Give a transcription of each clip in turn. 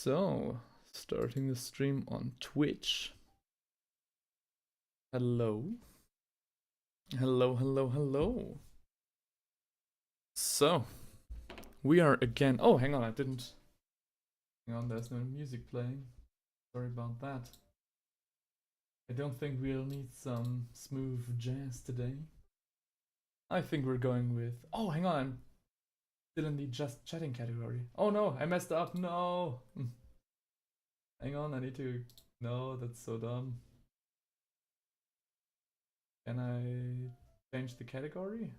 So, starting the stream on Twitch. Hello. Hello, hello, hello. So, we are again. Oh, hang on, I didn't. Hang on, there's no music playing. Sorry about that. I don't think we'll need some smooth jazz today. I think we're going with. Oh, hang on, I'm still in the just chatting category. Oh no, I messed up. No. Hang on, I need to. No, that's so dumb. Can I change the category?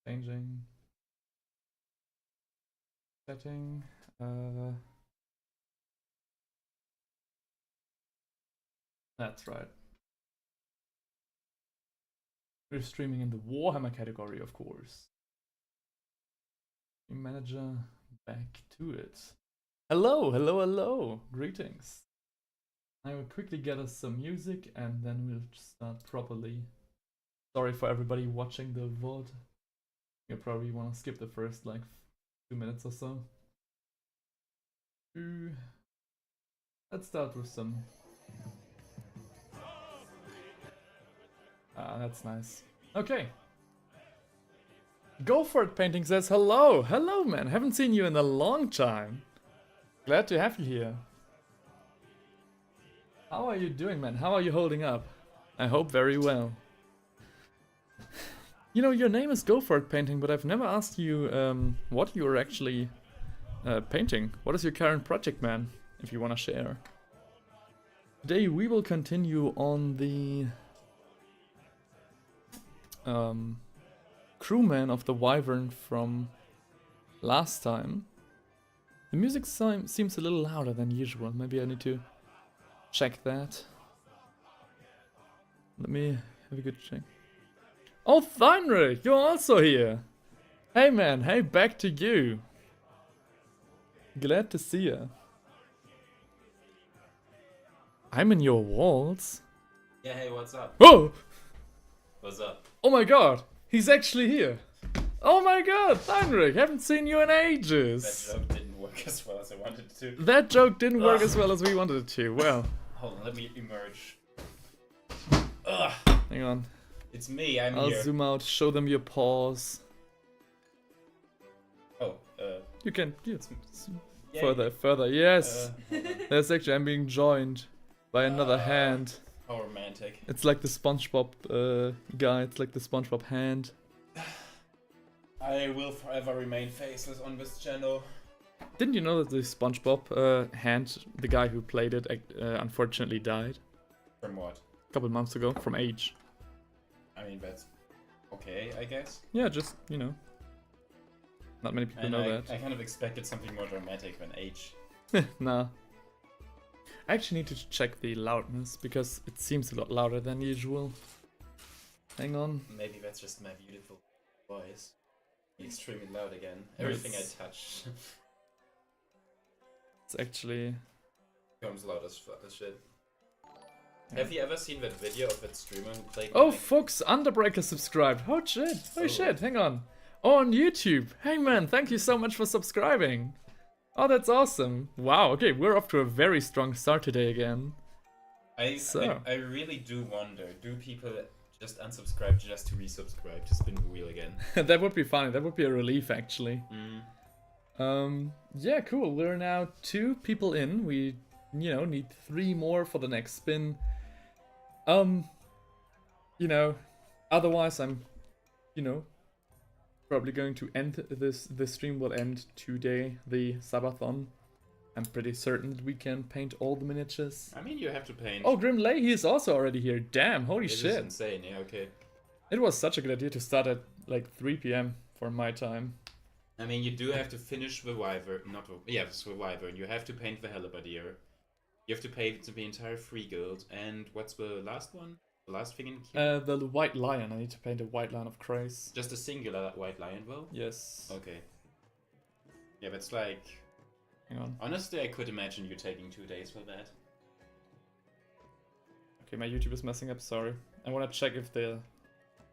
Changing. Setting. That's right. We're streaming in the Warhammer category, of course. Manager, back to it. Hello, hello, hello. Greetings. I will quickly get us some music and then we'll start properly. Sorry for everybody watching the VOD. You probably want to skip the first like 2 minutes or so. Let's start with some. That's nice. Okay. Go for it Painting says hello. Hello man, haven't seen you in a long time. Glad to have you here. How are you doing, man? How are you holding up? I hope very well. You know, your name is Go For It Painting, but I've never asked you what you're actually painting. What is your current project, man? If you want to share. Today we will continue on the crewman of the Wyvern from last time. The music seems a little louder than usual. Maybe I need to check that. Let me have a good check. Oh, Theinrich, you're also here. Hey man, hey, back to you. Glad to see you. I'm in your walls. Yeah, hey, what's up? Oh! What's up? Oh my god, he's actually here. Oh my god, Heinrich, haven't seen you in ages. That joke didn't work as well as I wanted it to. That joke didn't work as well as we wanted it to. Well. Hold on, let me emerge. Ugh. Hang on. It's me, I'm I'll here. zoom out, show them your paws. Oh, You can, yay. further, yes. Hold on. There's actually, I'm being joined by another hand. How romantic. It's like the SpongeBob guy, it's like the SpongeBob hand. I will forever remain faceless on this channel. Didn't you know that the SpongeBob hand, the guy who played it, unfortunately died? From what? A couple months ago, from age. I mean, that's okay, I guess. Yeah, just, you know. Not many people And know I that. kind of expected something more dramatic than age. Nah. I actually need to check the loudness, because it seems a lot louder than usual. Hang on. Maybe that's just my beautiful voice. Extremely loud again. Everything I touch It's actually... becomes loud as shit. Yeah. Have you ever seen that video of that streamer who played? Oh, Fox Underbreaker subscribed. Oh shit. Oh shit, hang on. Oh, on YouTube. Hey man, thank you so much for subscribing. Oh, that's awesome. Wow, okay, we're off to a very strong start today again. I really do wonder, do people just unsubscribe just to resubscribe, to spin the wheel again? That would be funny. That would be a relief, actually. Mm. Yeah, cool. We're now 2 people in. We, you know, need 3 more for the next spin. You know, otherwise I'm, you know, probably going to end this stream will end today, the Subathon. I'm pretty certain that we can paint all the miniatures. I mean, you have to paint. Oh, Grim Leahy is also already here. Damn, holy It is shit. insane, yeah, okay. It was such a good idea to start at like 3 PM for my time. I mean, you do have to finish the Wyvern, the Wyvern. You have to paint the Halberdier. You have to paint the entire Free Guild. And what's the last one? The last thing in here? The White Lion. I need to paint a White Lion of Craze. Just a singular White Lion, well? Yes. Okay. Yeah, that's like... Hang on. Honestly, I could imagine you taking 2 days for that. Okay, my YouTube is messing up, sorry. I want to check if the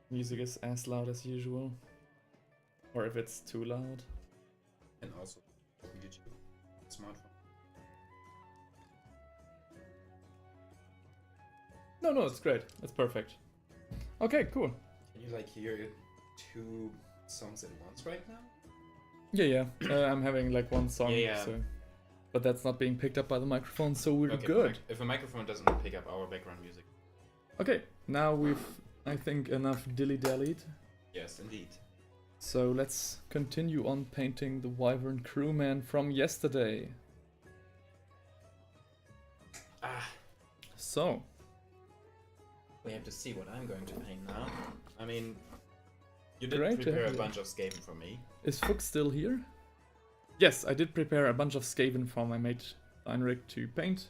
music is as loud as usual. Or if it's too loud. And also YouTube. smartphone. No, it's great. It's perfect. Okay, cool. Can you like hear 2 songs at once right now? Yeah. I'm having like one song, Yeah. so, but that's not being picked up by the microphone, so we're Okay, good. if a microphone doesn't pick up our background music. Okay, now we've, I think, enough dilly-dallied. Yes, indeed. So let's continue on painting the Wyvern crewman from yesterday. So, we have to see what I'm going to paint now. I mean, you did Great to prepare a have you. bunch of Skaven for me. is Fuchs still here? Yes, I did prepare a bunch of Skaven for my mate Heinrich to paint.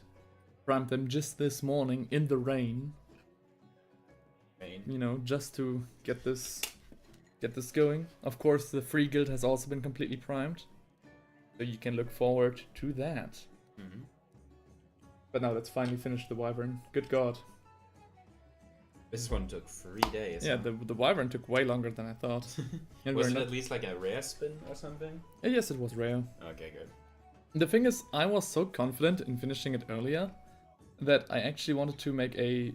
Primed them just this morning in the rain. You know, just to get this going. Of course, the free guild has also been completely primed, so you can look forward to that. Mm-hmm. But now let's finally finish the Wyvern. Good God. This one took 3 days. Yeah, huh? the Wyvern took way longer than I thought. And Was we're it not- at least like a rare spin or something? Yes, it was rare. Okay, good. The thing is, I was so confident in finishing it earlier that I actually wanted to make a,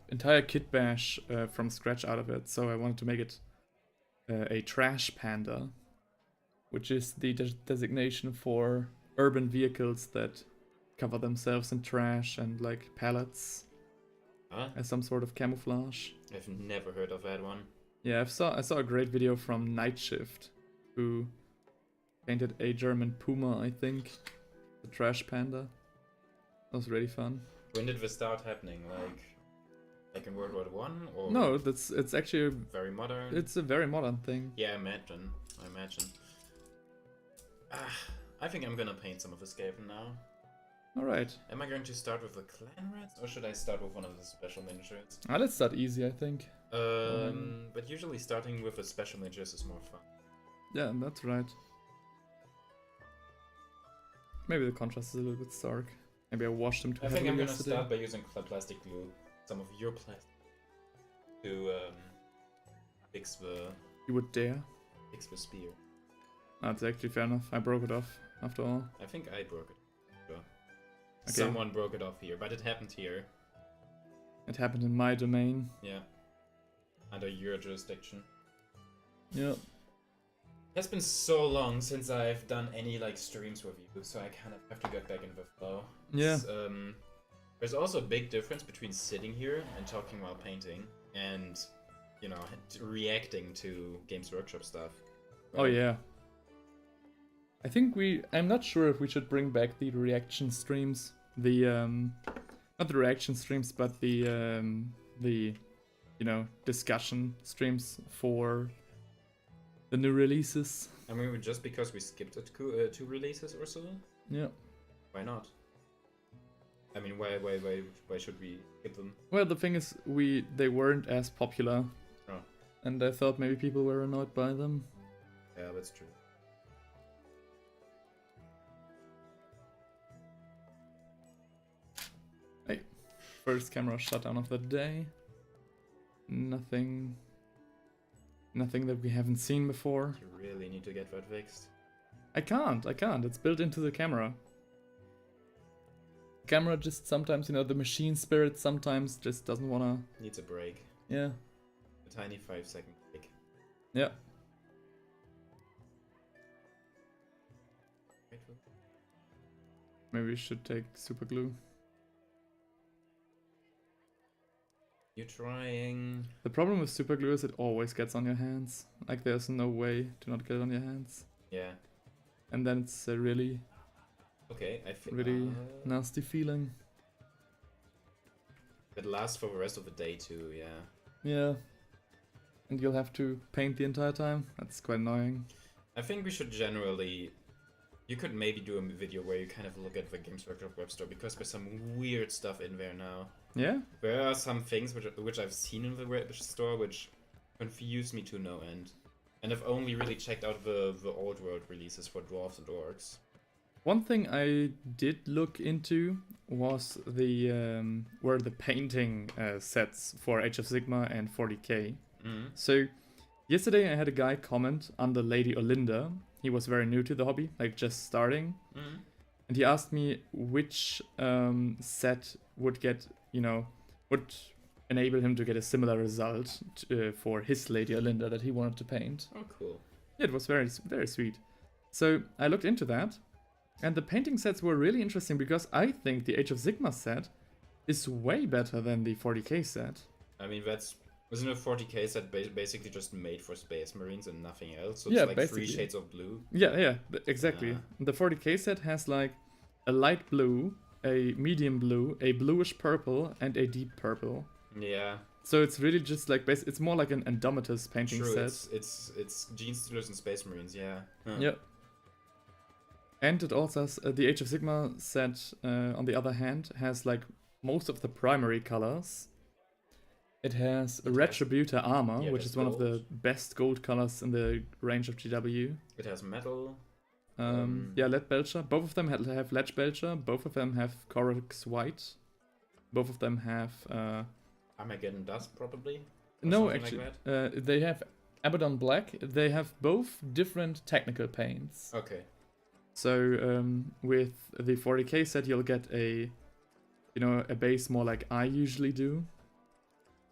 entire kit bash from scratch out of it. So I wanted to make it a trash panda, which is the designation for urban vehicles that cover themselves in trash and like pallets Huh? as some sort of camouflage. I've never heard of that one. Yeah, I saw a great video from Night Shift, who painted a German puma, I think, the trash panda. That was really fun. When did this start happening? Like in World War One or No, it's actually very modern? it's a very modern thing. Yeah, I imagine. I think I'm gonna paint some of the Skaven now. All right, Am I going to start with the clan rats or should I start with one of the special miniatures? let's start easy, I think. But usually starting with the special miniatures is more fun. Yeah, that's right. Maybe the contrast is a little bit stark. Maybe I washed them too I heavily think I'm gonna yesterday. start by using plastic glue, some of your plastic, to fix the You would dare? spear. That's actually fair enough. I broke it off after all. I think I broke it. Sure. Okay. Someone broke it off here, but it happened here. It happened in my domain. Yeah. Under your jurisdiction. Yeah. It has been so long since I've done any like streams with you, so I kind of have to get back into the flow. Yeah. There's also a big difference between sitting here and talking while painting, and reacting to Games Workshop stuff. Oh yeah. I think I'm not sure if we should bring back the reaction streams. Not the reaction streams, but the discussion streams for the new releases. I mean, just because we skipped two releases or so? Yeah. Why not? I mean, why should we skip them? Well, the thing is, they weren't as popular. Oh. And I thought maybe people were annoyed by them. Yeah, that's true. First camera shutdown of the day. Nothing that we haven't seen before. You really need to get that fixed. I can't. It's built into the camera. Camera just sometimes, the machine spirit sometimes just doesn't wanna... Needs a break. Yeah. A tiny 5-second break. Yeah. Maybe we should take super glue. You're trying... The problem with super glue is it always gets on your hands. Like there's no way to not get it on your hands. Yeah. And then it's a really Okay, I think... really nasty feeling. It lasts for the rest of the day too, yeah. Yeah. And you'll have to paint the entire time. That's quite annoying. I think we should generally... You could maybe do a video where you kind of look at the Games Workshop web store, because there's some weird stuff in there now. Yeah? There are some things which I've seen in the web store which confuse me to no end. And I've only really checked out the old world releases for dwarves and orcs. One thing I did look into was were the painting sets for Age of Sigmar and 40k. Mm-hmm. So yesterday I had a guy comment under Lady Olinda. He was very new to the hobby, like just starting. Mm-hmm. and he asked me which set would get, would enable him to get a similar result for his Lady Olinda that he wanted to paint. Oh, cool. Yeah, it was very, very sweet. So I looked into that, and the painting sets were really interesting because I think the Age of Sigmar set is way better than the 40k set. I mean, isn't a 40k set basically just made for Space Marines and nothing else? So Yeah, it's like basically. 3 shades of blue. Yeah, exactly. Yeah. The 40k set has like a light blue, a medium blue, a bluish purple, and a deep purple. Yeah. So it's really just like it's more like an Indomitus painting True, set. it's Gene Stealers and Space Marines, yeah. Huh. Yeah. And it also has the Age of Sigmar set, on the other hand, has like most of the primary colors. It has Retributor armor, yeah, which is one of the gold. best gold colors in the range of GW. It has metal. Yeah, Lead Belcher. Both of them have Lead Belcher. Both of them have Corax White. Both of them have... Armageddon Dust, probably? Or no, something actually, like they have Abaddon Black. They have both different technical paints. okay. So with the 40k set, you'll get a base more like I usually do.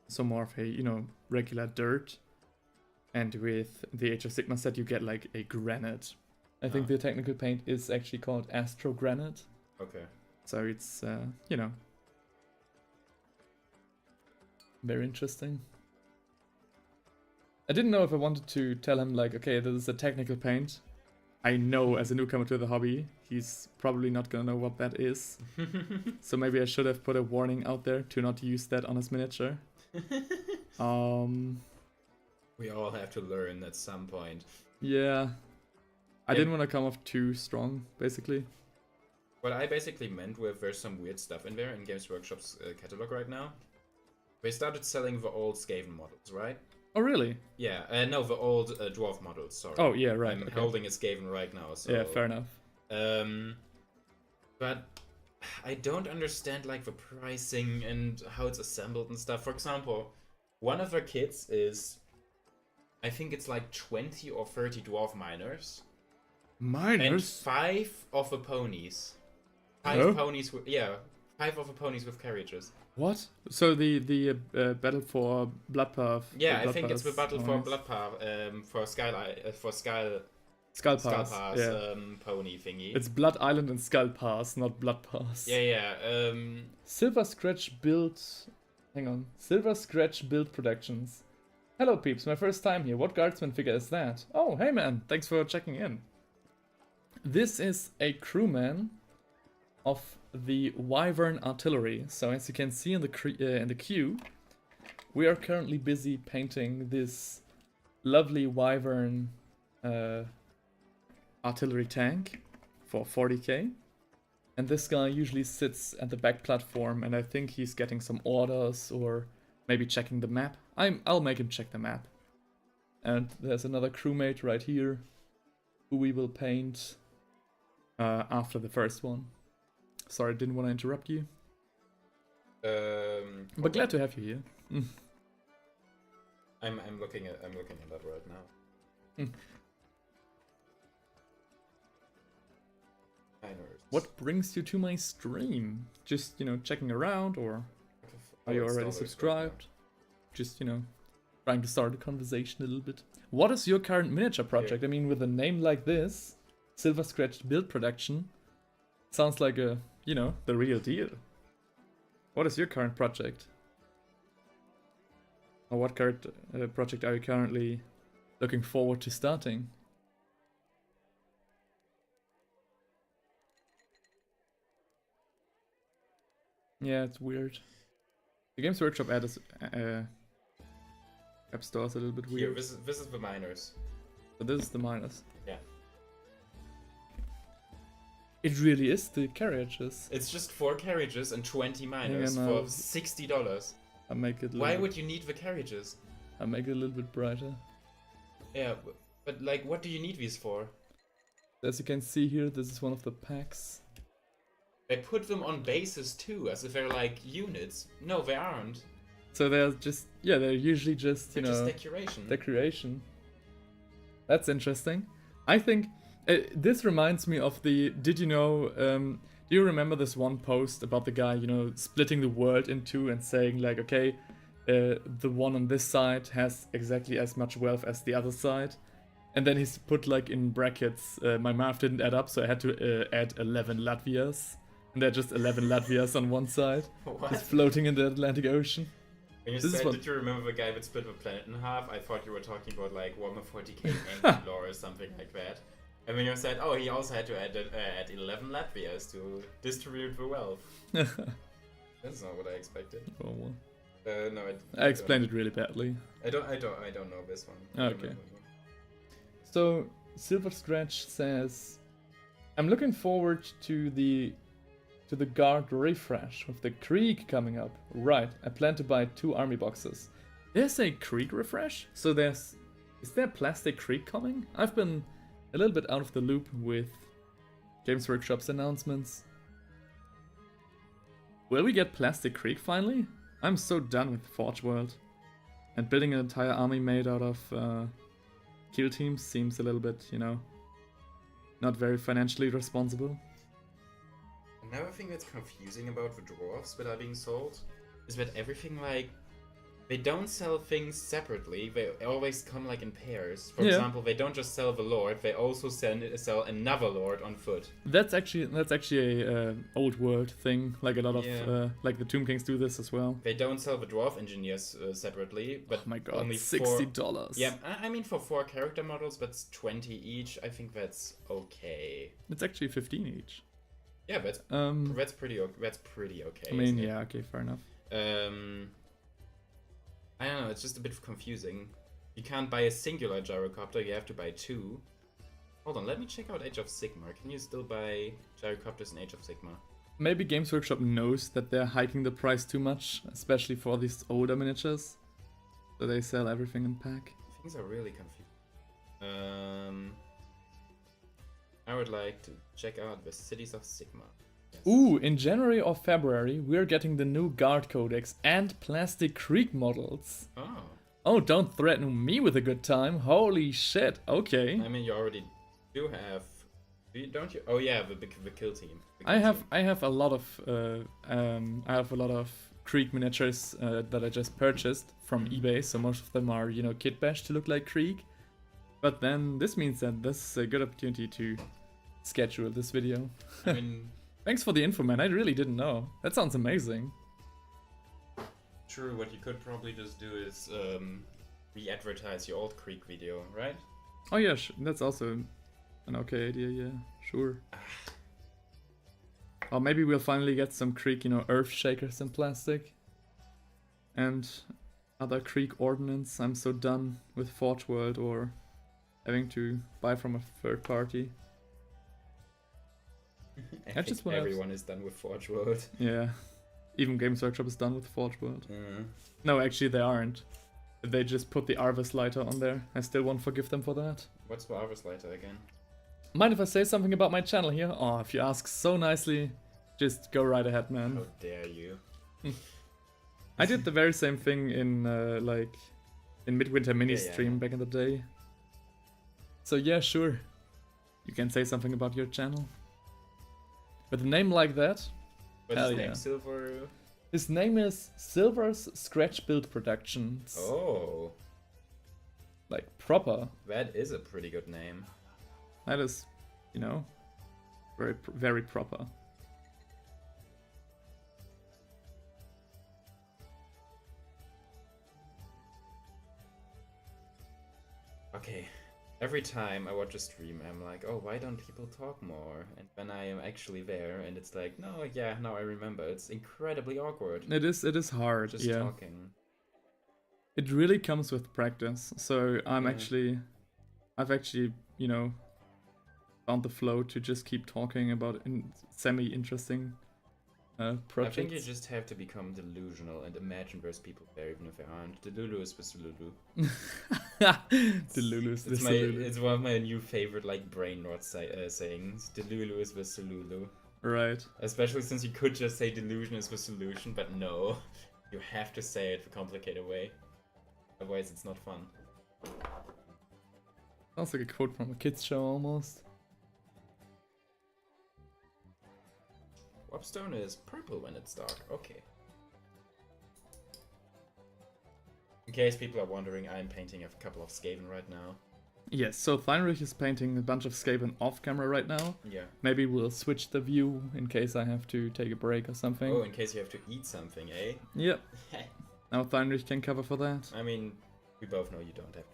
So more of a, regular dirt. And with the Age of Sigmar set, you get like a granite. I think the technical paint is actually called Astro Granite. Okay. So it's, very interesting. I didn't know if I wanted to tell him like, okay, this is a technical paint. I know as a newcomer to the hobby, he's probably not gonna know what that is. So maybe I should have put a warning out there to not use that on his miniature. We all have to learn at some point. Yeah. I didn't want to come off too strong, basically. What I basically meant with there's some weird stuff in there in Games Workshop's catalog right now. They started selling the old Skaven models, right? Oh, really? Yeah, no, the old dwarf models, sorry. Oh, yeah, right. I'm okay. holding a Skaven right now, so... Yeah, fair enough. But I don't understand, like, the pricing and how it's assembled and stuff. For example, one of their kits is... I think it's like 20 or 30 dwarf miners. Miners? And 5 of the ponies. 5 ponies with... Yeah, 5 of the ponies with carriages. What? So the battle for Bloodpath. Yeah, I think it's the battle for Bloodpath, for Skull Pass. Yeah. Pony thingy. It's Blood Island and Skull Pass, not Blood Pass. Yeah. Silver Scratch Build. Hang on. Silver Scratch Build Productions. Hello, peeps. My first time here. What guardsman figure is that? Oh, hey, man. Thanks for checking in. This is a crewman of the Wyvern Artillery. So as you can see in the queue, we are currently busy painting this lovely Wyvern artillery tank for 40k. And this guy usually sits at the back platform, and I think he's getting some orders or maybe checking the map. I'll make him check the map. And there's another crewmate right here who we will paint after the first one. Sorry, didn't want to interrupt you. But glad to have you here. I'm looking at that right now. What brings you to my stream? Just, checking around, or are you already subscribed? Just, trying to start a conversation a little bit. What is your current miniature project? I mean, with a name like this, Silver Scratched Build Production, sounds like a, the real deal. What is your current project? Or what current project are you currently looking forward to starting? Yeah, it's weird. The Games Workshop app store is a little bit weird. Here, this is the miners. So this is the miners. Yeah. It really is the carriages. It's just 4 carriages and 20 miners for $60. I make it. Why would you need the carriages? I make it a little bit brighter. Yeah, but like, what do you need these for? As you can see here, this is one of the packs. They put them on bases too, as if they're like units. No, they aren't. So they're just, they're usually just, just decoration. Decoration. That's interesting. I think This reminds me of the. Did you know? Do you remember this one post about the guy, splitting the world in two and saying like, okay, the one on this side has exactly as much wealth as the other side, and then he's put like in brackets. My math didn't add up, so I had to add 11 Latvias, and they're just 11 Latvias on one side, What? just floating in the Atlantic Ocean. When you This is said, what- did you remember the guy that split the planet in half? I thought you were talking about like Warhammer 40k Ancient Lore or something like that. And when you said, oh, he also had to add 11 Latvias to distribute the wealth. That's not what I expected. Oh, well. No, I explained it really badly. I don't know this one. Okay. So Silver Scratch says, "I'm looking forward to the guard refresh with the Krieg coming up. Right, I plan to buy 2 army boxes. There's a Krieg refresh? So is there plastic Krieg coming? I've been a little bit out of the loop with Games Workshop's announcements. Will we get plastic Krieg finally? I'm so done with Forge World. And building an entire army made out of kill teams seems a little bit, not very financially responsible. Another thing that's confusing about the dwarves that are being sold is that everything they don't sell things separately. They always come like in pairs. For example, they don't just sell the lord; they also sell another lord on foot. That's actually a old world thing. Like a lot of like the Tomb Kings do this as well. They don't sell the dwarf engineers separately, but Oh my god, only $60. Yeah, I mean for 4 character models, that's 20 each. I think that's okay. It's actually 15 each. Yeah, that's pretty okay. I mean, yeah, okay, fair enough. I don't know, it's just a bit confusing. You can't buy a singular gyrocopter, you have to buy 2. Hold on, let me check out Age of Sigmar. Can you still buy gyrocopters in Age of Sigmar? Maybe Games Workshop knows that they're hiking the price too much, especially for these older miniatures. So they sell everything in pack. Things are really confusing. I would like to check out the Cities of Sigmar. Yes. Ooh, in January or February, we're getting the new Guard Codex and Plastic Krieg models. Oh. Oh, don't threaten me with a good time. Holy shit, okay. I mean, you already do have... Don't you? Oh yeah, the kill team. I have a lot of Krieg miniatures that I just purchased from eBay, so most of them are, kit bashed to look like Krieg. But then this means that this is a good opportunity to schedule this video. I mean... Thanks for the info, man. I really didn't know. That sounds amazing. True, what you could probably just do is re-advertise your old Krieg video, right? Oh yeah, that's also an okay idea, yeah, sure. Or maybe we'll finally get some Krieg, earth shakers in plastic. And other Krieg ordnance. I'm so done with Forge World or having to buy from a third party. I think everyone is done with Forge World. Yeah, even Games Workshop is done with Forge World. Mm. No, actually they aren't. They just put the Arvis lighter on there. I still won't forgive them for that. What's the Arvis lighter again? Mind if I say something about my channel here? Oh, if you ask so nicely, just go right ahead, man. How dare you? I did the very same thing in Midwinter Mini stream yeah. back in the day. So yeah, sure. You can say something about your channel. With a name like that, What's hell his yeah. name? Silver... His name is Silver's Scratch Build Productions. Oh. Like proper. That is a pretty good name. That is, very very proper. Okay. Every time I watch a stream, I'm like, oh, why don't people talk more? And when I am actually there, and it's like, no, yeah, now I remember. It's incredibly awkward. It is hard, Just yeah. talking. It really comes with practice. So I've actually, found the flow to just keep talking about semi-interesting projects. I think you just have to become delusional and imagine there's people there even if there aren't. Delulu is the Sululu. Delulu is the It's Sululu. It's one of my new favorite brain rot sayings. Delulu is the Sululu. Right. Especially since you could just say delusion is the solution, but no. You have to say it the complicated way. Otherwise it's not fun. Sounds like a quote from a kids show almost. Wobstone is purple when it's dark. Okay. In case people are wondering, I'm painting a couple of Skaven right now. Yes, so Theinrich is painting a bunch of Skaven off camera right now. Yeah. Maybe we'll switch the view in case I have to take a break or something. Oh, in case you have to eat something, eh? Yep. Now Theinrich can cover for that. I mean, we both know you don't have.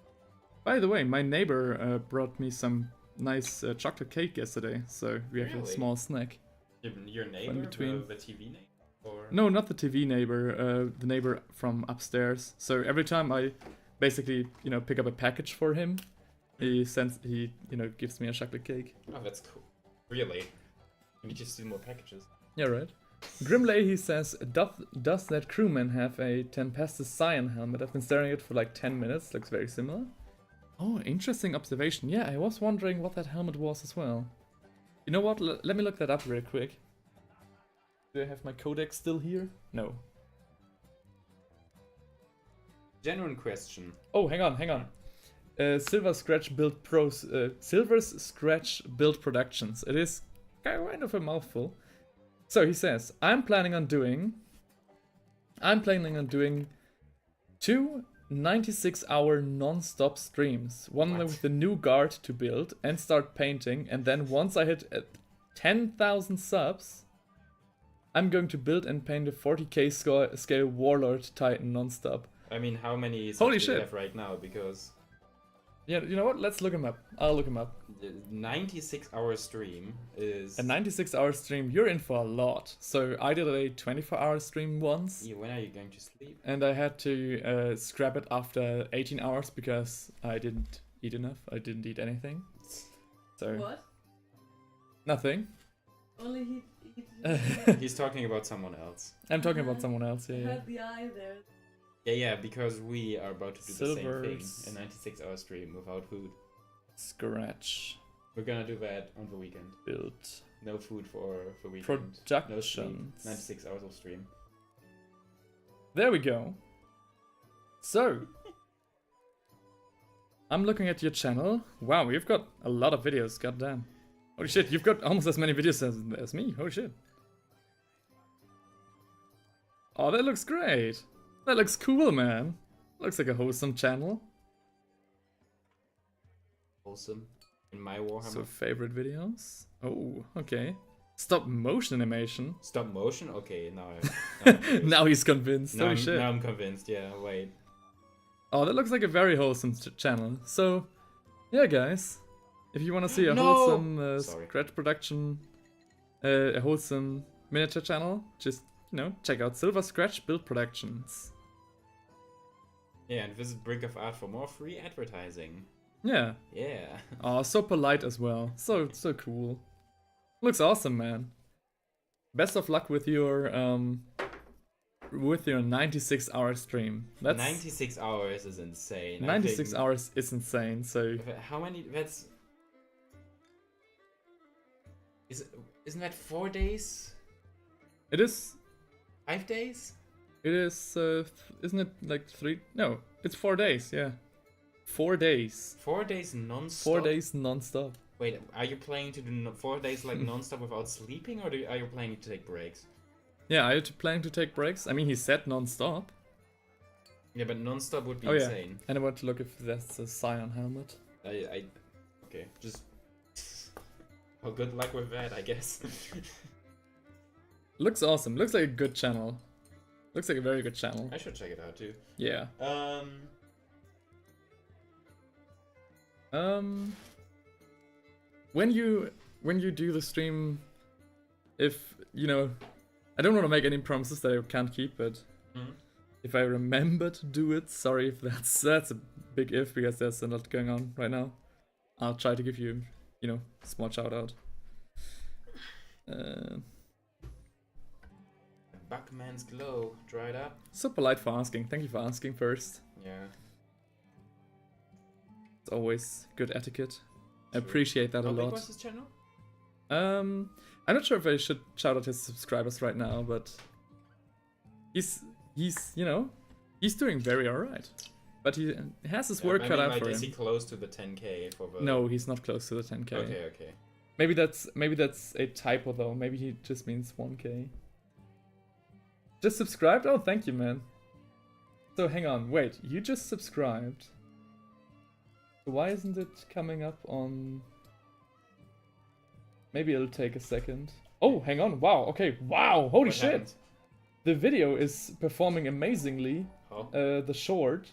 By the way, my neighbor brought me some nice chocolate cake yesterday, so we have a Really? small snack. Your neighbor, between. the TV neighbor? Or... No, not the TV neighbor, the neighbor from upstairs. So every time I basically, pick up a package for him, he gives me a chocolate cake. Oh, that's cool. Really? We need to steal more packages. Yeah, right. Grimley, he says, does that crewman have a Tempestus Scion helmet? I've been staring at it for like 10 minutes, looks very similar. Oh, interesting observation. Yeah, I was wondering what that helmet was as well. You know what, let me look that up real quick. Do I have my codex still here? No. Genuine question. Oh, hang on. Silver Scratch Build Silver's Scratch Build Productions. It is kind of a mouthful. So he says, I'm planning on doing 2 96-hour non-stop streams. One with the new guard to build and start painting, and then once I hit 10,000 subs, I'm going to build and paint a 40k scale Warlord Titan non-stop. I mean, how many subs Holy do you shit. have right now? Because Yeah, you know what? Let's look him up. I'll look him up. the 96-hour stream is... A 96-hour stream, you're in for a lot. So I did a 24-hour stream once, Yeah, when are you going to sleep? and I had to scrap it after 18 hours because I didn't eat enough. I didn't eat anything. So What? nothing. Only he He's talking about someone else. I'm talking about someone else. Yeah. had the eye there. Yeah, because we are about to do the same thing. Silvers. A 96-hour stream without food. Scratch We're gonna do that on the weekend. build No food for weekend. No sleep. productions. 96 hours of stream. There we go. So, I'm looking at your channel. Wow, you've got a lot of videos. Goddamn. Holy shit, you've got almost as many videos as me. Holy shit. Oh, that looks great. That looks cool, man. Looks like a wholesome channel. Wholesome. In my Warhammer. So, favorite videos? Oh, okay. Stop motion animation. Stop motion? Okay, now I'm Now he's convinced. now, Holy I'm, shit. now I'm convinced. Yeah, wait. Oh, that looks like a very wholesome channel. So, yeah, guys, if you want to see a No! wholesome Sorry. scratch production, a wholesome miniature channel, just check out Silver Scratch Build Productions. Yeah, and visit Brick of Art for more free advertising. Yeah. Yeah. Oh, so polite as well. So cool. Looks awesome, man. Best of luck with your 96-hour stream. That's 96 hours is insane. I 96 think- hours is insane. So How many? That's. Isn't that 4 days? it is. 5 days? It is, isn't it like 3? No, it's 4 days, yeah. 4 days. 4 days non-stop? 4 days non-stop. Wait, are you planning to do 4 days like non-stop without sleeping, or are you planning to take breaks? Yeah, are you planning to take breaks? I mean, he said non-stop. Yeah, but non-stop would be Oh, yeah. insane. And I want to look if that's a Scion helmet. Okay, just... Well, good luck with that, I guess. Looks awesome. Looks like a good channel. Looks like a very good channel. I should check it out too. Yeah. When you do the stream, if I don't want to make any promises that I can't keep, but if I remember to do it, sorry if that's a big if, because there's a lot going on right now. I'll try to give you, small shout out. Buckman's glow dried up. So polite for asking. Thank you for asking first. Yeah. It's always good etiquette. I True. appreciate that How a big lot. was his channel? I'm not sure if I should shout out his subscribers right now, but he's doing very alright. But he has his work cut out for Is he him. close to the 10k for the... No, he's not close to the 10k. Okay. Maybe that's a typo though. Maybe he just means 1K. Just subscribed? Oh, thank you, man. So hang on, wait, you just subscribed. So why isn't it coming up on... Maybe it'll take a second. Oh, hang on, wow, okay, wow, holy What shit! happened? The video is performing amazingly. Oh, The short,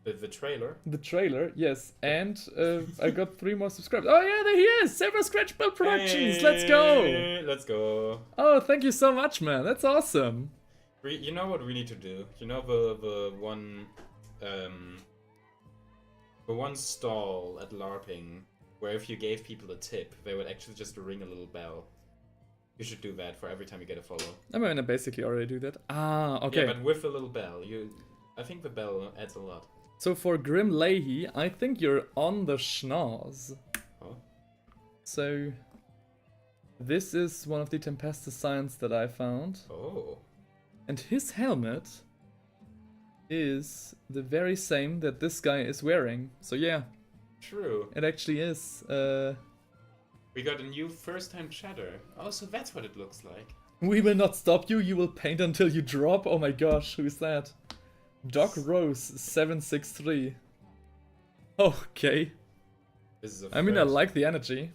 the trailer. the trailer, yes, and I got 3 more subscribers. Oh yeah, there he is! Silver Scratch Build Productions, let's go! Hey, let's go. Oh, thank you so much, man, that's awesome. You know what we need to do? You know the one stall at LARPing where if you gave people a tip, they would actually just ring a little bell. You should do that for every time you get a follow. I mean, I basically already do that. Ah, okay. Yeah, but with a little bell. I think the bell adds a lot. So for Grim Leahy, I think you're on the schnoz. Oh. So this is one of the Tempestus signs that I found. Oh. And his helmet is the very same that this guy is wearing. So yeah, True. it actually is. We got a new first-time chatter. Oh, so that's what it looks like. We will not stop you, you will paint until you drop. Oh my gosh, who's that? Doc Rose 763. Okay. This is a I mean, I first. like the energy.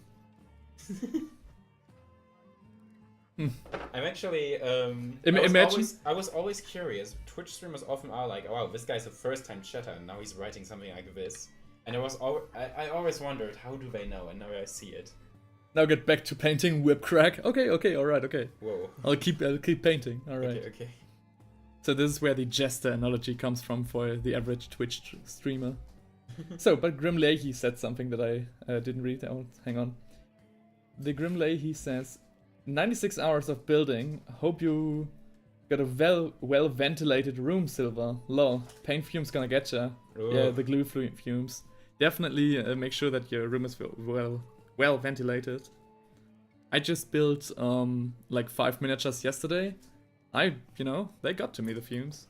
I'm actually Imagine- I was always curious. Twitch streamers often are like, oh, wow, this guy's a first-time chatter, and now he's writing something like this. And I always wondered, how do they know? And now I see it. Now get back to painting whip crack. Okay, alright, okay. Whoa. I'll keep painting. Alright. Okay. So this is where the jester analogy comes from for the average Twitch streamer. So, but Grim Leahy said something that I didn't read. Oh, hang on. The Grim Leahy says, 96 hours of building. Hope you got a well ventilated room, Silver. Lol. Paint fumes gonna get ya. Ooh. Yeah, the glue fumes. Definitely make sure that your room is well ventilated. I just built like 5 miniatures yesterday. They got to me, the fumes.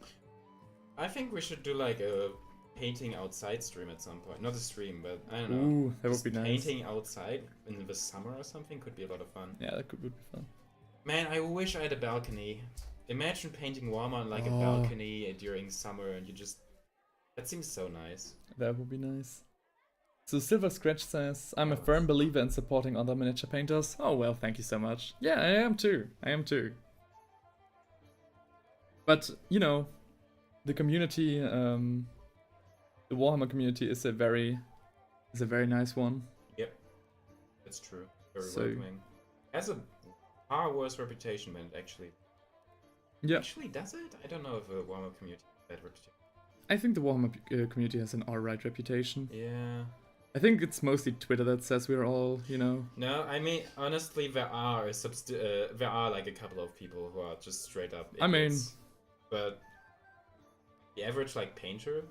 I think we should do like a painting outside stream at some point. Not a stream, but I don't know. Ooh, that would Just be nice. Painting outside in the summer or something could be a lot of fun. Yeah, that would be fun. Man, I wish I had a balcony. Imagine painting Warhammer on like a Oh. balcony during summer and you just... That seems so nice. That would be nice. So Silver Scratch says, I'm a firm believer in supporting other miniature painters. Oh well, thank you so much. Yeah, I am too. But, the community, the Warhammer community is a very nice one. Yep. That's true. Very So- welcoming. Has a far worse reputation than it actually... Yeah, Actually, does it? I don't know if the Warhammer community has that reputation. I think the Warhammer community has an alright reputation. Yeah. I think it's mostly Twitter that says we're all, No, I mean, honestly, there are like a couple of people who are just straight up I mean- idiots. But the average, like, painter...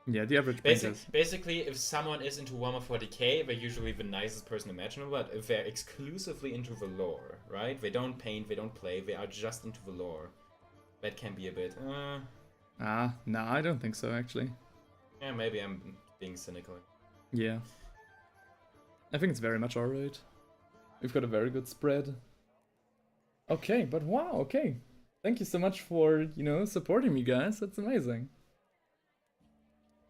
Yeah, the average painters. Basically, if someone is into Warhammer 40k, they're usually the nicest person imaginable, but if they're exclusively into the lore, right? They don't paint, they don't play, they are just into the lore. That can be a bit, Nah, I don't think so, actually. yeah, maybe I'm being cynical. Yeah. I think it's very much alright. We've got a very good spread. Okay, but wow, okay. Thank you so much for, supporting me, guys. That's amazing.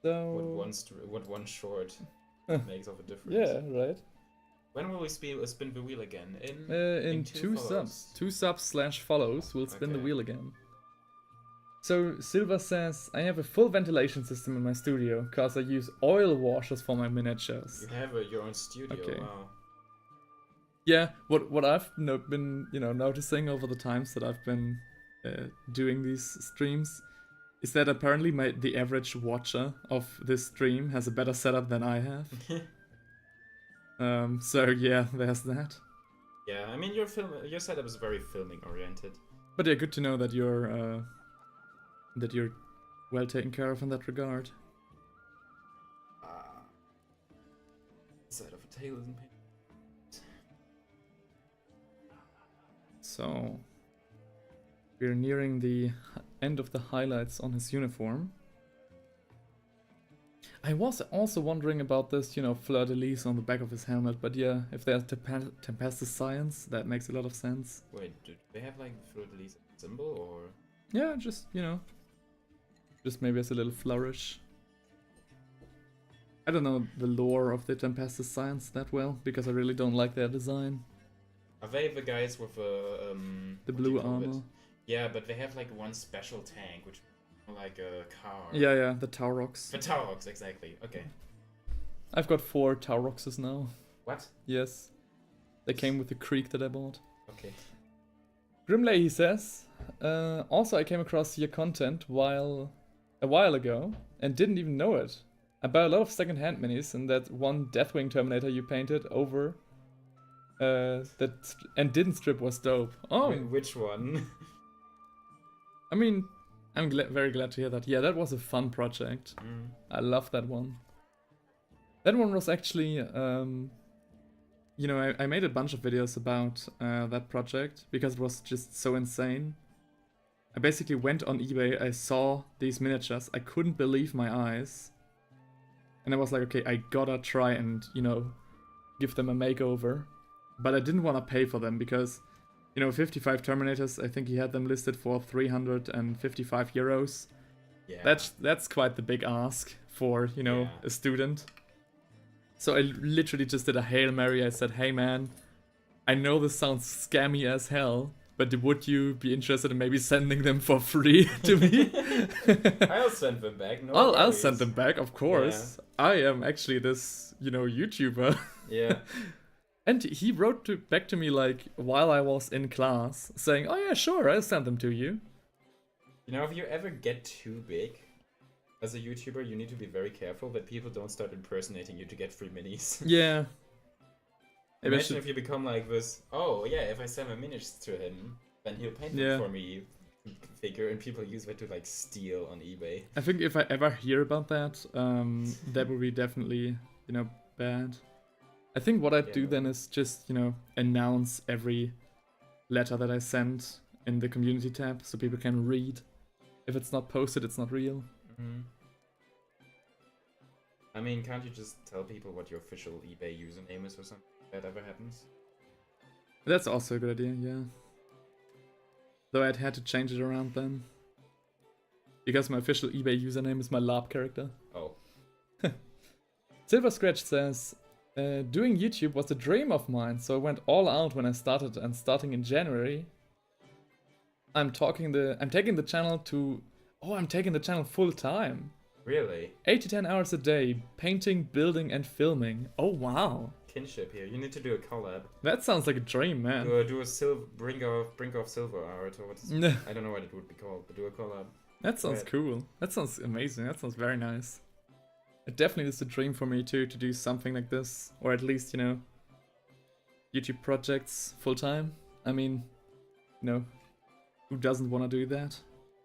So... What one short makes of a difference. Yeah, right. When will we spin the wheel again? In two follows. subs. 2 subs/follows, we'll spin the Okay. wheel again. So, Silva says, I have a full ventilation system in my studio, cause I use oil washers for my miniatures. You have your own studio, Okay. wow. Yeah, what I've been noticing over the times that I've been doing these streams is that apparently the average watcher of this stream has a better setup than I have. So yeah, there's that. Yeah, I mean your setup is very filming oriented. But yeah, good to know that you're well taken care of in that regard. Side of a tail isn't painted. So we're nearing the end of the highlights on his uniform. I was also wondering about this, you know, fleur-de-lis on the back of his helmet, but yeah, if there's Tempestus science, that makes a lot of sense. Wait, do they have like fleur-de-lis symbol or? Yeah, just, you know, just maybe as a little flourish. I don't know the lore of the Tempestus science that well, because I really don't like their design. Are they the guys with The what do blue you call it? armor. Yeah, but they have like one special tank, which is more like a car. Yeah, the Taurox. The Taurox, exactly. Okay. I've got 4 Tauroxes now. What? Yes. They came with the creek that I bought. Okay. Grimley, he says, also I came across your content a while ago and didn't even know it. I buy a lot of second-hand minis, and that one Deathwing Terminator you painted over and didn't strip was dope. Oh, Which one? I mean, I'm very glad to hear that. Yeah, that was a fun project. Mm. I love that one. That one was actually, you know, I made a bunch of videos about that project because it was just so insane. I basically went on eBay, I saw these miniatures, I couldn't believe my eyes. And I was like, okay, I gotta try and, you know, give them a makeover. But I didn't want to pay for them because, you know, 55 Terminators, I think he had them listed for 355 euros. Yeah. That's quite the big ask for, you know, Yeah. a student. So I literally just did a Hail Mary. I said, hey man, I know this sounds scammy as hell, but would you be interested in maybe sending them for free to me? I'll send them back. No I'll worries. send them back, of course. I am actually this, you know, YouTuber. Yeah. And he wrote back to me like while I was in class, saying, "Oh yeah, sure, I'll send them to you." You know, if you ever get too big as a YouTuber, you need to be very careful that people don't start impersonating you to get free minis. Yeah. Maybe I Imagine should- if you become like this. Oh yeah, if I send my minis to him, then he'll paint Yeah. them for me. Figure, and people use that to like steal on eBay. I think if I ever hear about that, that would be definitely, you know, bad. I think what I'd do Yeah. then is just, you know, announce every letter that I send in the community tab so people can read. If it's not posted, it's not real. Mm-hmm. I mean, can't you just tell people what your official eBay username is or something if that ever happens? That's also a good idea, yeah. Though I'd had to change it around then. Because my official eBay username is my LARP character. Oh. Silver Scratch says, doing YouTube was a dream of mine, so I went all out when I started, and starting in January, I'm taking the channel full time. Really? 8 to 10 hours a day, painting, building, and filming. Oh wow. Kinship here. You need to do a collab. That sounds like a dream, man. Do a brink of silver art or what's I don't know what it would be called, but do a collab. That sounds Right. cool. That sounds amazing. That sounds very nice. It definitely is a dream for me too, to do something like this. Or at least, you know, YouTube projects full time. I mean, you know, who doesn't want to do that?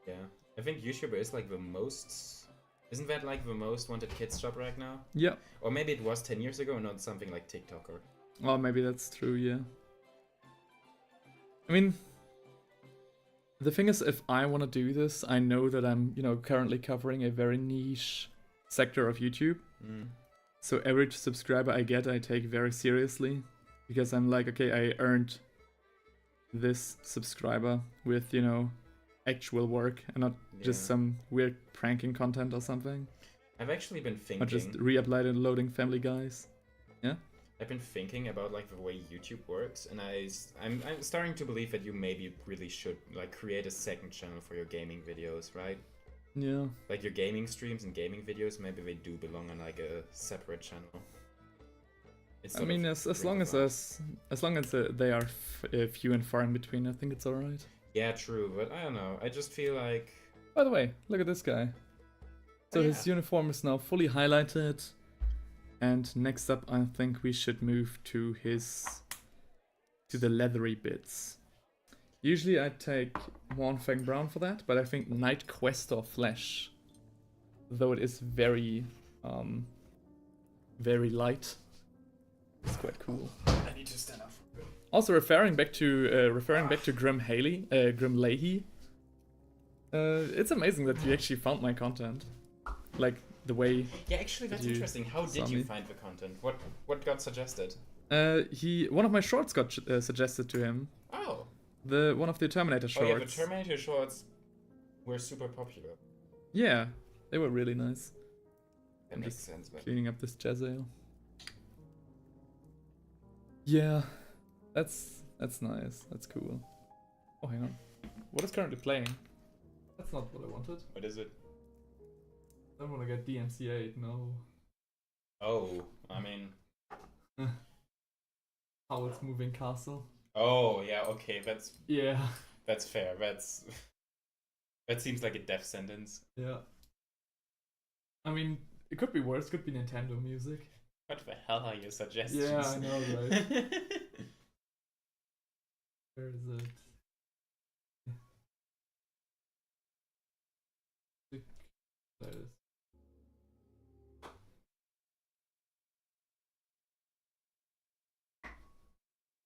Yeah. I think YouTuber is like the most... Isn't that like the most wanted kids job right now? Yeah. Or maybe it was 10 years ago and not something like TikToker. Well, maybe that's true, yeah. I mean, the thing is, if I want to do this, I know that I'm, you know, currently covering a very niche sector of YouTube. Mm. So every subscriber I get, I take very seriously. Because I'm like, okay, I earned this subscriber with, you know, actual work and not just Yeah. some weird pranking content or something. I've actually been thinking... Or just re-uploading Family Guys. I've been thinking about like the way YouTube works, and I'm starting to believe that you maybe really should like create a second channel for your gaming videos, right? Yeah. Like your gaming streams and gaming videos, maybe they do belong on like a separate channel. It's I sort mean, of as long as they are few and far in between, I think it's alright. Yeah, true, but I don't know. I just feel like... By the way, look at this guy. So Oh, his yeah. uniform is now fully highlighted. And next up, I think we should move to the leathery bits. Usually I take Warnfang Brown for that, but I think Night Questor Flesh, though it is very light, it's quite cool. I need to stand up. Also referring back to Grim Leahy. It's amazing that you actually found my content. Like, the way. Yeah, actually, that's You interesting. How saw did you me. find the content? What got suggested? One of my shorts got suggested to him. Oh. One of the Terminator Oh shorts. yeah, the Terminator shorts were super popular. Yeah, they were really nice. That I'm makes just sense, but cleaning up this jazz ale. Yeah, that's nice. That's cool. Oh, hang on. What is currently playing? That's not what I wanted. what is it? I don't want to get DMCA. No. Oh, I mean, Howard's Moving Castle. oh yeah, okay, Yeah. that's fair. That seems like a death sentence. Yeah. I mean, it could be worse. It could be Nintendo music. What the hell are your suggestions? Yeah, I know, right? Where is it? There it is.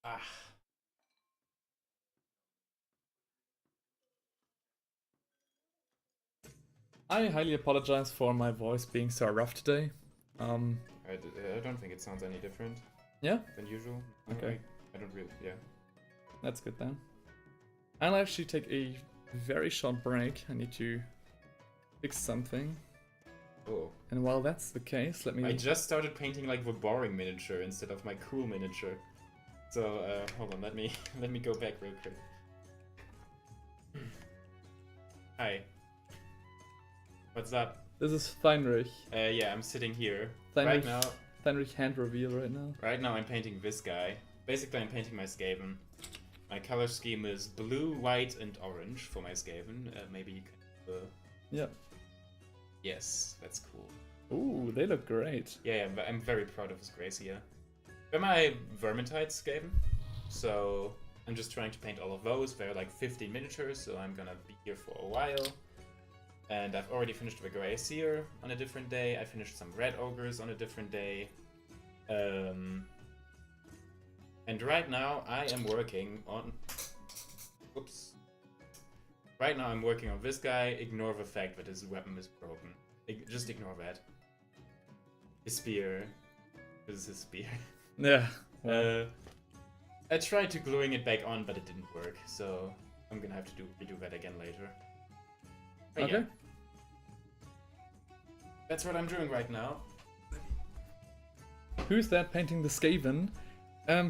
Ah. I highly apologize for my voice being so rough today. I don't think it sounds any different Yeah, than usual. Okay. I don't really, yeah. that's good then. I'll actually take a very short break. I need to fix something. Oh. And while that's the case, let me... I just started painting like the boring miniature instead of my cool miniature. So, hold on, let me go back real quick. Hi. What's up? This is Feinrich. Yeah, I'm sitting here. Feinrich, Right now, Feinrich hand reveal right now. I'm painting this guy. Basically, I'm painting my Skaven. My color scheme is blue, white, and orange for my Skaven. Maybe you can... Yeah. Yes, that's cool. Ooh, they look great. Yeah, but I'm very proud of his grace here. They're my Vermintide Skaven, so I'm just trying to paint all of those. They're like 15 miniatures, so I'm gonna be here for a while. And I've already finished the Grey Seer on a different day. I finished some Red Ogres on a different day. And right now I am working on... Whoops. Right now I'm working on this guy. Ignore the fact that his weapon is broken. Just ignore that. His spear. This is his spear. Yeah. Well, I tried to gluing it back on, but it didn't work. So I'm gonna have to redo that again later. But okay. yeah. That's what I'm doing right now. Who's that painting the Skaven?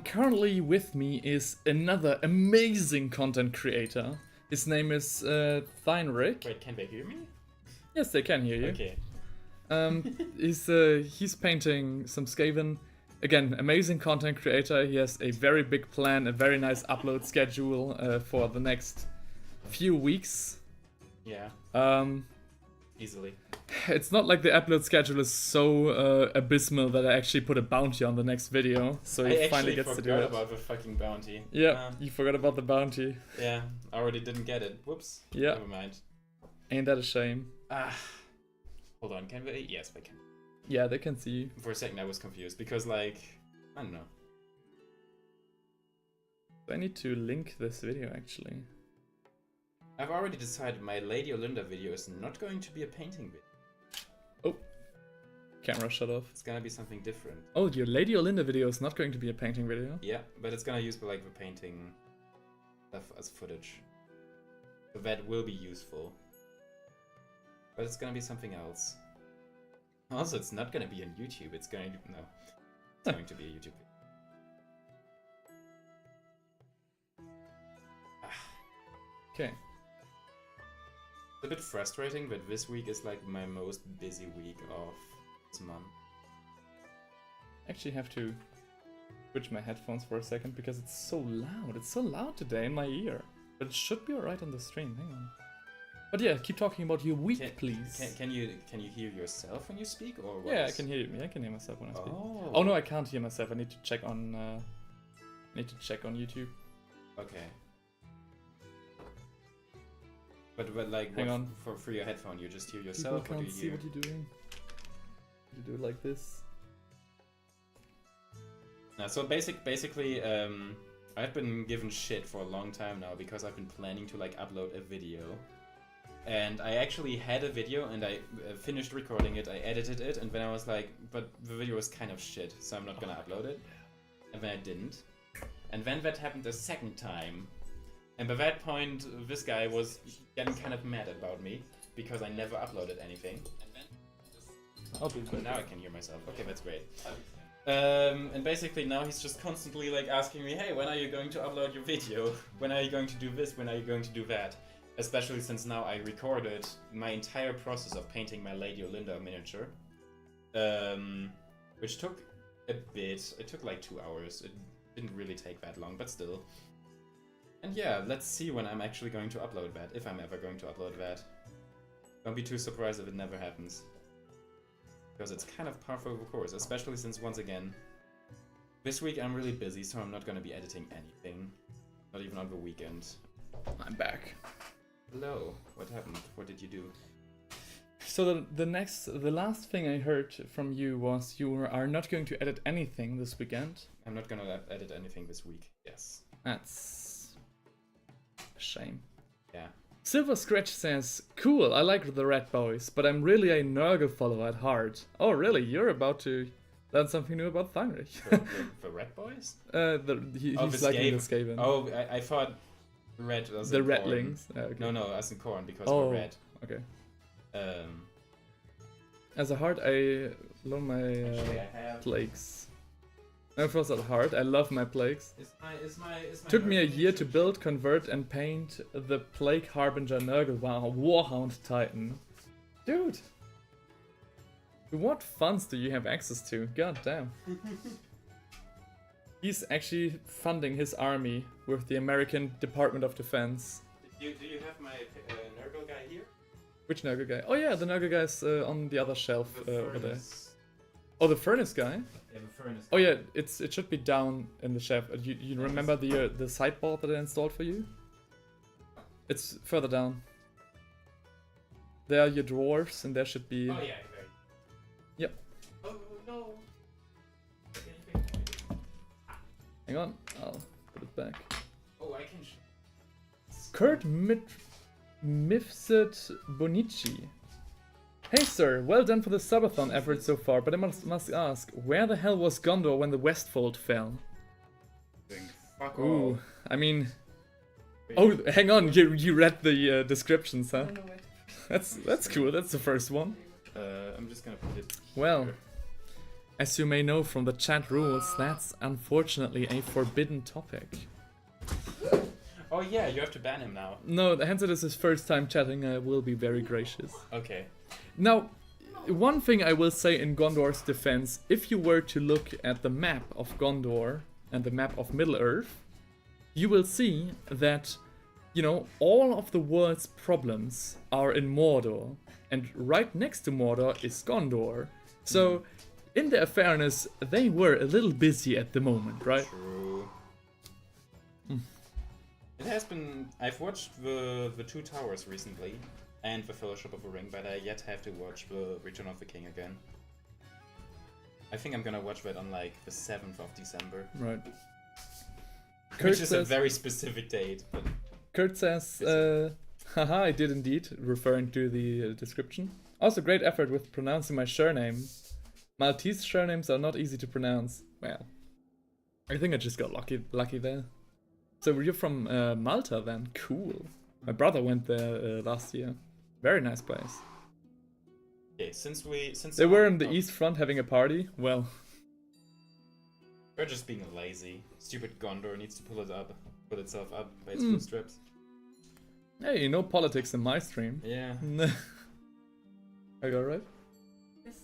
Currently with me is another amazing content creator. His name is Feinrich. Wait, can they hear me? Yes, they can hear you. Okay. He's painting some Skaven. Again, amazing content creator. He has a very big plan, a very nice upload schedule for the next few weeks. Yeah, easily. It's not like the upload schedule is so abysmal that I actually put a bounty on the next video, so he I finally actually gets to do forgot it. about the fucking bounty. Yeah, you forgot about the bounty. Yeah, I already didn't get it. Whoops. Yeah. Never mind. Ain't that a shame? Ah. Hold on, can they? Yes, they can. Yeah, they can see you. For a second I was confused because, like, I don't know. I need to link this video actually. I've already decided my Lady Olinda video is not going to be a painting video. Oh, camera shut off. It's gonna be something different. Oh, your Lady Olinda video is not going to be a painting video? Yeah, but it's gonna use like the painting stuff as footage. So that will be useful. But it's gonna be something else. Also, it's not gonna be on YouTube. It's going to it's going to be a YouTube video. Okay. It's a bit frustrating that this week is like my most busy week of this month. Actually have to switch my headphones for a second because it's so loud. It's so loud today in my ear. But it should be alright on the stream. Hang on. But yeah, keep talking about your week, please. Can you hear yourself when you speak, or what? Yeah, I can hear me. I can hear myself when I speak. Oh. Oh no, I can't hear myself. I need to check on. On YouTube. Okay. But like, Hang what, on. For your headphone, you just hear People yourself. What do can't you see hear? what you're doing. You do it like this. So basically, I've been given shit for a long time now because I've been planning to like upload a video, And I actually had a video and I finished recording it, I edited it, and then I was like, but the video was kind of shit, so I'm not gonna upload it. And then I didn't. And then that happened a second time. And by that point, this guy was getting kind of mad about me because I never uploaded anything. Oh, now I can hear myself. Okay, that's great. And basically now he's just constantly like asking me, hey, when are you going to upload your video? When are you going to do this? When are you going to do that? Especially since now I recorded my entire process of painting my Lady Olinda miniature. Which took a bit. It took like 2 hours. It didn't really take that long, but still. And yeah, let's see when I'm actually going to upload that, if I'm ever going to upload that. Don't be too surprised if it never happens. Because it's kind of par for the course, especially since, once again, this week I'm really busy, so I'm not going to be editing anything. Not even on the weekend. I'm back. Hello, what happened? What did you do? So the last thing I heard from you was you are not going to edit anything this weekend. I'm not going to edit anything this week, yes. That's a shame. Yeah. Silver Scratch says, cool, I like the Red Boys, but I'm really a Nurgle follower at heart. Oh really, you're about to learn something new about Thangrik. The Red Boys? He's liking the Skaven. Oh, I thought red was the in corn. Redlings. Okay. No, as in corn, because Oh, we're red. Okay. Um, As a heart, I love my actually, I have... plagues. No, first at heart, I love my plagues. Is my Took me a Nurgle year to miniature- build, convert, and paint the Plague Harbinger Nurgle Warhound Titan. Dude! What funds do you have access to? God damn. He's actually funding his army with the American Department of Defense. Do you have my Nurgle guy here? Which Nurgle guy? Oh yeah, the Nurgle guy's on the other shelf The over there. furnace. Oh, the furnace guy? Yeah, the furnace. Oh yeah, it should be down in the shelf. You remember the sideboard that I installed for you? It's further down. There are your drawers, and there should be. Oh yeah, there. Yep. Oh no. Hang on, I'll put it back. Oh, I can. Kurt Mifsud Bonici. Hey sir, well done for the Subathon effort so far, but I must ask, where the hell was Gondor when the Westfold fell? Fuck Ooh, off. I mean. Oh, hang on, you read the descriptions, huh? I don't know where to That's cool. That's the first one. I'm just gonna put it. Well, here. as you may know from the chat rules, that's unfortunately a forbidden topic. Oh yeah, you have to ban him now. No, hence it is his first time chatting. I will be very gracious. Okay. Now, one thing I will say in Gondor's defense, if you were to look at the map of Gondor and the map of Middle-earth, you will see that, you know, all of the world's problems are in Mordor, and right next to Mordor is Gondor. So, in their fairness, they were a little busy at the moment, right? True. It has been. I've watched the Two Towers recently, and the Fellowship of the Ring, but I yet have to watch the Return of the King again. I think I'm gonna watch that on like the 7th of December. Right. Which is a very specific date, but Kurt says, haha, I did indeed, referring to the description. Also, great effort with pronouncing my surname. Maltese surnames are not easy to pronounce. Well, I think I just got lucky there. So you're from Malta then? Cool. My brother went there last year. Very nice place. okay, since They were in the East Front having a party. Well, we're just being lazy. Stupid Gondor needs to pull itself up by its bootstraps. hey, no politics in my stream. Yeah. Are you alright? Yes.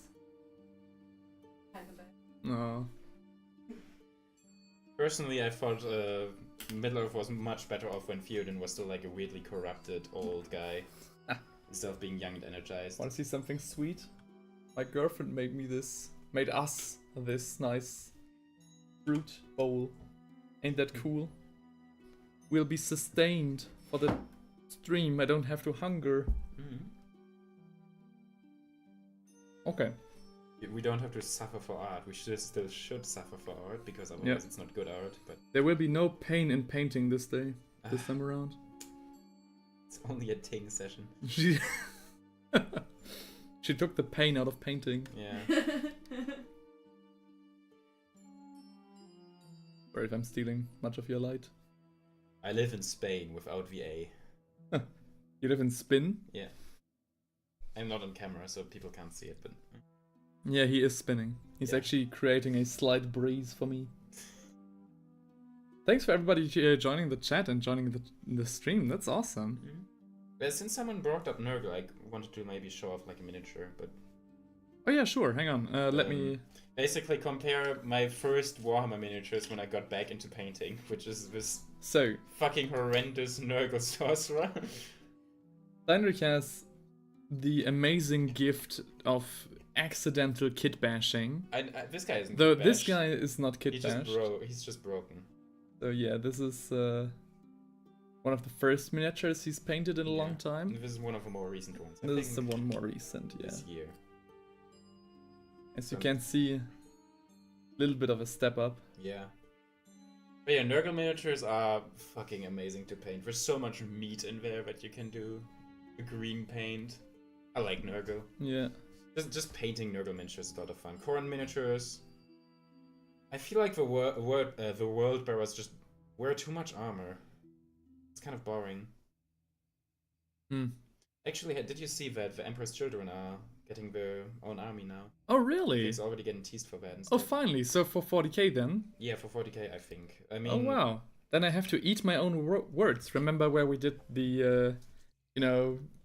Kind of bad. No. Personally, I thought Middle-earth was much better off when Theoden was still like a weirdly corrupted old guy. Instead of being young and energized. Want to see something sweet? My girlfriend made us this nice fruit bowl. Ain't that cool? We'll be sustained for the stream. I don't have to hunger. Okay. We don't have to suffer for art. We still should suffer for art, because otherwise it's not good art. But There will be no pain in painting this day, this time around. It's only a ting session. She she took the pain out of painting. Yeah. Or if I'm stealing much of your light. I live in Spain without VA. You live in Spin? Yeah. I'm not on camera, so people can't see it, but... Yeah, he is spinning. He's Yeah. actually creating a slight breeze for me. Thanks for everybody joining the chat and joining the stream. That's awesome. Well, since someone brought up Nurgle, I wanted to maybe show off like a miniature, but... Oh yeah, sure. Hang on. Let me... Basically compare my first Warhammer miniatures when I got back into painting, which is this So, fucking horrendous Nurgle sorcerer. Heinrich has the amazing gift of accidental kit bashing. This guy isn't Though kit this bashed. guy is not kit He just bashed. he's just broken. So yeah, this is one of the first miniatures he's painted in a long Yeah. time. This is one of the more recent ones. I This is the think one more recent, yeah. this year. As you can see, a little bit of a step up. Yeah. But yeah, Nurgle miniatures are fucking amazing to paint. There's so much meat in there that you can do. The green paint. I like Nurgle. Yeah. Just painting Nurgle miniatures is a lot of fun. Khorne miniatures. I feel like the world bearers just wear too much armor. It's kind of boring. Hmm. Actually, did you see that the Emperor's children are getting their own army now? Oh really? He's already getting teased for that and Oh stuff. finally, so for 40k then? Yeah, for 40k, I think. I mean, Oh wow. Then I have to eat my own words. Remember where we did the,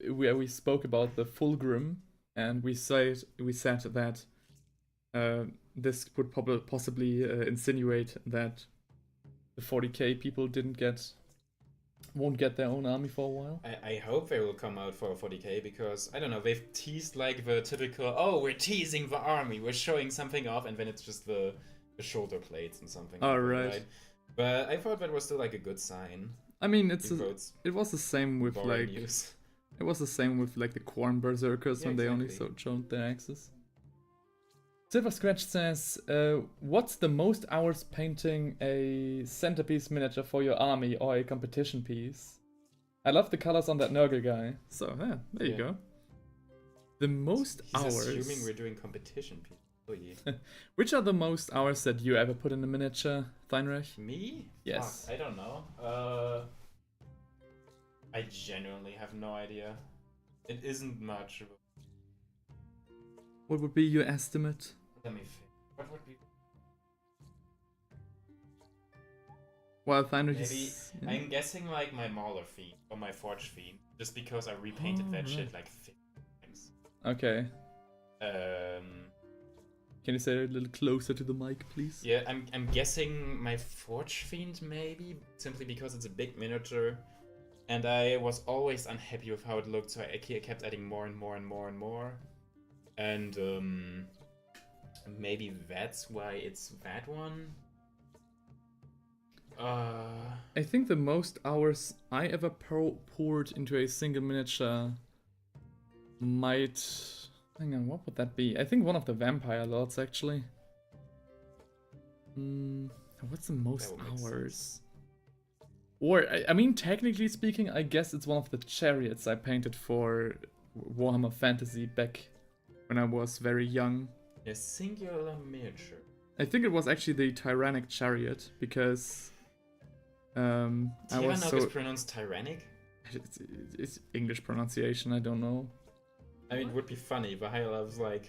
where we spoke about the Fulgrim, and we said that this would possibly insinuate that the 40k people won't get their own army for a while. I hope they will come out for 40k because, I don't know, they've teased like the typical, oh, we're teasing the army, we're showing something off, and then it's just the shoulder plates and something. Oh, like that, right. But I thought that was still like a good sign. I mean, Even though it's it was the same with boring like news. it was the same with like the Khorne berserkers Yeah, when they only exactly. showed their axes. Silver Scratch says, what's the most hours painting a centerpiece miniature for your army or a competition piece? I love the colors on that Nurgle guy. So, yeah, there you Yeah. go. The most He's hours... assuming we're doing competition people. Oh, yeah. Which are the most hours that you ever put in a miniature, Theinrich? Me? Yes. Fuck, I don't know. I genuinely have no idea. It isn't much. What would be your estimate? Let me think. What would be... Well, Theinrich Maybe is... yeah. I'm guessing like my Mauler Fiend or my Forge Fiend, just because I repainted Oh, that right. shit like 50 times. Okay. Um, Can you say it a little closer to the mic, please? yeah, I'm guessing my Forge Fiend maybe, simply because it's a big miniature, and I was always unhappy with how it looked, so I kept adding more and more and more and more, and maybe that's why it's that one. I think the most hours I ever poured into a single miniature might... Hang on, what would that be? I think one of the Vampire Lords, actually. What's the most That would make hours? sense. Or, I mean, technically speaking, I guess it's one of the chariots I painted for Warhammer Fantasy back when I was very young. A singular miniature. I think it was actually the Tyrannic Chariot, because... I was Tyrannog so... is pronounced tyrannic? It's English pronunciation, I don't know. I mean, it would be funny, but High Elves like,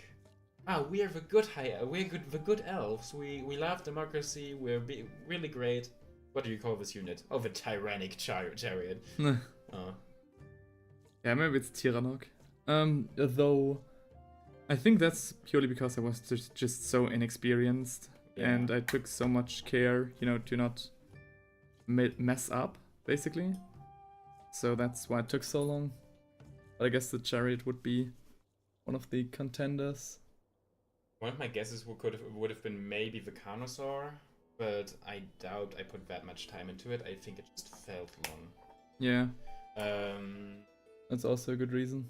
we are the good the good elves. We love democracy. We're really great. What do you call this unit? Oh, the tyrannic chariot. Oh. Yeah, maybe it's Tyrannog. Though, I think that's purely because I was just so inexperienced, Yeah. and I took so much care, to not mess up, basically. So that's why it took so long. But I guess the chariot would be one of the contenders. One of my guesses would have been maybe the Carnosaur, but I doubt I put that much time into it. I think it just felt long. Yeah, that's also a good reason.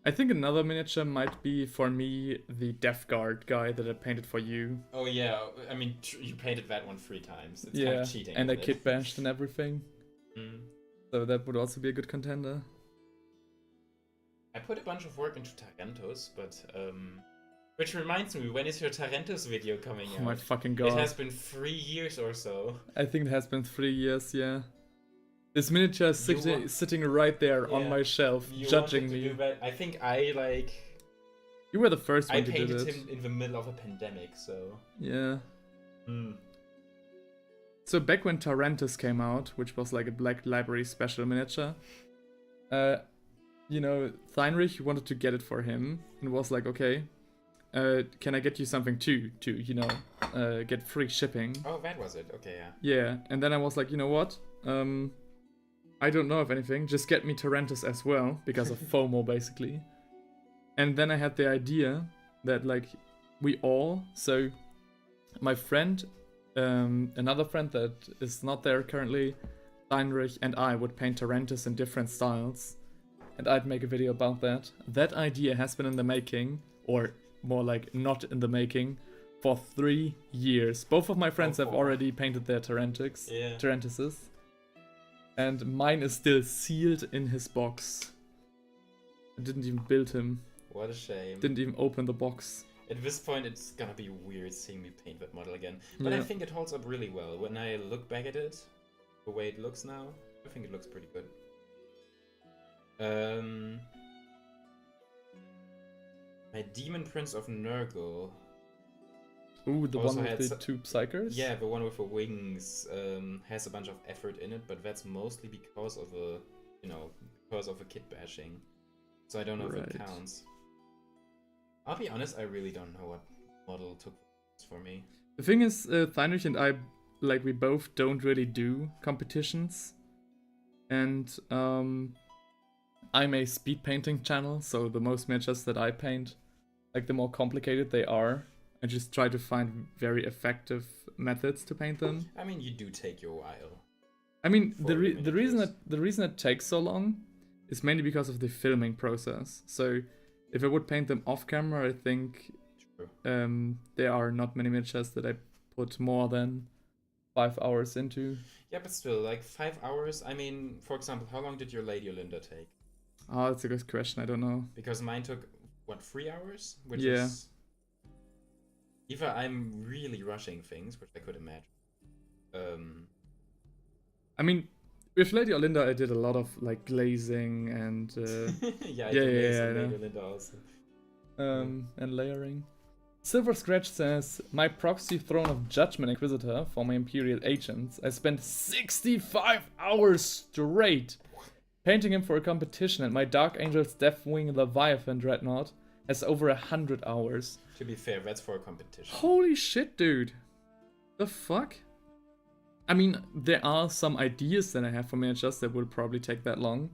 I think another miniature might be, for me, the Death Guard guy that I painted for you. Oh yeah, I mean, you painted that one 3 times. It's kind Yeah, of cheating. and I isn't it? kit bashed and everything. Mm. So that would also be a good contender. I put a bunch of work into Tarentus, but which reminds me, when is your Tarentus video coming Oh out? my fucking god. It has been 3 years or so. I think it has been 3 years, yeah. This miniature is sitting right there on my shelf, You judging wanted to me. do that. I think You were the first I one to do painted it. him in the middle of a pandemic, so. Yeah. Hmm. So back when Tarentus came out, which was like a Black Library special miniature, you know, Theinrich wanted to get it for him and was like, okay, can I get you something too, you know, get free shipping? Oh, that was it. Okay, yeah. Yeah, and then I was like, you know what? I don't know of anything, just get me Tarentus as well, because of FOMO basically. And then I had the idea that like, we all, so my friend, another friend that is not there currently, Heinrich and I would paint Tarentus in different styles, and I'd make a video about that. That idea has been in the making, or more like not in the making, for 3 years. Both of my friends have already painted their Tarentuses, and mine is still sealed in his box. I didn't even build him. What a shame. Didn't even open the box. At this point, it's gonna be weird seeing me paint that model again. But I think it holds up really well. When I look back at it, the way it looks now, I think it looks pretty good. My Demon Prince of Nurgle. Ooh, the also one with the 2 psychers? Yeah, the one with the wings has a bunch of effort in it, but that's mostly because of a, you know, because of a kit bashing. So I don't know if it counts. I'll be honest, I really don't know what model took for me. The thing is, Heinrich and I, like, we both don't really do competitions. And I'm a speed painting channel, so the most miniatures that I paint, like the more complicated they are, I just try to find very effective methods to paint them. I mean, you do take your while. I mean, the reason it takes so long is mainly because of the filming process. So if I would paint them off camera, I think there are not many miniatures that I put more than 5 hours into. Yeah, but still, like 5 hours. I mean, for example, how long did your Lady Olinda take? Oh, that's a good question. I don't know. Because mine took, what, 3 hours? Which is... Either I'm really rushing things, which I could imagine. I mean, with Lady Olinda, I did a lot of like glazing and yeah, Lady Olinda also. And layering. Silver Scratch says, my proxy Throne of Judgment Inquisitor for my Imperial Agents, I spent 65 hours straight painting him for a competition, and my Dark Angel's Deathwing Leviathan Dreadnought has over 100 hours. To be fair, that's for a competition. Holy shit, dude. The fuck? I mean, there are some ideas that I have for miniatures that will probably take that long.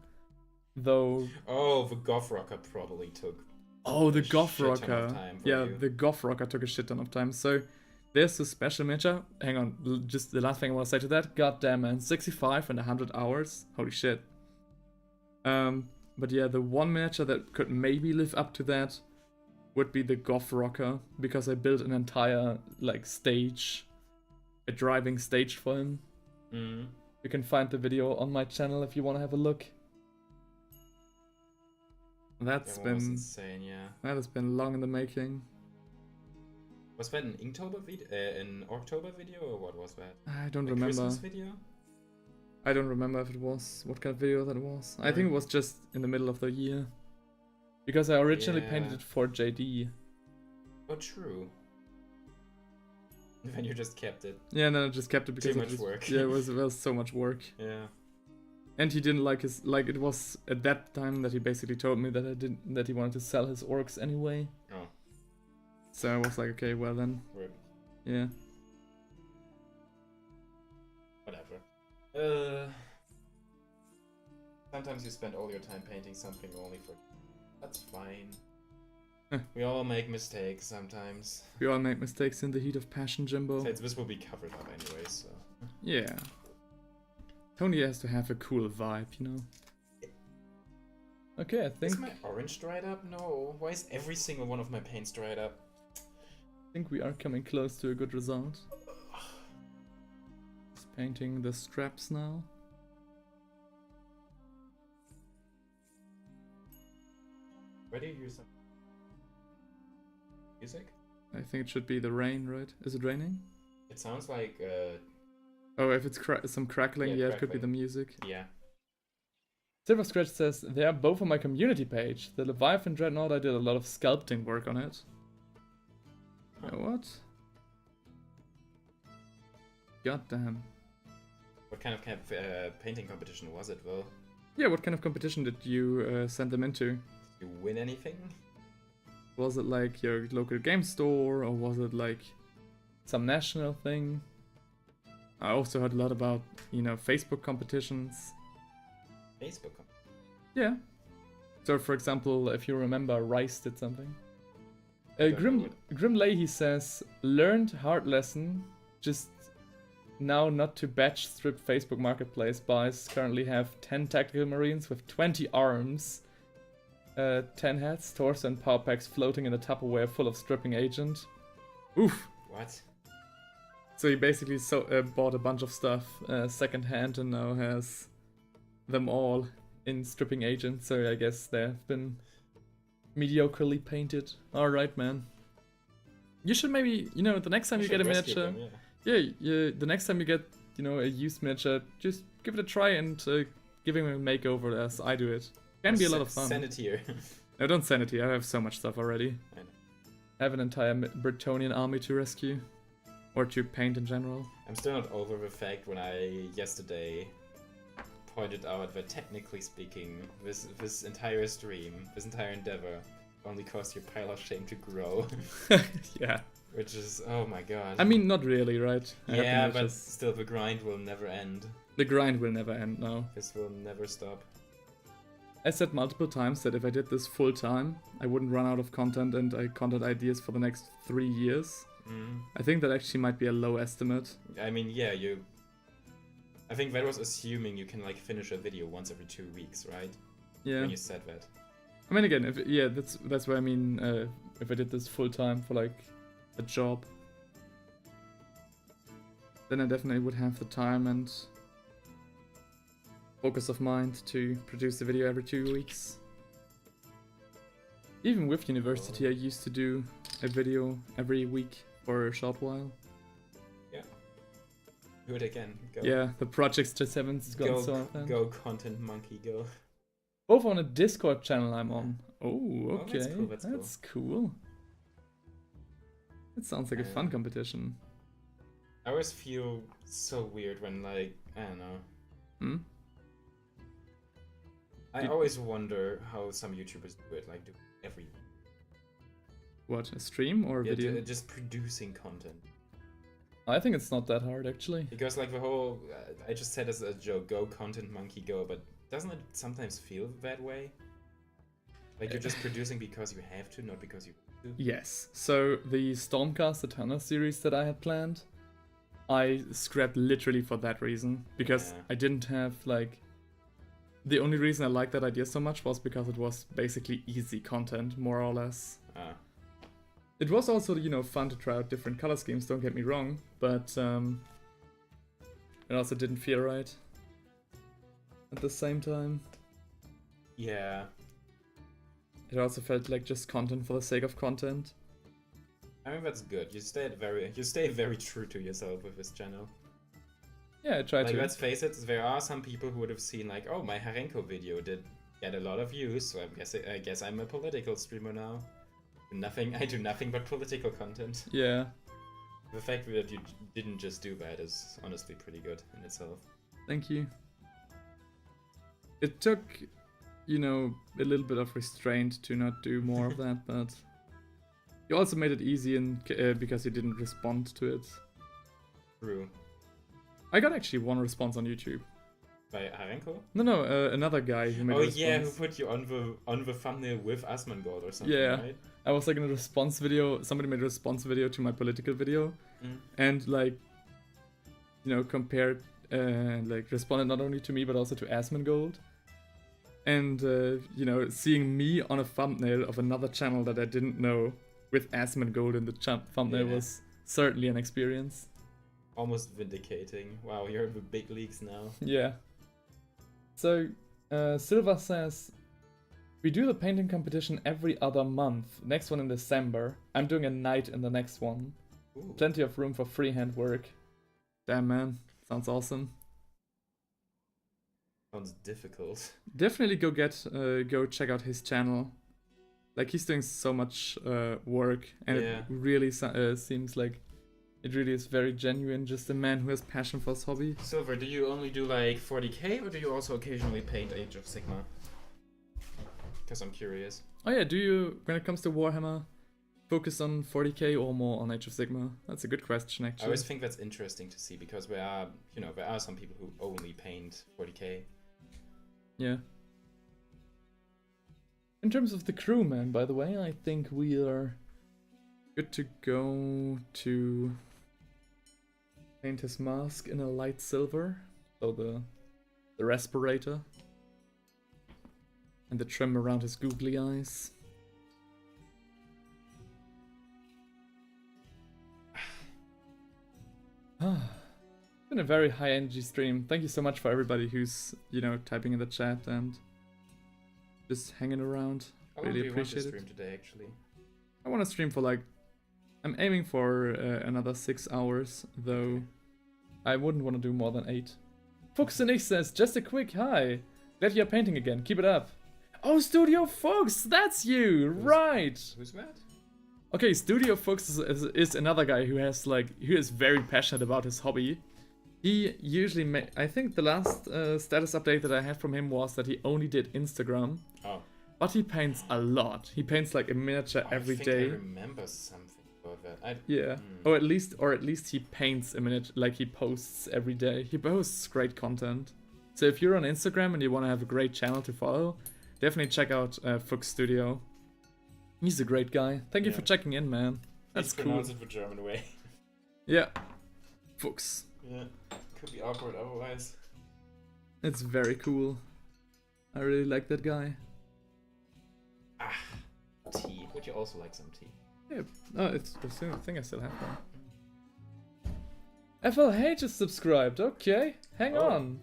Though... Oh, the Goth Rocker probably took... Oh, the Goth Rocker. Yeah, you. The Goth Rocker took a shit ton of time. So, there's a special miniature. Hang on, just the last thing I want to say to that. God damn, man. 65 and 100 hours. Holy shit. But yeah, the one miniature that could maybe live up to that would be the Goth Rocker, because I built an entire, like, stage, a driving stage for him. Mm. You can find the video on my channel if you want to have a look. That's been insane, yeah. That has been long in the making. Was that an Inktober video, an October video, or what was that? I don't a remember. Christmas video? I don't remember if it was what kind of video that was. I think it was just in the middle of the year. Because I originally painted it for JD. Oh, true. Then you just kept it. Yeah, no, I just kept it because too much work. Yeah, it was so much work. Yeah. And he didn't like his, like, it was at that time that he basically told me that he wanted to sell his orcs anyway. Oh. So I was like, okay, well then. Rip. Yeah. Whatever. Sometimes you spend all your time painting something only for... That's fine. We all make mistakes sometimes. We all make mistakes in the heat of passion, Jimbo. This will be covered up anyway, so... Yeah. Tony has to have a cool vibe, you know? Okay, I think... Is my orange dried up? No. Why is every single one of my paints dried up? I think we are coming close to a good result. Just painting the straps now. Why do you use some music? I think it should be the rain, right? Is it raining? It sounds like Oh, if it's some crackling, Yeah, yeah, it could be the crackling. music. yeah. Silver Scratch says, they are both on my community page. The Leviathan Dreadnought, I did a lot of sculpting work on it. Huh. What? God damn. What kind of painting competition was it, though? Yeah, what kind of competition did you send them into? Did you win anything? Was it like your local game store, or was it like some national thing? I also heard a lot about, you know, Facebook competitions. Facebook. Yeah. So, for example, if you remember, Rice did something. I don't know Grim Leahy says, learned hard lesson, just now not to batch strip Facebook Marketplace buys. Currently have 10 tactical marines with 20 arms, 10 heads, torso and power packs floating in a Tupperware full of stripping agent. Oof. What? So he basically bought a bunch of stuff second hand and now has them all in stripping agent. So I guess they've been mediocrely painted. Alright, man. You should maybe, you know, the next time you get a rescue miniature... them, yeah. Yeah, the next time you get, you know, a used miniature, just give it a try and give him a makeover as I do it. Can be a lot of fun. Send it here. No, don't send it here. I have so much stuff already. I know. I have an entire Bretonian army to rescue. Or to paint in general. I'm still not over the fact when I yesterday pointed out that technically speaking, this entire stream, this entire endeavor, only cost you a pile of shame to grow. Yeah. Which is, oh my god. I mean, not really, right? I have yeah, to but just- still, the grind will never end. The grind will never end now. This will never stop. I said multiple times that if I did this full time, I wouldn't run out of content and content ideas for the next 3 years. Mm. I think that actually might be a low estimate. I mean, yeah, I think that was assuming you can, like, finish a video once every 2 weeks, right? Yeah. When you said that. I mean, again, that's what I mean. If I did this full time for like a job, then I definitely would have the time and focus of mind to produce a video every 2 weeks. Even with university, I used to do a video every week for a short while. Do it again. Go. Yeah, the project's to 7's gone Go, so often. go, content monkey, go. Both on a Discord channel I'm on. Oh, Oh, okay. that's cool, that's cool. That's cool. It sounds like a fun competition. I always feel so weird when, like, I don't know. Hmm? I Did- always wonder how some YouTubers do it, like, do everything. What, a stream or a Yeah, video? just producing content. I think it's not that hard, actually. Because, like, the whole, I just said as a joke, go content monkey, go, but doesn't it sometimes feel that way? Like, you're just producing because you have to, not because you want to? Yes. So the Stormcast Eternal series that I had planned, I scrapped literally for that reason. Because Yeah. I didn't have, like... The only reason I liked that idea so much was because it was basically easy content, more or less. Ah. It was also, you know, fun to try out different color schemes, don't get me wrong, but it also didn't feel right at the same time. Yeah. It also felt like just content for the sake of content. I mean, that's good. You stay very true to yourself with this channel. Yeah, I tried Like, to. let's face it, there are some people who would have seen, like, oh, my Harenko video did get a lot of views, so I guess I'm a political streamer now. I do nothing but political content. Yeah, The fact that you didn't just do that is honestly pretty good in itself. thank you. It took, you know, a little bit of restraint to not do more of that, but you also made it easy because you didn't respond to it. True. I got actually one response on YouTube. By Harenko? No, another guy who made a Oh response. yeah, who put you on the thumbnail with Asmongold or something, Yeah. right? I was like in a response video, somebody made a response video to my political video, Mm. and like, you know, compared, like responded not only to me but also to Asmongold. And, you know, seeing me on a thumbnail of another channel that I didn't know with Asmongold in the thumbnail Yeah. was certainly an experience. Almost vindicating. Wow, you're in the big leagues now. Yeah. So, Silva says, We do the painting competition every other month. Next one in December. I'm doing a night in the next one. Ooh. Plenty of room for freehand work. Damn, man. Sounds awesome. Sounds difficult. Definitely go check out his channel. Like, he's doing so much work, and Yeah. it really seems like it really is very genuine. Just a man who has passion for his hobby. Silver, do you only do like 40k or do you also occasionally paint Age of Sigma? Because I'm curious. Oh yeah, do you, when it comes to Warhammer, focus on 40k or more on Age of Sigma? That's a good question, I actually. always think that's interesting to see because there are some people who only paint 40k. Yeah. In terms of the crew, man, by the way, I think we are good to go to paint his mask in a light silver. So the respirator. And the trim around his googly eyes. Been a very high energy stream. Thank you so much for everybody who's, typing in the chat and just hanging around. How long Really do you want to appreciate it. stream today, actually? I want to stream for I'm aiming for another 6 hours, though I wouldn't want to do more than 8. Fuchsenich says, just a quick hi. Glad you're painting again. Keep it up. Oh, Studio Fuchs, that's you, right? Who's that? Okay, Studio Fuchs is another guy who has who is very passionate about his hobby. He usually I think the last status update that I had from him was that he only did Instagram. Oh. But he paints a lot. He paints like a miniature every I think day. I remember something about that. Yeah. Or at least he paints a minute, like he posts every day. He posts great content. So if you're on Instagram and you want to have a great channel to follow, definitely check out Fuchs Studio. He's a great guy. Thank you for checking in, man. That's cool. Pronounce it the German way. Yeah. Fuchs. Yeah. Could be awkward otherwise. It's very cool. I really like that guy. Tea. Would you also like some tea? Yeah. Oh, it's the thing I still have one. FLH is subscribed. Okay. Hang on.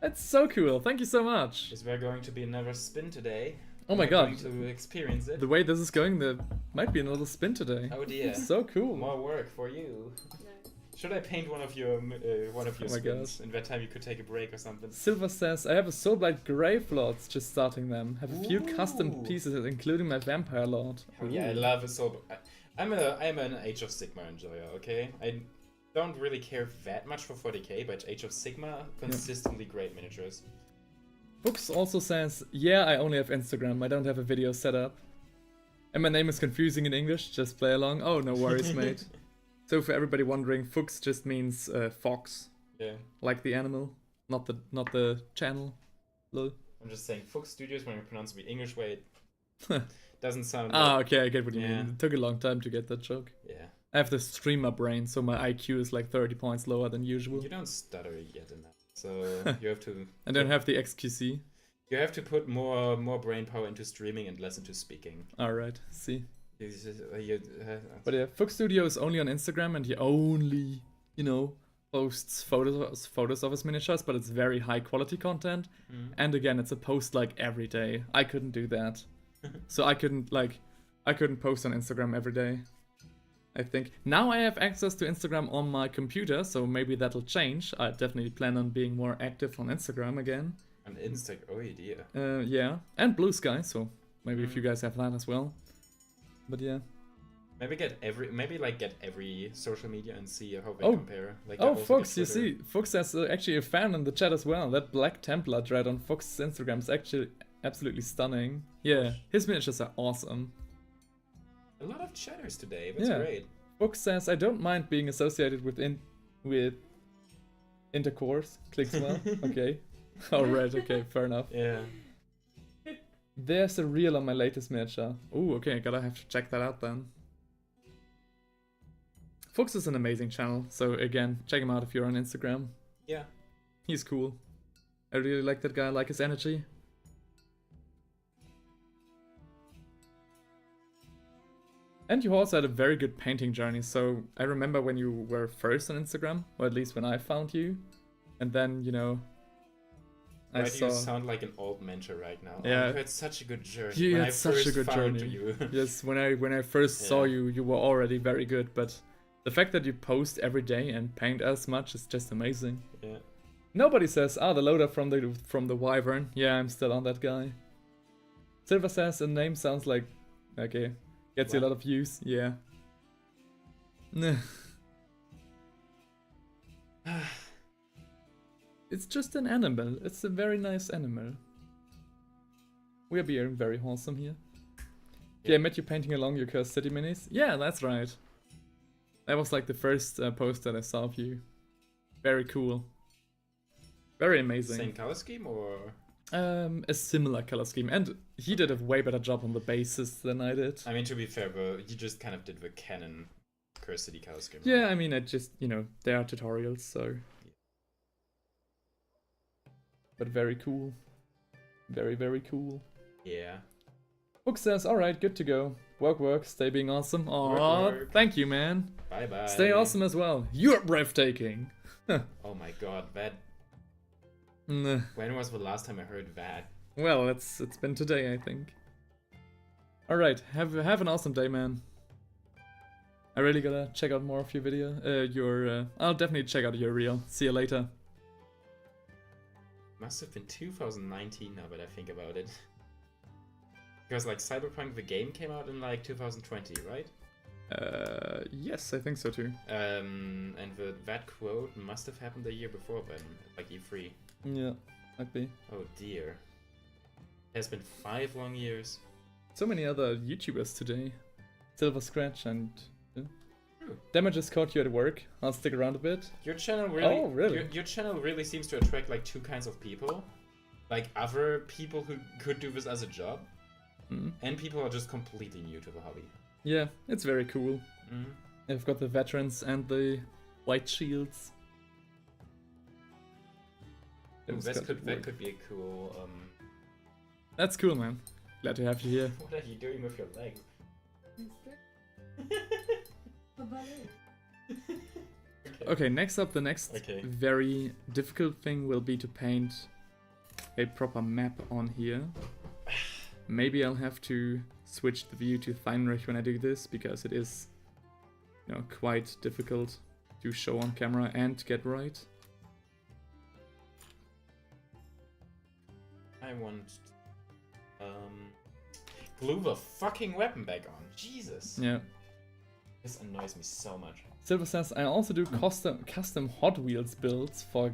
That's so cool. Thank you so much. Is there going to be another spin today? Oh my Am I god. going to experience it? The way this is going, there might be another spin today. Oh dear. So cool. More work for you. No. Should I paint one of your Oh my spins? In that time you could take a break or something. Silver says, I have a Soulblight Grave Lords, just starting them. Have a few custom Ooh. pieces, including my Vampire Lord. Oh, yeah, I love it so. I'm an Age of Sigma enjoyer. Okay, I don't really care that much for 40k, but Age of Sigma consistently great miniatures. Books also says, yeah, I only have Instagram. I don't have a video set up. And my name is confusing in English. Just play along. Oh, no worries, mate. So for everybody wondering, Fuchs just means fox, Yeah. like the animal, not the channel. Lol. I'm just saying, Fuchs Studios, when you pronounce it the English way, it doesn't sound. Ah, okay, I get what you Yeah. mean. It took a long time to get that joke. Yeah. I have the streamer brain, so my IQ is like 30 points lower than usual. You don't stutter yet enough, so you have to. I don't have the XQC. You have to put more brain power into streaming and less into speaking. Alright, see. But But yeah, Fuchs Studio is only on Instagram and he only, posts photos of his miniatures, but it's very high quality content. And again, it's a post like every day. I couldn't do that. So I couldn't post on Instagram every day. I think. Now I have access to Instagram on my computer, so maybe that'll change. I definitely plan on being more active on Instagram again. on Instagram, oh dear. Yeah, and Blue Sky, so maybe if you guys have that as well. But yeah. Maybe get every social media and see how they Oh. compare. Like Oh, also get Fox, you Twitter. see, Fox has actually a fan in the chat as well. That Black Templar dread on Fox's Instagram is actually absolutely stunning. Yeah, his miniatures are awesome. A lot of chatters today. That's Yeah. great. Fox says, I don't mind being associated with intercourse. Clicks well. Okay. Alright, okay, fair enough. Yeah. There's a reel on my latest miniature. Oh, okay, gotta have to check that out then. Fox is an amazing channel, so again, check him out if you're on Instagram. Yeah. He's cool. I really like that guy, I like his energy. And you also had a very good painting journey, so I remember when you were first on Instagram, or at least when I found you, and then, I Why do saw. you sound like an old mentor right now? Yeah. Oh, you had such a good journey. You when had I such a first good found journey. You. Yes, when I first saw Yeah. you, you were already very good. But the fact that you post every day and paint as much is just amazing. Yeah. Nobody says, "Ah, the loader from the Wyvern." Yeah, I'm still on that guy. Silver says a name sounds like okay, gets you a What? lot of views. Yeah. Nah. It's just an animal. It's a very nice animal. We are being very wholesome here. Yeah, I met you painting along your Cursed City minis. Yeah, that's right. That was like the first post that I saw of you. Very cool. Very amazing. Same color scheme or? A similar color scheme, and he did a way better job on the bases than I did. I mean, to be fair, but you just kind of did the canon Cursed City color scheme. Yeah, right? I mean, I just, there are tutorials, so. But very cool. Very, very cool. Yeah. Book says, alright, good to go. Work, stay being awesome. Work, Aw, work. thank you, man. Bye bye. Stay awesome as well. You're breathtaking. Oh my god, that. Nah. When was the last time I heard that? Well, it's been today, I think. Alright, have an awesome day, man. I really gotta check out more of your video. I'll definitely check out your reel. See you later. Must have been 2019 now that I think about it. Because like Cyberpunk the game came out in like 2020, right? Yes, I think so too. And that quote must have happened a year before then, like E3. Yeah, might be. Oh dear. It has been 5 long years. So many other YouTubers today. Silver Scratch and... True. Damages caught you at work. I'll stick around a bit. Your channel really, Oh, really? Your channel really seems to attract like 2 kinds of people. Like other people who could do this as a job, and people who are just completely new to the hobby. Yeah, it's very cool. Mm. I've got the veterans and the white shields. Ooh, It's that got could work. be a cool. That's cool, man. Glad to have you here. What are you doing with your legs? What about it? Okay, next up, the next Okay. very difficult thing will be to paint a proper map on here. Maybe I'll have to switch the view to Feinrich when I do this, because it is, quite difficult to show on camera and get right. I want glue the fucking weapon back on. Jesus. Yeah. This annoys me so much. Silver says, I also do custom Hot Wheels builds for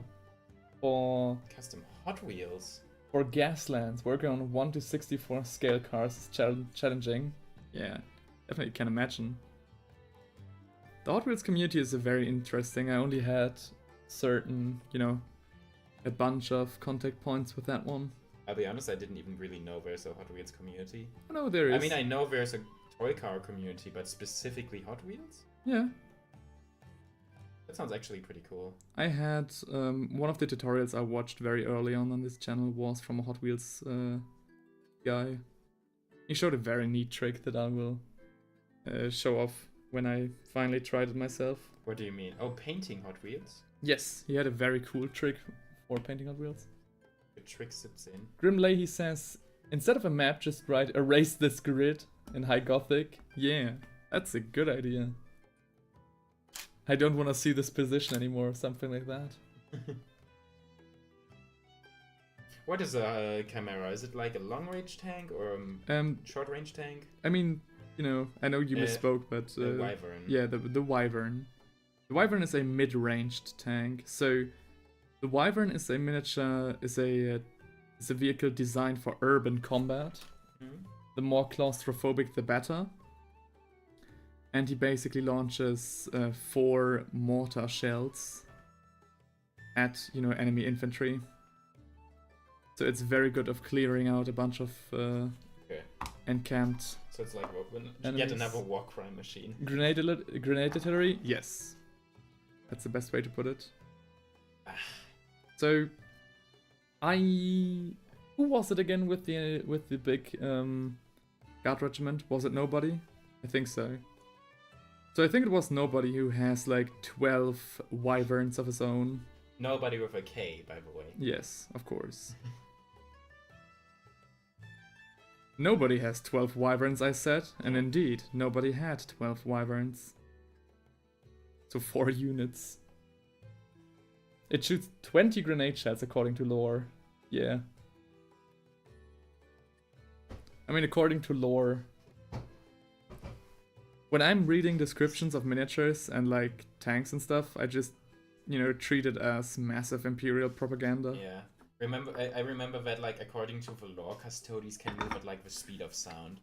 Custom Hot Wheels. Gaslands. Working on 1 to 64 scale cars is challenging. Yeah, definitely can imagine. The Hot Wheels community is very interesting. I only had certain, a bunch of contact points with that one. I'll be honest, I didn't even really know there's a Hot Wheels community. Oh no, there is. I mean, I know there's a toy car community, but specifically Hot Wheels? Yeah. That sounds actually pretty cool. I had one of the tutorials I watched very early on this channel was from a Hot Wheels guy. He showed a very neat trick that I will show off when I finally tried it myself. What do you mean? Oh, painting Hot Wheels? Yes, he had a very cool trick for painting Hot Wheels. The trick sits in. Grim Leahy says, instead of a map, just write erase this grid in High Gothic. Yeah, that's a good idea. I don't want to see this position anymore or something like that. What is a Chimera? Is it like a long-range tank or a short-range tank? I mean, I know you misspoke, but... The Wyvern. Yeah, the Wyvern. The Wyvern is a mid-ranged tank, so the Wyvern is a miniature, is a vehicle designed for urban combat. Mhm. The more claustrophobic, the better. And he basically launches 4 mortar shells at, enemy infantry. So it's very good of clearing out a bunch of Okay. encamped So it's like yet Enemies. another war crime machine. grenade artillery. Yes, that's the best way to put it. So, who was it again with the big guard regiment? Was it nobody? I think so. So I think it was nobody who has like 12 wyverns of his own. Nobody with a K, by the way. Yes, of course. Nobody has 12 wyverns, I said, and indeed, nobody had 12 wyverns. So 4 units. It shoots 20 grenade shells according to lore. Yeah. I mean, according to lore, when I'm reading descriptions of miniatures and like tanks and stuff, I just, treat it as massive Imperial propaganda. Yeah. I remember that, like, according to the lore, custodies can move at like the speed of sound.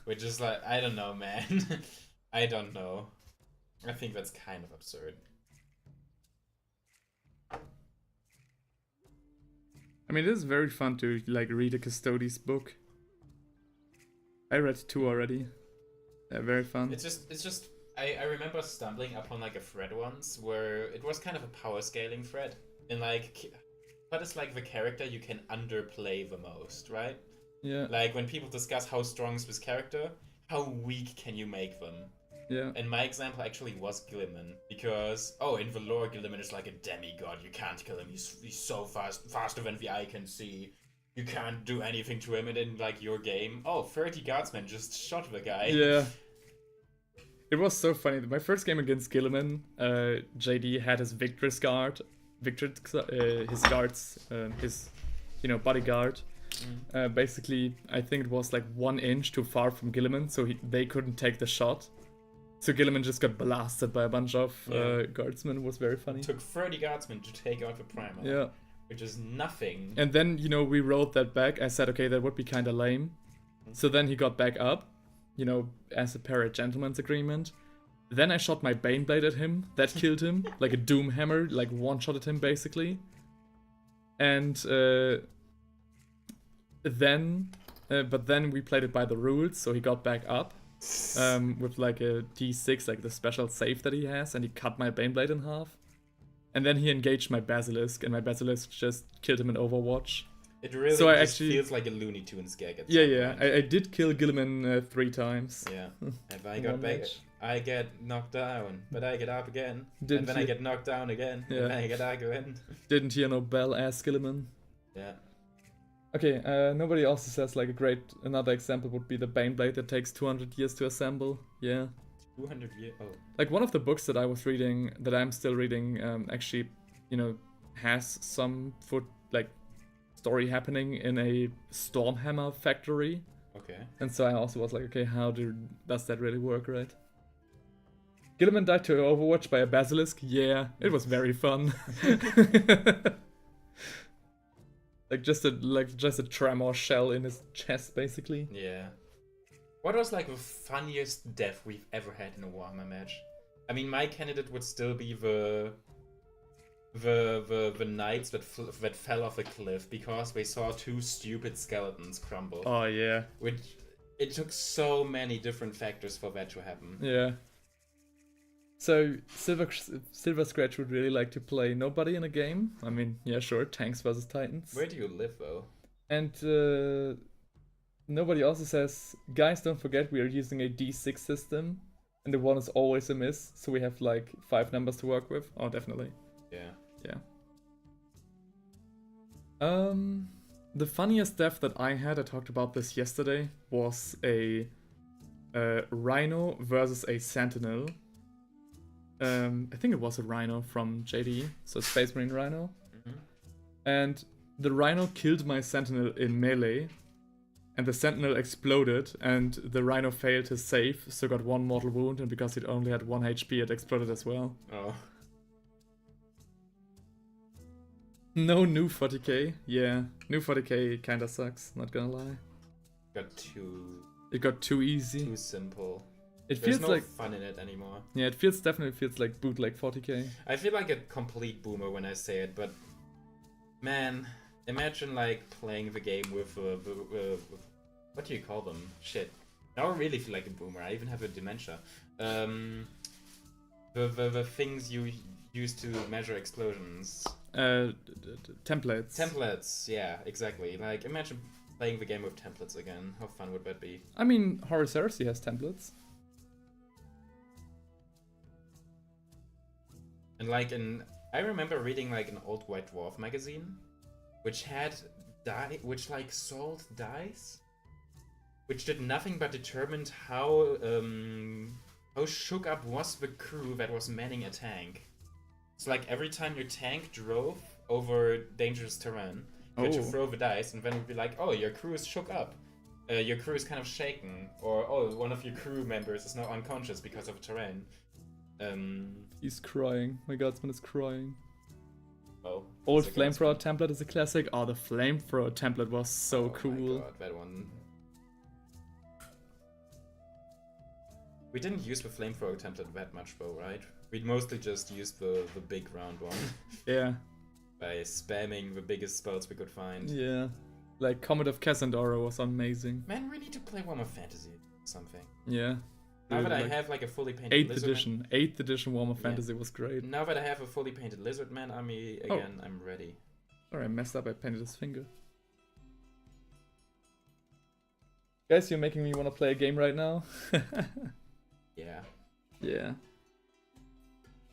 Which is like, I don't know, man. I don't know. I think that's kind of absurd. I mean, it is very fun to like read a custodies book. I read 2 already. They're very fun. It's just I remember stumbling upon like a thread once where it was kind of a power scaling thread. And like, what is like the character you can underplay the most, right? Yeah. Like when people discuss how strong is this character, how weak can you make them? Yeah. And my example actually was Gilliman, because in the lore Gilliman is like a demigod. You can't kill him. He's so faster than the eye can see. You can't do anything to him. And in like your game, 30 guardsmen just shot the guy. Yeah. It was so funny. My first game against Gilliman, JD had his Victor's guard, his guards, his, bodyguard. Basically, I think it was like 1 inch too far from Gilliman, so they couldn't take the shot. So Gilliman just got blasted by a bunch of guardsmen. It was very funny. It took 30 guardsmen to take out the primer. Yeah. Which is nothing. And then, we rolled that back. I said, okay, that would be kind of lame. So then he got back up, as per a gentleman's agreement. Then I shot my Baneblade at him. That killed him. Like a Doom Hammer, like one-shotted him, basically. And then we played it by the rules, so he got back up. With like a D6, like the special save that he has, and he cut my Baneblade in half. And then he engaged my Basilisk, and my Basilisk just killed him in Overwatch. It really so feels like a Looney Tunes gag at Yeah. some point. I did kill Gilliman 3 times. Yeah. If I got back, I get knocked down, but I get up again. Didn't and then I get knocked down again. Yeah. And then I get up again. Didn't hear no bell ass Gilliman. Yeah. Okay, nobody also says like another example would be the Baneblade that takes 200 years to assemble. Yeah. 200 years? Oh. Like one of the books that I was reading, that I'm still reading, actually, has some story happening in a Stormhammer factory. Okay. And so I also was like, okay, how does that really work, right? Gilliman died to Overwatch by a Basilisk. Yeah, it was very fun. just a tremor shell in his chest, basically. Yeah. What was like the funniest death we've ever had in a Warhammer match? I mean, my candidate would still be the knights that fell off a cliff because they saw 2 stupid skeletons crumble. Oh yeah. Which it took so many different factors for that to happen. Yeah. So Silver Scratch would really like to play nobody in a game. I mean, yeah, sure, tanks versus titans. Where do you live though? And nobody also says, guys, don't forget we are using a D6 system, and the 1 is always a miss, so we have like 5 numbers to work with. Oh, definitely. Yeah. The funniest death that I had, I talked about this yesterday, was a Rhino versus a Sentinel. I think it was a Rhino from JD, so Space Marine Rhino. Mm-hmm. And the Rhino killed my Sentinel in melee, and the Sentinel exploded, and the Rhino failed his save, so got 1 mortal wound, and because it only had 1 HP, it exploded as well. Oh. No new 40k. Yeah, new 40k kinda sucks, not gonna lie. It got too easy. Too simple. It There's feels no like fun in it anymore. Yeah, it definitely feels like bootleg 40k. I feel like a complete boomer when I say it, but man, imagine like playing the game with what do you call them? Shit. Now I really feel like a boomer. I even have a dementia. The things you use to measure explosions. Templates. Templates, yeah, exactly. Like imagine playing the game with templates again. How fun would that be? I mean, Horus Heresy has templates. And like I remember reading like an old White Dwarf magazine, which had which like sold dice, which did nothing but determined how shook up was the crew that was manning a tank. So like every time your tank drove over dangerous terrain, you had to throw the dice, and then it would be like, oh, your crew is shook up. Your crew is kind of shaken, or oh, one of your crew members is now unconscious because of terrain. He's crying. My guardsman is crying. Well, Old flamethrower template is a classic. Oh, the flamethrower template was so cool. My God, that one. We didn't use the flamethrower template that much though, right? We mostly just used the big round one. Yeah. By spamming the biggest spells we could find. Yeah. Like Comet of Cassandra was amazing. Man, we need to play Warhammer Fantasy or something. Yeah. Now that like I have like a fully painted 8th edition Warhammer Fantasy was great. Now that I have a fully painted Lizard Man army again, I'm ready. Sorry, I messed up. I painted his finger. Guys, you're making me want to play a game right now. Yeah. Yeah.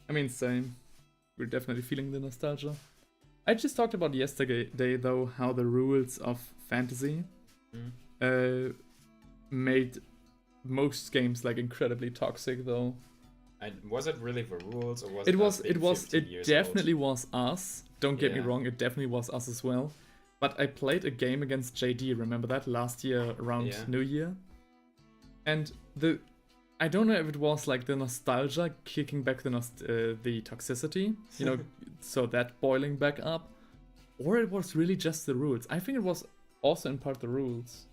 I mean, same. We're definitely feeling the nostalgia. I just talked about yesterday, though, how the rules of fantasy made most games like incredibly toxic, though. Was it really the rules, or was it definitely was us. Don't get me wrong, it definitely was us as well. But I played a game against JD, remember that? Last year around New Year. And I don't know if it was like the nostalgia kicking back the toxicity, you know, so that boiling back up, or it was really just the rules. I think it was also in part the rules.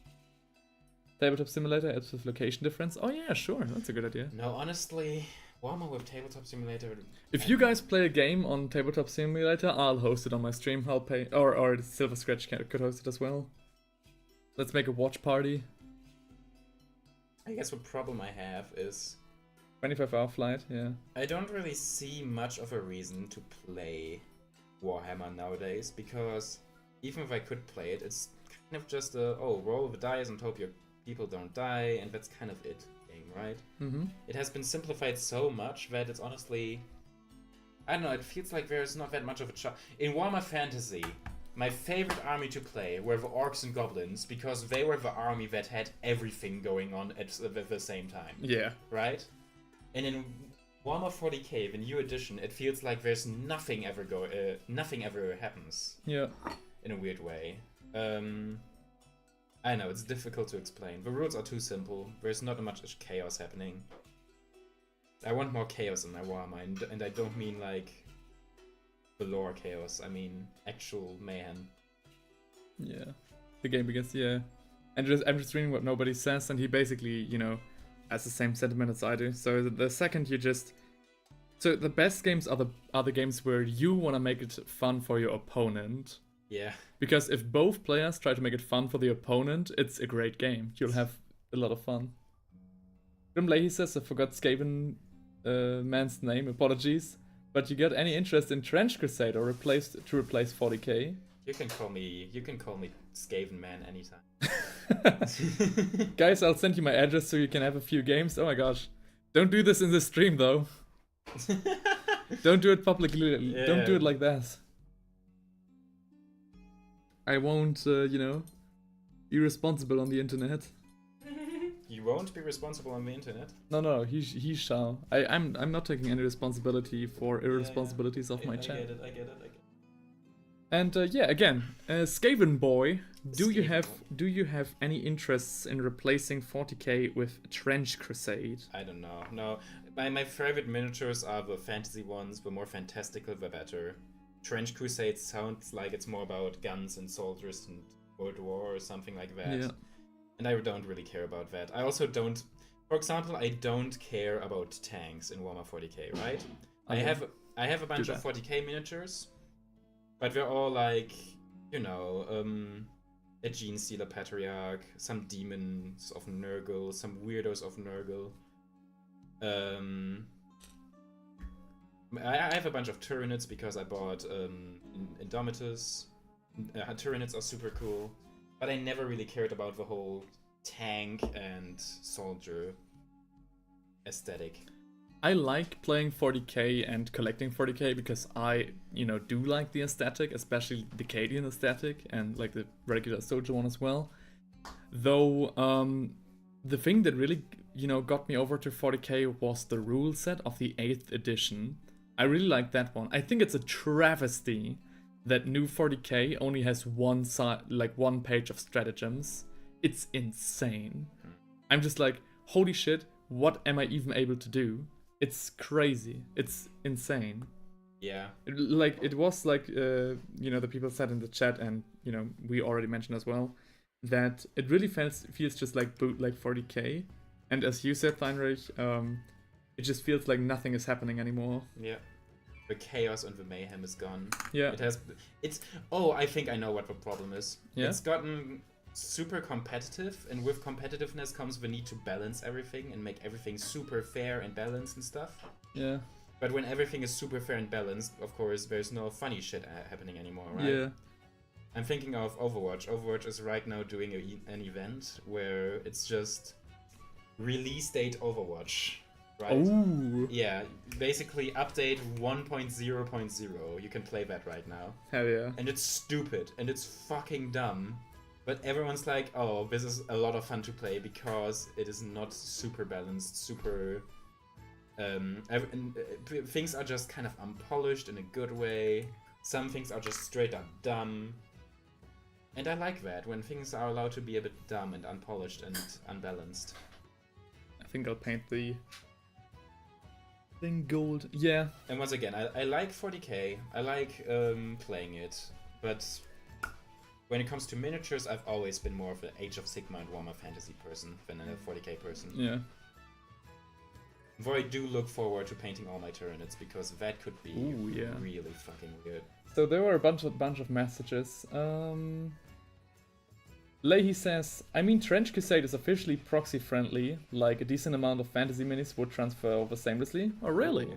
Tabletop Simulator adds with location difference. Oh yeah, sure, that's a good idea. No, honestly, Warhammer with Tabletop Simulator. If you guys play a game on Tabletop Simulator, I'll host it on my stream. I'll pay, or Silver Scratch could host it as well. Let's make a watch party. I guess the problem I have is 25-hour flight, yeah. I don't really see much of a reason to play Warhammer nowadays, because even if I could play it, it's kind of just roll the dice and hope your people don't die, and that's kind of it game, right? Mm-hmm. It has been simplified so much that it's honestly, I don't know, it feels like there's not that much of a in Warhammer Fantasy, my favorite army to play were the Orcs and Goblins, because they were the army that had everything going on at the same time. Yeah. Right? And in Warhammer 40k, the new edition, it feels like there's nothing ever happens. Yeah. In a weird way. I know, it's difficult to explain. The rules are too simple. There's not much chaos happening. I want more chaos in my Warhammer, and I don't mean like the lore chaos, I mean actual mayhem. Yeah. The game begins, yeah. And I'm just reading what nobody says, and he basically, you know, has the same sentiment as I do. So the second you just... So the best games are the games where you want to make it fun for your opponent. Yeah. Because if both players try to make it fun for the opponent, it's a great game. You'll have a lot of fun. Grim Leahy says, I forgot Skaven man's name, apologies. But you got any interest in Trench Crusade or replace 40k? You can call me Skaven Man anytime. Guys, I'll send you my address so you can have a few games. Oh my gosh. Don't do this in the stream though. Don't do it publicly. Yeah. Don't do it like that. I won't, be responsible on the internet. You won't be responsible on the internet? No, he shall. I'm not taking any responsibility for irresponsibilities of my chat. I get it. And again, Skaven boy, do you have any interests in replacing 40k with Trench Crusade? I don't know. No, my favorite miniatures are the fantasy ones. The more fantastical, the better. Trench Crusade sounds like it's more about guns and soldiers and World War or something like that. Yeah. And I don't really care about that. I also don't... For example, I don't care about tanks in Warhammer 40k, right? Okay. I have a bunch of 40k miniatures, but they're all like, a Gene Stealer Patriarch, some demons of Nurgle, some weirdos of Nurgle. I have a bunch of Tyranids because I bought Indomitus. Tyranids are super cool. But I never really cared about the whole tank and soldier aesthetic. I like playing 40k and collecting 40k because I, do like the aesthetic, especially the Cadian aesthetic and like the regular Soja one as well. Though, the thing that really, got me over to 40k was the rule set of the 8th edition. I really like that one. I think it's a travesty that new 40k only has one page of stratagems. It's insane. I'm just like, holy shit, what am I even able to do? It's crazy. It's insane. Yeah. It was like, the people said in the chat, and, we already mentioned as well, that it really feels just like bootleg 40k. And as you said, Heinrich, it just feels like nothing is happening anymore. Yeah. The chaos and the mayhem is gone. Yeah. I think I know what the problem is. Yeah? It's gotten super competitive, and with competitiveness comes the need to balance everything and make everything super fair and balanced and stuff. Yeah. But when everything is super fair and balanced, of course, there's no funny shit happening anymore, right? Yeah. I'm thinking of Overwatch. Overwatch is right now doing an event where it's just release date Overwatch, right? Ooh. Yeah, basically update 1.0.0. You can play that right now. Hell yeah. And it's stupid and it's fucking dumb. But everyone's like, oh, this is a lot of fun to play because it is not super balanced, super... things are just kind of unpolished in a good way. Some things are just straight up dumb. And I like that, when things are allowed to be a bit dumb and unpolished and unbalanced. I think I'll paint the thing gold. Yeah. And once again, I like 40k, I like playing it, but when it comes to miniatures, I've always been more of an Age of Sigmar and Warhammer Fantasy person than a 40k person. Yeah. Though I do look forward to painting all my Tyranids, because that could be really fucking weird. So there were a bunch of messages. Leahy says, I mean, Trench Crusade is officially proxy friendly, like a decent amount of fantasy minis would transfer over seamlessly. Oh, really?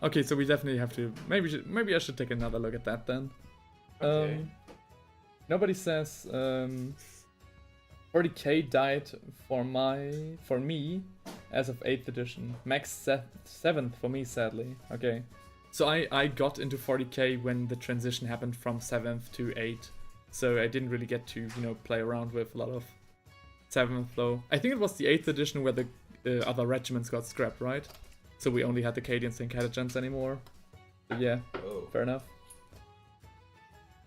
Okay, so we definitely have to. Maybe I should take another look at that then. Okay. Nobody says 40k died for me as of 8th edition. Max 7th for me, sadly. Okay. So I got into 40k when the transition happened from 7th to 8th. So I didn't really get to, play around with a lot of 7th though. I think it was the 8th edition where the other regiments got scrapped, right? So we only had the Cadians and Catagents anymore. But yeah, fair enough.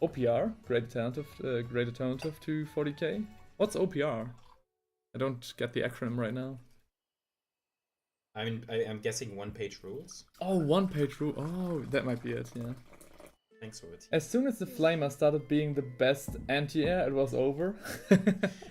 OPR, great alternative to 40k. What's OPR? I don't get the acronym right now. I mean, I'm guessing one-page rules. Oh, one-page rule. Oh, that might be it, yeah. Thanks for it. As soon as the Flamer started being the best anti-air, it was over.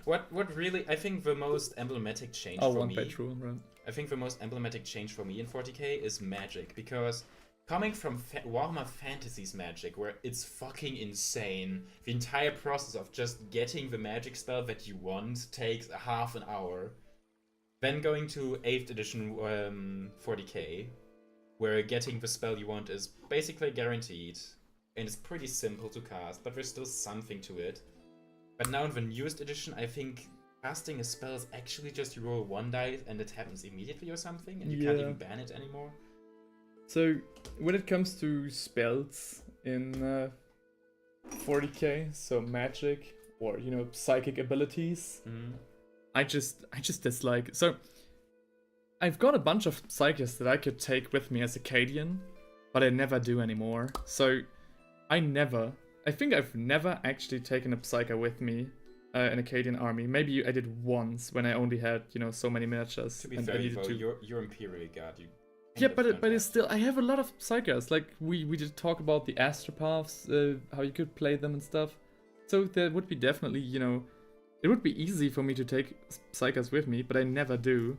What really, I think the most emblematic change for me... Oh, one-page rule, right. I think the most emblematic change for me in 40k is magic, because coming from Warhammer Fantasy's magic, where it's fucking insane, the entire process of just getting the magic spell that you want takes half an hour. Then going to 8th edition 40k, where getting the spell you want is basically guaranteed, and it's pretty simple to cast, but there's still something to it. But now in the newest edition, I think casting a spell is actually just you roll one die and it happens immediately or something, and you can't even ban it anymore. So, when it comes to spells in 40k, so magic or, psychic abilities, I just dislike. So, I've got a bunch of psychics that I could take with me as a Cadian, but I never do anymore. So, I think I've never actually taken a Psyker with me in a Cadian army. Maybe I did once when I only had, so many miniatures. To be fair, you're Imperial Guard. Yeah, but it's still, I have a lot of Psykers. Like, we did talk about the Astropaths, how you could play them and stuff. So there would be definitely, it would be easy for me to take Psykers with me, but I never do.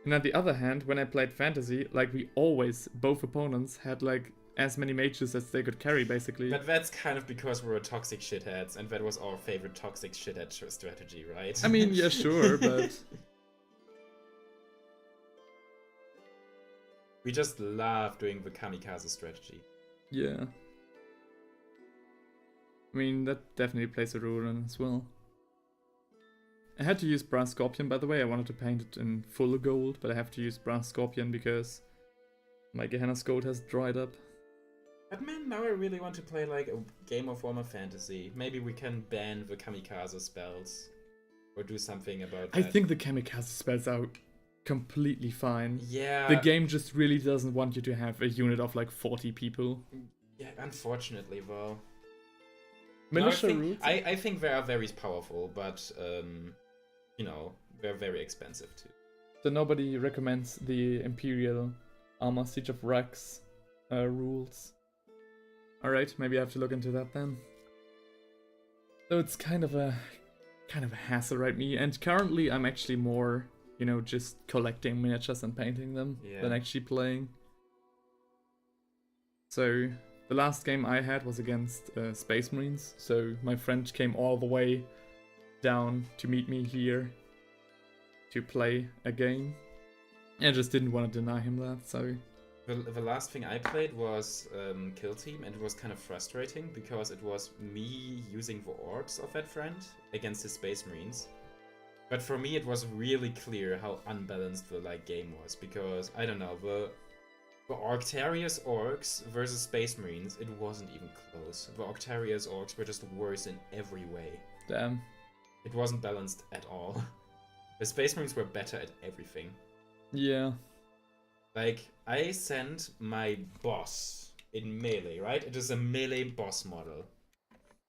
And on the other hand, when I played Fantasy, like, both opponents had, like, as many mages as they could carry, basically. But that's kind of because we were toxic shitheads, and that was our favorite toxic shithead strategy, right? I mean, yeah, sure, but... We just love doing the kamikaze strategy. Yeah. I mean, that definitely plays a role in as well. I had to use Brass Scorpion, by the way. I wanted to paint it in full gold, but I have to use Brass Scorpion because my Gehenna's gold has dried up. But man, now I really want to play like a game of Warhammer Fantasy. Maybe we can ban the Kamikaze spells. Or do something about that. I think the Kamikaze spells are completely fine. Yeah. The game just really doesn't want you to have a unit of like 40 people. Yeah, unfortunately, though. Militia no, roots? I think they are very powerful, but, you know, they're very expensive too. So nobody recommends the Imperial Armor Siege of Rex rules. Alright, maybe I have to look into that then. So it's kind of a hassle, right, me? And currently I'm actually more, you know, just collecting miniatures and painting them than actually playing. So the last game I had was against Space Marines, so my friend came all the way down to meet me here to play a game. I just didn't want to deny him that, so... The last thing I played was Kill Team, and it was kind of frustrating because it was me using the orcs of that friend against his Space Marines. But for me it was really clear how unbalanced the game was, because, I don't know, the Arctarius orcs versus Space Marines, it wasn't even close. The Arctarius orcs were just worse in every way. Damn. It wasn't balanced at all. The Space Marines were better at everything. Yeah. Like, I sent my boss in melee, right? It is a melee boss model.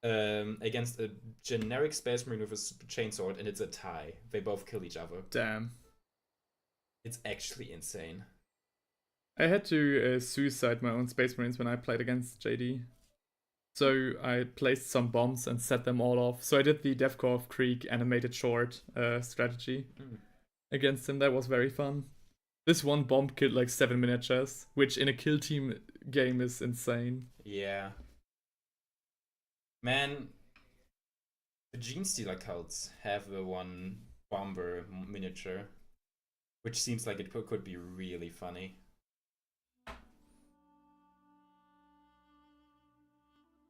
Against a generic Space Marine with a chainsword, and it's a tie. They both kill each other. Damn. It's actually insane. I had to suicide my own Space Marines when I played against JD. So I placed some bombs and set them all off. So I did the Deathcore of Krieg animated short strategy against him. That was very fun. This one bomb killed like 7 miniatures, which in a kill team game is insane. Yeah. Man, the Gene Stealer cults have the one bomber miniature, which seems like it could be really funny.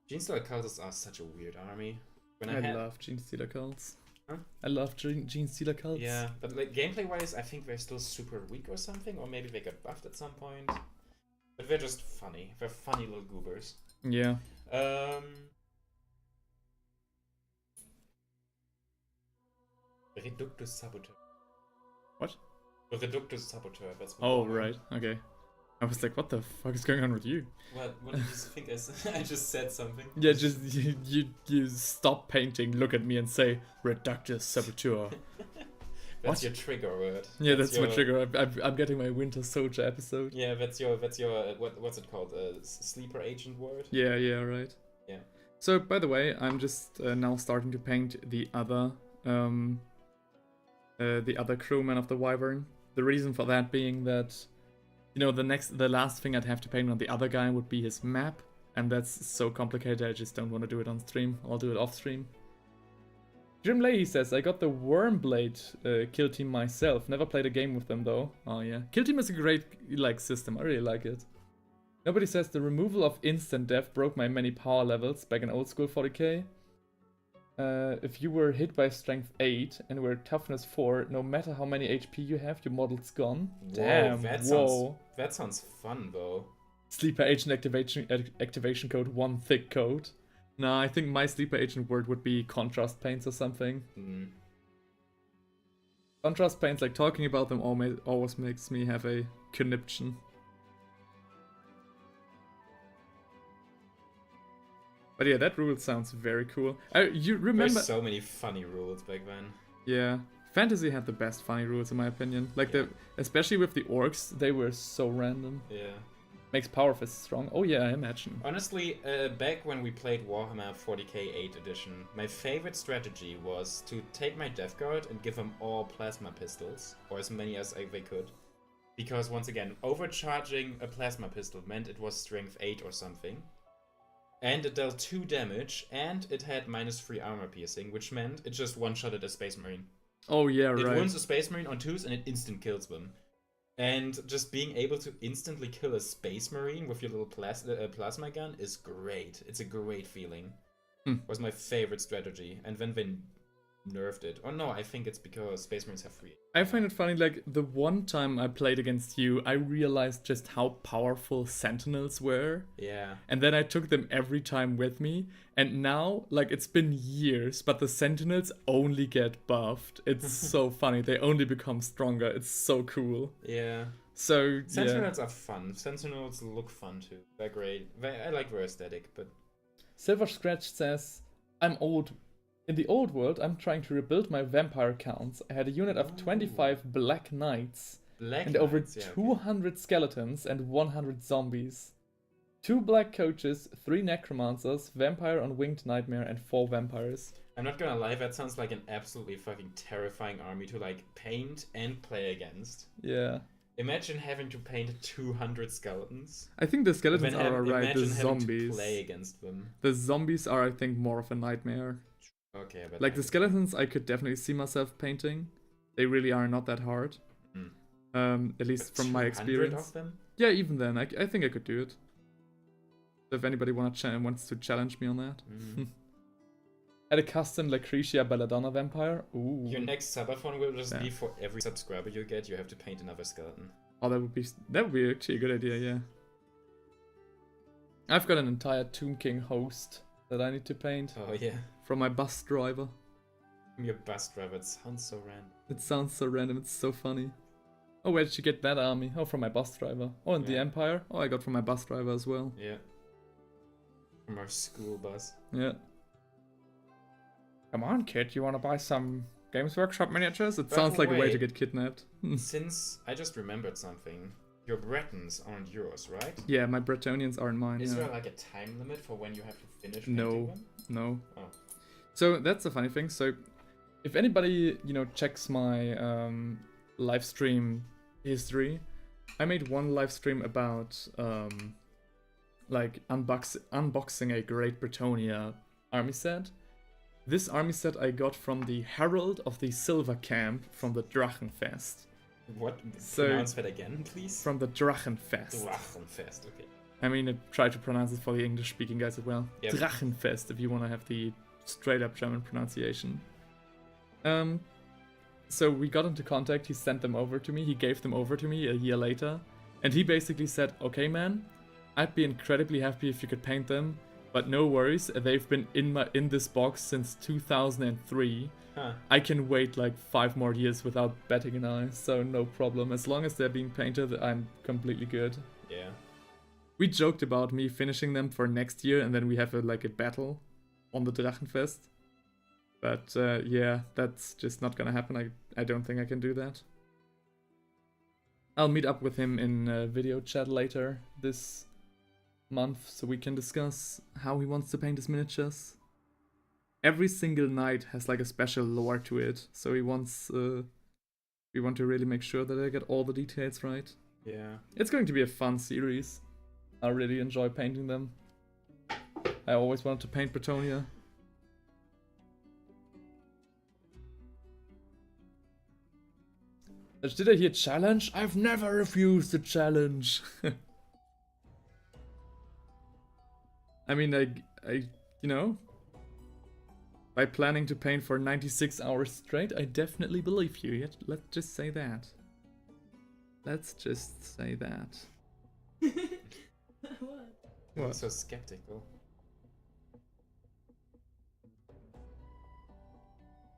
Gene Stealer cults are such a weird army. I love Gene Stealer cults. Huh? I love Gene Stealer cults. Yeah, but like gameplay wise, I think they're still super weak or something, or maybe they got buffed at some point. But they're just funny. They're funny little goobers. Yeah. Reductus Saboteur. What? Reductus Saboteur, that's what Oh, right. Okay. I was like, what the fuck is going on with you? What did you think I said? I just said something. Yeah, just you stop painting, look at me and say, Reductus Saboteur. That's your trigger word. Yeah, that's my trigger. I'm getting my Winter Soldier episode. Yeah, that's your what's it called? Sleeper agent word? Yeah, right. Yeah. So, by the way, I'm just now starting to paint the other crewman of the Wyvern. The reason for that being that, you know, the last thing I'd have to paint on the other guy would be his map, and that's so complicated I just don't want to do it on stream. I'll do it off stream. Jim Leahy says, I got the Wormblade kill team myself. Never played a game with them though. Oh yeah. Kill team is a great system. I really like it. Nobody says the removal of instant death broke my many power levels back in old school 40k. If you were hit by strength 8 and were toughness 4, no matter how many HP you have, your model's gone. Damn, that sounds fun though. Sleeper agent activation code 1 thick code. Nah, I think my sleeper agent word would be contrast paints or something. Contrast paints, like talking about them always makes me have a conniption. But yeah, that rule sounds very cool. You remember? There's so many funny rules back then. Yeah, Fantasy had the best funny rules in my opinion. Like especially with the orcs, they were so random. Yeah. Makes Power Fist strong. Oh yeah, I imagine. Honestly, back when we played Warhammer 40k 8 edition, my favorite strategy was to take my Death Guard and give them all plasma pistols, or as many as they could. Because once again, overcharging a plasma pistol meant it was strength 8 or something. And it dealt 2 damage, and it had -3 armor piercing, which meant it just one-shotted a Space Marine. Oh yeah, right. It wounds a Space Marine on 2s and it instant kills them. And just being able to instantly kill a Space Marine with your little plasma gun is great. It's a great feeling. Was my favorite strategy. And then nerfed it. Oh no, I think it's because Space Marines have free. I find it funny, like, the one time I played against you, I realized just how powerful Sentinels were. Yeah. And then I took them every time with me. And now, like, it's been years, but the Sentinels only get buffed. It's so funny. They only become stronger. It's so cool. Yeah. So, Sentinels are fun. Sentinels look fun too. They're great. I like their aesthetic, but... Silver Scratch says, I'm old. In the old world, I'm trying to rebuild my vampire counts. I had a unit of 25 Black Knights and over 200 skeletons and 100 zombies. 2 black coaches, 3 necromancers, vampire on winged nightmare, and 4 vampires. I'm not gonna lie, that sounds like an absolutely fucking terrifying army to like paint and play against. Yeah. Imagine having to paint 200 skeletons. I think the skeletons are alright, the imagine having zombies. to play against them. The zombies are, I think, more of a nightmare. Okay, but like the skeletons, I could definitely see myself painting. They really are not that hard. At least from my experience. Of them? Yeah, even then, I think I could do it. So if anybody wants to challenge me on that. Had a custom Lucretia Belladonna vampire. Ooh. Your next subathon will just be for every subscriber you get, you have to paint another skeleton. Oh, that would be actually a good idea, yeah. I've got an entire Tomb King host that I need to paint. Oh yeah. From my bus driver. Your bus driver, it sounds so random. It sounds so random, it's so funny. Oh, where did you get that army? Oh, from my bus driver. Oh, and the Empire? Oh, I got from my bus driver as well. Yeah. From our school bus. Yeah. Come on, kid, you want to buy some Games Workshop miniatures? It sounds like a way to get kidnapped. Since I just remembered something. Your Bretons aren't yours, right? Yeah, my Bretonians aren't mine. Is there like a time limit for when you have to finish painting them? No. Oh. So that's the funny thing. So if anybody, checks my live stream history, I made one live stream about like unboxing a Great Bretonia army set. This army set I got from the Herald of the Silver Camp from the Drachenfest. What? Pronounce that again, please? From the Drachenfest. Drachenfest, okay. I mean, I try to pronounce it for the English-speaking guys as well. Yep. Drachenfest, if you want to have the straight-up German pronunciation. So we got into contact, he sent them over to me, he gave them over to me a year later, and he basically said, okay man, I'd be incredibly happy if you could paint them, but no worries, they've been in this box since 2003. I can wait like 5 more years without batting an eye, so no problem. As long as they're being painted, I'm completely good. Yeah. We joked about me finishing them for next year, and then we have a battle on the Drachenfest. But yeah, that's just not gonna happen. I don't think I can do that. I'll meet up with him in video chat later this month, so we can discuss how he wants to paint his miniatures. Every single knight has like a special lore to it, so we want to really make sure that I get all the details right. Yeah. It's going to be a fun series. I really enjoy painting them. I always wanted to paint Bretonia. Did I hear challenge? I've never refused a challenge. I mean, I by planning to paint for 96 hours straight, I definitely believe you. Let's just say that. Let's just say that. What? I'm so skeptical.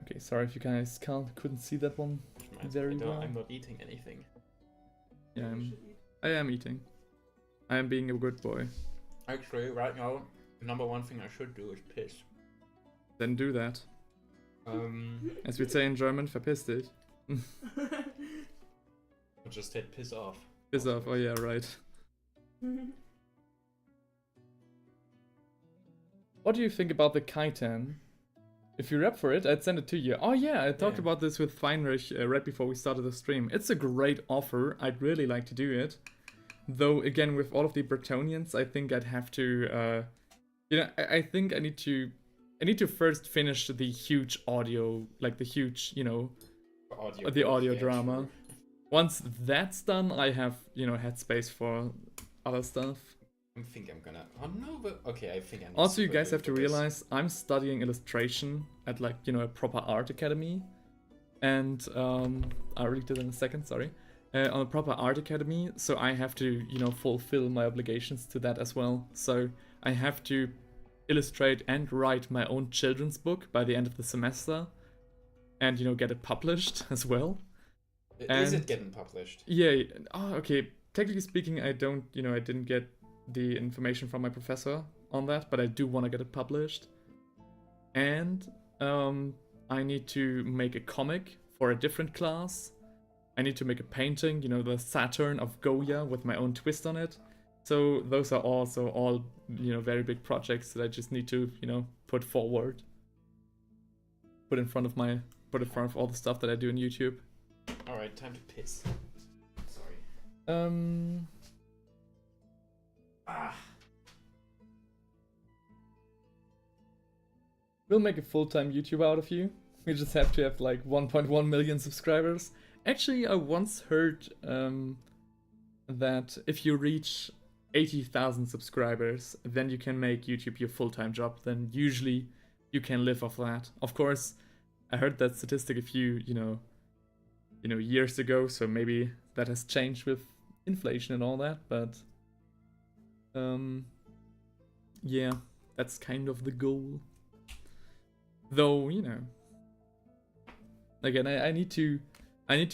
Okay, sorry if you guys couldn't see that one very well. I'm not eating anything. Yeah, I am eating. I am being a good boy. Actually, right now, the number one thing I should do is piss. Then do that. As we'd say in German, verpiss dich. I just said piss off. Piss off, oh yeah, right. What do you think about the Kaitan? If you're up for it, I'd send it to you. Oh yeah, I talked about this with Feinrich right before we started the stream. It's a great offer. I'd really like to do it. Though, again, with all of the Bretonians, I think I'd have to... I think I need to first finish the huge audio, like the huge, the audio drama. Sure. Once that's done, I have, headspace for other stuff. I think I'm gonna... Oh no, but... Okay, I think I'm... Also, you guys have to realize, I'm studying illustration at like, you know, a proper art academy. And I'll read it in a second, sorry. On a proper art academy, so I have to, you know, fulfill my obligations to that as well. So I have to illustrate and write my own children's book by the end of the semester, and, you know, get it published as well. Is it getting published? Yeah. Oh, okay. Technically speaking, I didn't get the information from my professor on that, but I do want to get it published. And I need to make a comic for a different class. I need to make a painting, you know, the Saturn of Goya with my own twist on it. So those are also all, you know, very big projects that I just need to, you know, put forward. Put in front of all the stuff that I do on YouTube. Alright, time to piss. Sorry. We'll make a full-time YouTube out of you. We just have to have like 1.1 million subscribers. Actually, I once heard that if you reach 80,000 subscribers, then you can make YouTube your full-time job. Then usually you can live off that. Of course, I heard that statistic a few, you know, years ago. So maybe that has changed with inflation and all that. But yeah, that's kind of the goal. Though, you know, again, I need to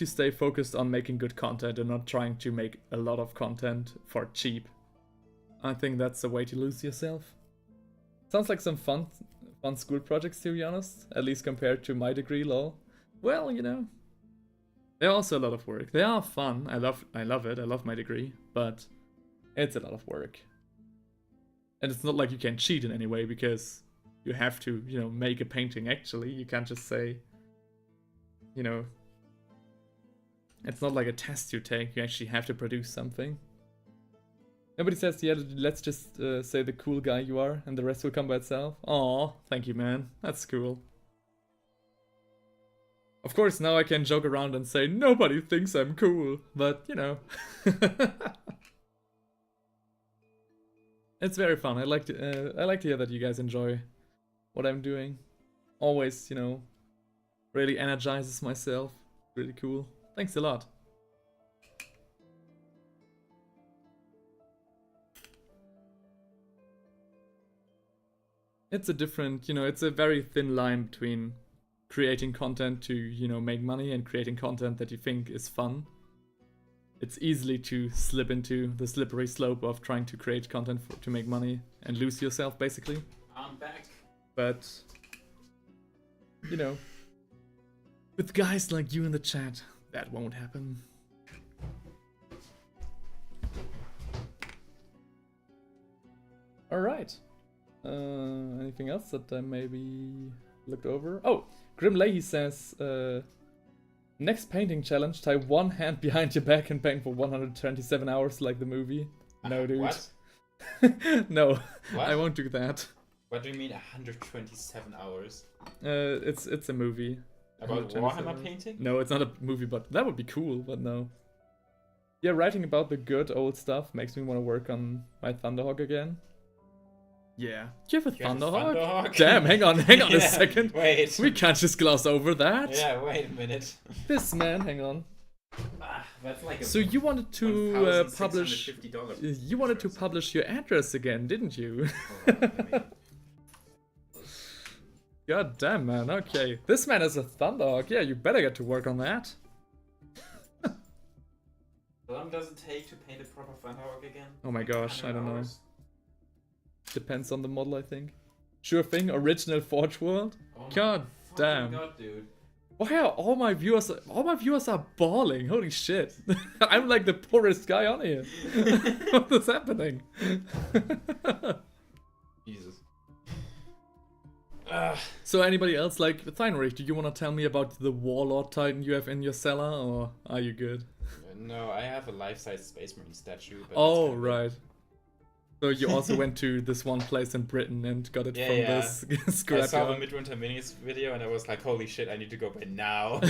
stay focused on making good content and not trying to make a lot of content for cheap. I think that's the way to lose yourself. Sounds like some fun school projects, to be honest, at least compared to my degree, lol. Well, you know, they're also a lot of work. They are fun. I love it. I love my degree, but it's a lot of work. And it's not like you can cheat in any way, because you have to, you know, make a painting actually. You can't just say, you know, it's not like a test you take. You actually have to produce something. Nobody says, yeah, let's just say the cool guy you are and the rest will come by itself. Aw, thank you, man. That's cool. Of course, now I can joke around and say, nobody thinks I'm cool. But, you know. It's very fun. I like to hear that you guys enjoy what I'm doing. Always, you know, really energizes myself. Really cool. Thanks a lot. It's a different, you know, it's a very thin line between creating content to, you know, make money and creating content that you think is fun. It's easily to slip into the slippery slope of trying to create content to make money and lose yourself, basically. I'm back. But, you know, with guys like you in the chat, that won't happen. Alright. Anything else that I maybe looked over? Oh, Grim Leahy says, next painting challenge, tie one hand behind your back and paint for 127 hours like the movie. No, dude. What? No, What? I won't do that. What do you mean 127 hours? It's a movie. About 127 Warhammer hours. painting? No, it's not a movie, but that would be cool, but no. Yeah, writing about the good old stuff makes me want to work on my Thunderhawk again. Yeah. Do you have a You have a Thunderhawk? Thunderhawk? Damn, hang on a Yeah, second. Wait. We can't just gloss over that. Yeah, wait a minute. This man, hang on. That's like a So you wanted to publish $1,650 you wanted to difference. publish your address again, didn't you? Hold on, let me- God damn, man. Okay. This man is a Thunderhawk. Yeah, you better get to work on that. How long does it take to paint a proper Thunderhawk again? Oh my Like gosh, 100 I don't know. hours? Depends on the model, I think. Sure thing, original Forge World. Oh my God fucking damn. God, dude. Why are all my viewers are bawling? Holy shit. I'm like the poorest guy on here. What is happening? Jesus. So anybody else like Theinrich, do you want to tell me about the Warlord Titan you have in your cellar, or are you good? No, I have a life-size Space Marine statue. But Oh, that's kinda- right. So you also went to this one place in Britain and got it Yeah, from yeah. this I scrapyard. saw the Midwinter Minis video and I was like, holy shit, I need to go by now.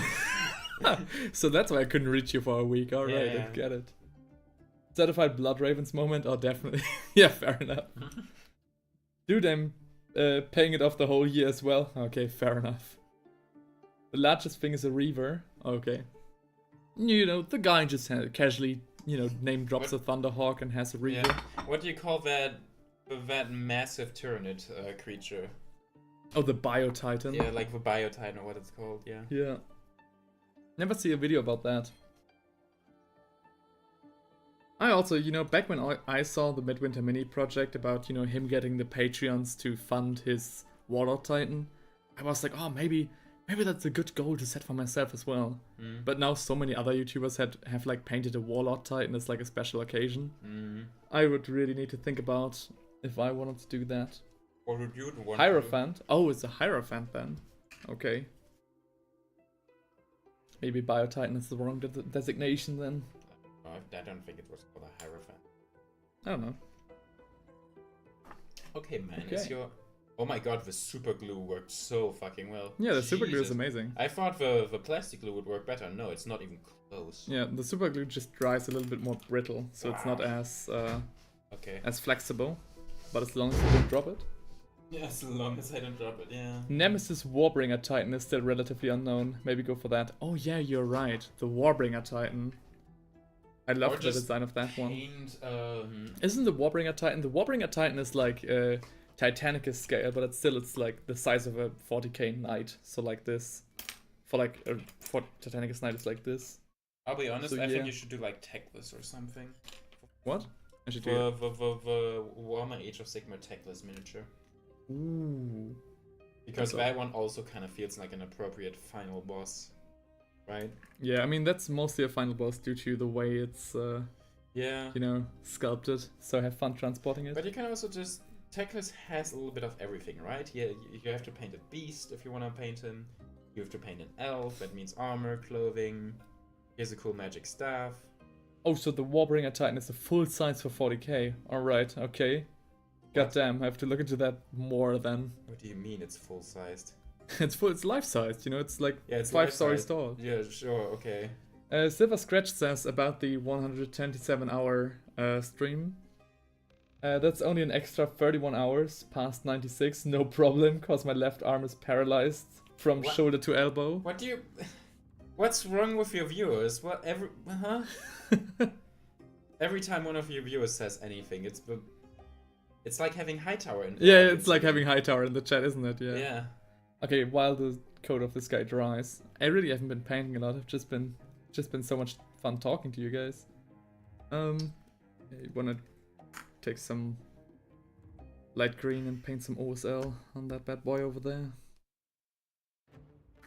So that's why I couldn't reach you for a week. All right, Yeah. I get it. Certified Blood Ravens moment? Oh, definitely. Yeah, fair enough. Dude, paying it off the whole year as well. Okay, fair enough. The largest thing is a Reaver. Okay. You know, the guy just casually, you know, name drops a Thunderhawk and has a Reaver. Yeah. What do you call that massive Tyranid creature? Oh, the Bio-Titan. Yeah, like the Biotitan or what it's called, yeah. Yeah. Never see a video about that. I also, you know, back when I saw the Midwinter Mini project about, you know, him getting the Patreons to fund his Warlord Titan, I was like, oh, maybe that's a good goal to set for myself as well. But now so many other YouTubers have like painted a Warlord Titan as like a special occasion. I would really need to think about if I wanted to do that. What would you want? Hierophant? Oh, it's a Hierophant then. Okay. Maybe Biotitan is the wrong designation then. I don't think it was called a Hierophant. I don't know. Okay, man. Okay. Is your... Oh my god, the super glue worked so fucking well. Yeah, the super glue is Jesus. amazing. I thought the plastic glue would work better. No, it's not even close. Yeah, the super glue just dries a little bit more brittle, so it's not as Okay. as flexible. But as long as you don't drop it. Yeah, as long as I don't drop it, yeah. Nemesis Warbringer Titan is still relatively unknown. Maybe go for that. Oh yeah, you're right. The Warbringer Titan. I love the design of that one. Isn't the Warbringer Titan? The Warbringer Titan is like Titanicus scale, but it's like the size of a 40k knight. So like this. For Titanicus knight is like this. I'll be honest, So, I yeah. think you should do like Techless or something. What? I should do The Warhammer Age of Sigmar Techless miniature. Ooh. Because So- that one also kind of feels like an appropriate final boss. Right? Yeah, I mean that's mostly a final boss due to the way it's Yeah. you know, sculpted. So have fun transporting it. But you can also just... Techless has a little bit of everything, right? Yeah, you have to paint a beast if you want to paint him. You have to paint an elf, that means armor, clothing. Here's a cool magic staff. Oh, so the Warbringer Titan is a full size for 40k. Alright, okay. Goddamn, I have to look into that more then. What do you mean it's full-sized? It's life-sized, you know, it's like Yeah, it's 5-story life-sized. tall. Yeah, sure, okay. Silver Scratch says about the 127-hour stream. That's only an extra 31 hours past 96, no problem, cause my left arm is paralyzed from What? shoulder to elbow. What do you... What's wrong with your viewers? What, huh? Every time one of your viewers says anything, it's like having Hightower in the Yeah, audience it's like again. having Hightower in the chat, isn't it? Yeah. Yeah. Okay, while the coat of this guy dries, I really haven't been painting a lot. I've just been so much fun talking to you guys. You wanna take some light green and paint some OSL on that bad boy over there.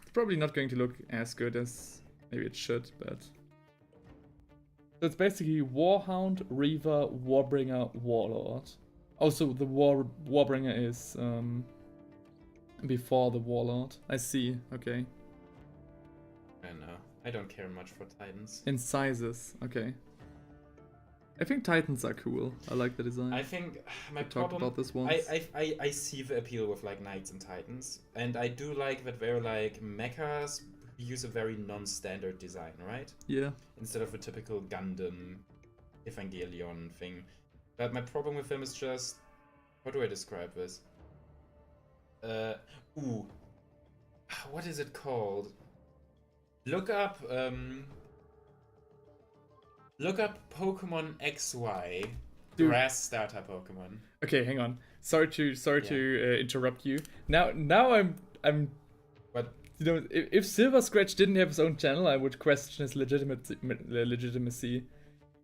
It's probably not going to look as good as maybe it should, but so it's basically Warhound, Reaver, Warbringer, Warlord. Also, the Warbringer is before the Warlord. I see. Okay. I know. I don't care much for Titans. In sizes. Okay. I think Titans are cool. I like the design. I think my We talked problem... about this once. I see the appeal with like Knights and Titans. And I do like that they're like mechas who use a very non-standard design, right? Yeah. Instead of a typical Gundam Evangelion thing. But my problem with them is just... How do I describe this? What is it called? Look up Pokemon XY. Dude. Grass starter Pokemon. Okay, hang on. Sorry to interrupt you. Now I'm But you know, if Silver Scratch didn't have his own channel, I would question his legitimacy.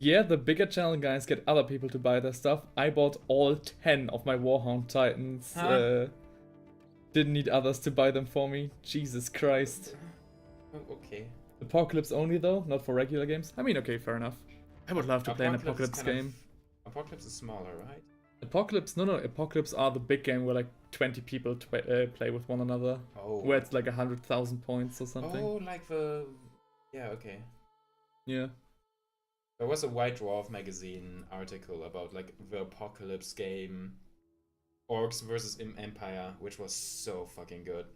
Yeah, the bigger channel guys get other people to buy their stuff. I bought all 10 of my Warhound Titans. Huh? Didn't need others to buy them for me. Jesus Christ. oh, okay. Apocalypse only though, not for regular games. I mean, okay, fair enough. I would love to play an is Apocalypse kind of- game. Apocalypse is smaller, right? Apocalypse, no, Apocalypse are the big game where like 20 people play with one another. Oh. Where it's like 100,000 points or something. Oh, like the... Yeah, okay. Yeah. There was a White Dwarf magazine article about like the Apocalypse game, Orcs versus Empire, which was so fucking good.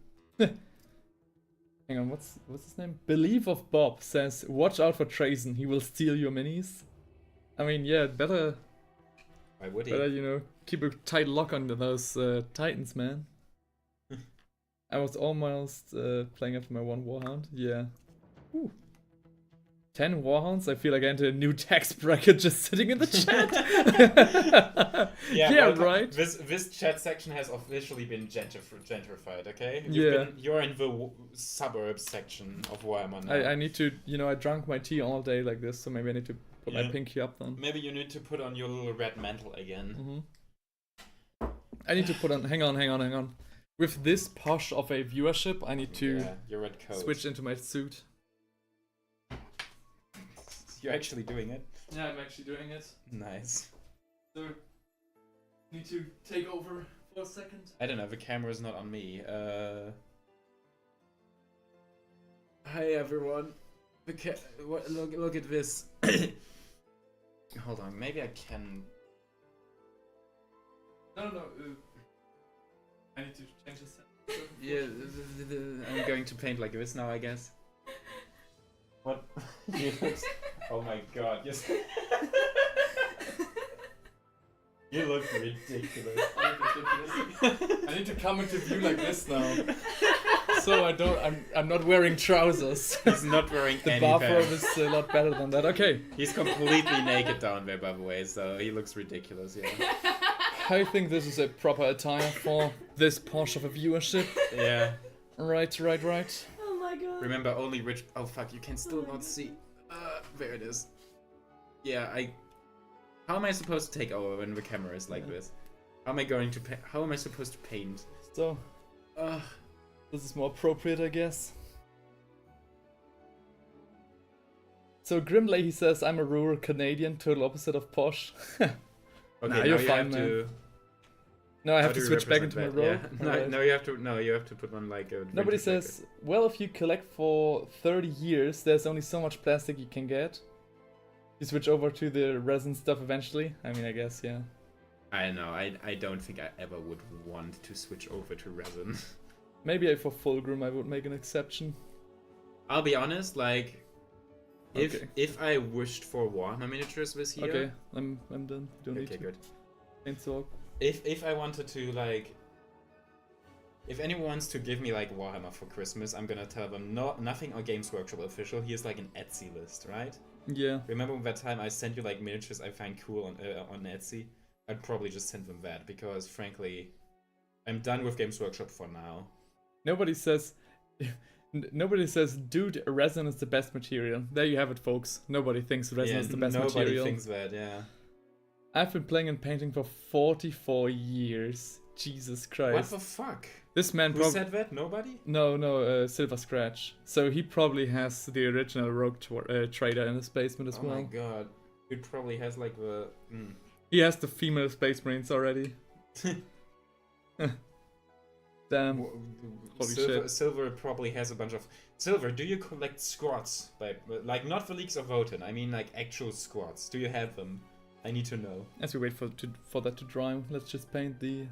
Hang on, what's his name? Believe of Bob says, watch out for Trazen, he will steal your minis. I mean, yeah, better Why would he? But you know, keep a tight lock on those Titans, man. I was almost playing after my 1 Warhound. Yeah. Ooh. 10 Warhounds? I feel like I entered a new tax bracket just sitting in the chat. Yeah, welcome. right. This chat section has officially been gentrified. Okay. You're in the suburbs section of Warhammer now. I need to, you know, I drank my tea all day like this, so maybe I need to put my pinky up then. Maybe you need to put on your little red mantle again. I need to put on. Hang on. With this posh of a viewership, I need to your red coat. switch into my suit. You're actually doing it? Yeah, I'm actually doing it. Nice. So, need to take over for a second. I don't know, the camera's not on me. Hi everyone. Look at this. Hold on, maybe I can... No. I need to change the set. Yeah, I'm going to paint like this now, I guess. What? Oh my god, yes. You look ridiculous. I need to come into view like this now. So I'm not wearing trousers. He's not wearing the any bathrobe pants. is a lot better than that. Okay. He's completely naked down there, by the way, so he looks ridiculous, yeah. I think this is a proper attire for this posh of a viewership. Yeah. Right. Oh my god. Remember, only rich... Oh fuck, you can still not see. There it is. Yeah, How am I supposed to take over when the camera is like this? How am I going to How am I supposed to paint? So, this is more appropriate, I guess. So Grimley, he says, I'm a rural Canadian, total opposite of posh. Okay, nah, you're fine, man. No, I have to switch back into my role. Yeah. No, you have to put on like a... Nobody says, well, if you collect for 30 years, there's only so much plastic you can get. You switch over to the resin stuff eventually. I mean, I guess, yeah. I know, I don't think I ever would want to switch over to resin. Maybe for Fulgrim I would make an exception. I'll be honest, like... If I wished for Warhammer miniatures this year... Okay, I'm done. Don't need to. Okay, good. Chainsaw. If I wanted to, like... If anyone wants to give me, like, Warhammer for Christmas, I'm gonna tell them nothing on Games Workshop official. Here's, like, an Etsy list, right? Yeah. Remember that time I sent you, like, miniatures I find cool on Etsy? I'd probably just send them that, because, frankly, I'm done with Games Workshop for now. Nobody says... dude, resin is the best material. There you have it, folks. Nobody thinks resin is the best material. Nobody thinks that, yeah. I've been playing and painting for 44 years. Jesus Christ. What the fuck? This man Who said that? Nobody? No, Silver Scratch. So he probably has the original Rogue Trader in his basement as well. Oh my god. He probably has like the... He has the female Space Marines already. Damn. Holy shit. Silver probably has a bunch of... Silver, do you collect squads? Like not the Leagues of Votan, I mean like actual squads. Do you have them? I need to know. As we wait for that to dry, let's just paint the...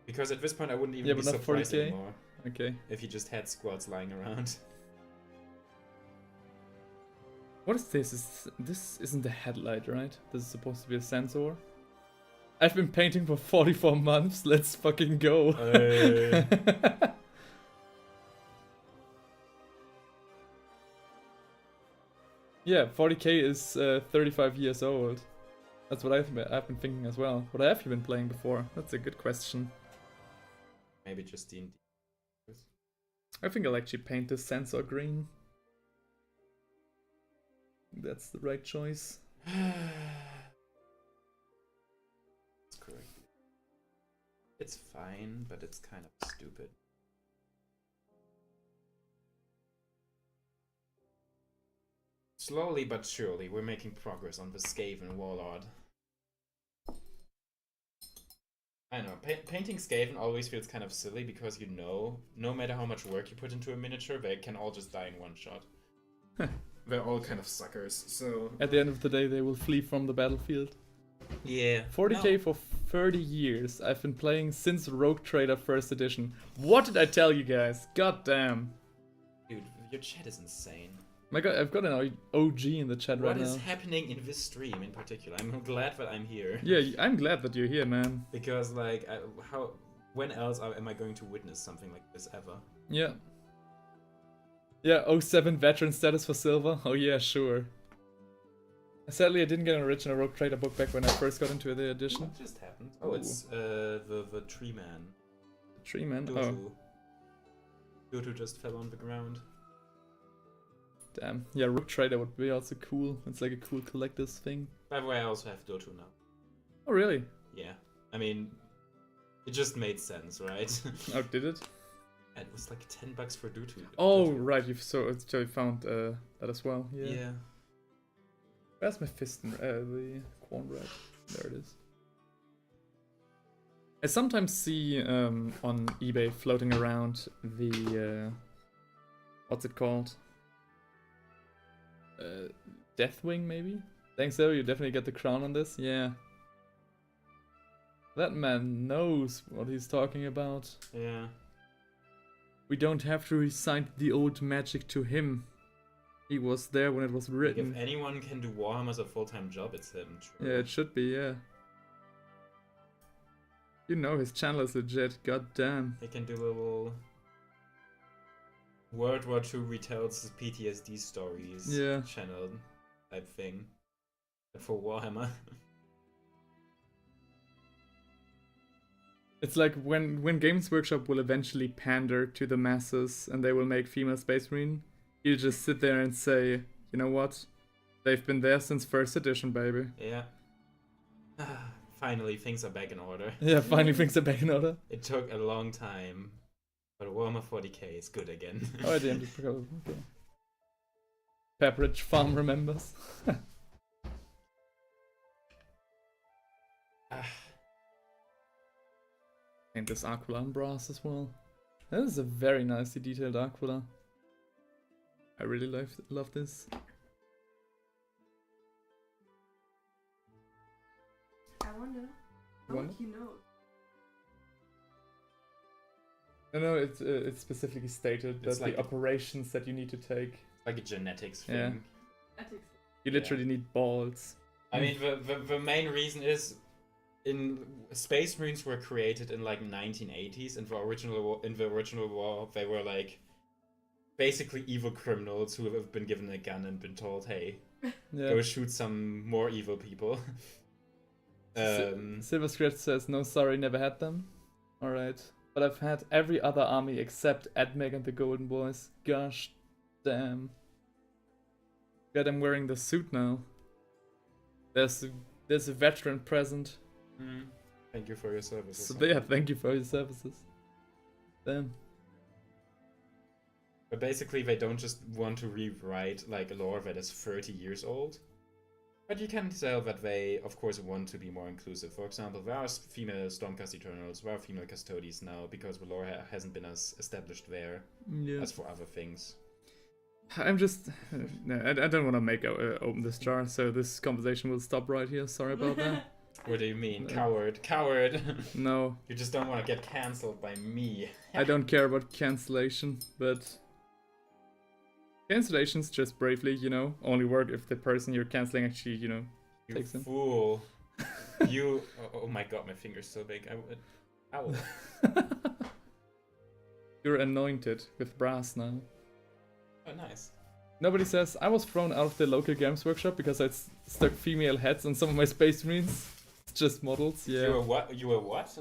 Because at this point I wouldn't even be surprised anymore. Okay. If he just had squads lying around. What is this? This isn't a headlight, right? This is supposed to be a sensor. I've been painting for 44 months. Let's fucking go. Yeah, 40k is 35 years old. That's what I've been thinking as well. What have you been playing before? That's a good question. Maybe just D&D. I think I'll actually paint this sensor green. That's the right choice. That's correct. It's fine, but it's kind of stupid. Slowly but surely, we're making progress on the Skaven Warlord. I know, painting Skaven always feels kind of silly because you know, no matter how much work you put into a miniature, they can all just die in one shot. They're all kind of suckers, so... At the end of the day, they will flee from the battlefield. Yeah. 40k for 30 years. I've been playing since Rogue Trader 1st edition. What did I tell you guys? God damn. Dude, your chat is insane. My god, I've got an OG in the chat What right is now. happening in this stream in particular? I'm glad that I'm here. Yeah, I'm glad that you're here, man. Because like, when else am I going to witness something like this ever? Yeah. Yeah, 07 veteran status for Silver. Oh yeah, sure. Sadly, I didn't get an original Rogue Trader book back when I first got into the edition. What just happened? Oh, it's the tree man. Tree man. Dotu. Oh, Dotu just fell on the ground. damn. Yeah, Rogue Trader would be also cool. It's like a cool collector's thing. By the way, I also have Dotu now. Oh, really? Yeah. I mean, it just made sense, right? Oh, did it? It was like $10 for Dotu. Oh, right. You found that as well. Yeah. Yeah. Where's my fist? The Corn Red. There it is. I sometimes see on eBay floating around the what's it called? Deathwing, maybe? Thanks, though. You definitely get the crown on this. Yeah. That man knows what he's talking about. Yeah. We don't have to recite the old magic to him. He was there when it was Like, written. if anyone can do Warhammer as a full-time job, it's him. True. Yeah, it should be, yeah. You know his channel is legit, god damn. He can do little World War II retells PTSD stories Yeah. channel type thing. But for Warhammer. It's like when Games Workshop will eventually pander to the masses and they will make female Space Marine, you just sit there and say, you know what? They've been there since first edition, baby. Yeah. Finally, things are back in order. Yeah, finally things are back in order. It took a long time, but Warhammer 40k is good again. Oh, I didn't. Okay. Pepperidge Farm remembers. And this Aquila in brass as well. That is a very nicely detailed Aquila. I really love this. I wonder. How Wonder? would you know? No, it's specifically stated It's that like the operations that you need to take, Like a genetics thing. Yeah. Ethics. you literally need balls. I mean, the main reason is Space Marines were created in like 1980s, and in the original war they were like basically evil criminals who have been given a gun and been told, "Hey, Yeah. go shoot some more evil people." Silver Scratch says, no, sorry, never had them. Alright. But I've had every other army except Admec and the Golden Boys. Gosh damn. God, I'm wearing the suit now. There's a veteran present. Thank you for your services. So yeah, thank you for your services. Damn. But basically, they don't just want to rewrite like a lore that is 30 years old. But you can tell that they, of course, want to be more inclusive. For example, there are female Stormcast Eternals, there are female Custodes now, because the lore hasn't been as established there Yeah. as for other things. I'm just... no, I don't want to make open this jar, so this conversation will stop right here. Sorry about that. What do you mean? No. Coward. Coward! No, You just don't want to get cancelled by me. I don't care about cancellation, but... Cancellations, just bravely, you know, only work if the person you're cancelling actually, you know... You Takes them. fool. You... Oh my god, my finger's so big. Ow. You're anointed with brass now. Oh, nice. Nobody says, I was thrown out of the local games workshop because I stuck female heads on some of my Space Marines. It's just models, yeah. You were what? You were what?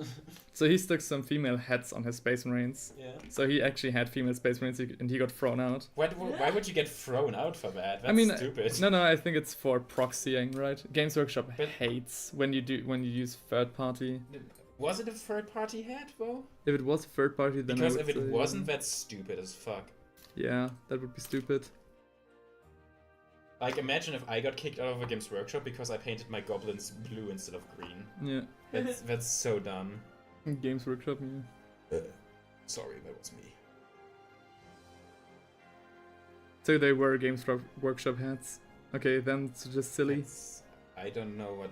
So he stuck some female heads on his Space Marines. Yeah. So he actually had female Space Marines and he got thrown out. Why would you get thrown out for that? That's I mean, stupid. No, I think it's for proxying, right? Games Workshop But- hates when you use third party. Was it a third-party head, though? If it was third party, then Because I if would it say, wasn't, that's stupid as fuck. yeah, that would be stupid. Like, imagine if I got kicked out of a Games Workshop because I painted my goblins blue instead of green. Yeah, That's so dumb. Games Workshop. Yeah. Sorry, that was me. So they were Games Workshop heads. Okay, then it's just silly. I don't know what...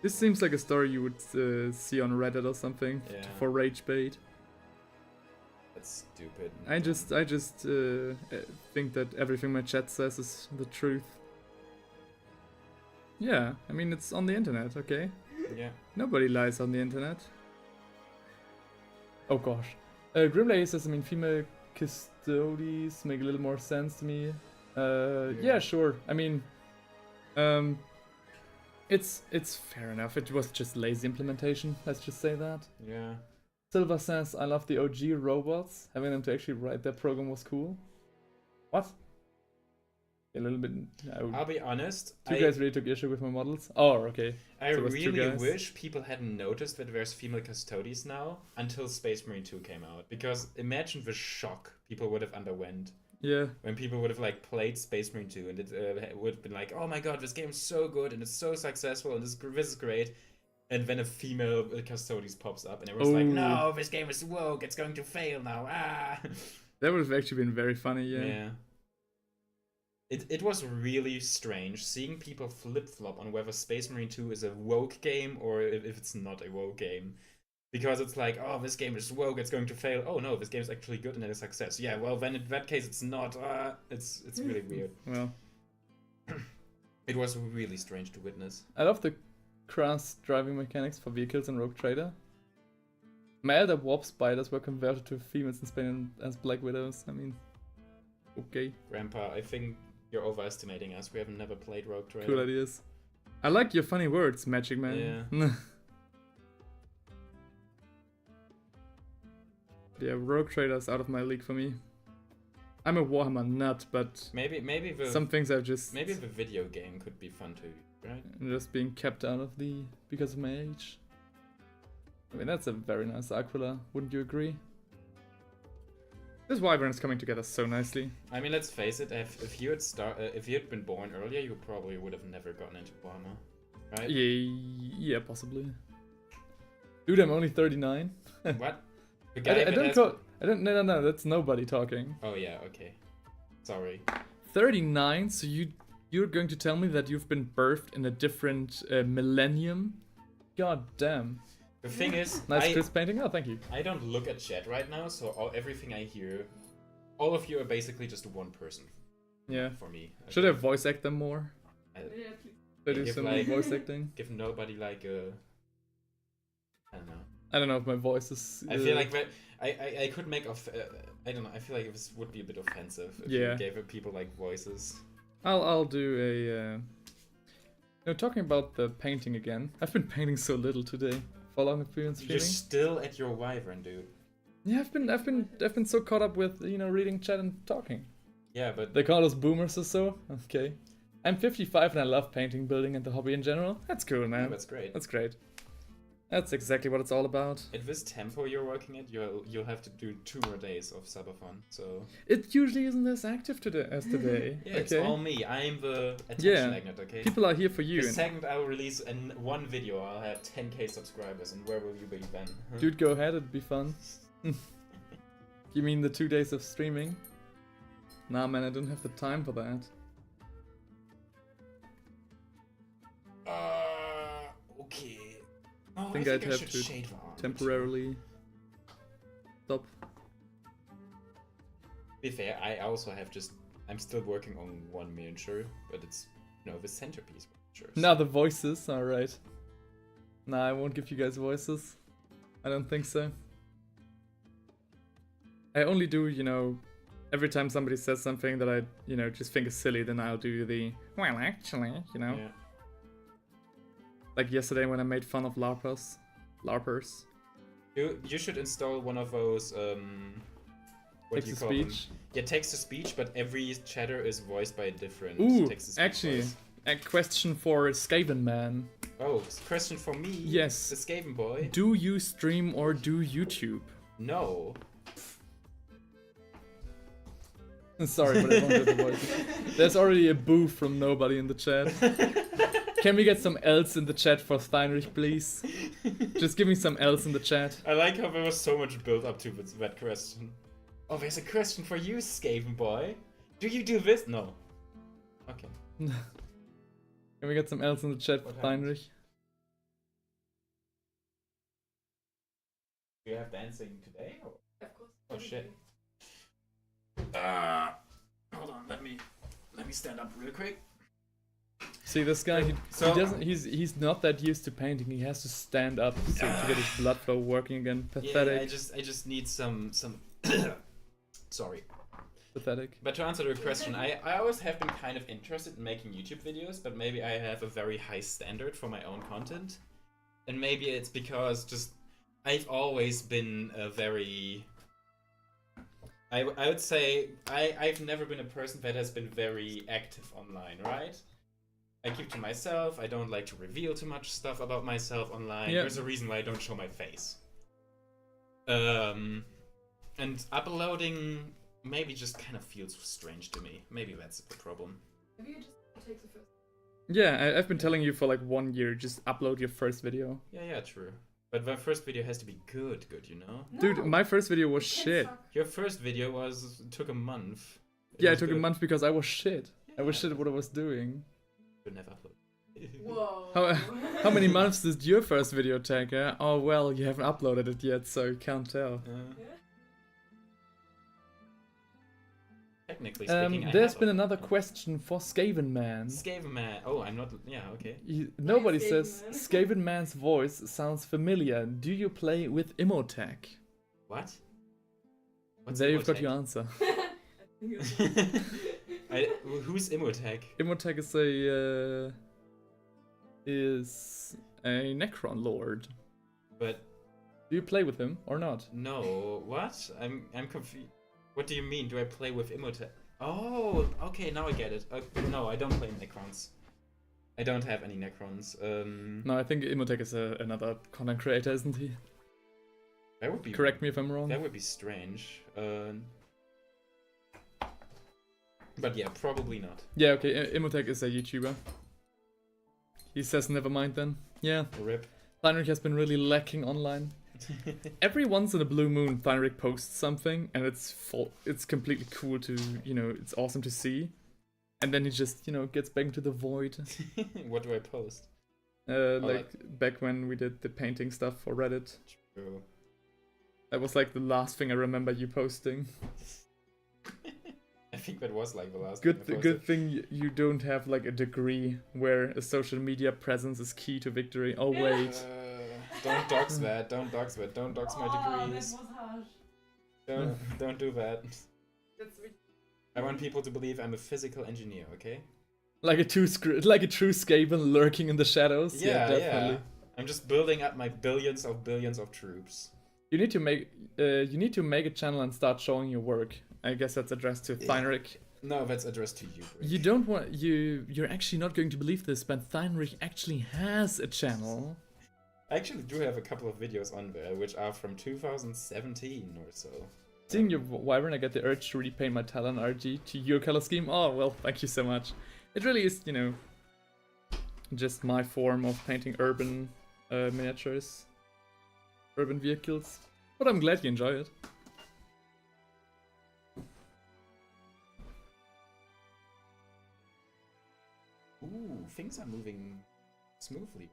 This seems like a story you would see on Reddit or something Yeah. for rage bait. That's stupid. I just think that everything my chat says is the truth. Yeah, I mean it's on the internet, okay? Yeah. Nobody lies on the internet. Oh gosh. Grimlay says, I mean, female custodies make a little more sense to me. Yeah, sure. I mean, it's fair enough. It was just lazy implementation. Let's just say that. Yeah. Silva says, I love the OG robots. Having them to actually write their program was cool. What? A little bit. I'll be honest. Two guys really took issue with my models. Oh, okay. I So it was two really guys. wish people hadn't noticed that there's female custodies now until Space Marine 2 came out. Because imagine the shock people would have underwent Yeah. when people would have like played Space Marine 2 and it would have been like, oh my god, this game is so good and it's so successful and this is great. And then a female custodies pops up and everyone's like, no, this game is woke, it's going to fail now. Ah. That would have actually been very funny, yeah. Yeah. It was really strange seeing people flip-flop on whether Space Marine 2 is a woke game or if it's not a woke game. Because it's like, oh, this game is woke, it's going to fail. Oh no, this game is actually good and a success. Yeah, well then in that case it's not. It's really weird. Well, It was really strange to witness. I love the cross driving mechanics for vehicles in Rogue Trader. My elder warp spiders were converted to females in Spain as Black Widows. I mean, okay. Grandpa, I think you're overestimating us. We have never played Rogue Trader. Cool ideas. I like your funny words, Magic Man. Yeah. Yeah, Rogue Trader's out of my league for me. I'm a Warhammer nut, but Maybe the some things I've just maybe the video game could be fun too, right? just being kept out of the because of my age. I mean, that's a very nice Aquila, wouldn't you agree? This wyvern is coming together so nicely. I mean, let's face it. If you had been born earlier, you probably would have never gotten into Warhammer, right? Yeah, possibly. Dude, I'm only 39. What? The I guy that don't has- call. I don't. No. That's nobody talking. Oh yeah, okay. Sorry. 39. So you're going to tell me that you've been birthed in a different millennium? God damn. The thing is, Nice Chris painting. Oh, thank you. I don't look at chat right now, so everything I hear, all of you are basically just one person. Yeah. For me. Should I voice act them more? Yeah, please. Should I do Give, some like- voice acting? Give nobody like a. I don't know. I don't know if my voice is. I feel like that I could make I don't know. I feel like this would be a bit offensive if Yeah. you gave people like voices. I'll do a. Talking about the painting again. I've been painting so little today. For long have been streaming. You're still at your wyvern, dude. Yeah, I've been so caught up with reading chat and talking. Yeah, but They call us boomers or so. Okay. I'm 55 and I love painting, building, and the hobby in general. That's cool, yeah, man. that's great. That's great. That's exactly what it's all about. At this tempo you're working at, you'll have to do 2 more days of Subathon. So It usually isn't as active today as today. yeah, okay. it's all me. I'm the attention Yeah. magnet. Okay. People are here for you. The And second I'll release one video, I'll have 10k subscribers, and where will you be then? Huh? dude, go ahead. It'd be fun. You mean the 2 days of streaming? Nah, man, I don't have the time for that. Okay. Oh, I think I'd I have should to shade the arm. Temporarily stop. To be fair, I also have I'm still working on one miniature, but it's the centerpiece miniature. Now the voices, alright. Nah, I won't give you guys voices. I don't think so. I only do, every time somebody says something that I, just think is silly, then I'll do the, well, actually, Yeah. Like yesterday when I made fun of LARPers. You should install one of those what do you call them? Text-to-speech. Yeah, text-to-speech, but every chatter is voiced by a different Ooh, text-to-speech actually, voice. a question for Skaven Man. Oh, question for me. Yes. The Skaven boy. Do you stream or do YouTube? No. Sorry, but I won't do the voice. There's already a boo from nobody in the chat. Can we get some else in the chat for Steinrich, please? Just give me some else in the chat. I like how there was so much build up to that question. Oh, there's a question for you, Skaven boy. Do you do this? No. Okay. Can we get some else in the chat for What happened? Steinrich? Do you have dancing today? Or? Of course. Oh, Every shit. Hold on, let me stand up real quick. See this guy, he So- doesn't he's not that used to painting, he has to stand up to get his blood flow working again. Pathetic. Yeah, I just need some sorry. Pathetic. But to answer the question, I always have been kind of interested in making YouTube videos, but maybe I have a very high standard for my own content. And maybe it's because just I've always been a very I would say I've never been a person that has been very active online, right? I keep to myself, I don't like to reveal too much stuff about myself online. Yeah. There's a reason why I don't show my face. And uploading maybe just kind of feels strange to me. Maybe that's the problem. Maybe you just take the first. Yeah, I've been telling you for like 1 year, just upload your first video. Yeah, true. But my first video has to be good, you know? Dude, my first video was It can shit. suck. Your first video took a month. Yeah, it was took a good. month because I was shit. I was Yeah. shit at what I was doing. Should never upload. Whoa. How many months did your first video take? Oh well, you haven't uploaded it yet, so you can't tell. Technically speaking, I There's have been uploaded. another question for Skaven Man. Skaven Man. Oh, I'm not. Yeah, okay. Nobody Skaven says Man. Skaven Man's voice sounds familiar. Do you play with Imotech? What? What's There you've got Imotech? your answer. Who's Imotech? Imotech is a Necron Lord. But Do you play with him or not? no, what? I'm confused. What do you mean? Do I play with Imotech? Oh, okay, now I get it. No, I don't play Necrons. I don't have any Necrons. No, I think Imotech is another content creator, isn't he? That would be Correct me if I'm wrong. That would be strange. But yeah, probably not. Yeah, okay, Imotech is a YouTuber. He says never mind then. Yeah, Rip. Theinrich has been really lacking online. Every once in a blue moon, Theinrich posts something, and it's completely cool to, it's awesome to see. And then he just, gets back into the void. What do I post? Like back when we did the painting stuff for Reddit. True. That was like the last thing I remember you posting. I think that was like the last. Good thing I good posted. thing you don't have like a degree where a social media presence is key to victory. Oh wait. Don't dox that. Don't dox that. Don't dox my degrees. That was harsh. Don't do that. That's really... I want people to believe I'm a physical engineer. Okay? Like a true Skaven lurking in the shadows. Yeah, definitely. I'm just building up my billions of troops. You need to make a channel and start showing your work. I guess that's addressed to Theinrich. No, that's addressed to you. Brick. You don't want you're actually not going to believe this, but Theinrich actually has a channel. I actually do have a couple of videos on there, which are from 2017 or so. Seeing your Wyvern, I get the urge to repaint my Talon RG to your color scheme. Oh well, thank you so much. It really is, just my form of painting urban miniatures, urban vehicles. But I'm glad you enjoy it. Ooh, things are moving smoothly.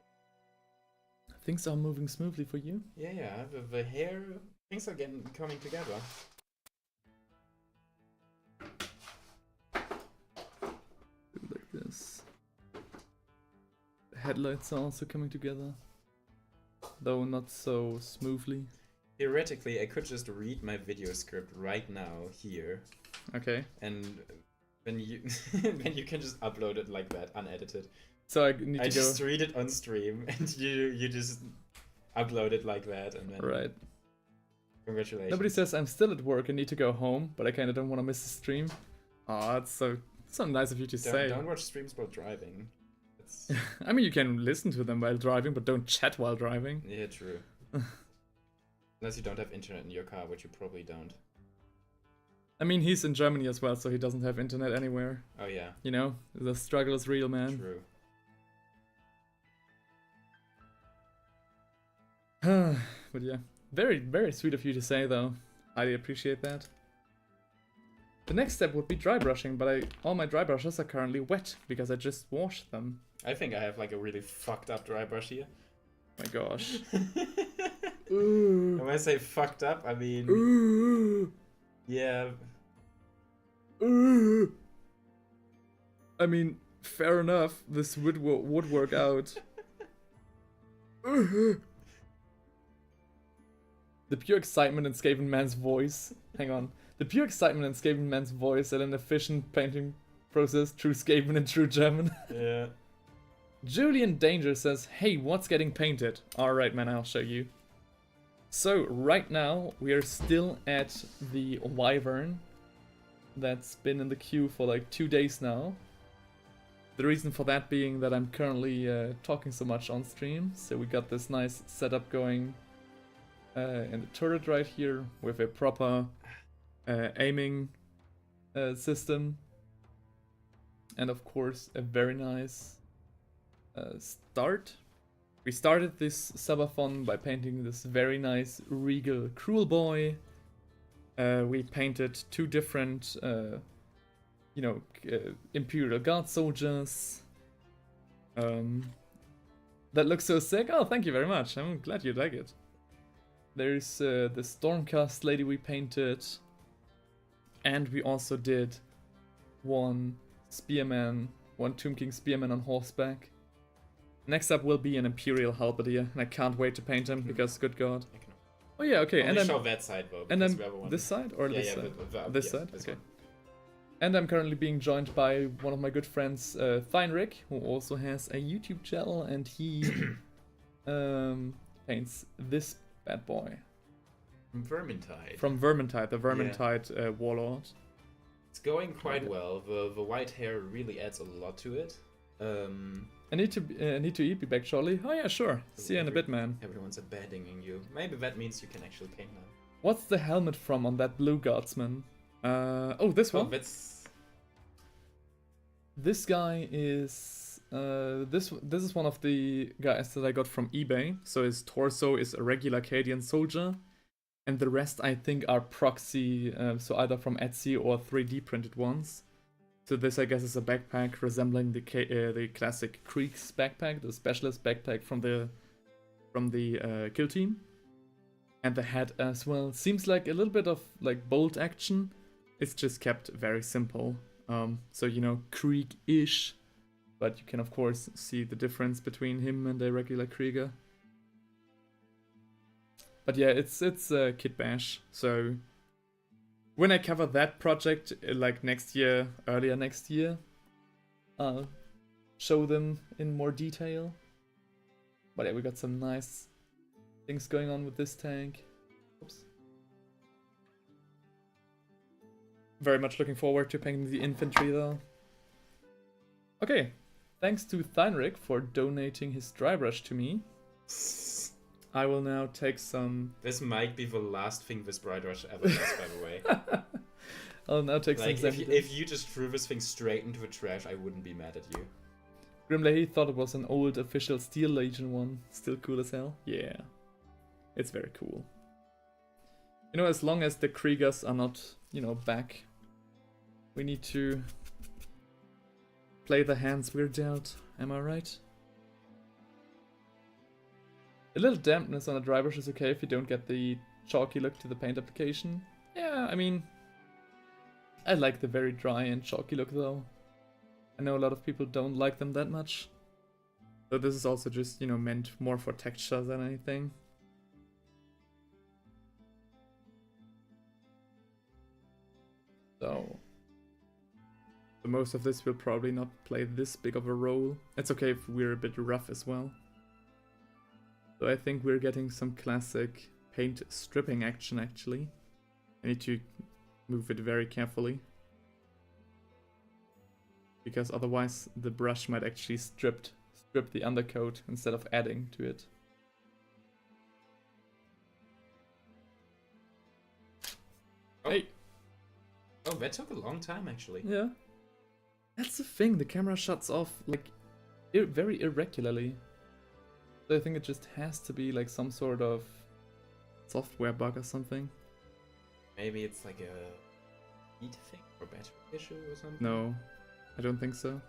Things are moving smoothly for you. Yeah, the hair, things are coming together. Like this. The headlights are also coming together, though not so smoothly. Theoretically, I could just read my video script right now here, Okay. and then you then you can just upload it like that, unedited. So I need I to just go. read it on stream, and you just upload it like that, and then Right. congratulations. Nobody says I'm still at work and need to go home, but I kind of don't want to miss the stream. Oh, that's so nice of you to say. Don't watch streams while driving. That's, I mean, you can listen to them while driving, but don't chat while driving. yeah, true. Unless you don't have internet in your car, which you probably don't. I mean, he's in Germany as well, so he doesn't have internet anywhere. Oh yeah, The struggle is real, man. true. But yeah, very, very sweet of you to say, though. Highly appreciate that. The next step would be dry brushing, but all my dry brushes are currently wet because I just washed them. I think I have like a really fucked up dry brush here. My gosh. When I say fucked up, I mean Ooh. Yeah. I mean, fair enough. This would work out. The pure excitement in Skaven Man's voice. Hang on. The pure excitement in Skaven Man's voice at an efficient painting process, true Skaven and true German. Yeah. Julian Danger says, hey, what's getting painted? Alright, man, I'll show you. So, right now, we are still at the Wyvern. That's been in the queue for like 2 days now. The reason for that being that I'm currently talking so much on stream. So we got this nice setup going in the turret right here with a proper aiming system. And of course, a very nice start. We started this subathon by painting this very nice regal cruel boy. We painted 2 different, Imperial Guard soldiers. That looks so sick. Oh, thank you very much. I'm glad you like it. There's the Stormcast lady we painted. And we also did one spearman, one Tomb King spearman on horseback. Next up will be an Imperial halberdier, and I can't wait to paint him because, good god. Oh yeah, okay. Only and then show that side though. and then because we have one. this side or Yeah, this yeah, side? this This side. This Okay. one. And I'm currently being joined by one of my good friends, Theinrich, who also has a YouTube channel, and he paints this bad boy From Vermintide. from Vermintide, the Vermintide warlord. It's going quite well. The white hair really adds a lot to it. I need to eat. Be back shortly. Oh yeah, sure. See you in a bit, man. Everyone's abandoning you. Maybe that means you can actually paint now. What's the helmet from on that blue guardsman? Oh, this one. Oh, that's This guy is this is one of the guys that I got from eBay. So his torso is a regular Cadian soldier, and the rest I think are proxy, so either from Etsy or 3D printed ones. So this I guess is a backpack resembling the classic Krieg's backpack, the specialist backpack from the kill team, and the head as well. Seems like a little bit of like bolt action. It's just kept very simple. So Krieg-ish, but you can of course see the difference between him and a regular Krieger. But yeah, it's Kit Bash. So when I cover that project, like earlier next year, I'll show them in more detail. But yeah, we got some nice things going on with this tank. Oops. Very much looking forward to painting the infantry though. Okay, thanks to Theinrich for donating his dry brush to me. I will now take some... This might be the last thing this Bright Rush ever does, by the way. I'll now take Like, some... if you just threw this thing straight into the trash, I wouldn't be mad at you. Grimleahy thought it was an old official Steel Legion one. Still cool as hell. Yeah. It's very cool. As long as the Kriegers are not, back, we need to play the hands we're dealt. Am I right? A little dampness on a dry brush is okay if you don't get the chalky look to the paint application. Yeah, I mean, I like the very dry and chalky look though. I know a lot of people don't like them that much. So this is also just, meant more for texture than anything. So most of this will probably not play this big of a role. It's okay if we're a bit rough as well. So I think we're getting some classic paint stripping action actually. I need to move it very carefully. Because otherwise the brush might actually strip the undercoat instead of adding to it. Oh. Hey! Oh, that took a long time actually. Yeah. That's the thing, the camera shuts off like very irregularly. So I think it just has to be like some sort of software bug or something. Maybe it's like a heat thing or battery issue or something? No, I don't think so.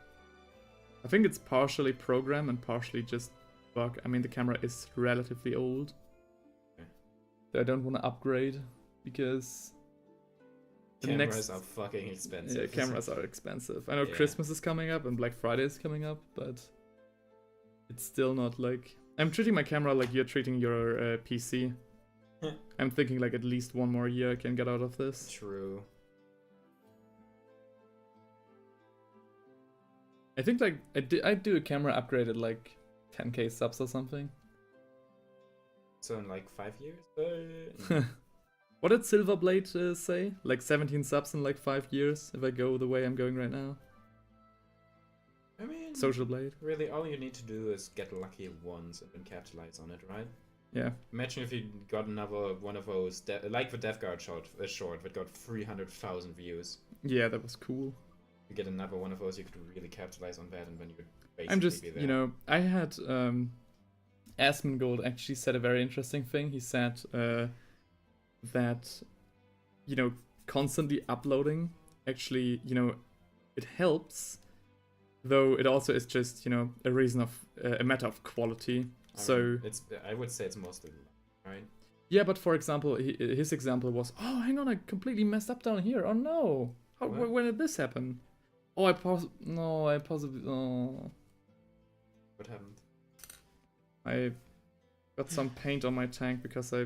I think it's partially program and partially just bug. I mean, the camera is relatively old. Okay. So I don't want to upgrade because The Cameras next- are fucking expensive. Yeah, cameras are expensive. I know Yeah. Christmas is coming up and Black Friday is coming up, but it's still not like... I'm treating my camera like you're treating your PC. I'm thinking like at least 1 more year I can get out of this. True. I think like I'd do a camera upgrade at like 10k subs or something. So in like 5 years? What did Silverblade say? Like 17 subs in like 5 years if I go the way I'm going right now. I mean, Social Blade. really, all you need to do is get lucky once and then capitalize on it, right? Yeah. Imagine if you got another one of those, like the Death Guard short that got 300,000 views. Yeah, that was cool. You get another one of those, you could really capitalize on that, and then you would basically I'm just, be there. you know, I had Asmongold actually said a very interesting thing. He said that, you know, constantly uploading actually, you know, it helps, though it also is just, you know, a reason of a matter of quality. I would say it's mostly, right? Yeah, but for example, his example was, oh, hang on, I completely messed up down here. Oh no, What? when did this happen? Oh, I possibly, oh, What happened? I got some paint on my tank because I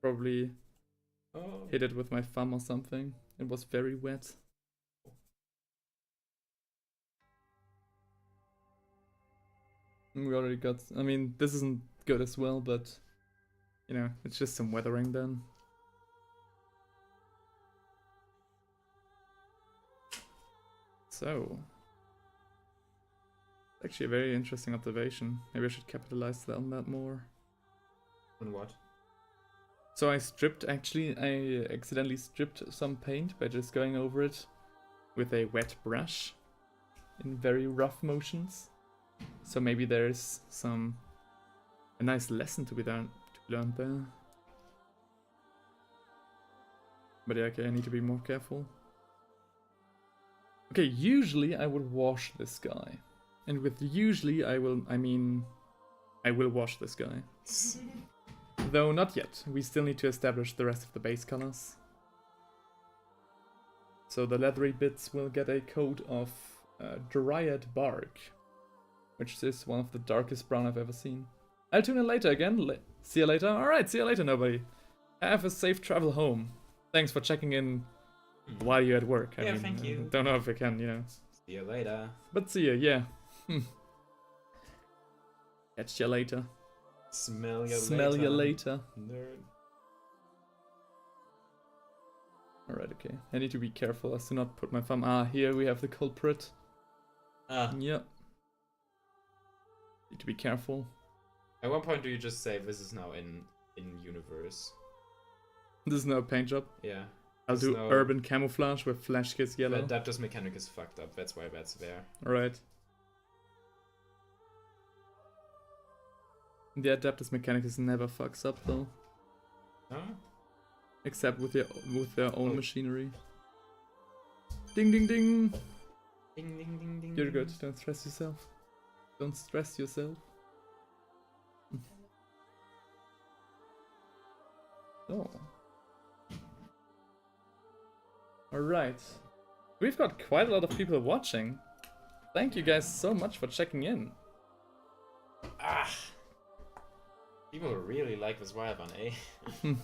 probably Oh. hit it with my thumb or something. It was very wet. We already got, I mean, this isn't good as well, but, you know, it's just some weathering then. So, actually a very interesting observation. Maybe I should capitalize on that more. On what? So I accidentally stripped some paint by just going over it with a wet brush in very rough motions. So maybe there's a nice lesson to be learned there. But yeah, okay, I need to be more careful. Okay, usually I would wash this guy. And with usually I will wash this guy. Though not yet. We still need to establish the rest of the base colors. So the leathery bits will get a coat of Dryad Bark, which is one of the darkest brown I've ever seen. I'll tune in later again. See you later. Alright, see you later, nobody. Have a safe travel home. Thanks for checking in while you're at work. I Yeah, mean, thank you. Don't know if I can, you know. See you later. But see ya, yeah. Catch ya later. Smell you Smell later. ya later. Nerd. Alright, okay. I need to be careful as to not put my thumb. Ah, here we have the culprit. Ah. Yep. Need to be careful. At one point do you just say this is now in universe? This is no paint job. Yeah. I'll There's do no- urban camouflage with flash kiss yellow. That just mechanic is fucked up. That's why that's there. Alright. The Adapters Mechanicus never fucks up though. Huh? Except with their own Oh. machinery. Ding ding ding! Ding ding ding ding. You're ding. good, don't stress yourself. Don't stress yourself. Oh. Alright. We've got quite a lot of people watching. Thank you guys so much for checking in. Ah. People really like this Wyvern, eh?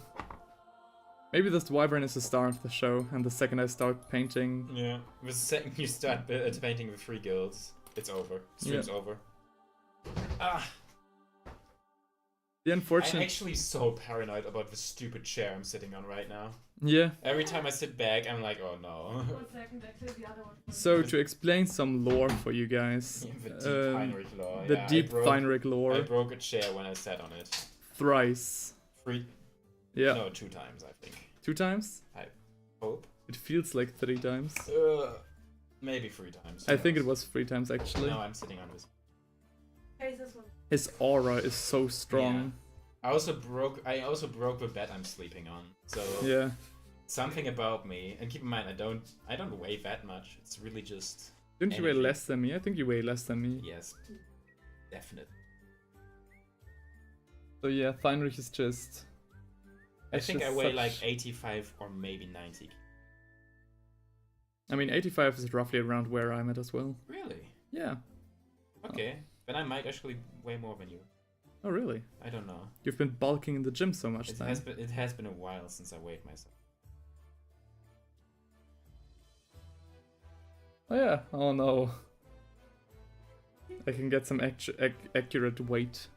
Maybe this wyvern is the star of the show, and the second I start painting... Yeah. The second you start painting the 3 guilds, it's over. Stream's over. Ah. The I'm unfortunate... actually so paranoid about the stupid chair I'm sitting on right now. Yeah. Every time I sit back, I'm like, oh no. 1 second, actually the other one. So, to explain some lore for you guys. The deep Heinrich lore. The Yeah, deep Heinrich I lore. broke a chair when I sat on it. Thrice. 3. Yeah. No, 2 times, I think. 2 times? Hope. It feels like 3 times. Maybe 3 times. I think it was 3 times actually. No, I'm sitting on this. Hey, this one. His aura is so strong. I also broke the bed I'm sleeping on. So Yeah. something about me, and keep in mind I don't weigh that much. It's really just Didn't you weigh energy. less than me? I think you weigh less than me. Yes, definitely. So yeah, Heinrich is just... I it's think I just weigh such- like 85 or maybe 90. I mean, 85 is roughly around where I'm at as well. Really? Yeah. Okay. Then I might actually weigh more than you. Oh, really? I don't know. You've been bulking in the gym so much It then. has been a while since I weighed myself. Oh, yeah. Oh, no. I can get some accurate weight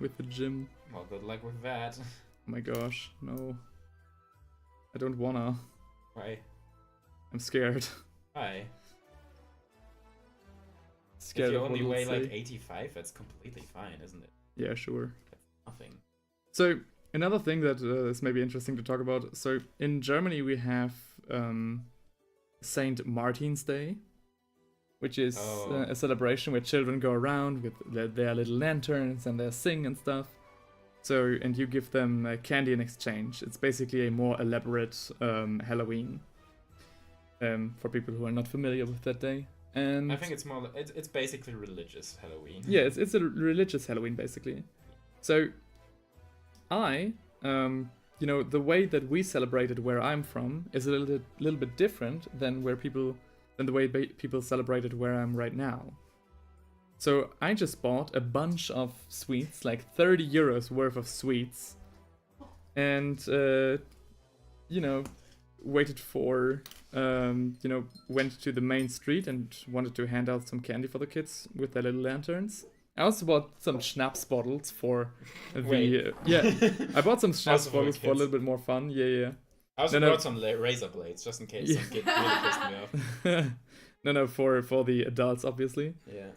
with the gym. Well, good luck with that. Oh my gosh, no. I don't wanna. Why? I'm scared. Why? Scared If you of what only it'll weigh say. like 85, that's completely fine, isn't it? Yeah, sure. That's nothing. So, another thing that is maybe interesting to talk about. So, in Germany we have Saint Martin's Day, which is a celebration where children go around with their little lanterns and they sing and stuff. So, and you give them candy in exchange. It's basically a more elaborate Halloween for people who are not familiar with that day. And I think it's more. It's basically religious Halloween. yeah, it's a religious Halloween basically. So, the way that we celebrated where I'm from is a little bit different than the way people celebrated where I'm right now. So I just bought a bunch of sweets, like 30 euros worth of sweets, and waited for went to the main street and wanted to hand out some candy for the kids with their little lanterns. I also bought some schnapps bottles for the I bought some schnapps Also for bottles for a kids. little bit more fun. Yeah. I also No. brought some razor blades just in case some kid really pissed me off. No, for the adults obviously. Yeah.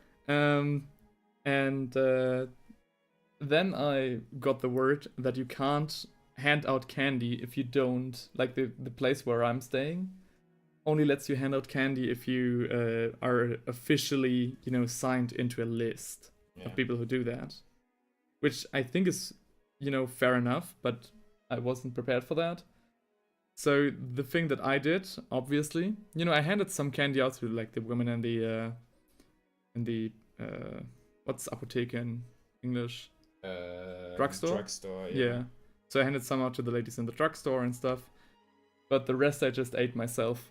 Then I got the word that you can't hand out candy if you don't, like the place where I'm staying only lets you hand out candy if you are officially, signed into a list of people who do that. Which I think is, fair enough, but I wasn't prepared for that. So the thing that I did, obviously, I handed some candy out to like the women in the what's Apotheke in English? Drugstore? Drugstore, Yeah. So I handed some out to the ladies in the drugstore and stuff. But the rest I just ate myself.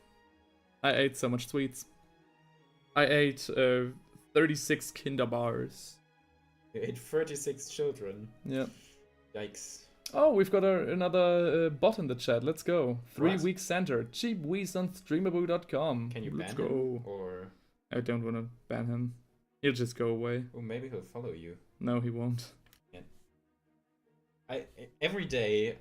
I ate so much sweets. I ate 36 Kinder bars. You ate 36 children. Yeah. Yikes. Oh, we've got another bot in the chat. Let's go. 3 What? week center. Cheap Wheeze on streamaboo.com. Can you Let's ban go. him? Or I don't want to ban him. He'll just go away. maybe he'll follow you. No, he won't. Every day,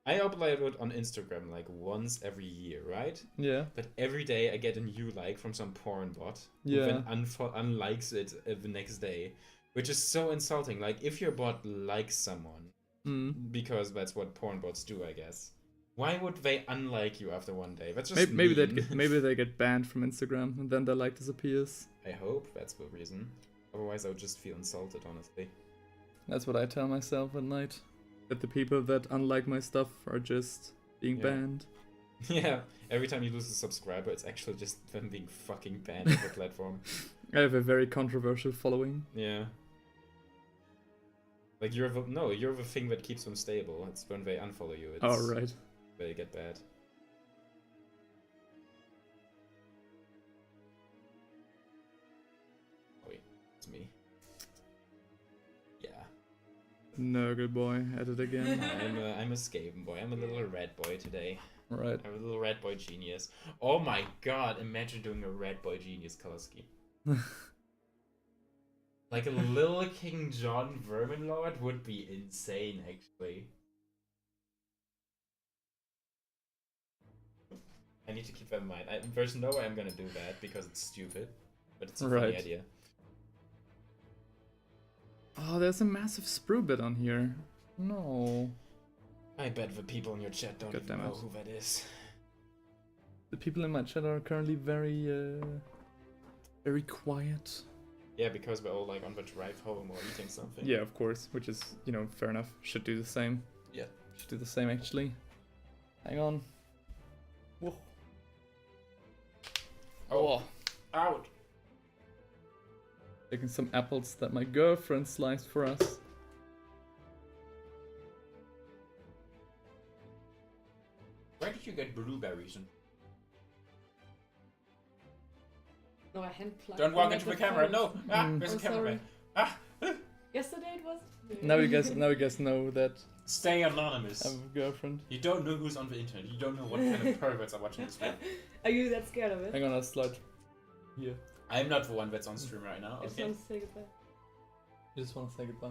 I upload it on Instagram like once every year, right? Yeah. But every day I get a new like from some porn bot. Yeah. Who then unlikes it the next day, which is so insulting. Like if your bot likes someone, because that's what porn bots do, I guess. Why would they unlike you after one day? That's just maybe mean. they get banned from Instagram and then their like disappears. I hope that's the reason. Otherwise, I would just feel insulted, honestly. That's what I tell myself at night. That the people that unlike my stuff are just being banned. Yeah, every time you lose a subscriber, it's actually just them being fucking banned off the platform. I have a very controversial following. Yeah. Like you're the thing that keeps them stable. It's when they unfollow you. It's Oh, right. They get bad. Oh wait, it's me. Yeah. No, good boy. At it again. I'm a Skaven boy. I'm a little red boy today. Right. I'm a little red boy genius. Oh my god, imagine doing a red boy genius color scheme. Like a little King John Verminlord would be insane, actually. I need to keep that in mind. There's no way I'm gonna do that because it's stupid, but it's a funny idea. Oh, there's a massive sprue bit on here. No. I bet the people in your chat don't even know who that is. The people in my chat are currently very quiet. Yeah, because we're all like on the drive home or eating something. Yeah, of course, which is, fair enough. Should do the same. Yeah. Should do the same, actually. Hang on. Whoa. Oh. Out! Taking some apples that my girlfriend sliced for us. Where did you get blueberries and No, I hand plugged. Don't walk them into at the camera. phone. No. Ah, Mm. there's Oh, a camera. sorry. Ah. Yesterday it was. Now you guys know that Stay anonymous. I have a girlfriend. You don't know who's on the internet. You don't know what kind of perverts are watching this stream. Are you that scared of it? Hang on, I'll slide here. I'm not the one that's on stream right now. I just Okay. want to say goodbye. I just want to say goodbye.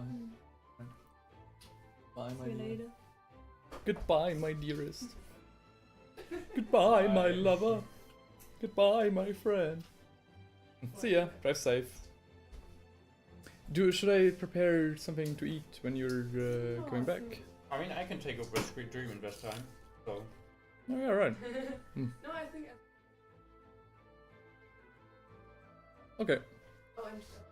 Bye, my See you dear. later. Goodbye, my dearest. Goodbye, my Bye. lover. Goodbye, my friend. See ya. Drive safe. Should I prepare something to eat when you're coming back? I mean, I can take over Squid Dream in this time. So. Oh, yeah, right. No, I think. Okay. Oh, I'm sorry.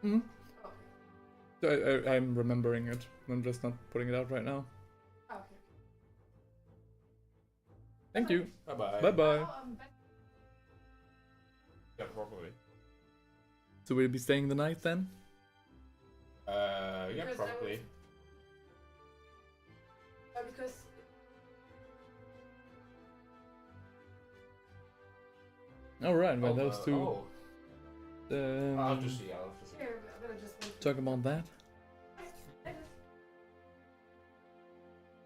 Hmm. Oh, So I'm remembering it. I'm just not putting it out right now. okay. Thank you. Bye bye. Bye bye. Oh, I'm back. Yeah, probably. So we'll be staying the night then? Yeah, Because I probably. Because. Alright, well, those two. Oh, I'll have to see. I'll have to see. Here, I'm gonna just wait. Talk about that. Later.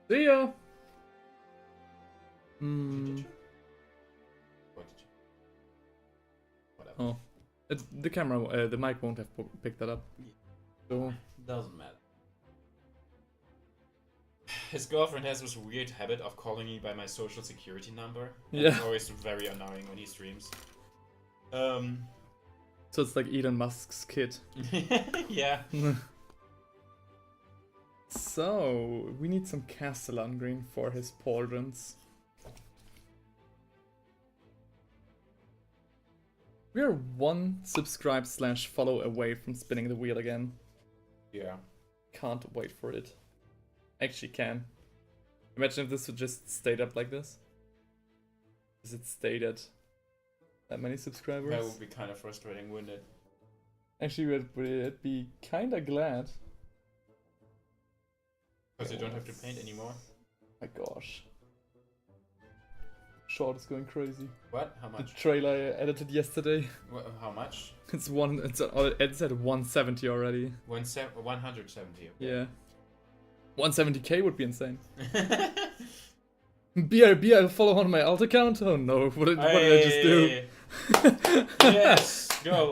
See ya! Did Hmm. you? What did you? Whatever. Oh. The camera, the mic won't have picked that up. So, Doesn't matter. His girlfriend has this weird habit of calling me by my social security number. And Yeah. It's always very annoying when he streams. so it's like Elon Musk's kid. Yeah. So, we need some Castellan green for his pauldrons. We are one subscribe/follow away from spinning the wheel again. Yeah. Can't wait for it. Actually can. Imagine if this would just stayed up like this. Does it stayed at that many subscribers? That would be kind of frustrating, wouldn't it? Actually, we'd be kinda glad. Because you don't have to paint anymore. My gosh. Short is going crazy. What? How The much? trailer I edited yesterday. How much? It's at 170 already. 170. Yeah. 170k would be insane. BRB, follow on my alt account? Oh no, what did I just do? Yes, go.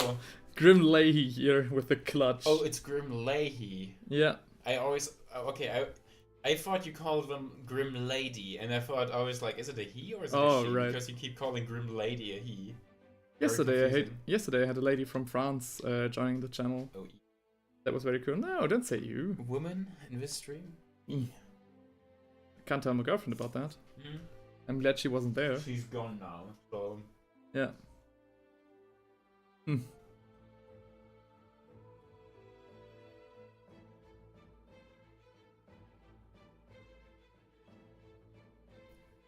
Grim Leahy here with the clutch. Oh, it's Grim Leahy. Yeah. I always I thought you called them Grim Lady, and I thought I was like, is it a he or is it a she? Right. Because you keep calling Grim Lady a he. Yesterday I had a lady from France joining the channel. Oh, That was very cool. No, don't say you. woman in this stream? Can't tell my girlfriend about that. Mm. I'm glad she wasn't there. She's gone now, so. Yeah. Hmm.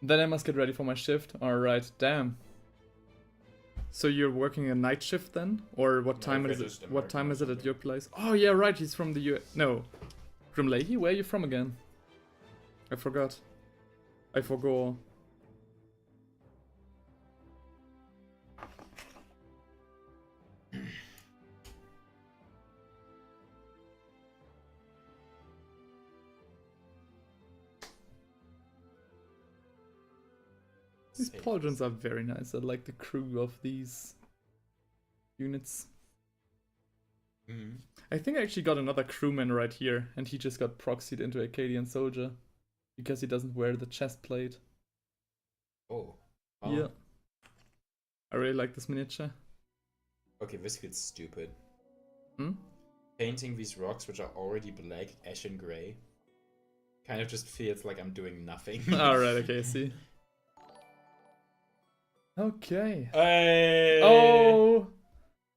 Then I must get ready for my shift. Alright, damn. So you're working a night shift then? Or what No, time we're is it? just What time is it at American your place? Oh yeah, right, he's from the US. No. From Leahy? Where are you from again? I forgot. I forgot. These pauldrons are very nice. I like the crew of these units. Mm. I think I actually got another crewman right here, and he just got proxied into Acadian Soldier because he doesn't wear the chest plate. Oh. Yeah. I really like this miniature. Okay, this feels stupid. Hmm? Painting these rocks, which are already black, ash, and gray, kind of just feels like I'm doing nothing. Alright, okay, I see. Okay. Hey! Oh!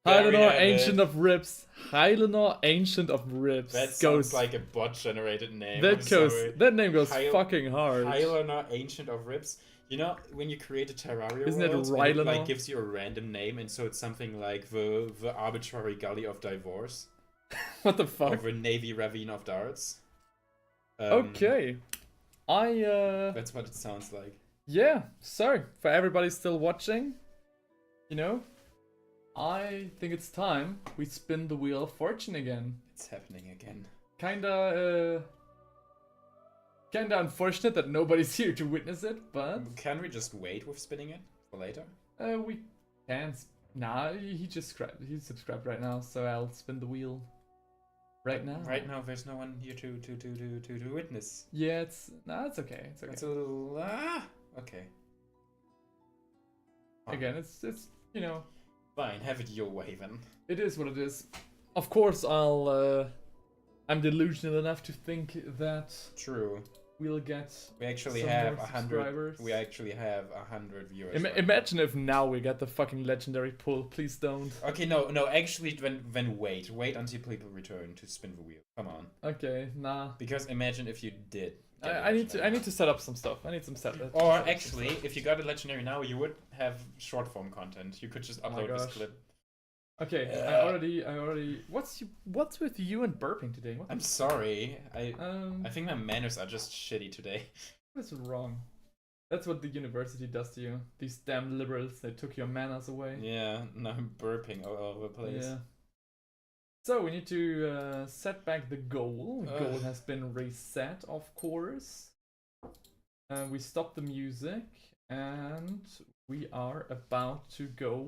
There we Hylanor, have Ancient it. of Ribs. Hylanor, Ancient of Ribs. That sounds like a bot-generated name. I'm sorry. That name goes Hyl- fucking hard. Hylanor, Ancient of Ribs. You know, when you create a Terraria Isn't it world, and it, Rylanor? like gives you a random name, and so it's something like the arbitrary gully of divorce, What the or fuck? the navy ravine of darts. Okay. That's what it sounds like. Yeah, so, for everybody still watching, you know, I think it's time we spin the wheel of fortune again. It's happening again. Kinda unfortunate that nobody's here to witness it, but Can we just wait with spinning it for later? we can. Nah, he subscribed right now, so I'll spin the wheel right now. Right now, there's no one here to witness. Yeah, it's okay. It's okay. It's a little okay. Again, it's you know, Fine, have it your way then. it is what it is. Of course, I'm delusional enough to think that True. we'll get. We actually some have more 100. subscribers. We actually have 100 viewers. right now. Imagine if now we get the fucking legendary pull. Please don't. Okay, no. Actually, then wait until people return to spin the wheel. Come on. Okay, nah. Because imagine if you did. get a I need legendary. to set up some stuff. I need some setup. Or actually, if you got a legendary now, you would have short form content. You could just Oh my upload this gosh. clip. Okay, I already. What's with you and burping today? I'm sorry. I I think my manners are just shitty today. what's wrong? That's what the university does to you. These damn liberals, they took your manners away. Yeah, now I'm burping all over the place. Yeah. So we need to set back the goal. The goal Ugh. has been reset, of course. We stop the music, and we are about to go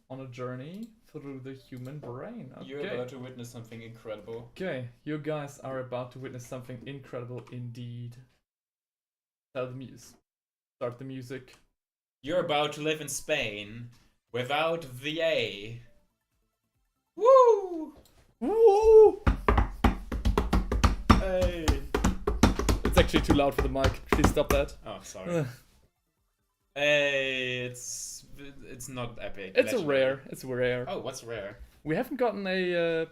on a journey through the human brain. Okay. You're about to witness something incredible. Okay, you guys are about to witness something incredible indeed. Start the music. You're about to live in Spain without VA. Woo! Woo! Hey! It's actually too loud for the mic. Please stop that. Oh, sorry. Hey, it's not epic. It's a legendary. rare. It's rare. Oh, what's rare? We haven't gotten a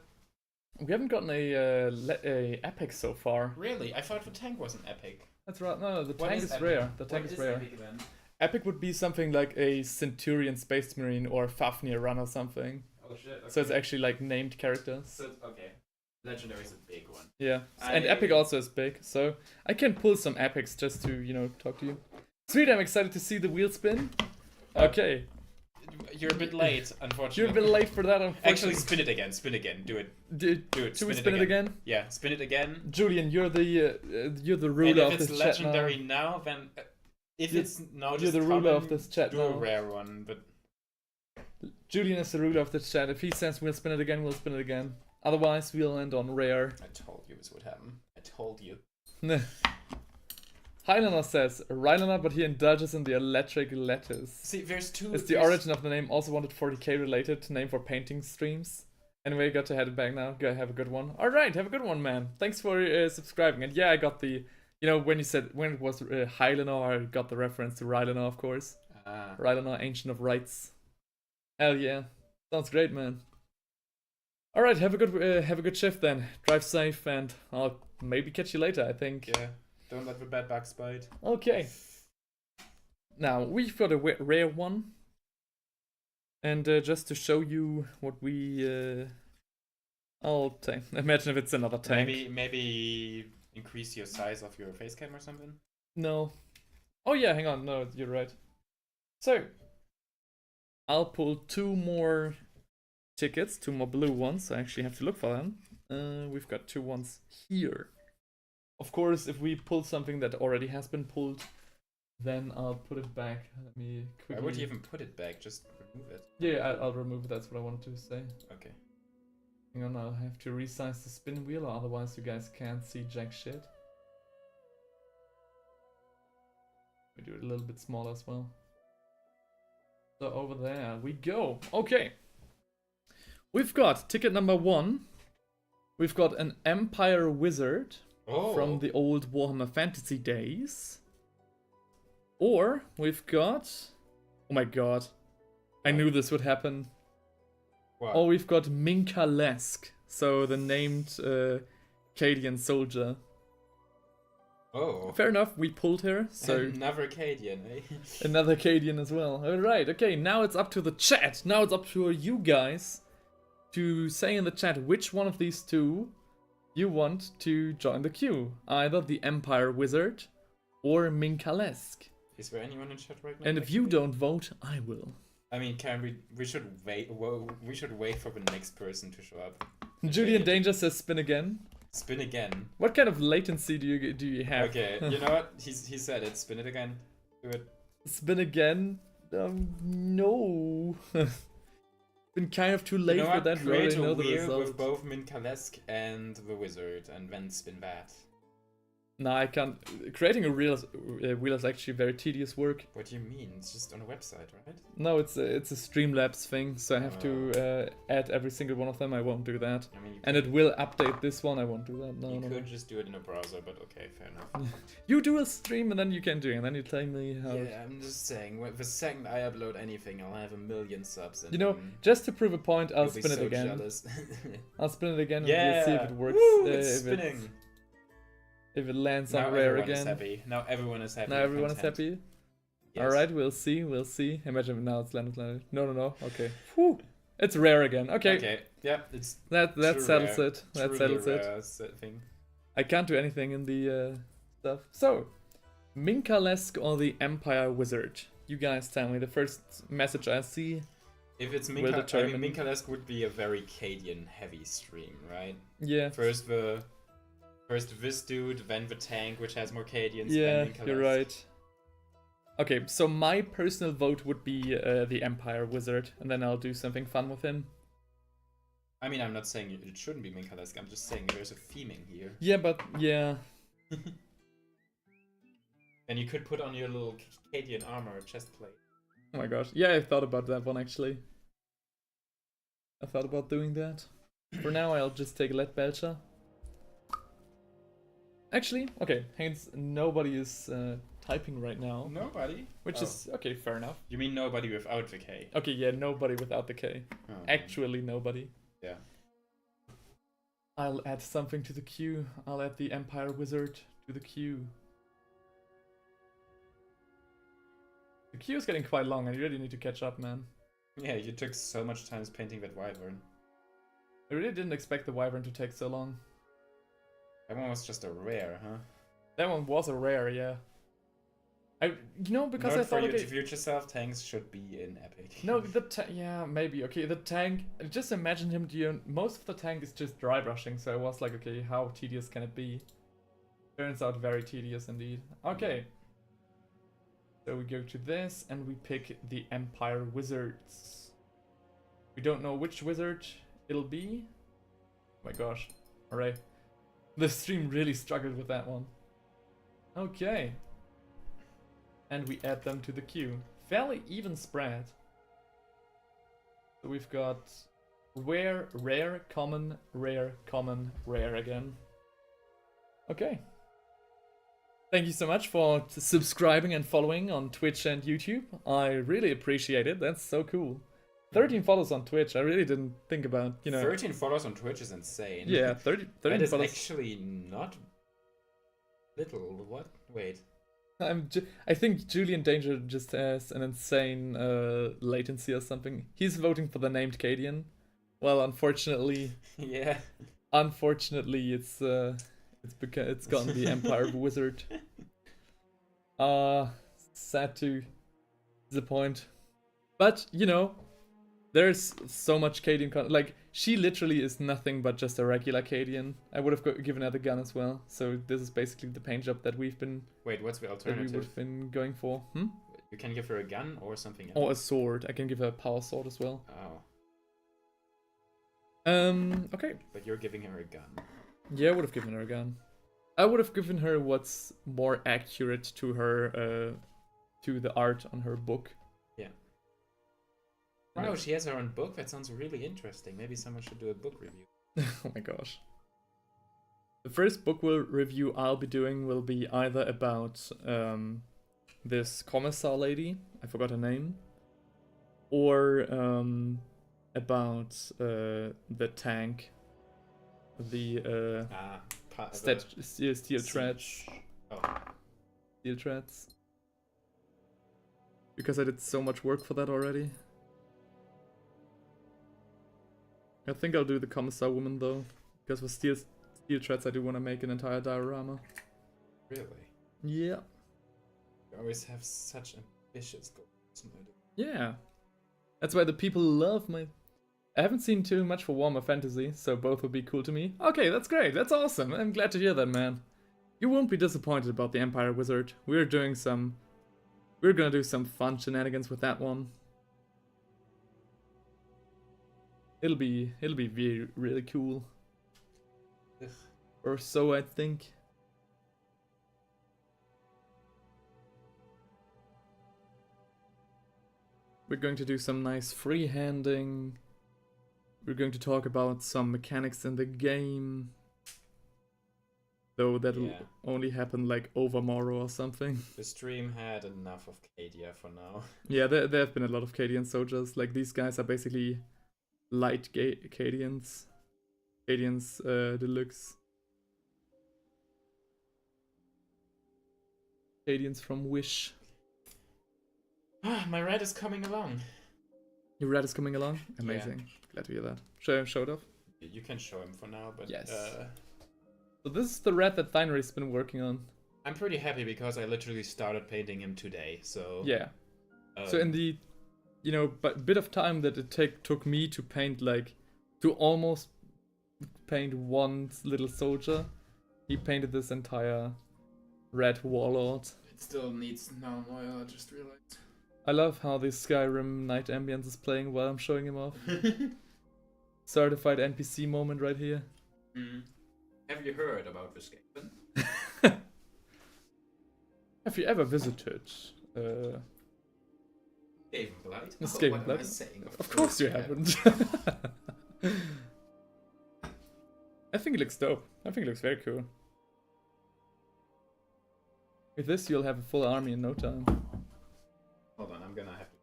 epic so far. Really? I thought the tank was an epic. That's right. No, the What tank is is epic? rare. The What tank is rare. Epic then? Epic would be something like a Centurion Space Marine or Fafnir run or something. Oh shit. Okay. So it's actually like named characters. So okay. Legendary is a big one. Yeah, and Epic also is big, so I can pull some epics just to, you know, talk to you. Sweet, I'm excited to see the wheel spin. Okay, You're a bit late, unfortunately. you're a bit late for that, unfortunately. Actually, spin it again. Spin again. Do it. Do it. Should we spin it again? Yeah, spin it again. Julian, you're the And ruler if of it's this chat now. legendary now, then if You're- it's now You're just the ruler of common, this chat do a now. rare one. But Julian is the ruler of this chat. If he says we'll spin it again, we'll spin it again. Otherwise, we'll end on rare. I told you this would happen. I told you. Highlander says, Rylander, but he indulges in the electric lettuce. See, there's two. Is the origin of the name also wanted 40k related? Name for painting streams? Anyway, got to head it back now. Go have a good one. Alright, have a good one, man. Thanks for subscribing. And yeah, I got the, you know, when it was Highlander, I got the reference to Rylander, of course. Rylander, Ancient of Rights. Hell yeah. Sounds great, man. Alright, have a good shift then. Drive safe, and I'll maybe catch you later, I think. Yeah. Don't let the bad bugs bite. Okay. Now, we've got a rare one. And just to show you what we... I'll take... Imagine if it's another tank. Maybe increase your size of your face cam or something. No. Oh yeah, hang on. No, you're right. So, I'll pull two more tickets, two more blue ones. I actually have to look for them. We've got two ones here. Of course, if we pull something that already has been pulled, then I'll put it back. Let me quickly... Why would you even put it back? Just remove it. Yeah, I'll remove it. That's what I wanted to say. Okay. Hang on, I'll have to resize the spin wheel, or otherwise you guys can't see jack shit. We do it a little bit smaller as well. So over there we go. Okay. We've got ticket number 1. We've got an Empire Wizard from the old Warhammer Fantasy days. Or we've got... Oh my god. I knew this would happen. What? Or we've got Minkalesk. So the named Cadian soldier. Oh. Fair enough, we pulled her. So Another Cadian, eh? another Cadian as well. Alright, okay, now it's up to the chat. Now it's up to you guys to say in the chat which one of these two you want to join the queue. Either the Empire Wizard or Minkalesk. Is there anyone in chat right now? And if you don't vote, I will. I mean, we should wait. Well, we should wait for the next person to show up. Julian Danger says spin again. Spin again. What kind of latency do you have? Okay, you know what? He said it. Spin it again. Do it. Spin again? No. Been kind of too late You know for what? that. We Create already a know the wheel result. with both Minkalesk and the wizard, and then spin that. No, I can't. Creating a wheel is actually very tedious work. What do you mean? It's just on a website, right? No, it's a Streamlabs thing, so I have to add every single one of them. I won't do that. I mean, you And could, it will update this one. I won't do that. No, you no. could just do it in a browser, but okay, fair enough. You do a stream and then you can do it, and then you tell me how. Yeah, I'm just saying. The second I upload anything, I'll have 1 million subs. And You know, just to prove a point, I'll you'll be spin it so again. Jealous. I'll spin it again Yeah, and we'll see if it works. Woo, it's if spinning. If it lands Now on rare everyone is again. happy. Now everyone is happy. Now with everyone is content. happy. Yes. Alright, we'll see, we'll see. Imagine now it's landed. No. Okay. Whew. It's rare again. Okay. Okay. Yeah, it's That true settles rare. it. That truly settles it. rare thing. I can't do anything in the stuff. So, Minkalesk or the Empire Wizard? You guys tell me. The first message I see. If it's Will Minka, I determine- mean, Minkalesk would be a very Cadian heavy stream, right? Yeah. First this dude, then the tank, which has more Cadians. Yeah, then Minkalesk. you're right. Okay, so my personal vote would be the Empire Wizard, and then I'll do something fun with him. I mean, I'm not saying it shouldn't be Minkalesk. I'm just saying there's a theming here. Yeah, but yeah. And you could put on your little Cadian armor chest plate. Oh my gosh. Yeah, I thought about that one actually. I thought about doing that. For now, I'll just take Lead Belcher. Actually, okay, hence nobody is typing right now. Nobody. Which is, okay, fair enough. You mean nobody without the K? Okay, yeah, nobody without the K. Oh, Actually, nobody. Yeah. I'll add something to the queue. I'll add the Empire Wizard to the queue. The queue is getting quite long and you really need to catch up, man. Yeah, you took so much time painting that wyvern. I really didn't expect the Wyvern to take so long. That one was just a rare, huh? That one was a rare, yeah. Because Not I for thought, you okay, to future self, tanks should be in epic. no, yeah, maybe. Okay, the tank, just imagine him doing, most of the tank is just dry brushing, so I was like, okay, how tedious can it be? Turns out very tedious indeed. Okay. So we go to this, and we pick the Empire Wizards. We don't know which wizard it'll be. Oh my gosh. Alright. The stream really struggled with that one. Okay. And we add them to the queue. Fairly even spread. So we've got rare, rare, common, rare, common, rare again. Okay. Thank you so much for subscribing and following on Twitch and YouTube. I really appreciate it. That's so cool. 13 follows on Twitch. I really didn't think about, 13 followers on Twitch is insane. Yeah, 13 That is follows. actually not little. What? Wait. I think Julian Danger just has an insane latency or something. He's voting for the named Cadian. Well, unfortunately, Yeah. it's gotten the Empire Wizard. Sad to disappoint, but there's so much Cadian like she literally is nothing but just a regular Cadian. I would have given her the gun as well. So this is basically the paint job that we've been Wait, what's the that we alternative? would have been going for. You can give her a gun or something else. Or a sword. I can give her a power sword as well. Oh, Okay. but you're giving her a gun. Yeah, I would have given her a gun. I would have given her what's more accurate to her, to the art on her book. Yeah. You know. Wow, she has her own book? That sounds really interesting. Maybe someone should do a book review. Oh my gosh. The first book review I'll be doing will be either about this commissar lady, I forgot her name, or about the tank, the steel treads. Oh. Steel treads. Because I did so much work for that already. I think I'll do the commissar woman though, because for steel treads I do want to make an entire diorama. Really? Yeah. You always have such ambitious goals, my dude. Yeah. That's why the people love my... I haven't seen too much for Warhammer Fantasy, so both would be cool to me. Okay, that's great. That's awesome. I'm glad to hear that, man. You won't be disappointed about the Empire Wizard. We're gonna do some fun shenanigans with that one. It'll be really cool. Ugh. Or so I think. We're going to do some nice freehanding. We're going to talk about some mechanics in the game. Though that'll Yeah. only happen like overmorrow or something. The stream had enough of Cadia for now. Yeah, there have been a lot of Cadian soldiers. Like, these guys are basically light Cadians. Cadians deluxe. Cadians from Wish. My rat is coming along. Your rat is coming along? Amazing. Glad to hear that. Show it off. You can show him for now, but Yes. So this is the rat that Theinrich's been working on. I'm pretty happy because I literally started painting him today, so... Yeah. So in the, bit of time that it took me to paint, to almost paint one little soldier, he painted this entire red warlord. It still needs now oil, I just realized. I love how the Skyrim night ambience is playing while I'm showing him off. Certified NPC moment right here. Have you heard about this game? Have you ever visited Skavenblight? Skavenblight? What am I saying? Of course you haven't. I think it looks dope. I think it looks very cool. With this, you'll have a full army in no time. Hold on, I'm gonna have to...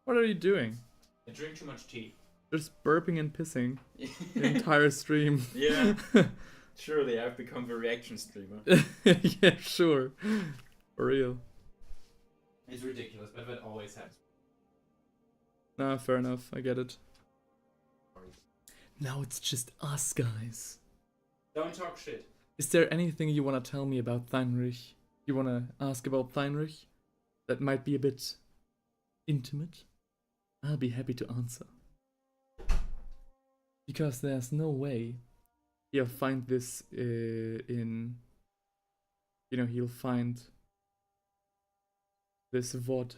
What are you doing? I drink too much tea. Just burping and pissing the entire stream. Yeah. Surely I've become the reaction streamer. Yeah, sure. For real. It's ridiculous, but that always happens. Nah, fair enough. I get it. Now it's just us, guys. Don't talk shit. Is there anything you want to tell me about Theinrich? You want to ask about Theinrich? That might be a bit intimate? I'll be happy to answer. Because there's no way he'll find this he'll find this VOD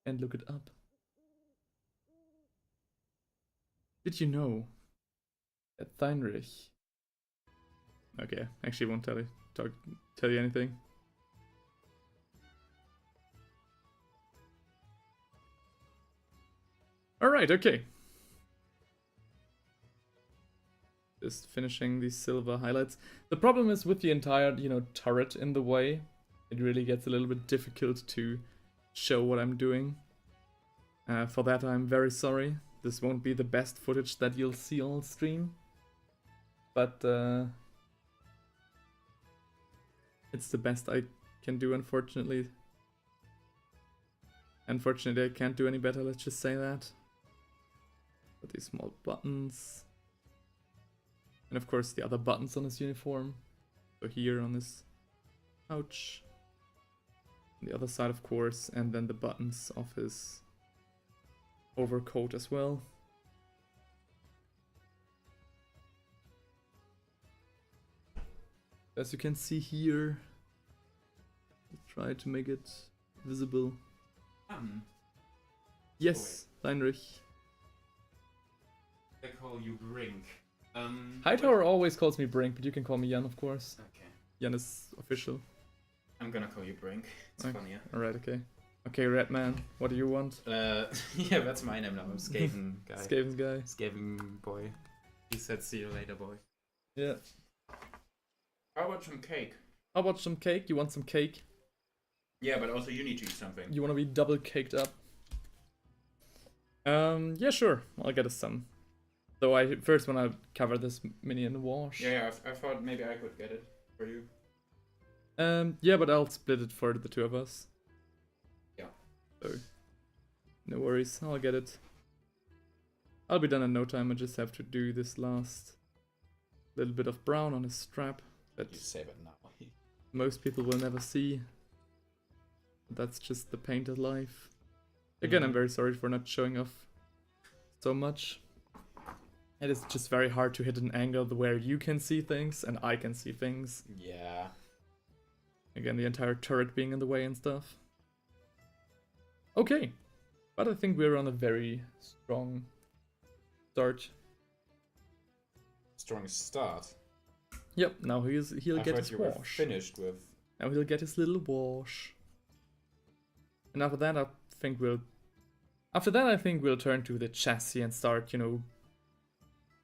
and look it up. Did you know that Theinrich... Okay, actually won't tell you anything. Alright, okay. Just finishing these silver highlights. The problem is with the entire, turret in the way, it really gets a little bit difficult to show what I'm doing. For that, I'm very sorry. This won't be the best footage that you'll see all stream. But, it's the best I can do, unfortunately. Unfortunately, I can't do any better, let's just say that. Got these small buttons. And of course the other buttons on his uniform. So here on his pouch. On the other side, of course, and then the buttons of his overcoat as well. As you can see here, try to make it visible. Yes, Heinrich. I call you Brink. Hightower always calls me Brink, but you can call me Jan, of course. Okay. Jan is official. I'm gonna call you Brink. It's Okay. funnier. Alright, okay. Okay, Redman, what do you want? Yeah, that's my name now. I'm Skaven guy. Skaven's guy. Skaven boy. He said, "See you later, boy." Yeah. How about some cake? How about some cake? You want some cake? Yeah, but also you need to eat something. You want to be double caked up? Yeah, sure. I'll get us some. Though I first want to cover this minion wash. Yeah, I thought maybe I could get it for you. Yeah, but I'll split it for the two of us. Yeah. So, no worries. I'll get it. I'll be done in no time. I just have to do this last little bit of brown on his strap that You save it now. most people will never see. That's just the painted life. Again, I'm very sorry for not showing off so much. It is just very hard to hit an angle where you can see things and I can see things. Yeah. Again, the entire turret being in the way and stuff. Okay, but I think we're on a very strong start. Strong start. Yep, now he'll I get thought his you were wash. finished with. Now he'll get his little wash. And after that, I think we'll turn to the chassis and start, you know,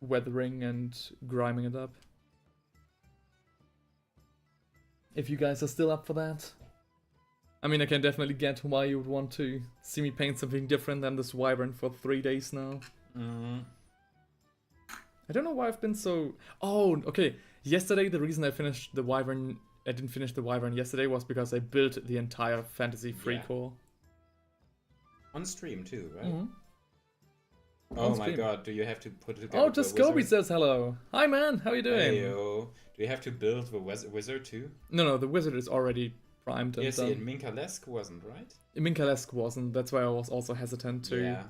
weathering and griming it up. If you guys are still up for that. I mean, I can definitely get why you would want to see me paint something different than this wyvern for 3 days now. I don't know why I've been so... Oh, okay. Yesterday, the reason I didn't finish the wyvern yesterday was because I built the entire fantasy free core. On stream too, right? Mm-hmm. Oh On my stream. god, do you have to put it together? Oh, just Scobie says hello. Hi man, how you doing? Heyo. Do you have to build the wizard too? No, the wizard is already primed and Yeah, see, done. and Minkalesk wasn't, right? Minkalesk wasn't, that's why I was also hesitant to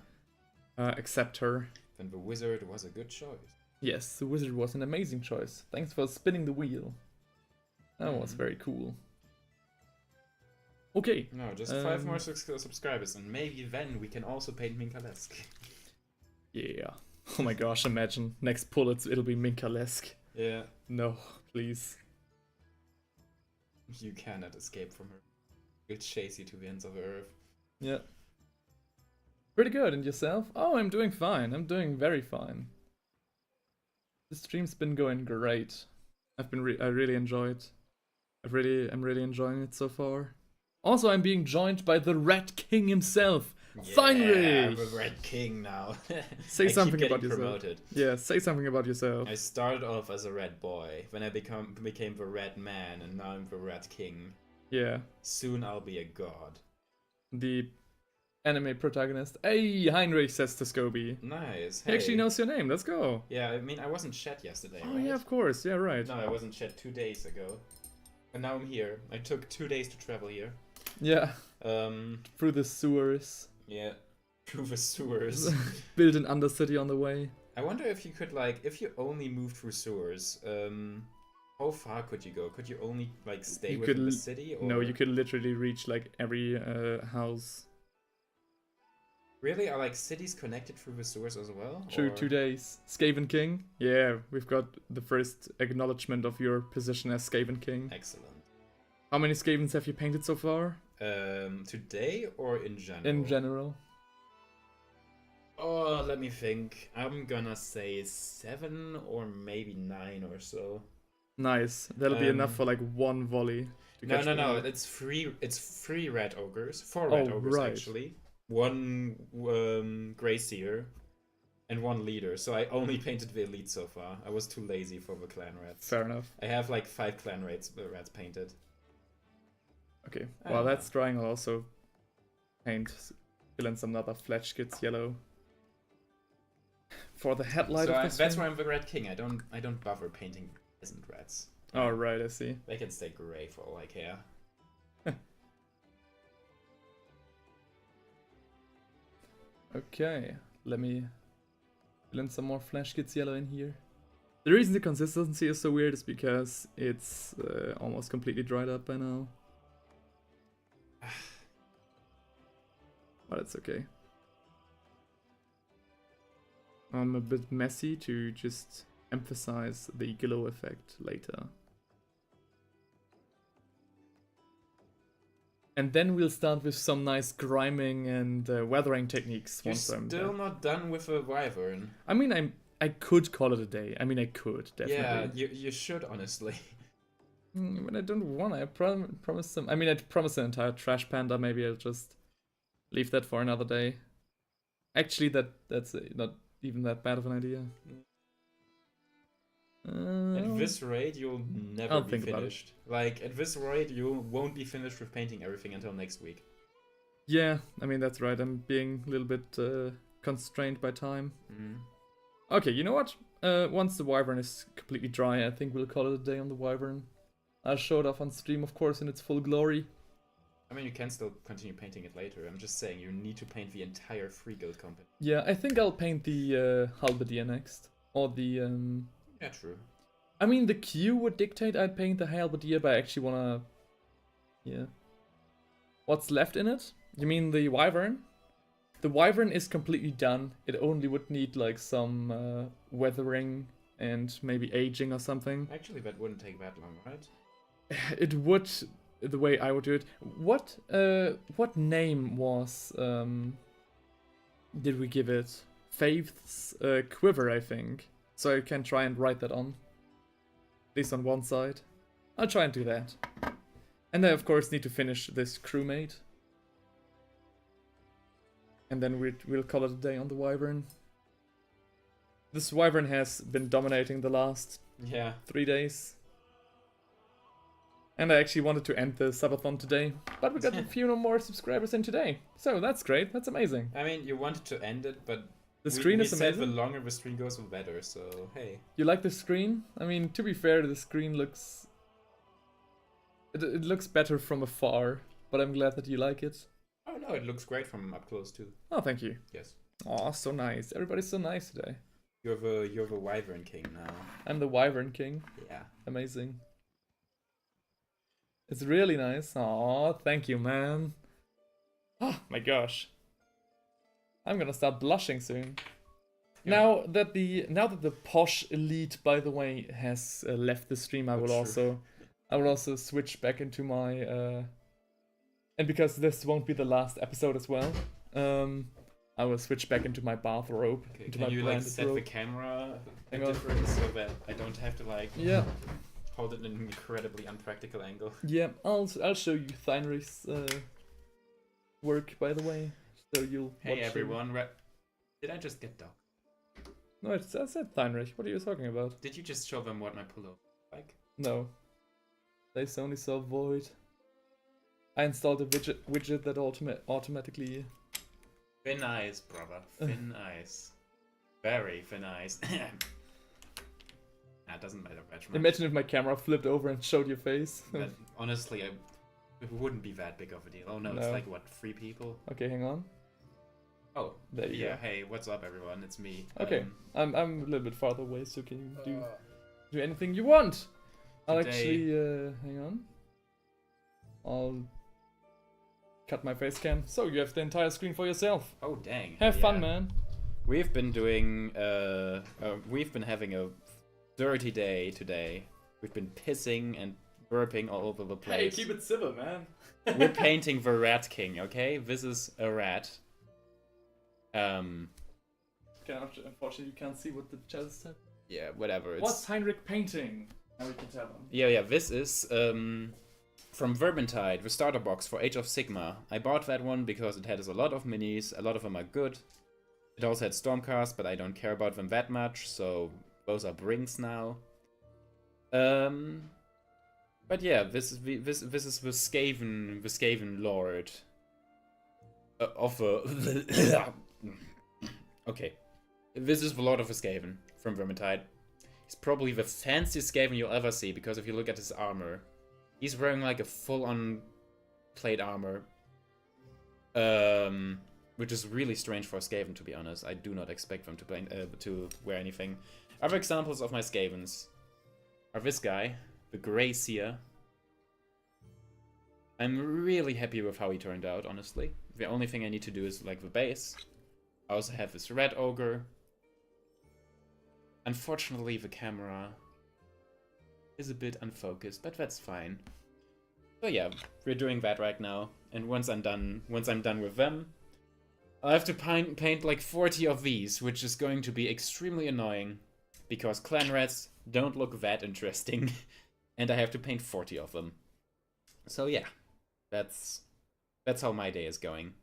accept her. Then the wizard was a good choice. Yes, the wizard was an amazing choice. Thanks for spinning the wheel. That was very cool. Okay. No, just 5 more subscribers, and maybe then we can also paint Minkalesk. Yeah. Oh my gosh, imagine. Next pull, it'll be Minkalesk. Yeah. No, please. You cannot escape from her. She'll chase you to the ends of the earth. Yeah. Pretty good, and yourself? Oh, I'm doing fine. I'm doing very fine. The stream's been going great. I really enjoyed. I'm really enjoying it so far. Also, I'm being joined by the Red King himself, Yeah, the Red King now. Say I something keep about getting yourself. promoted. Yeah, say something about yourself. I started off as a red boy, then I became the red man, and now I'm the Red King. Yeah, Soon I'll be a god. the anime protagonist. Hey, Heinrich says to Scobie. Nice. He actually knows your name. Let's go. Yeah, I mean, I wasn't chat yesterday, Oh right? yeah, of course. Yeah, right. No, I wasn't chat 2 days ago. And now I'm here. I took 2 days to travel here. Yeah, Um, through the sewers. yeah. Through the sewers. Build an undercity on the way. I wonder if you could, like, if you only moved through sewers, how far could you go? Could you only, like, stay You within could the city? Or... No, you could literally reach like every house. Really? Are, like, cities connected through the sewers as well? True, Or... 2 days. Skaven King. Yeah, we've got the first acknowledgement of your position as Skaven King. Excellent. How many Skavens have you painted so far? Today or in general? In general. Oh, let me think. I'm gonna say 7 or maybe 9 or so. Nice. That'll be enough for like 1 volley. To catch No. one. It's 3 red ogres. 4 red ogres right. actually. 1 Grey Seer. And 1 leader. So I only painted the elite so far. I was too lazy for the clan rats. Fair enough. I have like 5 clan rats painted. Okay. While that's drying, I'll also paint, fill in some other fletch kits yellow. For the headlight of this That's thing. why I'm the Red King. I don't bother painting peasant rats. Oh right, I see. They can stay grey for all I care. Okay, let me fill in some more flash kits yellow in here. The reason the consistency is so weird is because it's almost completely dried up by now. But it's okay. I'm a bit messy to just emphasize the glow effect later. And then we'll start with some nice griming and weathering techniques You're once I'm still done. not done with a wyvern. I mean, I could call it a day. I mean, I could, definitely. Yeah, you should, honestly. But I don't want to. I promised some. I mean, I promised an entire trash panda. Maybe I'll just leave that for another day. Actually, that's not even that bad of an idea. At this rate, you'll never I'll be think about it. finished. Like, at this rate, you won't be finished with painting everything until next week. Yeah, I mean, that's right. I'm being a little bit constrained by time. Mm. Okay, you know what? Once the wyvern is completely dry, I think we'll call it a day on the wyvern. I'll show it off on stream, of course, in its full glory. I mean, you can still continue painting it later. I'm just saying you need to paint the entire free guild company. Yeah, I think I'll paint the halberdier next. Or the Yeah, true. I mean, the queue would dictate I'd paint the halberdier, but I actually wanna... Yeah. What's left in it? You mean the wyvern? The wyvern is completely done. It only would need like some weathering and maybe aging or something. Actually, that wouldn't take that long, right? It would, the way I would do it. What name was did we give it? Faith's quiver, I think. So I can try and write that on. At least on one side. I'll try and do that. And I of course need to finish this crewmate. And then we'll call it a day on the wyvern. This wyvern has been dominating the last Yeah. 3 days. And I actually wanted to end the Subathon today, but we got a few more subscribers in today. So that's great, that's amazing. I mean, you wanted to end it, but The screen is we said amazing. the longer the screen goes, the better. So hey. You like the screen? I mean, to be fair, the screen looks... It looks better from afar, but I'm glad that you like it. Oh no, it looks great from up close too. Oh, thank you. Yes. Aw, so nice. Everybody's so nice today. You're the wyvern king now. I'm the wyvern king. Yeah. Amazing. It's really nice. Aw, thank you, man. Oh my gosh. I'm gonna start blushing soon. Yeah. Now that the posh elite, by the way, has left the stream, I will also switch back into my and because this won't be the last episode as well, I will switch back into my bathrobe. Okay, Into can my you like branded set robe. the camera Hang on. different so that I don't have to like Yeah, hold it in an incredibly unpractical angle? yeah. I'll show you Theinrich's work, by the way, so you'll. Hey watch him. everyone, did I just get dog? No, I said Theinrich. What are you talking about? Did you just show them what my pullover looks like? No. They only saw void. I installed a widget that automatically. Thin eyes, brother. Thin eyes. Very thin eyes. That doesn't matter much. Imagine if my camera flipped over and showed your face. But honestly, it wouldn't be that big of a deal. Oh no, it's No. like what, 3 people? Okay, hang on. Oh, There you yeah. go. Hey, what's up, everyone? It's me. Okay, I'm a little bit farther away, so can you do anything you want? I'll Today- actually hang on. I'll cut my face cam, so you have the entire screen for yourself. Oh dang. Have fun, Yeah. man. We've been doing. We've been having a dirty day today. We've been pissing and burping all over the place. it civil, man. We're painting the Rat King, okay? This is a rat. Unfortunately, you can't see what the chat said. Yeah, whatever. It's, What's Heinrich painting? Now we can tell him. Yeah, this is from Vermintide, the starter box for Age of Sigma. I bought that one because it has a lot of minis, a lot of them are good. It also had Stormcast, but I don't care about them that much, so those are brings now. But yeah, this is the Skaven Lord of the okay. This is the Lord of the Skaven from Vermintide. He's probably the fanciest Skaven you'll ever see, because if you look at his armor, he's wearing like a full-on plate armor. Which is really strange for a Skaven, to be honest. I do not expect them to wear anything. Other examples of my Skavens are this guy, the Grey Seer. I'm really happy with how he turned out, honestly. The only thing I need to do is like the base. I also have this Red Ogre. Unfortunately, the camera is a bit unfocused, but that's fine. So yeah, we're doing that right now. And once I'm done with them, I'll have to paint like 40 of these, which is going to be extremely annoying, because clan rats don't look that interesting, and I have to paint 40 of them. So yeah, that's how my day is going.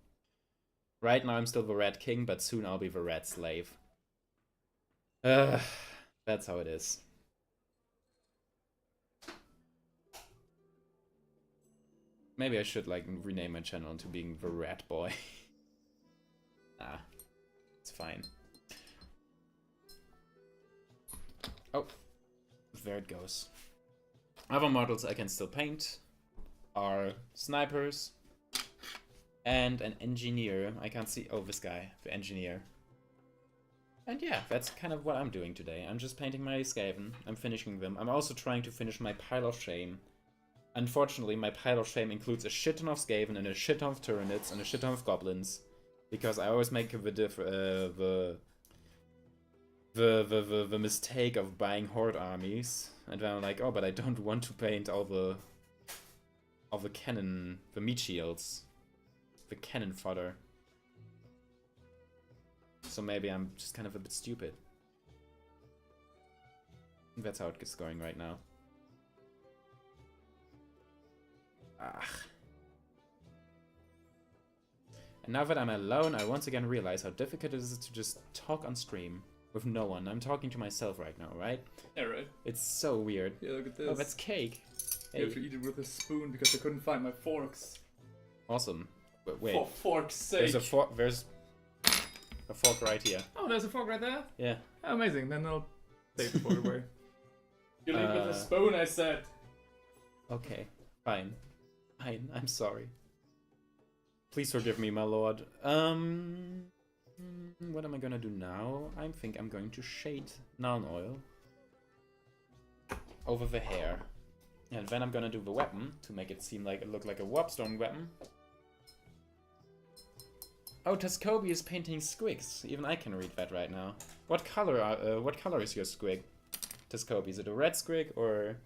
Right now I'm still the Rat King, but soon I'll be the Rat Slave. That's how it is. Maybe I should like rename my channel into being the Rat Boy. Ah, it's fine. Oh, there it goes. Other models I can still paint are snipers, And an engineer. I can't see. Oh, this guy, the engineer. And yeah, that's kind of what I'm doing today. I'm just painting my Skaven. I'm finishing them. I'm also trying to finish my Pile of Shame. Unfortunately, my Pile of Shame includes a shit ton of Skaven and a shit ton of Tyranids and a shit ton of Goblins. Because I always make the mistake of buying Horde armies. And then I'm like, oh, but I don't want to paint all the cannon, the meat shields. The cannon fodder. So maybe I'm just kind of a bit stupid. That's how it gets going right now. Ah. And now that I'm alone, I once again realize how difficult it is to just talk on stream with no one. I'm talking to myself right now, right? Yeah, right. It's so weird. Yeah, look at this. Oh, that's cake. I have to eat it with a spoon because I couldn't find my forks. Awesome. But wait. For fork's sake. There's a fork. There's a fork right here. Oh, there's a fork right there? Yeah. Oh, amazing. Then I'll take the fork away. You leave with a spoon, I said. Okay. Fine. Fine. I'm sorry. Please forgive me, my lord. What am I gonna do now? I think I'm going to shade Nuln Oil over the hair. And then I'm gonna do the weapon to make it seem like it look like a warpstone weapon. Oh, Tascobi is painting squigs. Even I can read that right now. What color is your squig? Tascobi, is it a red squig or?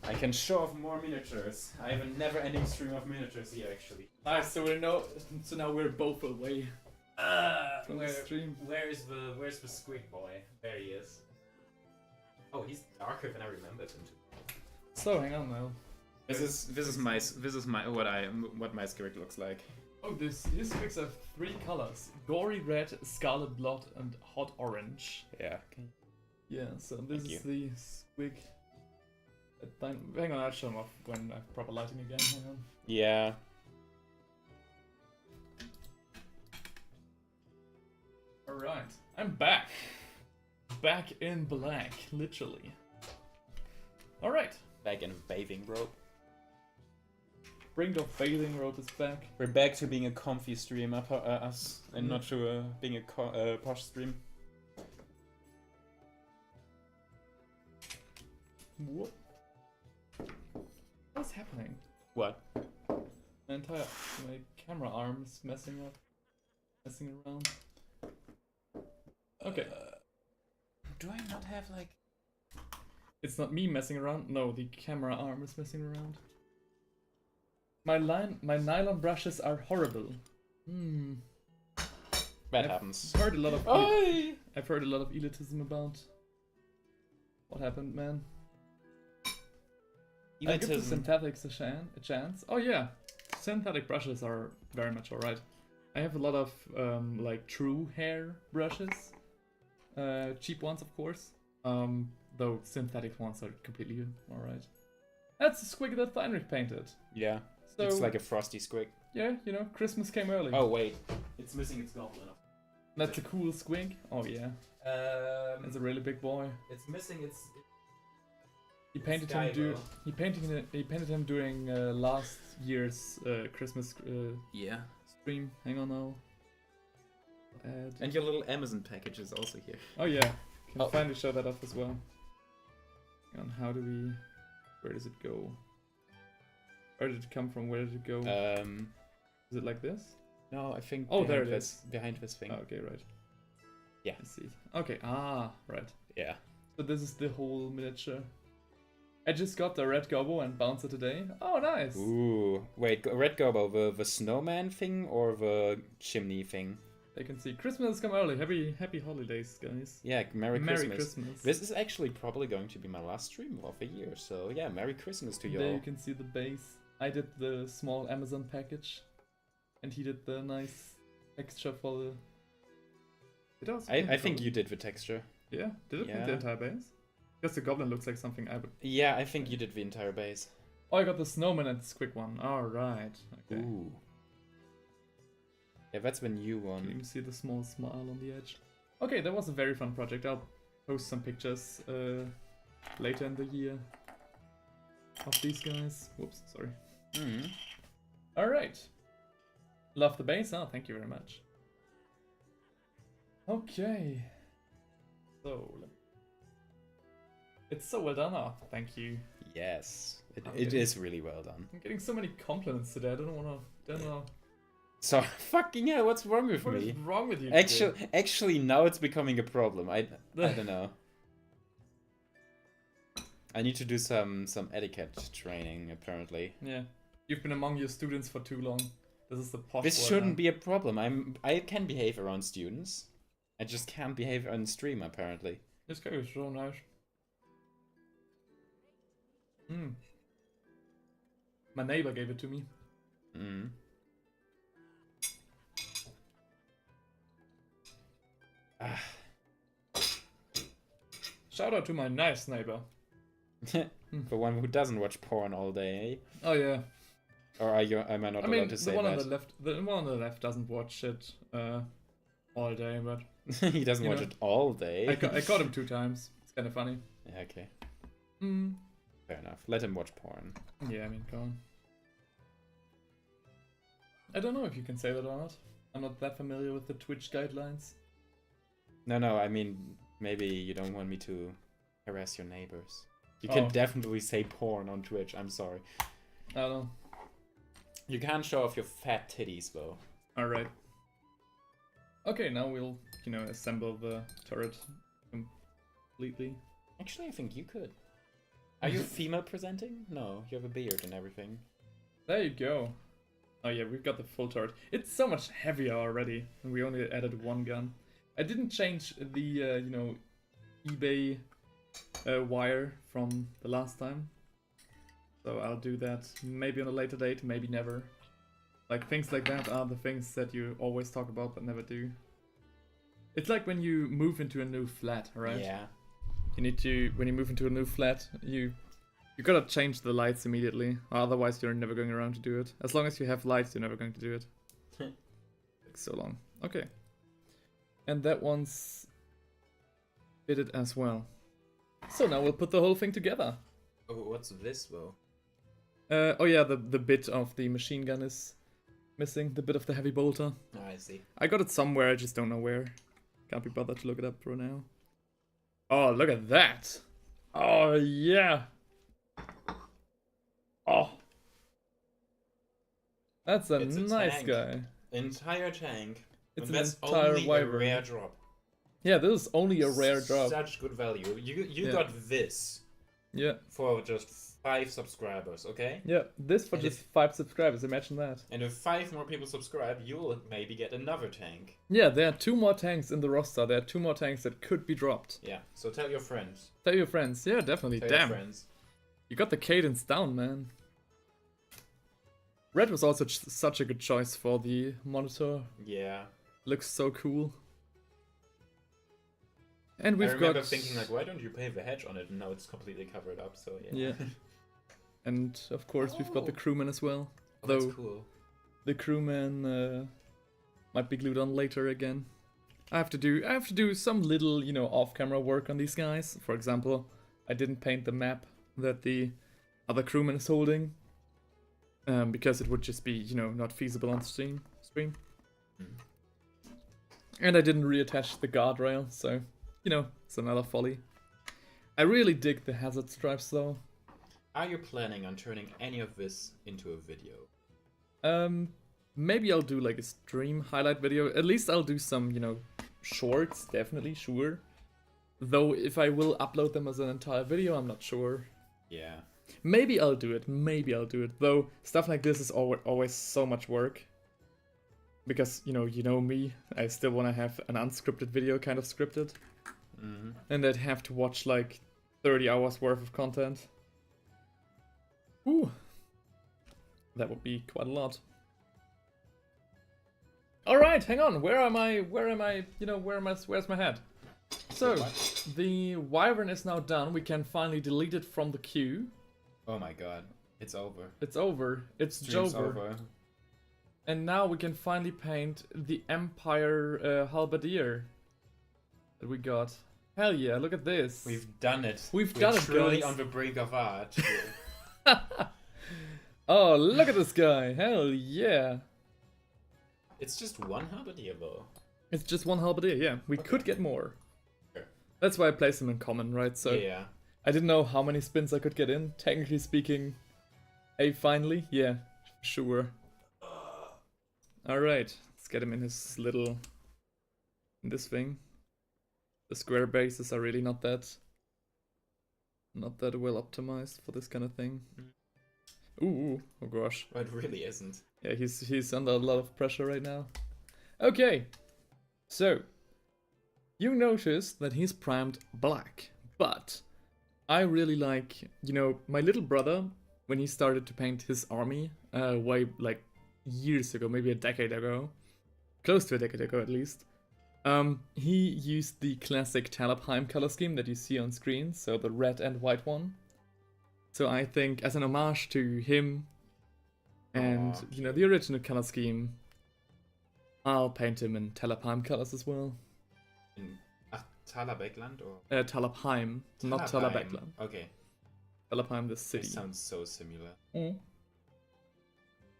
I can show off more miniatures. I have a never-ending stream of miniatures here, actually. Nice. So we know. So now we're both away from the stream. Where's the squig boy? There he is. Oh, he's darker than I remembered him to be. So hang on now. This is my what my squig looks like. Oh, these squigs have 3 colors: gory red, scarlet blood, and hot orange. Yeah. Okay. Yeah. So this Thank is the squig. Hang on, I'll show them off when I have proper lighting again. Hang on. Yeah. Alright, I'm back. Back in black, literally. Alright. Back in bathing robe. Bring of bathing robe is back. We're back to being a comfy streamer, us, and not to being a posh stream. What? What's happening? What? My camera arm is messing around. Okay. Do I not have like? It's not me messing around. No, the camera arm is messing around. My nylon brushes are horrible. That happens. I've heard a lot of elitism about. What happened, man? I give the synthetics a chance. Oh yeah, synthetic brushes are very much alright. I have a lot of like true hair brushes, cheap ones of course. Though synthetic ones are completely alright. That's a squig that Heinrich painted. Yeah, so, it's like a frosty squig. Yeah, you know, Christmas came early. Oh wait, it's missing its goblin. That's a cool squig. Oh yeah. It's a really big boy. It's missing its. He painted him. He painted him during last year's Christmas stream. Hang on now. And your little Amazon package is also here. Oh yeah, can finally show that off as well. Hang on, how do we? Where does it go? Where did it come from? Where did it go? Is it like this? No, I think. Oh, there it is. Behind this thing. Oh, okay, right. Yeah. I see. Okay. Right. Yeah. So this is the whole miniature. I just got the red gobbo and bouncer today. Oh, nice. Ooh, wait, red gobbo, the snowman thing or the chimney thing? I can see Christmas has come early. Happy holidays, guys. Yeah, Merry Christmas. Christmas. This is actually probably going to be my last stream of the year, so yeah, Merry Christmas to you all. There you can see the base. I did the small Amazon package, and he did the nice texture for the. I think you did the texture. Yeah, did it paint the entire base? Because the goblin looks like something I would. Yeah, I think you did the entire base. Oh, I got the snowman and this quick one. Alright. Okay. Ooh. Yeah, that's the new one. Can you see the small smile on the edge? Okay, that was a very fun project. I'll post some pictures later in the year of these guys. Whoops, sorry. Mm-hmm. Alright. Love the bass? Oh, thank you very much. Okay. So, it's so well done. Oh, thank you. Yes, it Okay. is really well done. I'm getting so many compliments today. I don't know. So fucking hell, what's wrong with What me? is wrong with you today? Actually, now it's becoming a problem. I don't know. I need to do some etiquette training apparently. Yeah. You've been among your students for too long. This is the posh This word shouldn't now. be a problem. I can behave around students. I just can't behave on stream apparently. This guy is so nice. My neighbor gave it to me. Mm. Ah. Shout out to my nice neighbor. The one who doesn't watch porn all day, Oh yeah. or am I not I allowed mean, to the say one that? on the left, the one on the left doesn't watch it all day, but He doesn't you watch know, it all day. I caught him 2 times. It's kind of funny. Yeah, okay, Hmm. fair enough. Let him watch porn. Yeah, I mean, come on. I don't know if you can say that or not. I'm not that familiar with the Twitch guidelines. No, I mean, maybe you don't want me to harass your neighbors. You Oh. can definitely say porn on Twitch, I'm sorry. I don't know. You can't show off your fat titties, though. Alright. Okay, now we'll, assemble the turret completely. Actually, I think you could. Are you female presenting? No, you have a beard and everything. There you go. Oh yeah, we've got the full turret. It's so much heavier already, and we only added 1 gun. I didn't change the, eBay wire from the last time. So I'll do that maybe on a later date, maybe never. Like, things like that are the things that you always talk about but never do. It's like when you move into a new flat, right? Yeah. You need to, when you move into a new flat, you gotta change the lights immediately, or otherwise you're never going around to do it. As long as you have lights, you're never going to do it. Takes so long. Okay. And that one's fitted as well. So now we'll put the whole thing together. Oh, what's this, though? Oh yeah, the bit of the machine gun is missing, the bit of the heavy bolter. Oh, I see. I got it somewhere, I just don't know where. Can't be bothered to look it up for now. Oh, look at that! Oh, yeah! Oh! That's a It's a nice tank. guy. Entire tank. It's And an that's entire only a wyvern. rare drop. Yeah, this is only a rare drop. Such good value. You Yeah. got this Yeah, for just 5 subscribers, okay? yeah. This for And just if- 5 subscribers, imagine that. And if 5 more people subscribe, you'll maybe get another tank. Yeah, there are 2 more tanks in the roster. There are 2 more tanks that could be dropped. Yeah, so tell your friends. Tell your friends. Yeah, definitely. Tell Damn. your friends. You got the cadence down, man. Red was also such a good choice for the monitor. Yeah. Looks so cool. And I we've remember got... thinking like, why don't you pave a hedge on it? And now it's completely covered up, so yeah. Yeah. And of course we've got the Oh. crewman as well. Oh, Though that's cool. the crewman might be glued on later again. I have to do some little, off-camera work on these guys. For example, I didn't paint the map that the other crewman is holding. Because it would just be, not feasible on stream. Mhm. And I didn't reattach the guardrail, so, it's another folly. I really dig the hazard stripes though. Are you planning on turning any of this into a video? Maybe I'll do like a stream highlight video. At least I'll do some, shorts, definitely, sure. Though if I will upload them as an entire video, I'm not sure. Yeah. Maybe I'll do it, Though stuff like this is always so much work. Because, you know me, I still want to have an unscripted video kind of scripted. Mm-hmm. And I'd have to watch like 30 hours worth of content. Ooh. That would be quite a lot. Alright, hang on. Where's my head? So, the wyvern is now done. We can finally delete it from the queue. Oh my god. It's over. It's over. It's Stream's Jover. over. And now we can finally paint the Empire halberdier that we got. Hell yeah, look at this. We've done it. We're We're truly guys. on the brink of art. Oh, look at this guy. Hell yeah. It's just one halberdier though. It's just one halberdier, yeah. We Okay. could get more. Sure. That's why I placed them in common, right? So Yeah. I didn't know how many spins I could get in. Technically speaking, finally, yeah, sure. Alright, let's get him in his little... in this thing. The square bases are really not that well optimized for this kind of thing. Ooh, oh gosh. Well, it really isn't. Yeah, he's under a lot of pressure right now. Okay, so you notice that he's primed black, but I really like, you know, my little brother, when he started to paint his army, way like years ago, maybe a decade ago, close to a decade ago at least, he used the classic Talabheim color scheme that you see on screen, so the red and white one. So I think as an homage to him and, Aw, you know, the original color scheme, I'll paint him in Talabheim colors as well. In Talabekland or Talabheim, not Talabheim. Talabekland. Okay. Talabheim, the It city. sounds so similar. Mm.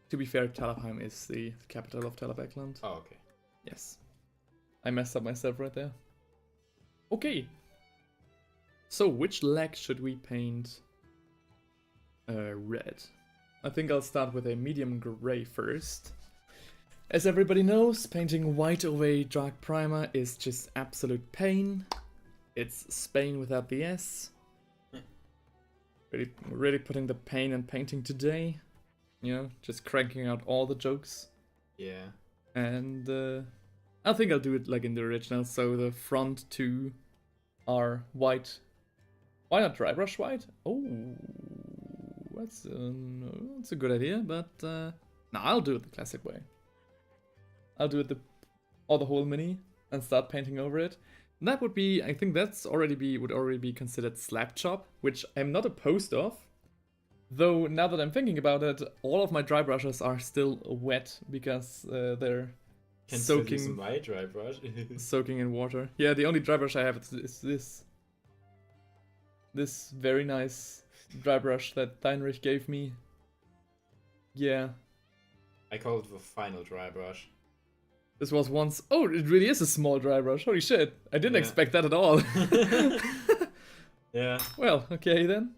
To be fair, Talabheim is the capital of Talabekland. Oh, okay. Yes. I messed up myself right there. Okay. So, which leg should we paint red? I think I'll start with a medium gray first. As everybody knows, painting white over a dark primer is just absolute pain. It's Spain without the S. Really putting the pain in painting today. You know, just cranking out all the jokes. Yeah. And I think I'll do it like in the original. So the front two are white. Why not dry brush white? Oh, that's a good idea. But no, I'll do it the classic way. I'll do it the whole mini and start painting over it. And that would be, I think would already be considered slab chop, which I'm not opposed of. Though now that I'm thinking about it, all of my dry brushes are still wet because they're Can still use soaking my dry brush. soaking in water. Yeah, the only dry brush I have is this very nice dry brush that Deinrich gave me. Yeah, I call it the final dry brush. this was once. Oh, it really is a small dry brush. Holy shit! I didn't Yeah. expect that at all. Yeah. Well, okay then.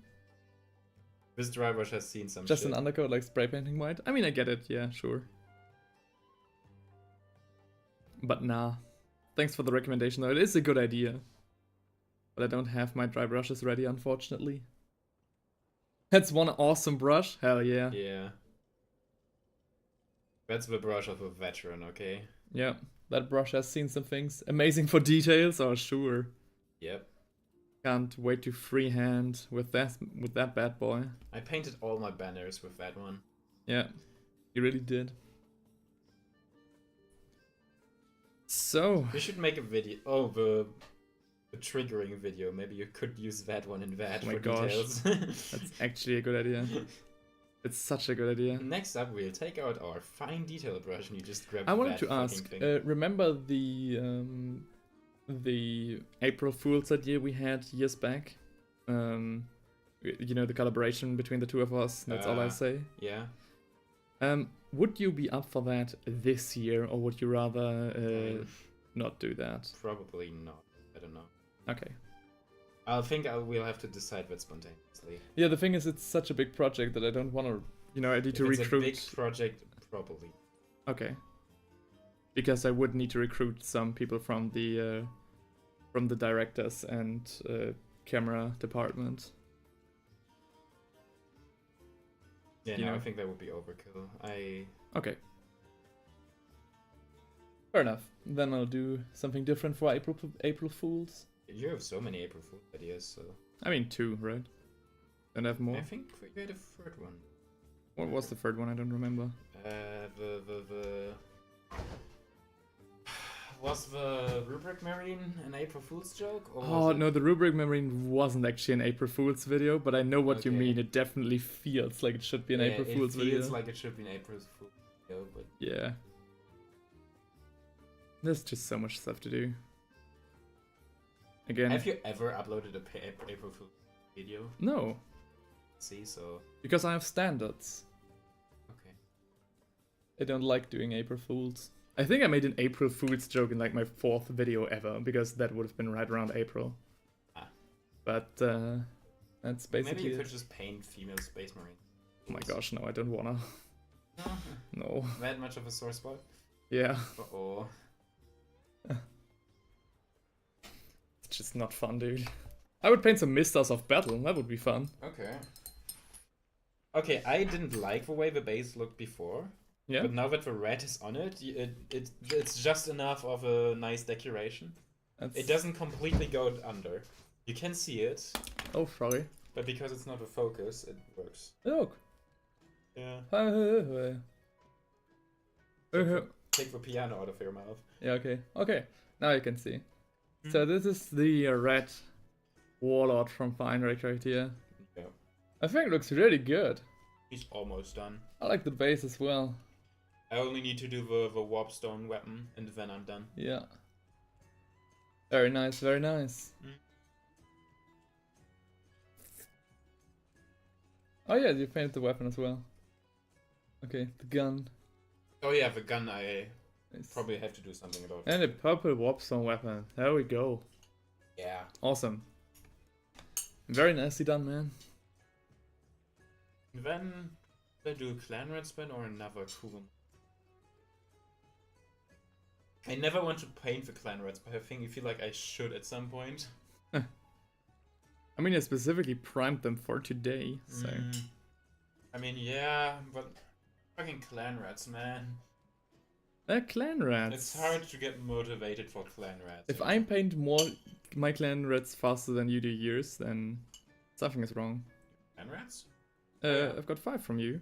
This dry brush has seen some Just shit. an undercoat, like spray painting white. I mean, I get it. Yeah, sure. But nah. Thanks for the recommendation, though. It is a good idea. But I don't have my dry brushes ready, unfortunately. That's one awesome brush. Hell yeah. Yeah. That's the brush of a veteran, okay? Yeah, that brush has seen some things. Amazing for details, oh sure. Yep. Can't wait to freehand with that bad boy. I painted all my banners with that one. Yeah, you really did. So, We should make a video. Oh, the triggering video. Maybe you could use that one in that Oh my for gosh. details. that's actually a good idea. It's such a good idea. Next up, we'll take out our fine detail brush and you just grab I wanted that to fucking ask, thing. remember the April Fool's idea we had years back? You know, the collaboration between the two of us, that's all I say. Yeah. Would you be up for that this year, or would you rather not do that? Probably not. I don't know. Okay. We'll have to decide that spontaneously. Yeah, the thing is, it's such a big project that I don't want to, you know, I need If to it's recruit. a big project, probably. Okay. Because I would need to recruit some people from the directors and camera department. Yeah, You no, I know. think that would be overkill. Okay. Fair enough. Then I'll do something different for April Fools. You have so many April Fool ideas, so... I mean, 2, right? Don't have more. I think you had a third one. What was the third one? I don't remember. Was the Rubric Marine an April Fool's joke? Or Oh was it... no, the Rubric Marine wasn't actually an April Fool's video, but I know what you Okay. mean. It definitely feels like it should be an Yeah, April Fool's video. It feels like it should be an April Fool's video, but... Yeah. There's just so much stuff to do. Again, Have you ever uploaded a April Fool's video? no, See, so... because I have standards. Okay. I don't like doing April Fools. I think I made an April Fool's joke in like my 4th video ever, because that would have been right around April. Ah. But that's basically Maybe you it. could just paint female space marine. Oh my gosh, no, I don't wanna. No. That much of a sore spot? Yeah, Uh-oh. it's just not fun, dude. I would paint some Misters of Battle, that would be fun. Okay. Okay, I didn't like the way the base looked before. Yeah? But now that the red is on it, it's just enough of a nice decoration. That's... It doesn't completely go under. You can see it, Oh, sorry. but because it's not a focus, it works. Look. Yeah. Yeah, Take the piano out of your mouth. okay. Okay, now you can see. So this is the red warlord from Feinreich right here. Yeah. I think it looks really good. He's almost done. I like the base as well. I only need to do the warpstone weapon, and then I'm done. Yeah. Very nice, very nice. Oh yeah, you painted the weapon as well. Okay, the gun. Oh yeah, the gun I Nice. probably have to do something about. And a purple warpstone weapon. There we go. Yeah. Awesome. Very nicely done, man. Then I do a clan red spin or another cool. I never want to paint the clan reds, but I feel like I should at some point. I mean, I specifically primed them for today, so... I mean, yeah, but fucking clan reds, man. They're clan rats. It's hard to get motivated for clan reds. If I paint more my clan rats faster than you do yours, then something is wrong. Clan reds? Uh, I've got 5 from you.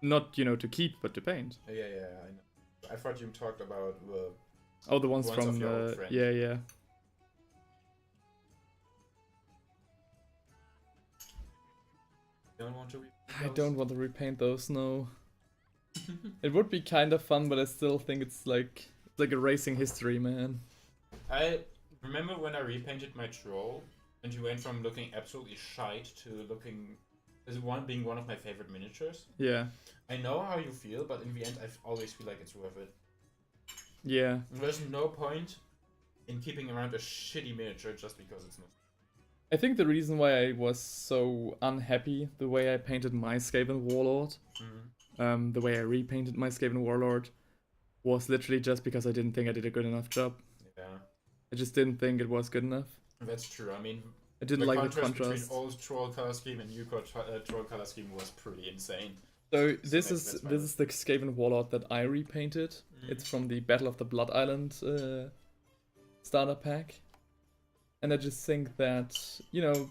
Not, you know, to keep, but to paint. Yeah, I know. I thought you talked about the... Oh, the ones Ones from of your old the... friend. Yeah. Don't want to I don't want to repaint those, no. It would be kind of fun, but I still think it's like erasing history, man. I remember when I repainted my troll, and you went from looking absolutely shite to looking as being one of my favorite miniatures. Yeah. I know how you feel, but in the end, I always feel like it's worth it. Yeah. There's no point in keeping around a shitty miniature just because it's not. I think the reason why I was so unhappy the way I painted my Skaven Warlord, the way I repainted my Skaven Warlord, was literally just because I didn't think I did a good enough job. Yeah. I just didn't think it was good enough. That's true. I mean, I didn't like the between contrast. old troll color scheme and new troll color scheme was pretty insane. So this that's is fine. this is the Skaven Warlord that I repainted. It's from the Battle of the Blood Island starter pack. And I just think that, you know,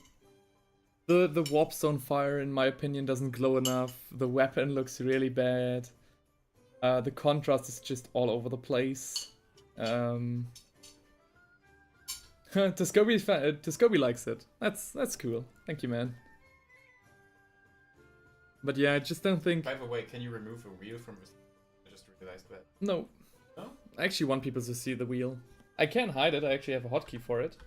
the Warpstone Fire, in my opinion, doesn't glow enough. The weapon looks really bad. The contrast is just all over the place. Toscoby likes it. That's cool. Thank you, man. But yeah, I just don't think... By the way, can you remove a wheel from this? I just realized that. No. No? I actually want people to see the wheel. I can hide it, I actually have a hotkey for it.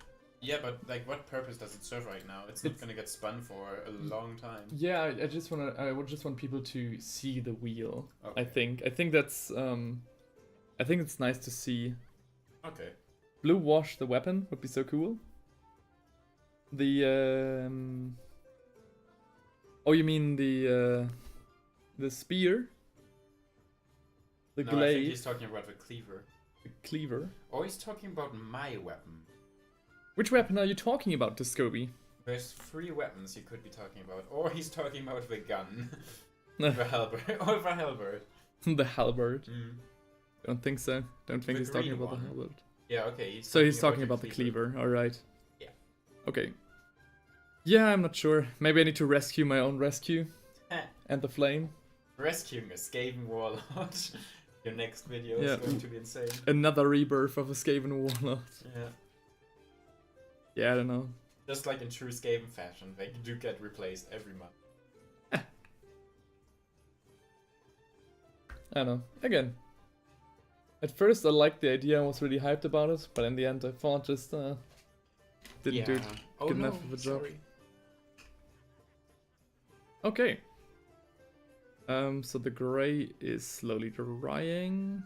Yeah, but like, what purpose does it serve right now? It's not gonna get spun for a long time. Yeah, I would just want people to see the wheel. Okay. I think that's I think it's nice to see. Okay. Blue wash the weapon would be so cool. The oh, you mean the spear? The No, I think glaive, he's talking about the cleaver. the cleaver. Or he's talking about my weapon. Which weapon are you talking about, Toscoby? There's 3 weapons he could be talking about. Or he's talking about the gun. The halberd. Or the halberd. The halberd. Mm. Don't think so. Don't think The he's talking green about one. the halberd. Yeah, okay. So he's talking about the cleaver, alright. Yeah. Okay. Yeah, I'm not sure. Maybe I need to rescue my own rescue. And the flame. Rescuing a Skaven Warlord. Your next video Yeah. is going to be insane. Another rebirth of a Skaven Warlord. Yeah. Yeah, I don't know. Just like in true Skaven fashion, they do get replaced every month. I don't know. Again. At first I liked the idea, I was really hyped about it, but in the end I thought just didn't do it good enough of a job. Sorry. Okay. So the gray is slowly drying.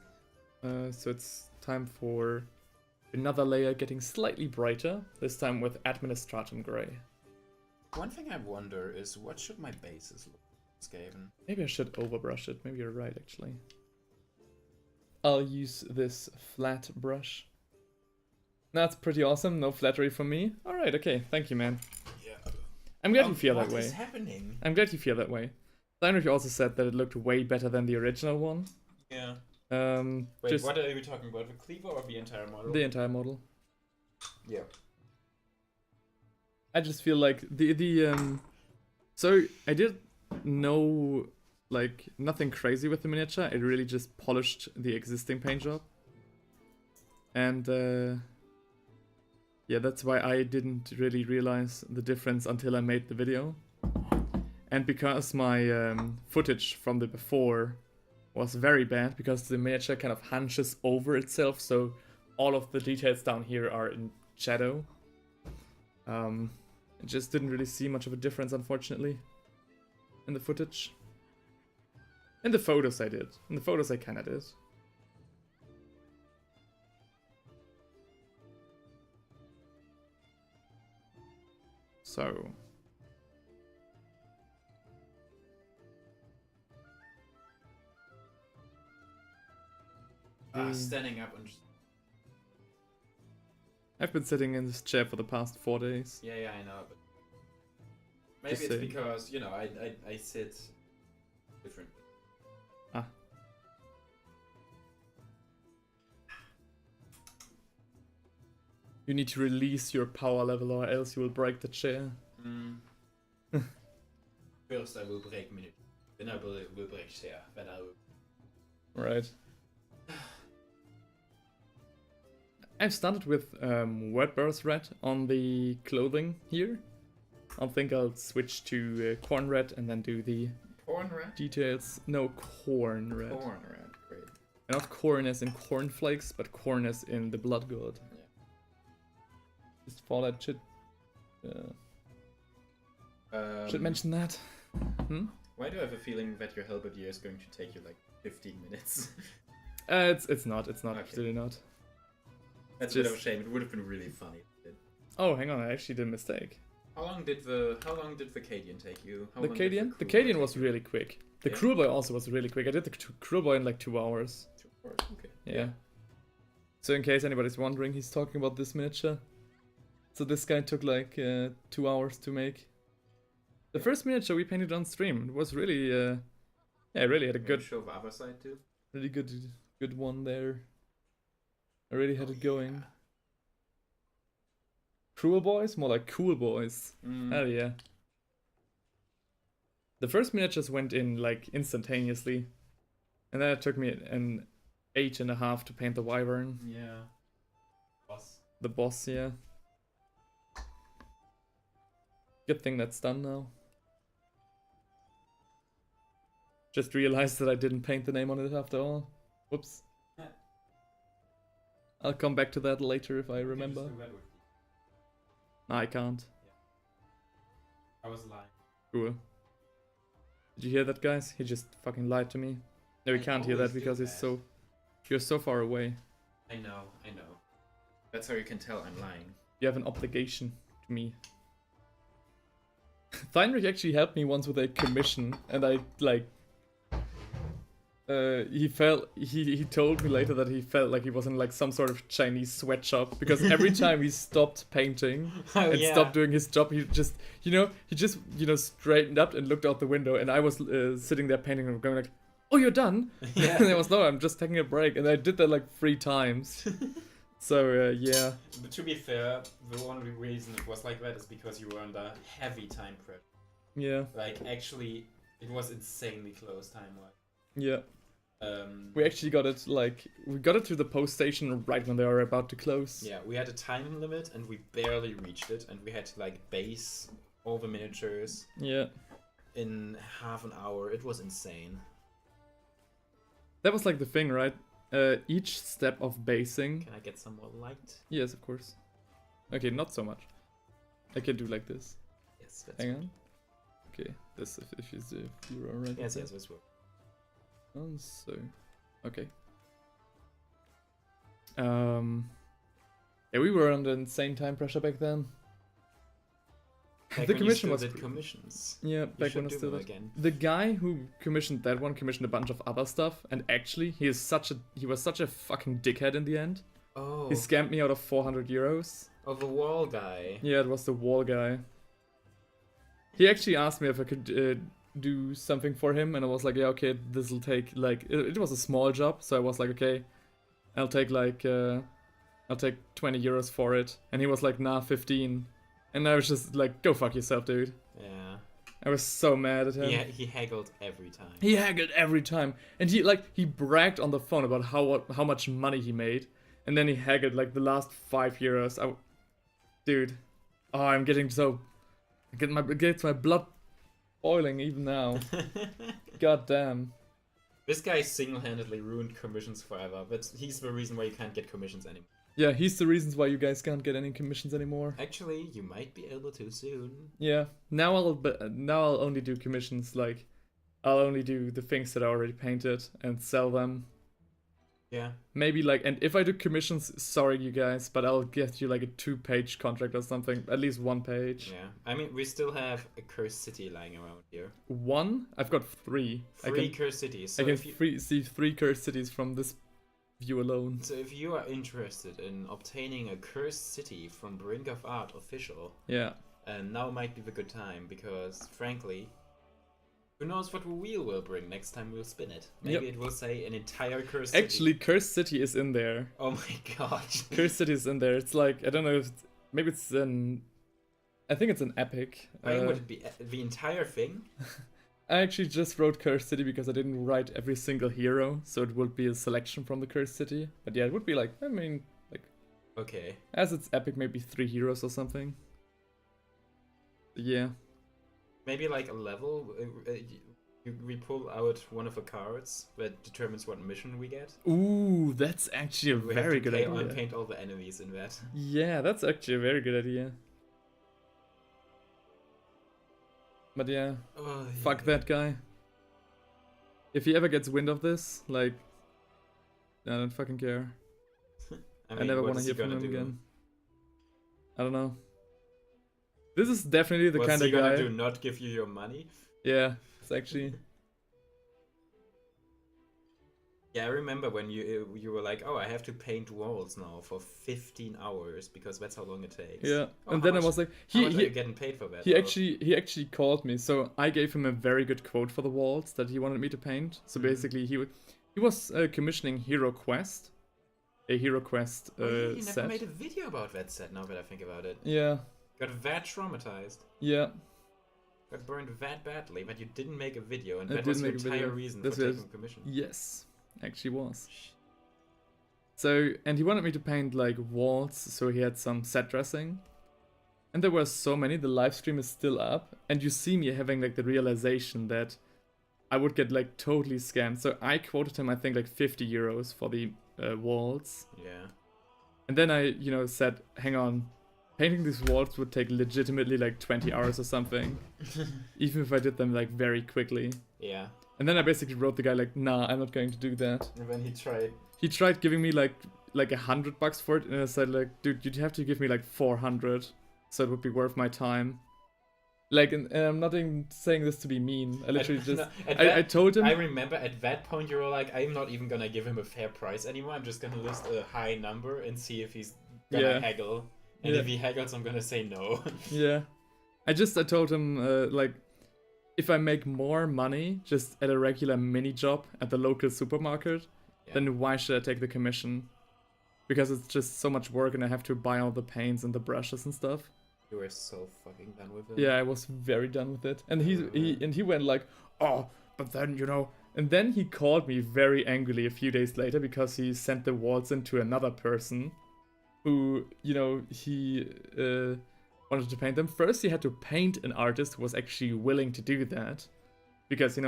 So it's time for another layer getting slightly brighter, this time with Administratum Gray. One thing I wonder is what should my bases look like, Skaven? Maybe I should overbrush it. Maybe you're right, actually. I'll use this flat brush. That's pretty awesome. No flattery from me. Alright, okay. Thank you, man. Yeah. I'm glad you feel that What way. is happening? I'm glad you feel that way. Heinrich also said that it looked way better than the original one. Yeah. Wait, Just what are we talking about? The cleaver or the entire model? the entire model. Yeah. I just feel like so I did no like nothing crazy with the miniature. It really just polished the existing paint job. And yeah, that's why I didn't really realize the difference until I made the video. And because my footage from the before was very bad, because the miniature kind of hunches over itself, so all of the details down here are in shadow. I just didn't really see much of a difference, unfortunately, in the footage. In the photos I did. In the photos I kinda did. So... Standing up and just... I've been sitting in this chair for the past 4 days. Yeah, I know, but... Maybe Just it's saying. because, you know, I sit different. Ah. You need to release your power level or else you will break the chair. First I will break minute. Then I will break chair. Then I will... Right. I've started with Wordbear's Red on the clothing here. I think I'll switch to Corn Red and then do the Corn red? details. No, Corn Red. Corn red, great. Not corn as in cornflakes, but corn as in the blood god. Yeah. Just for that shit. Should mention that. Why do I have a feeling that your halberdier is going to take you like 15 minutes? It's not. It's not. Okay. It's really not. That's a bit of a shame. It would have been really funny if it did. Oh, hang on. I actually did a mistake. How long did the Cadian take you? How The long did Cadian? The Cruel Boy Cadian was take you? really quick. The Yeah. Cruel Boy also was really quick. I did the Cruel Boy in like 2 hours. 2 hours, okay. Yeah. So in case anybody's wondering, he's talking about this miniature. So this guy took like 2 hours to make. The first miniature we painted on stream, it was really, yeah, I really had a Maybe good, show the other side too. really good one there. I really had it going. Yeah. Cruel Boys? More like Cool Boys. Hell yeah. The first miniatures went in like instantaneously. And then it took me an 8.5 to paint the wyvern. Yeah. Boss. The boss, yeah. Good thing that's done now. Just realized that I didn't paint the name on it after all. Whoops. I'll come back to that later if I remember. No, I can't. I was lying. Cool. Did you hear that, guys? He just fucking lied to me. No, we I can't hear always that do because he's that. so... You're so far away. I know. That's how you can tell I'm lying. You have an obligation to me. Heinrich actually helped me once with a commission, and I, like... he told me later that he felt like he was in like some sort of Chinese sweatshop, because every time he stopped painting and stopped doing his job, he just straightened up and looked out the window, and I was sitting there painting and going like, oh, you're done? Yeah. And I was, no, I'm just taking a break, and I did that like 3 times. So yeah. But to be fair, the only reason it was like that is because you were under heavy time pressure. Yeah. Like, actually, it was insanely close time-wise. Yeah. We actually got it to the post station right when they were about to close. Yeah, we had a time limit and we barely reached it, and we had to like base all the miniatures Yeah. in half an hour. It was insane. That was like the thing, right? Each step of basing. Can I get some more light? Yes, of course. Okay, not so much. I can do like this. Yes, that's Hang good. on. Okay, this if you're alright. Yes, this works. So, okay. Yeah, we were under insane time pressure back then. Back The when you commission still was did pre- commissions. Yeah, You back should when I do still them did. again. The guy who commissioned that one commissioned a bunch of other stuff, and actually, he was such a fucking dickhead in the end. Oh, He scammed me out of 400 euros. of the wall guy. Yeah, it was the wall guy. He actually asked me if I could do something for him, and I was like, yeah, okay, this'll take like it was a small job, so I was like, okay, I'll take 20 euros for it, and he was like, nah, 15, and I was just like, go fuck yourself, dude. Yeah. I was so mad at him. Yeah, he haggled every time. He haggled every time, and he bragged on the phone about how much money he made, and then he haggled like the last 5 euros. Dude, oh, I'm getting so, it gets my blood boiling even now. God damn. This guy single-handedly ruined commissions forever, but he's the reason why you can't get commissions anymore. Yeah, he's the reasons why you guys can't get any commissions anymore. Actually, you might be able to soon. Yeah, now I'll only do commissions, like I'll only do the things that I already painted and sell them. Yeah. Maybe like, and if I do commissions, sorry you guys, but I'll get you like a 2-page contract or something, at least 1 page. Yeah. I mean, we still have a cursed city lying around here. 1? I've got 3. Three cursed cities. So I can if you, see 3 cursed cities from this view alone. so if you are interested in obtaining a cursed city from Brink of Art official, Yeah. and now might be the good time, because frankly, who knows what the wheel will bring next time we'll spin it. Maybe it will say an entire cursed Actually, city. cursed city is in there. Oh my god. Cursed city is in there. It's like, I don't know if maybe it's I think it's an epic. Why would it be the entire thing? I actually just wrote Cursed City because I didn't write every single hero, so it would be a selection from the Cursed City. But yeah, it would be like, I mean, like, Okay. as it's epic, maybe 3 heroes or something. Yeah. Maybe like a level. We pull out one of the cards that determines what mission we get. Ooh, that's actually a We very have to good idea. paint all the enemies in that. Yeah, that's actually a very good idea. But yeah, Oh, fuck yeah. that guy. If he ever gets wind of this, like, I don't fucking care. I I mean, never what want to is hear he from gonna him do? again. I don't know. This is definitely the What's kind he of gonna guy. do? Not give you your money? Yeah, it's actually. Yeah, I remember when you were like, oh, I have to paint walls now for 15 hours because that's how long it takes. Yeah, Oh, and how then much- I was like, How much are you he getting paid for that? he Oh, actually called me, so I gave him a very good quote for the walls that he wanted me to paint. So Mhm. basically, he was commissioning Hero Quest, a Hero Quest oh, yeah, you never set. made a video about that set now that I think about it. Yeah, Got that traumatized. yeah. Got burned that badly, but you didn't make a video, and I that was didn't your make a entire video. reason This for was- taking commission. Yes, actually was. So, and he wanted me to paint like walls, so he had some set dressing. And there were so many, the live stream is still up, and you see me having like the realization that I would get like totally scammed. So I quoted him, I think, like 50 euros for the walls. Yeah. And then I, said, hang on, painting these walls would take legitimately like 20 hours or something, even if I did them like very quickly. Yeah. And then I basically wrote the guy like, nah, I'm not going to do that. And then he tried. He tried giving me like $100 for it, and I said like, dude, you'd have to give me like 400, so it would be worth my time. Like, and I'm not even saying this to be mean. I literally just, I told him. I remember at that point you were like, I'm not even gonna give him a fair price anymore. I'm just gonna list a high number and see if he's gonna Yeah. haggle. And Yeah. if he haggles, I'm gonna say no. Yeah, I told him like, if I make more money just at a regular mini job at the local supermarket, Yeah. then why should I take the commission? Because it's just so much work, and I have to buy all the paints and the brushes and stuff. You were so fucking done with it. Yeah, I was very done with it. And he went like, oh, but then, and then he called me very angrily a few days later because he sent the walls in to another person who, he wanted to paint them. First, he had to paint an artist who was actually willing to do that because,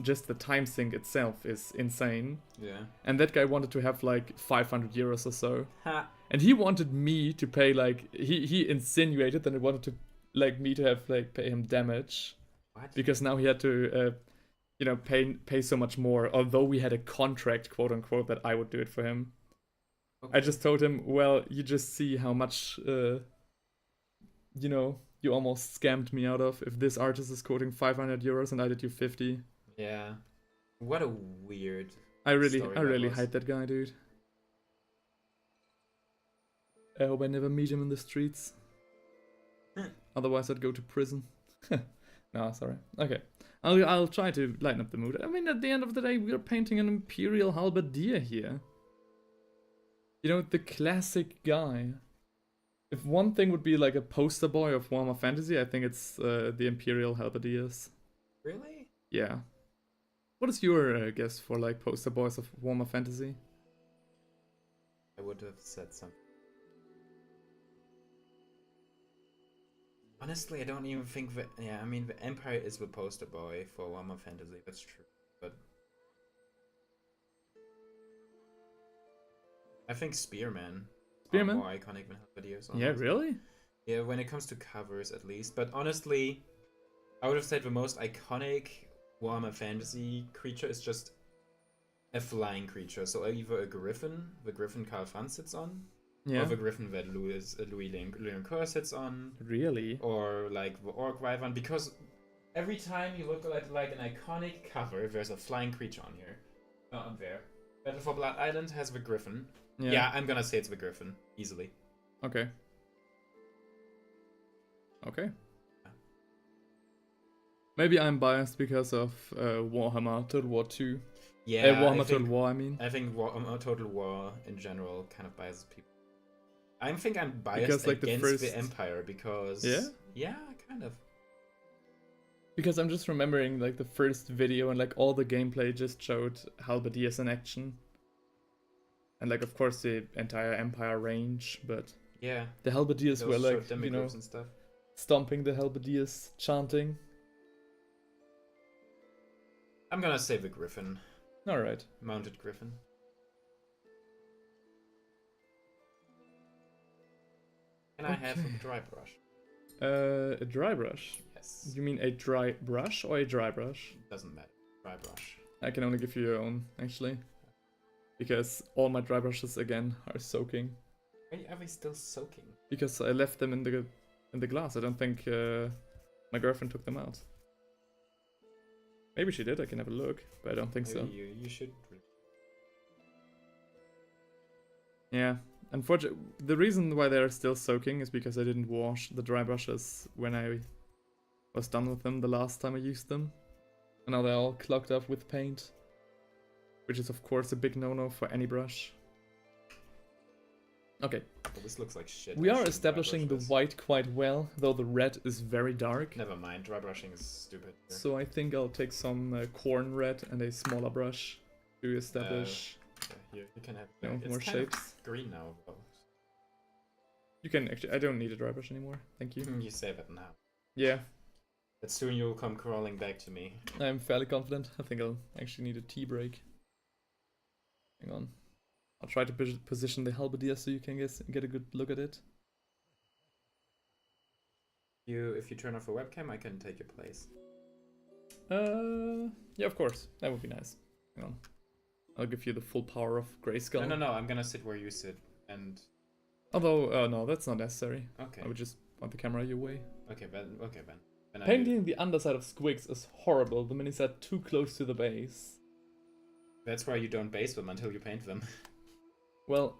just the time sink itself is insane. Yeah. And that guy wanted to have like 500 euros or so. Ha. And he wanted me to pay like he insinuated that he wanted to like me to have like pay him damage What? because now he had to you know, pay so much more, although we had a contract, quote unquote, that I would do it for him. Okay. I just told him, well, you just see how much, you know, you almost scammed me out of. If this artist is quoting 500 euros and I did you 50. Yeah. What a weird. I really story that was. hate that guy, dude. I hope I never meet him in the streets. Otherwise, I'd go to prison. No, sorry. Okay. I'll try to lighten up the mood. I mean, at the end of the day, we're painting an Imperial Halberdier here. You know, the classic guy. If one thing would be like a poster boy of Warhammer Fantasy, I think it's the Imperial Halberdiers. Really? Yeah. What is your guess for like poster boys of Warhammer Fantasy? I would have said something. Honestly, I don't even think that. Yeah, I mean, the Empire is the poster boy for Warhammer Fantasy. That's true, but I think Spearman. Spearman? Are more iconic than Halberdiers. Yeah, almost. really? Yeah, when it comes to covers, at least. But honestly, I would have said the most iconic Warhammer Fantasy creature is just a flying creature. So either a griffin, the griffin Karl Franz sits on, Yeah. or the griffin that Louis Leoncoeur sits on, Really? or like the Orc Wyvern, because every time you look at like an iconic cover, there's a flying creature on here. Not there. Battle for Blood Island has the griffin. Yeah, I'm gonna say it's the griffin, easily. Okay. Okay. Maybe I'm biased because of Warhammer Total War 2. Yeah, Warhammer Total War, I mean. I think Total War in general kind of biases people. I think I'm biased Because, like, against the Empire because... Yeah? Yeah, kind of. Because I'm just remembering like the first video and like all the gameplay just showed Halberdiers in action. And like of course the entire Empire range, but Yeah. the Halberdiers Those were like, short you know, demigroups and stuff. stomping the Halberdiers, chanting. I'm gonna say the Griffin. Alright. Mounted Griffin. Can I have a Okay. dry brush? A dry brush? Yes. You mean a dry brush or a dry brush? Doesn't matter. Dry brush. I can only give you your own, actually. Because all my dry brushes, again, are soaking. Are they still soaking? Because I left them in the glass. I don't think my girlfriend took them out. Maybe she did, I can have a look, but I don't think so. Maybe you should. Yeah, unfortunately, the reason why they're still soaking is because I didn't wash the dry brushes when I was done with them the last time I used them. And now they're all clogged up with paint. Which is of course a big no-no for any brush. Okay, Well, this looks like shit. we I are shouldn't dry establishing the brush this. white quite well, though the red is very dark. Never mind. Dry brushing is stupid. here. So I think I'll take some corn red and a smaller brush to establish Okay, here, you can have you know, it's more kind of shapes. green now, though. You can actually, I don't need a dry brush anymore, thank you. You say that now. Yeah, But soon you'll come crawling back to me. I'm fairly confident. I think I'll actually need a tea break. Hang on. I'll try to position the halberdier so you can get a good look at it. If you turn off the webcam, I can take your place. Yeah, of course. That would be nice. Hang on. I'll give you the full power of Grayskull. No, I'm gonna sit where you sit, and Although, no, that's not necessary. okay, I would just want the camera your way. okay, Ben. Then I do. Painting the underside of Squigs is horrible. The minis are too close to the base. That's why you don't base them until you paint them. Well,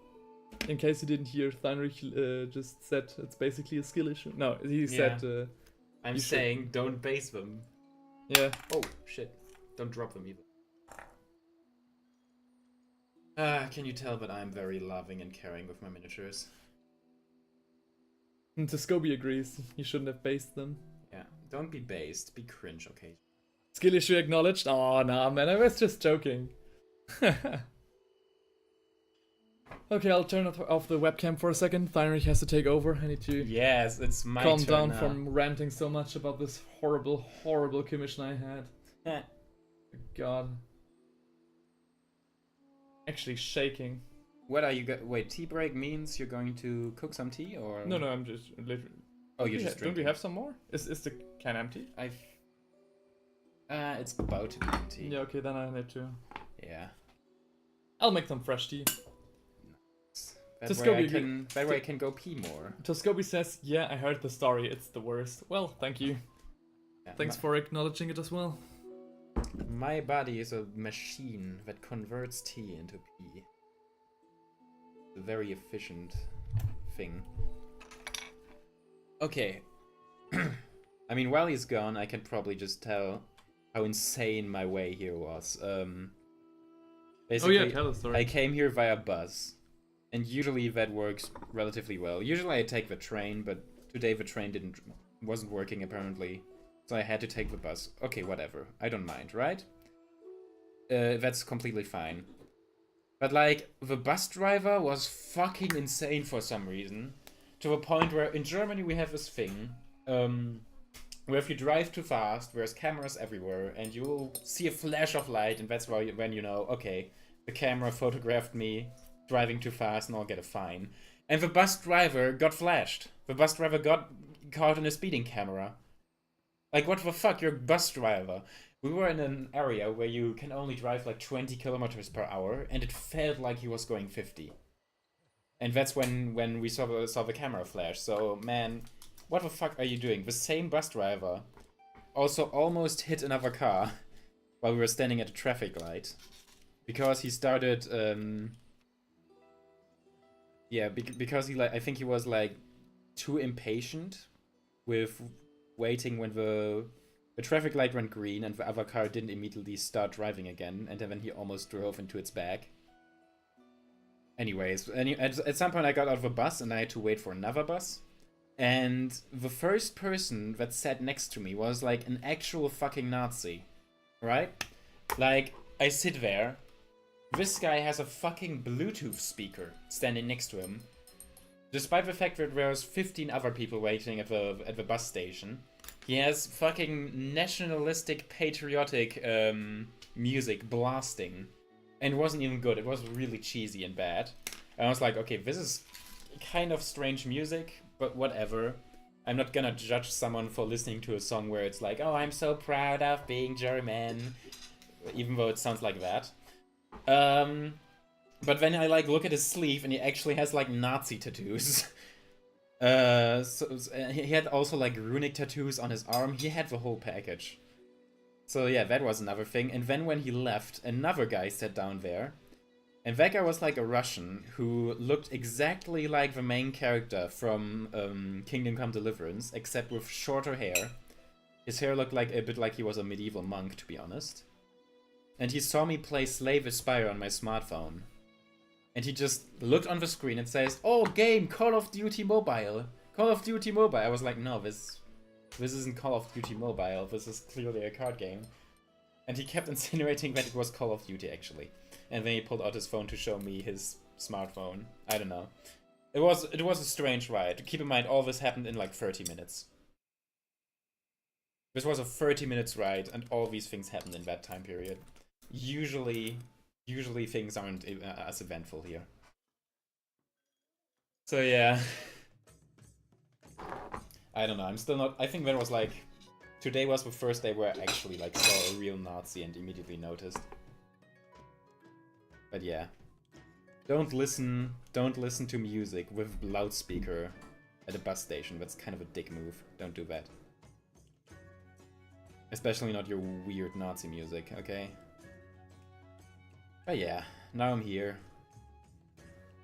in case you didn't hear, Theinrich just said it's basically a skill issue. No, he said... I'm you should- saying don't base them. yeah. Oh shit! Don't drop them either. Can you tell that I'm very loving and caring with my miniatures? And Scobie agrees. You shouldn't have based them. Yeah, don't be based, be cringe, okay? Skill issue acknowledged? Oh, nah, man, I was just joking. Okay, I'll turn off the webcam for a second. Theinrich has to take over. I need to Yes, it's my calm turn down now. from ranting so much about this horrible, horrible commission I had. God. Actually shaking. What are you wait, tea break means you're going to cook some tea, or...? No, I'm just literally... Oh, you're just Don't we drinking. have some more? Is the can empty? It's about to be tea. Yeah, okay, then I need to. Yeah. I'll make some fresh tea. That Toscobi, way I can go pee more. Toscobi says, yeah, I heard the story, it's the worst. Well, thank you. Yeah, Thanks for acknowledging it as well. My body is a machine that converts tea into pee. A very efficient thing. Okay. I mean, while he's gone, I can probably just tell how insane my way here was. Basically, Oh yeah, tell the story. I came here via bus, and usually that works relatively well. Usually I take the train, but today the train wasn't working apparently, so I had to take the bus. Okay, whatever. I don't mind, right? That's completely fine. But like, the bus driver was fucking insane for some reason, to the point where in Germany we have this thing, where if you drive too fast, there's cameras everywhere, and you will see a flash of light, and that's when you know, okay, the camera photographed me driving too fast, and I'll get a fine. And the bus driver got flashed. The bus driver got caught in a speeding camera. Like, what the fuck? You're a bus driver. We were in an area where you can only drive like 20 kilometers per hour, and it felt like he was going 50. And that's when we saw the camera flash. So, man, what the fuck are you doing? The same bus driver also almost hit another car while we were standing at a traffic light. Because he started, yeah, because he, like, I think he was, like, too impatient with waiting when the traffic light went green and the other car didn't immediately start driving again, and then he almost drove into its back. Anyways, at some point I got out of the bus and I had to wait for another bus. And the first person that sat next to me was like an actual fucking Nazi, right? Like, I sit there, this guy has a fucking Bluetooth speaker standing next to him, despite the fact that there's 15 other people waiting at the bus station. He has fucking nationalistic, patriotic music blasting, and it wasn't even good. It was really cheesy and bad. And I was like, okay, this is kind of strange music, but whatever. I'm not gonna judge someone for listening to a song where it's like, oh, I'm so proud of being German, even though it sounds like that. But then I like look at his sleeve and he actually has like Nazi tattoos. So he had also like runic tattoos on his arm. He had the whole package. So yeah, that was another thing. And then when he left, another guy sat down there. And that guy was like a Russian who looked exactly like the main character from Kingdom Come Deliverance, except with shorter hair. His hair looked like a bit like he was a medieval monk, to be honest. And he saw me play Slave Aspire on my smartphone. And he just looked on the screen and says, oh, game, Call of Duty Mobile. Call of Duty Mobile. I was like, no, this isn't Call of Duty Mobile. This is clearly a card game. And he kept insinuating that it was Call of Duty, actually. And then he pulled out his phone to show me his smartphone. I don't know. It was a strange ride. Keep in mind, all this happened in like 30 minutes. This was a 30 minutes ride, and all these things happened in that time period. Usually things aren't as eventful here. So yeah. I don't know, I'm still not... I think there was like... Today was the first day where I actually like saw a real Nazi and immediately noticed. But yeah. Don't listen to music with loudspeaker at a bus station. That's kind of a dick move. Don't do that. Especially not your weird Nazi music, okay? But yeah, now I'm here.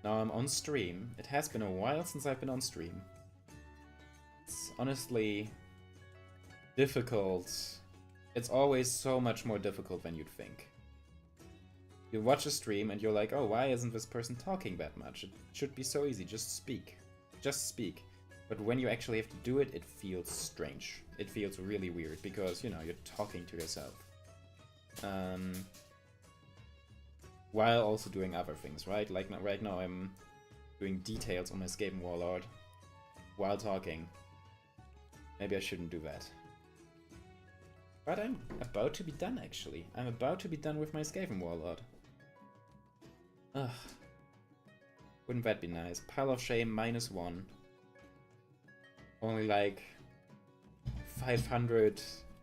Now I'm on stream. It has been a while since I've been on stream. It's honestly difficult. It's always so much more difficult than you'd think. You watch a stream and you're like, oh, why isn't this person talking that much? It should be so easy, just speak. Just speak. But when you actually have to do it, it feels strange. It feels really weird because, you know, you're talking to yourself. While also doing other things, right? Like right now I'm doing details on my Skaven Warlord while talking. Maybe I shouldn't do that. But I'm about to be done, actually. I'm about to be done with my Skaven Warlord. Ugh. Wouldn't that be nice? Pile of Shame -1. Only like 500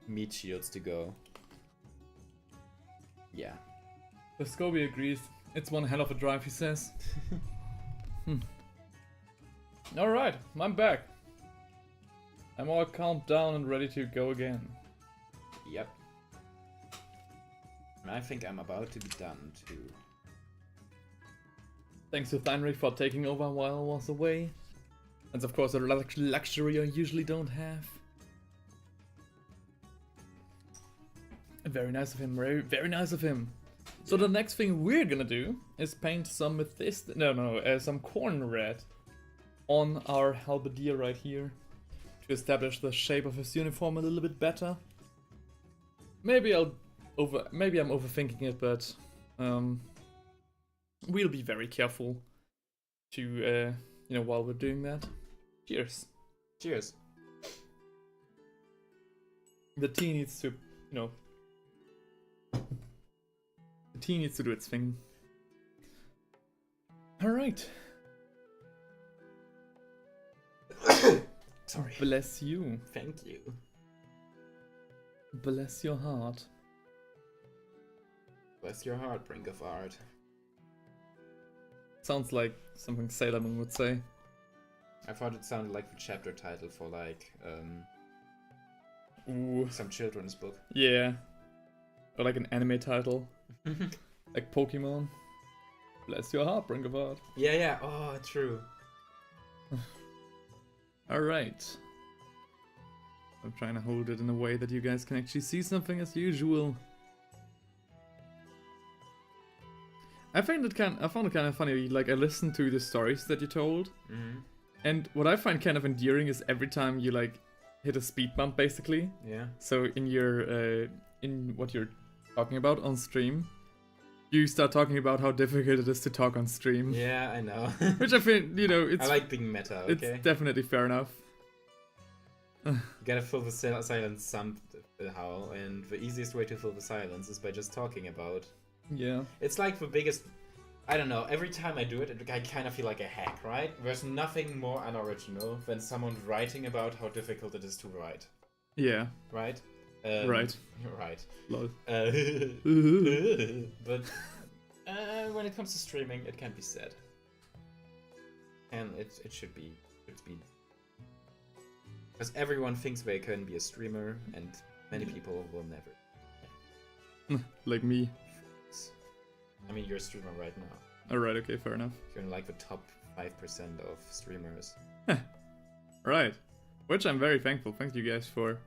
meat shields to go. Yeah. The Scoby agrees. It's one hell of a drive, he says. Alright, I'm back. I'm all calmed down and ready to go again. Yep. And I think I'm about to be done too. Thanks to Theinrich for taking over while I was away. That's of course a luxury I usually don't have. Very nice of him, very, very nice of him. So the next thing we're gonna do is paint some some corn red on our halberdier right here to establish the shape of his uniform a little bit better. Maybe I'm overthinking it, but we'll be very careful to while we're doing that. Cheers. Cheers. The tea needs to, the tea needs to do its thing. Alright. Sorry. Bless you. Thank you. Bless your heart. Bless your heart, brink of art. Sounds like something Sailor Moon would say. I thought it sounded like the chapter title for like Ooh. some children's book. Yeah. Or like an anime title. Like Pokemon. Bless your heart, brink of art. Yeah. Oh, true. Alright. I'm trying to hold it in a way that you guys can actually see something as usual. I found it kind of funny, like I listened to the stories that you told, and what I find kind of endearing is every time you like hit a speed bump basically. Yeah. So in your in what you're talking about on stream, you start talking about how difficult it is to talk on stream. Yeah, I know. Which I think, it's I like being meta, okay? it's definitely fair enough. You gotta fill the silence somehow, and the easiest way to fill the silence is by just talking about. Yeah. It's like the biggest... I don't know, every time I do it, I kind of feel like a hack, right? There's nothing more unoriginal than someone writing about how difficult it is to write. Yeah. Right? Right. Right. Lol. But when it comes to streaming, it can be said. And it should be. Because everyone thinks they can be a streamer, and many people will never. Like me. I mean, you're a streamer right now. Alright, okay, fair enough. You're in like the top 5% of streamers. Right. Which I'm very thankful. Thank you guys for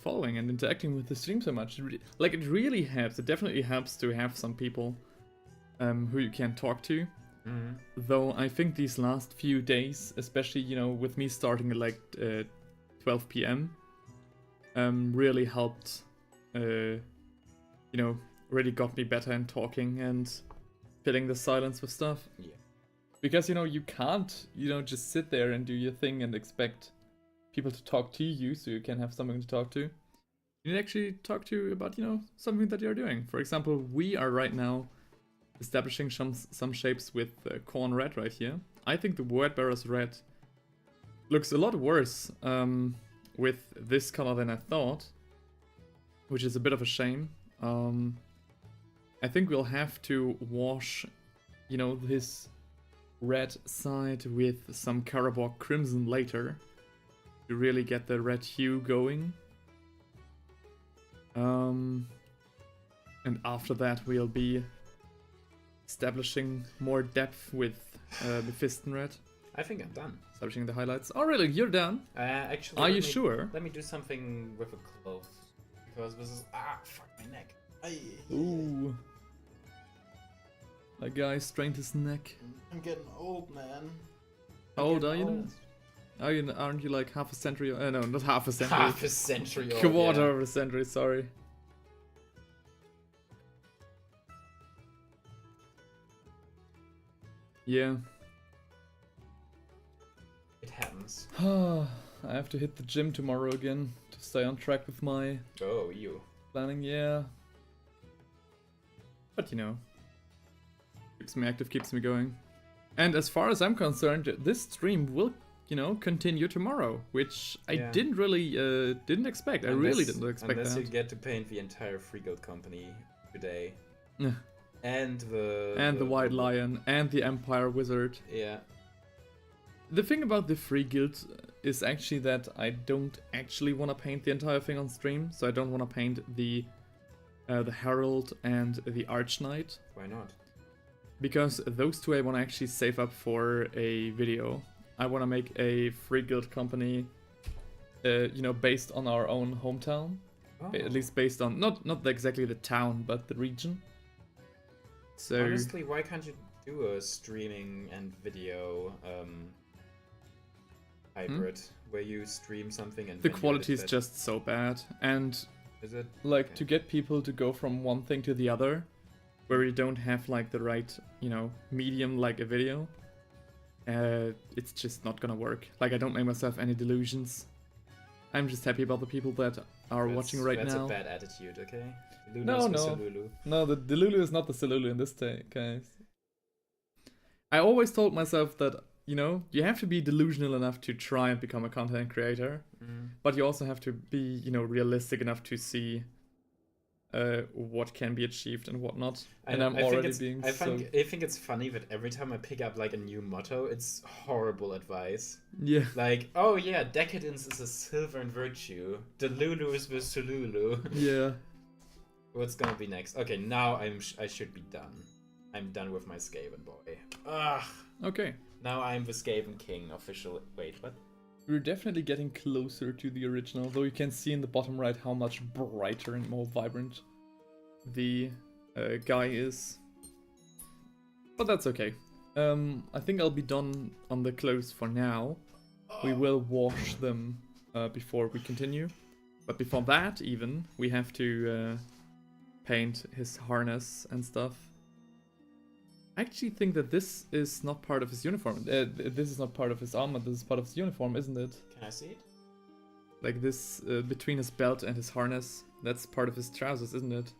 following and interacting with the stream so much. It really helps. It definitely helps to have some people who you can talk to. Mm-hmm. Though I think these last few days, especially, with me starting at like 12 p.m, really helped, really got me better in talking and filling the silence with stuff. Yeah. Because, you can't, just sit there and do your thing and expect people to talk to you so you can have something to talk to. You need to actually talk to about, something that you're doing. For example, we are right now establishing some shapes with corn red right here. I think the word bearer's red looks a lot worse with this color than I thought, which is a bit of a shame. I think we'll have to wash, this red side with some Karabog Crimson later to really get the red hue going. And after that we'll be establishing more depth with Mephiston red. I think I'm done. Establishing the highlights. Oh really, you're done? Actually, Are you sure? Let me do something with a cloth. Because this is... fuck my neck. Ooh. That guy strained his neck. I'm getting old, man. How old are you now? Aren't you like half a century? No, not half a century. Half a century old, Quarter of a century, sorry. Yeah. It happens. I have to hit the gym tomorrow again to stay on track with my Oh, you. planning, yeah. But keeps me active, keeps me going. And as far as I'm concerned, this stream will, continue tomorrow, which I didn't really, didn't expect. I really didn't expect unless that. you get to paint the entire Free Guild company today. Yeah. And the White Lion and the Empire Wizard. Yeah. The thing about the free guild is actually that I don't actually want to paint the entire thing on stream, so I don't want to paint the Herald and the Arch Knight. Why not? Because those two I want to actually save up for a video. I want to make a free guild company, based on our own hometown. Oh. At least based on, not exactly the town, but the region. So honestly, why can't you do a streaming and video hybrid where you stream something and the then you quality edit is it? just so bad, and Is it like okay. to get people to go from one thing to the other, where you don't have like the right, medium like a video, it's just not gonna work. Like I don't make myself any delusions. I'm just happy about the people that are watching right now. That's a bad attitude, okay? Lulu's No, with no. Sululu. No, the Lulu is not the Silulu in this case. I always told myself that, you have to be delusional enough to try and become a content creator, but you also have to be, realistic enough to see what can be achieved and what not. And I'm already being I think it's funny that every time I pick up like a new motto, it's horrible advice. Yeah. Like, oh yeah, decadence is a silver virtue. The Lulu is the Sululu. Yeah. What's gonna be next? Okay, now I should be done. I'm done with my Skaven boy. Ugh. Okay. Now I'm the Skaven king official. Wait, what? We're definitely getting closer to the original, though you can see in the bottom right how much brighter and more vibrant the guy is. But that's okay. I think I'll be done on the clothes for now. We will wash them before we continue. But before that, even, we have to paint his harness and stuff. I actually think that this is not part of his uniform. This is not part of his armor, this is part of his uniform, isn't it? Can I see it? Like this, between his belt and his harness, that's part of his trousers, isn't it?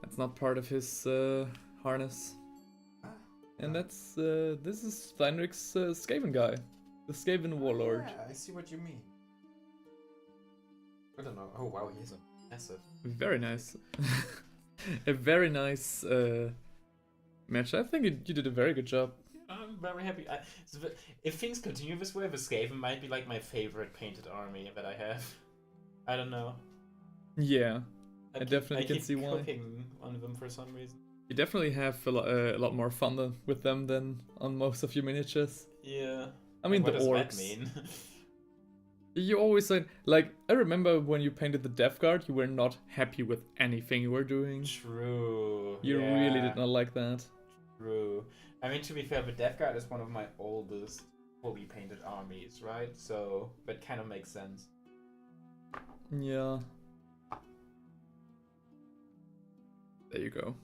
That's not part of his harness. And that's, this is Steinrich's Skaven guy. The Skaven warlord. Yeah, I see what you mean. I don't know. Oh wow, he's massive. Very nice. A very nice match. I think you did a very good job. I'm very happy. If things continue this way, the Skaven might be like my favorite painted army that I have. I don't know. Yeah, I definitely can see why. I keep cooking on them for some reason. You definitely have a lot more fun with them than on most of your miniatures. Yeah. I mean, what the does orcs. that mean? You always said, like, I remember when you painted the Death Guard, you were not happy with anything you were doing. True. You really did not like that. True. I mean, to be fair, the Death Guard is one of my oldest fully painted armies, right? So that kind of makes sense. Yeah. There you go.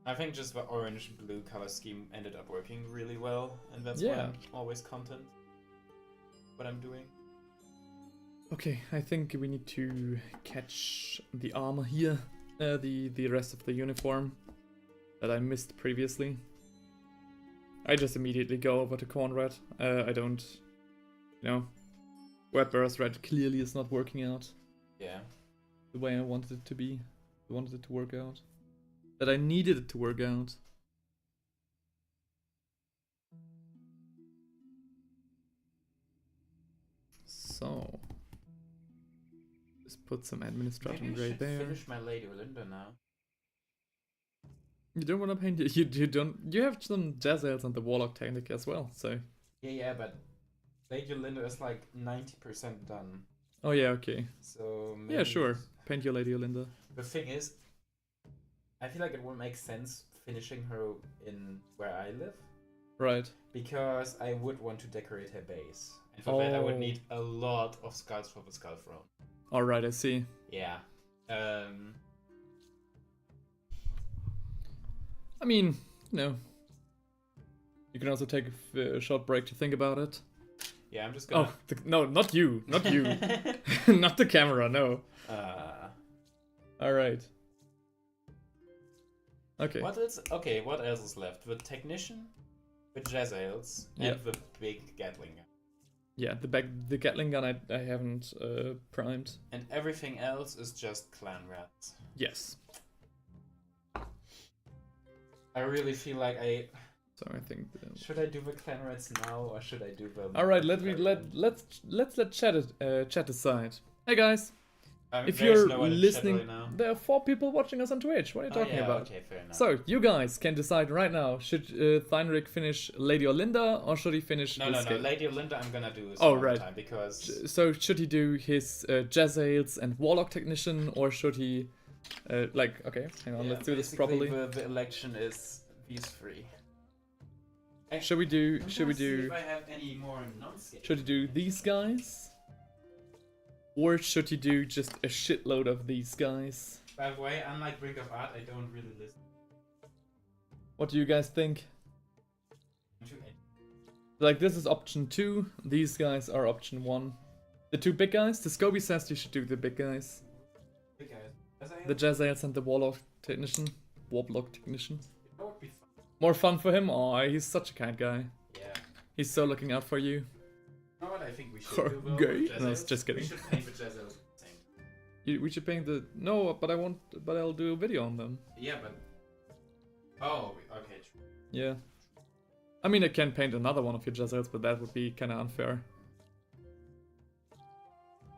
I think just the orange-blue color scheme ended up working really well, and that's Yeah. why I'm always content what I'm doing. Okay, I think we need to catch the armor here, the rest of the uniform that I missed previously. I just immediately go over to Cornred. I don't, Webbearer's Red clearly is not working out Yeah. the way I wanted it to be. I wanted it to work out. That I needed it to work out. So, just put some administratum Maybe I gray should there. finish my Lady Olinda now. You don't want to paint it. You don't. You have some Jezzails and the Warlock technique as well. So. Yeah, but Lady Olinda is like 90% done. Oh yeah, okay. So maybe Yeah, sure. Paint your Lady Olinda. The thing is, I feel like it would make sense finishing her in where I live, Right. because I would want to decorate her base, and for that I would Oh. need a lot of skulls for the skull throne. All right, I see. Yeah. I mean, you can also take a short break to think about it. Yeah, I'm just gonna. Oh, no, not you, not you, not the camera. No. All right. Okay. What else is left? The technician, the Jezzails, Yeah. and the big Gatling gun. Yeah, the Gatling gun I haven't primed. And everything else is just clan rats. Yes. I really feel like So I think. should I do the clan rats now or should I do them? All right, let's let chat aside. Hey guys, if there's you're no one in chat listening, right now. there are 4 people watching us on Twitch. What are you talking about? Okay, fair enough. So you guys can decide right now: should Theinrich finish Lady Olinda or should he finish? no, this game? Lady Olinda, I'm gonna do Oh, some right. time because So should he do his Jezzails and Warlock Technician, or should he, okay, hang on, yeah, let's do this basically properly. The election is these 3. Should we do? I'm Should we gonna see do? if I have any more non-scale. Should he do these guys, or should he do just a shitload of these guys? By the way, unlike Brink of Art, I don't really listen What do you guys think? to any. Like, this is option 2. These guys are option 1. The 2 big guys. The Scobie says you should do the big guys. Big guys. As I The Jezzails and the Warlock Technician. Warlock Technician. that would be fun. More fun for him? Aw, he's such a kind guy. Yeah. He's so looking out for you. You know what I think we should do though? Gay? with No, it's Jezzails? just kidding. We should paint with Jezzails at the same time. We should paint the... No, but I'll do a video on them. Yeah, but... Oh, okay, true. Yeah. I mean, I can paint another one of your Jezzails, but that would be kinda unfair.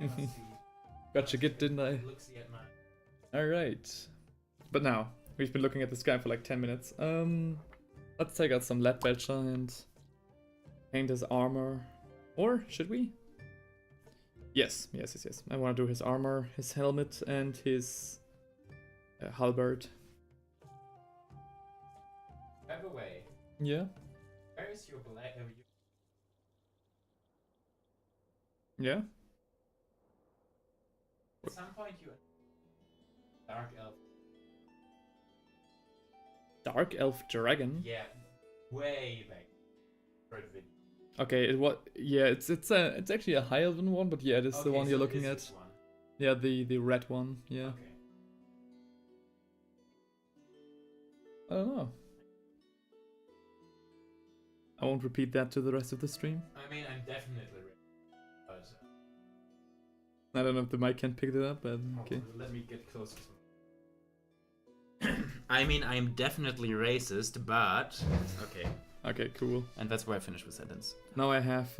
Let's see. Gotcha good, didn't I? Look-see at mine. Alright. But now, we've been looking at this guy for like 10 minutes. Let's take out some lead belcher and paint his armor. Or, should we? Yes. I want to do his armor, his helmet, and his halberd. By the way, Yeah? where is your black... Yeah? At some point you... Dark Elf. Dark Elf Dragon? Yeah, way back. For the video. Okay, it's actually a high elven one, but yeah, it is the one so you're it looking is at. this one. Yeah, the red one, yeah. Okay. I don't know. I won't repeat that to the rest of the stream. I mean, I'm definitely ready. But... I don't know if the mic can pick it up, but okay. Let me get closer to I mean, I'm definitely racist, but... Okay. Okay, cool. And that's where I finish the sentence. Now I have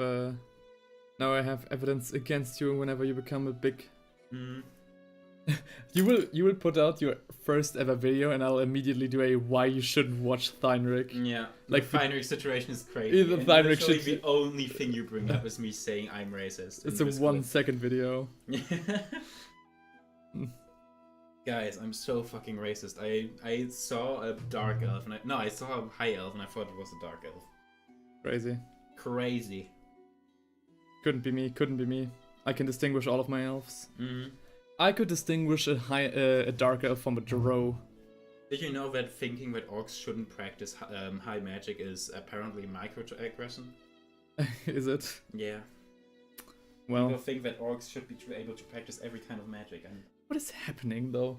evidence against you whenever you become a big... Mm. You will put out your first ever video and I'll immediately do a why you shouldn't watch Theinrich. Yeah, Like the Theinrich situation is crazy. The And Theinrich literally should- the only thing you bring up is me saying I'm racist. It's in a this 1 clip. second video. Guys, I'm so fucking racist. I saw a dark elf and I saw a high elf and I thought it was a dark elf. Crazy. Crazy. Couldn't be me. I can distinguish all of my elves. Mm. I could distinguish a dark elf from a drow. Did you know that thinking that orcs shouldn't practice high magic is apparently microaggression? Is it? Yeah. Well, People think that orcs should be able to practice every kind of magic. And what is happening though?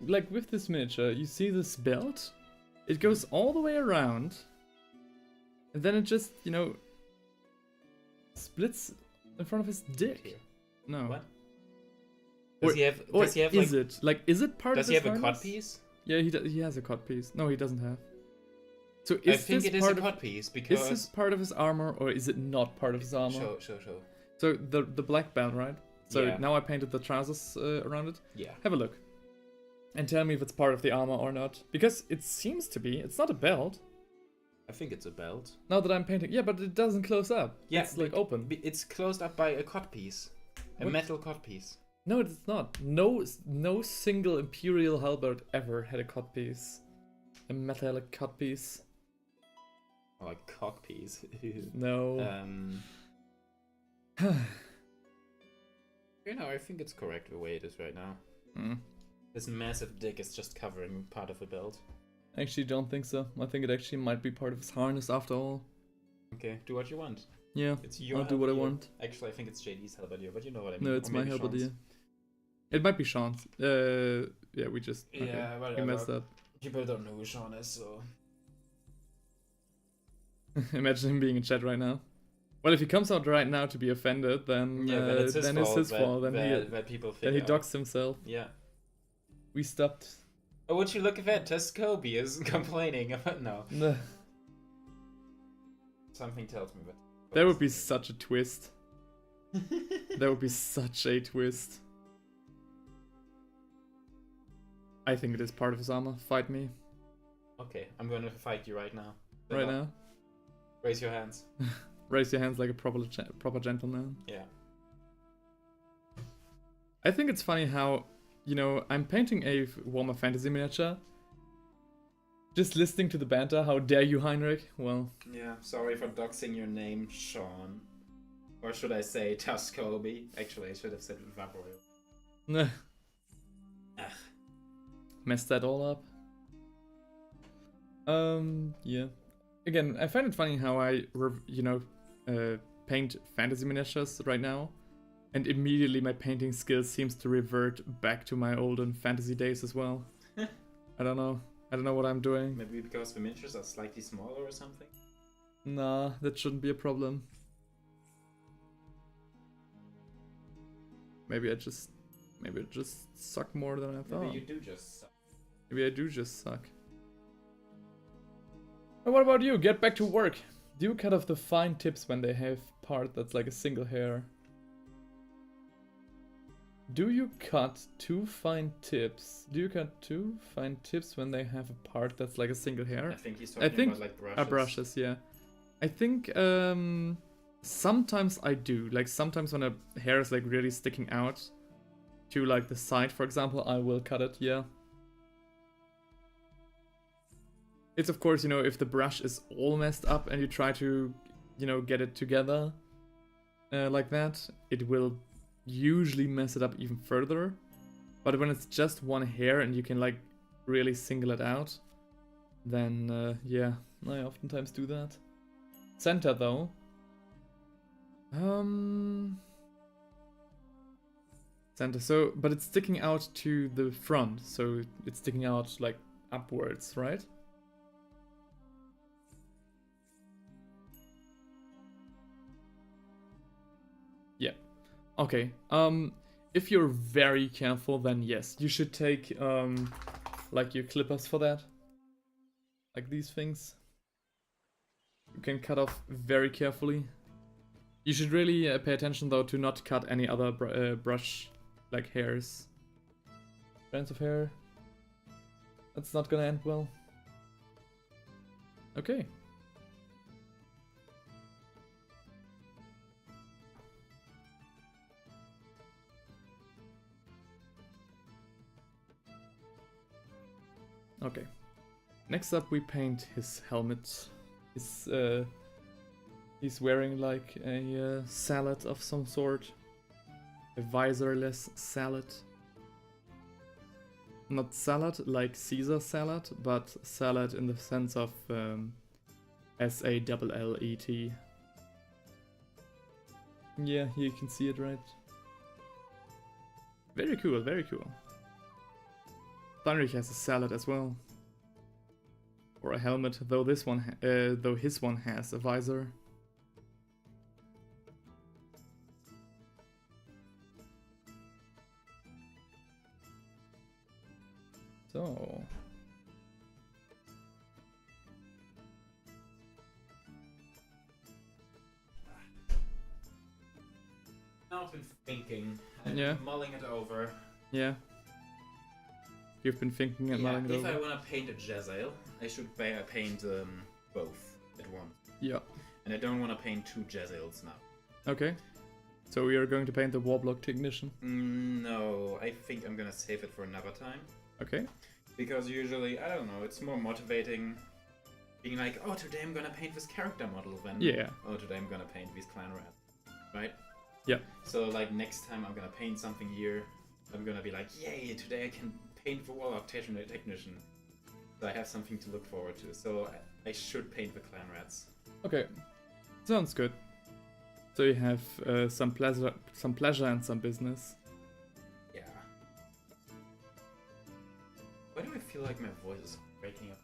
Like with this miniature, you see this belt? It goes all the way around. And then it just, splits in front of his dick. No. what? Or- Does he have? Or Does he have is it? Like, is it part Does of he his have a harness? cod piece? Yeah, he has a cod piece. No, he doesn't have. So I is think this it is a part of cod piece is because. this part of his armor or is it not part of his armor? Show. So the black belt, right? So Yeah. now I painted the trousers around it. Yeah. Have a look. And tell me if it's part of the armor or not. Because it seems to be. It's not a belt. I think it's a belt. Now that I'm painting. Yeah, but it doesn't close up. Yeah, It's like open. It's closed up by a cod piece. A What? metal cod piece. No, it's not. No single Imperial halberd ever had a cod piece. A metallic cod piece. Oh, a cock piece. No. I think it's correct the way it is right now. Hmm. This massive dick is just covering part of a belt. I actually don't think so. I think it actually might be part of his harness after all. Okay, do what you want. Yeah, It's your I'll do what I halberdier. want. Actually, I think it's JD's halberdier, but you know what I mean. No, it's Or my maybe Sean's. halberdier. It might be Sean's. Yeah, we just... Okay. Yeah, We whatever. messed up. People don't know who Sean is, so... Imagine him being in chat right now. Well, if he comes out right now to be offended, then Yeah, then it's his then fault. it's his fault. Then that people then he figure out. docks himself. Yeah. We stopped. Oh, would you look at that? Tescoby is complaining about no. Nah. Something tells me that. There would be such a twist. There would be such a twist. I think it is part of his armor. Fight me. Okay, I'm gonna fight you right now. Right now. Raise your hands. Raise your hands like a proper gentleman. Yeah. I think it's funny how, you know, I'm painting a Warhammer Fantasy miniature. Just listening to the banter, how dare you, Heinrich? Well... Yeah, sorry for doxing your name, Sean. Or should I say Tuscoby? Actually, I should have said Vabroil. Nah. Ugh. Messed that all up. Yeah. Again, I find it funny how I, paint fantasy miniatures right now. And immediately my painting skills seems to revert back to my olden fantasy days as well. I don't know. I don't know what I'm doing. Maybe because the miniatures are slightly smaller or something? Nah, that shouldn't be a problem. Maybe I just suck more than I thought. Maybe you do just suck. Maybe I do just suck. And what about you? Get back to work. Do you cut off the fine tips when they have part that's like a single hair? Do you cut two fine tips? Do you cut two fine tips when they have a part that's like a single hair? I think he's talking about like brushes. Brushes, yeah. I think sometimes I do. Like sometimes when a hair is like really sticking out to like the side, for example, I will cut it, yeah. It's of course, you know, if the brush is all messed up and you try to, you know, get it together like that, it will usually mess it up even further. But when it's just one hair and you can like really single it out, then yeah, I oftentimes do that. Center though. Center, so, but it's sticking out to the front, so it's sticking out like upwards, right? Yeah. Okay. If you're very careful, then yes, you should take like your clippers for that. Like these things. You can cut off very carefully. You should really pay attention though to not cut any other brush like hairs. Strands of hair. That's not gonna end well. Okay. Okay. Next up we paint his helmet. He's wearing like a salad of some sort. A visorless salad. Not salad like Caesar salad, but salad in the sense of S-A-L-L-E-T. Yeah, here you can see it, right? Very cool, very cool. Heinrich has a salad as well. Or a helmet, though this one, though his one has a visor. So. Now I've been thinking and Yeah. mulling it over. Yeah. You've been thinking and mulling it if over. I want to paint a Jezzail, I should paint both at once. Yeah. And I don't want to paint two Jezzails now. Okay. So we are going to paint the Warblock Technician. No, I think I'm gonna save it for another time. Okay. Because usually, I don't know, it's more motivating being like, oh, today I'm gonna paint this character model than, Yeah. oh, today I'm gonna paint these clan rats. Right? Yeah. So, like, next time I'm gonna paint something here, I'm gonna be like, yay, today I can paint the Warlock Technician. So I have something to look forward to. So I should paint the clan rats. Okay. Sounds good. So you have some pleasure and some business. Yeah. Why do I feel like my voice is breaking up?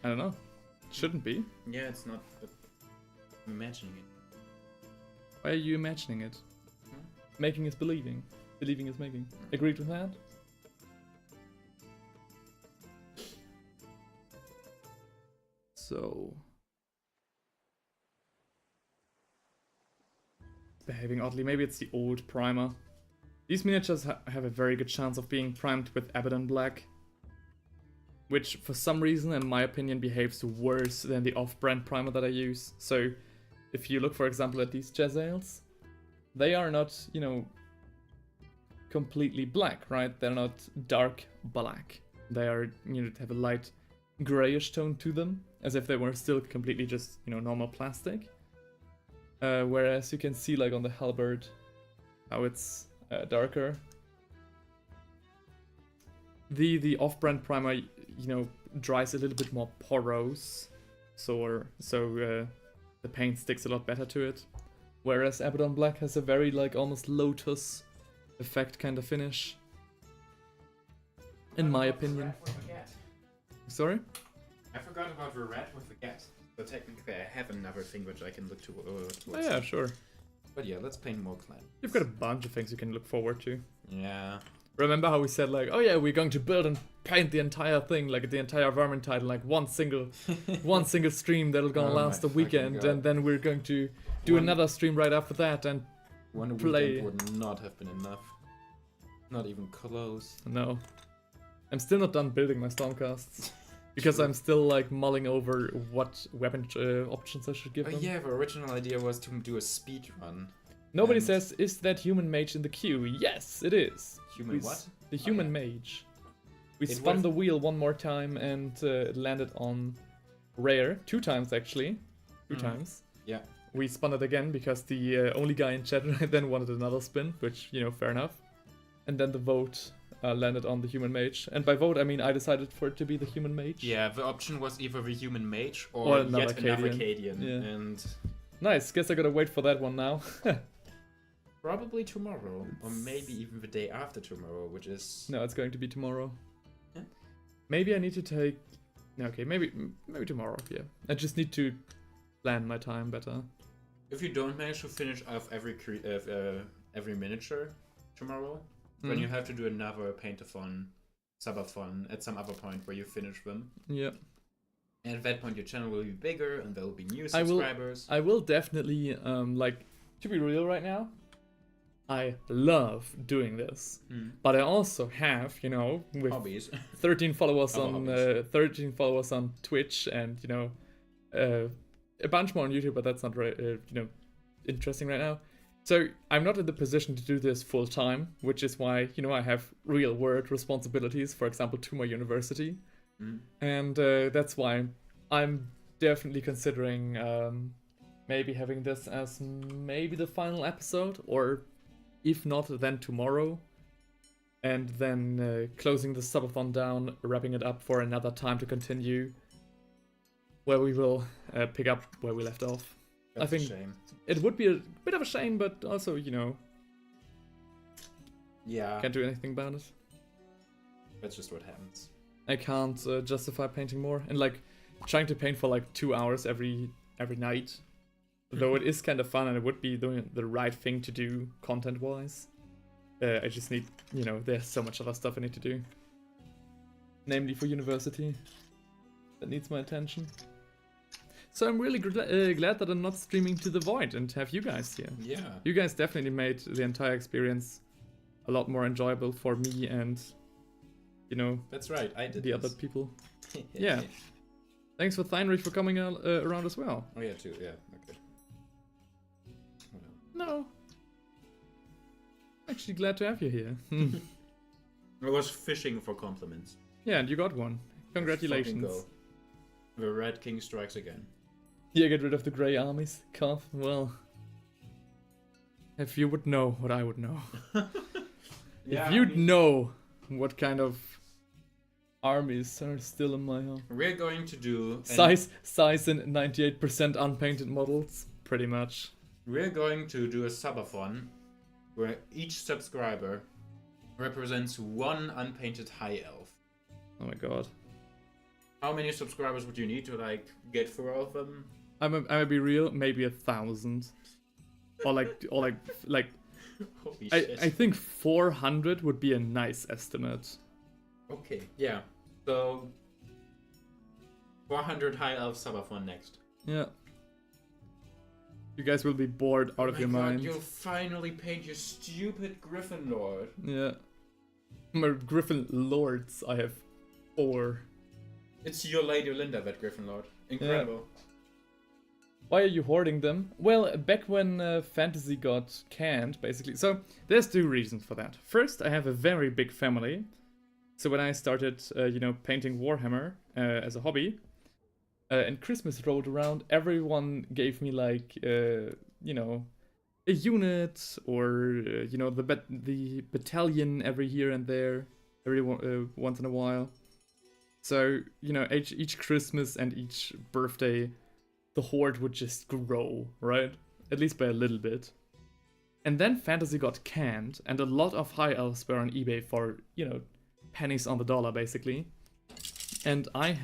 I don't know. Shouldn't be. Yeah, it's not. But I'm imagining it. Why are you imagining it? Hmm? Making is believing. Believing is making. Agreed with that? So... behaving oddly. Maybe it's the old primer. These miniatures have a very good chance of being primed with Abaddon Black, which for some reason, in my opinion, behaves worse than the off-brand primer that I use. So if you look, for example, at these Jezzails, they are not, you know, completely black, right? They're not dark black. They are, you know, have a light grayish tone to them, as if they were still completely just, you know, normal plastic. Whereas you can see, like, on the halberd, how it's darker. The off-brand primer, you know, dries a little bit more porous, so the paint sticks a lot better to it. Whereas Abaddon Black has a very, like, almost lotus effect kind of finish, in my opinion. Sorry? I forgot about the red with the gat. So technically I have another thing which I can look towards. Oh, yeah, sure. But yeah, let's paint more clan. You've got a bunch of things you can look forward to. Yeah. Remember how we said, like, oh yeah, we're going to build and paint the entire thing, like the entire Vermintide, like one single stream that'll gonna last a weekend, and then we're going to do another stream right after that and one play. weekend would not have been enough. Not even close. No. I'm still not done building my Stormcasts. Because I'm still, like, mulling over what weapon options I should give them. Yeah, the original idea was to do a speed run. Nobody And- says, is that human mage in the queue? Yes, it is. Human We what? s- The human mage. We It spun was- the wheel one more time and it landed on rare. 2 times, actually. 2 Mm. times. Yeah. We spun it again because the only guy in chat then wanted another spin, which, you know, fair enough. And then the vote landed on the human mage. And by vote, I mean I decided for it to be the human mage. Yeah, the option was either the human mage Or or another yet another Cadian. Cadian. Yeah. And Nice, guess I gotta wait for that one now. probably tomorrow. Or maybe even the day after tomorrow, which is... No, it's going to be tomorrow. Yeah. Maybe I need to take... No, okay, maybe tomorrow, yeah. I just need to plan my time better. If you don't manage to finish off every miniature tomorrow, then you have to do another paint-a-thon, subathon at some other point where you finish them. Yeah. And at that point your channel will be bigger and there will be new I will- subscribers. I will definitely, like, to be real right now, I love doing this. But I also have, you know, with Hobbies. 13 followers Other on hobbies. 13 followers on Twitch and, you know, a bunch more on YouTube, but that's not you know, interesting right now. So I'm not in the position to do this full time, which is why, you know, I have real world responsibilities, for example, to my university. And that's why I'm definitely considering maybe having this as maybe the final episode, or if not, then tomorrow. And then closing the subathon down, wrapping it up for another time to continue, where we will pick up where we left off. That's think- a shame. It would be a bit of a shame, but also, you know, Yeah, can't do anything about it. that's just what happens. I can't justify painting more, and like trying to paint for like 2 hours every night, though it is kind of fun and it would be doing the right thing to do content wise. I just need, you know, there's so much other stuff I need to do, namely for university, that needs my attention. So I'm really glad that I'm not streaming to the void and have you guys here. Yeah. You guys definitely made the entire experience a lot more enjoyable for me and, you know, That's right, I did the this. other people. Yeah. Thanks for Theinrich for coming around as well. Oh yeah, too, yeah, okay. No. Actually glad to have you here. I was fishing for compliments. Yeah, and you got one. Fucking Congratulations. go. The Red King strikes again. Yeah, get rid of the grey armies. Cough. Well, if you would know what I would know. Yeah, If you'd know what kind of armies are still in my home. we're going to do... Size and 98% unpainted models, pretty much. We're going to do a subathon where each subscriber represents one unpainted high elf. Oh my god. How many subscribers would you need to like get through all of them? I'm gonna be real, maybe 1,000. Or like Holy I shit. think 400 would be a nice estimate. Okay, yeah. So 400 high elf Subathon next. Yeah. You guys will be bored out of your mind. You'll finally paint your stupid Griffin Lord. Yeah. My Griffin Lords, I have 4. It's your Lady Linda, that Griffin Lord. Incredible. Why are you hoarding them? Well, back when fantasy got canned, basically. So, there's 2 reasons for that. First, I have a very big family. So when I started, painting Warhammer as a hobby, and Christmas rolled around, everyone gave me like, a unit or the battalion every here and there, once in a while. So each Christmas and each birthday, the horde would just grow, right? At least by a little bit. And then fantasy got canned, and a lot of high elves were on eBay for pennies on the dollar, basically. And I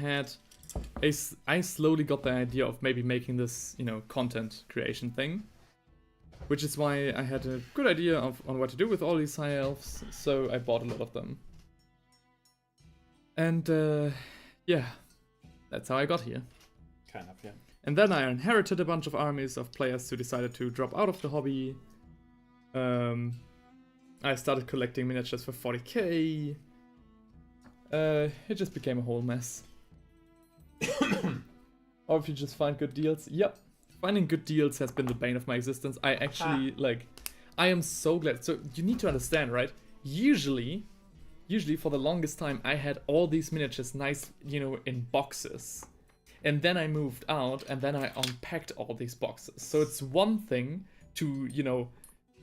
slowly got the idea of maybe making this, content creation thing. Which is why I had a good idea on what to do with all these high elves, so I bought a lot of them. And, yeah, that's how I got here. Kind of, yeah. And then I inherited a bunch of armies of players who decided to drop out of the hobby. I started collecting miniatures for 40k. It just became a whole mess. Or if you just find good deals. Yep. Finding good deals has been the bane of my existence. I actually, I am so glad. So, you need to understand, right? Usually for the longest time, I had all these miniatures nice, in boxes. And then I moved out, and then I unpacked all these boxes. So it's one thing to,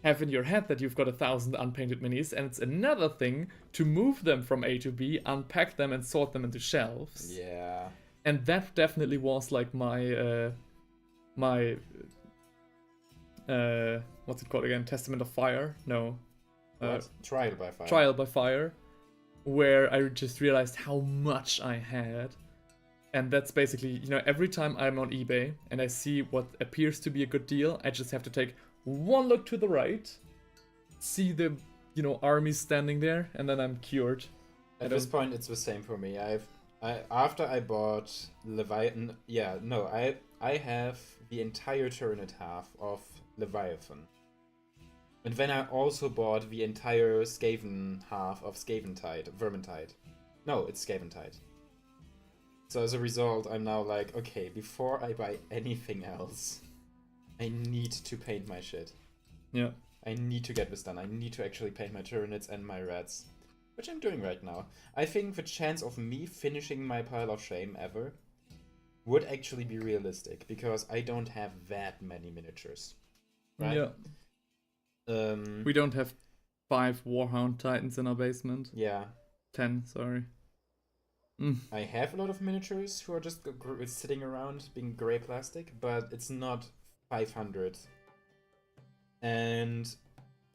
have in your head that you've got 1,000 unpainted minis, and it's another thing to move them from A to B, unpack them, and sort them into shelves. Yeah. And that definitely was like my what's it called again? Testament of Fire? No. What? Trial by Fire. Trial by Fire, where I just realized how much I had. And that's basically, every time I'm on eBay and I see what appears to be a good deal, I just have to take one look to the right, see the, armies standing there, and then I'm cured. At this point, it's the same for me. After I bought Leviathan, I have the entire Tyranid half of Leviathan. And then I also bought the entire Skaven half of Vermintide. No, it's Skaventide. So as a result, I'm now like, okay, before I buy anything else, I need to paint my shit. Yeah. I need to get this done. I need to actually paint my Tyranids and my Rats. Which I'm doing right now. I think the chance of me finishing my pile of shame ever would actually be realistic, because I don't have that many miniatures. Right? Yeah. We don't have 5 Warhound Titans in our basement. Yeah. 10, sorry. I have a lot of miniatures who are just sitting around being grey plastic, but it's not 500. And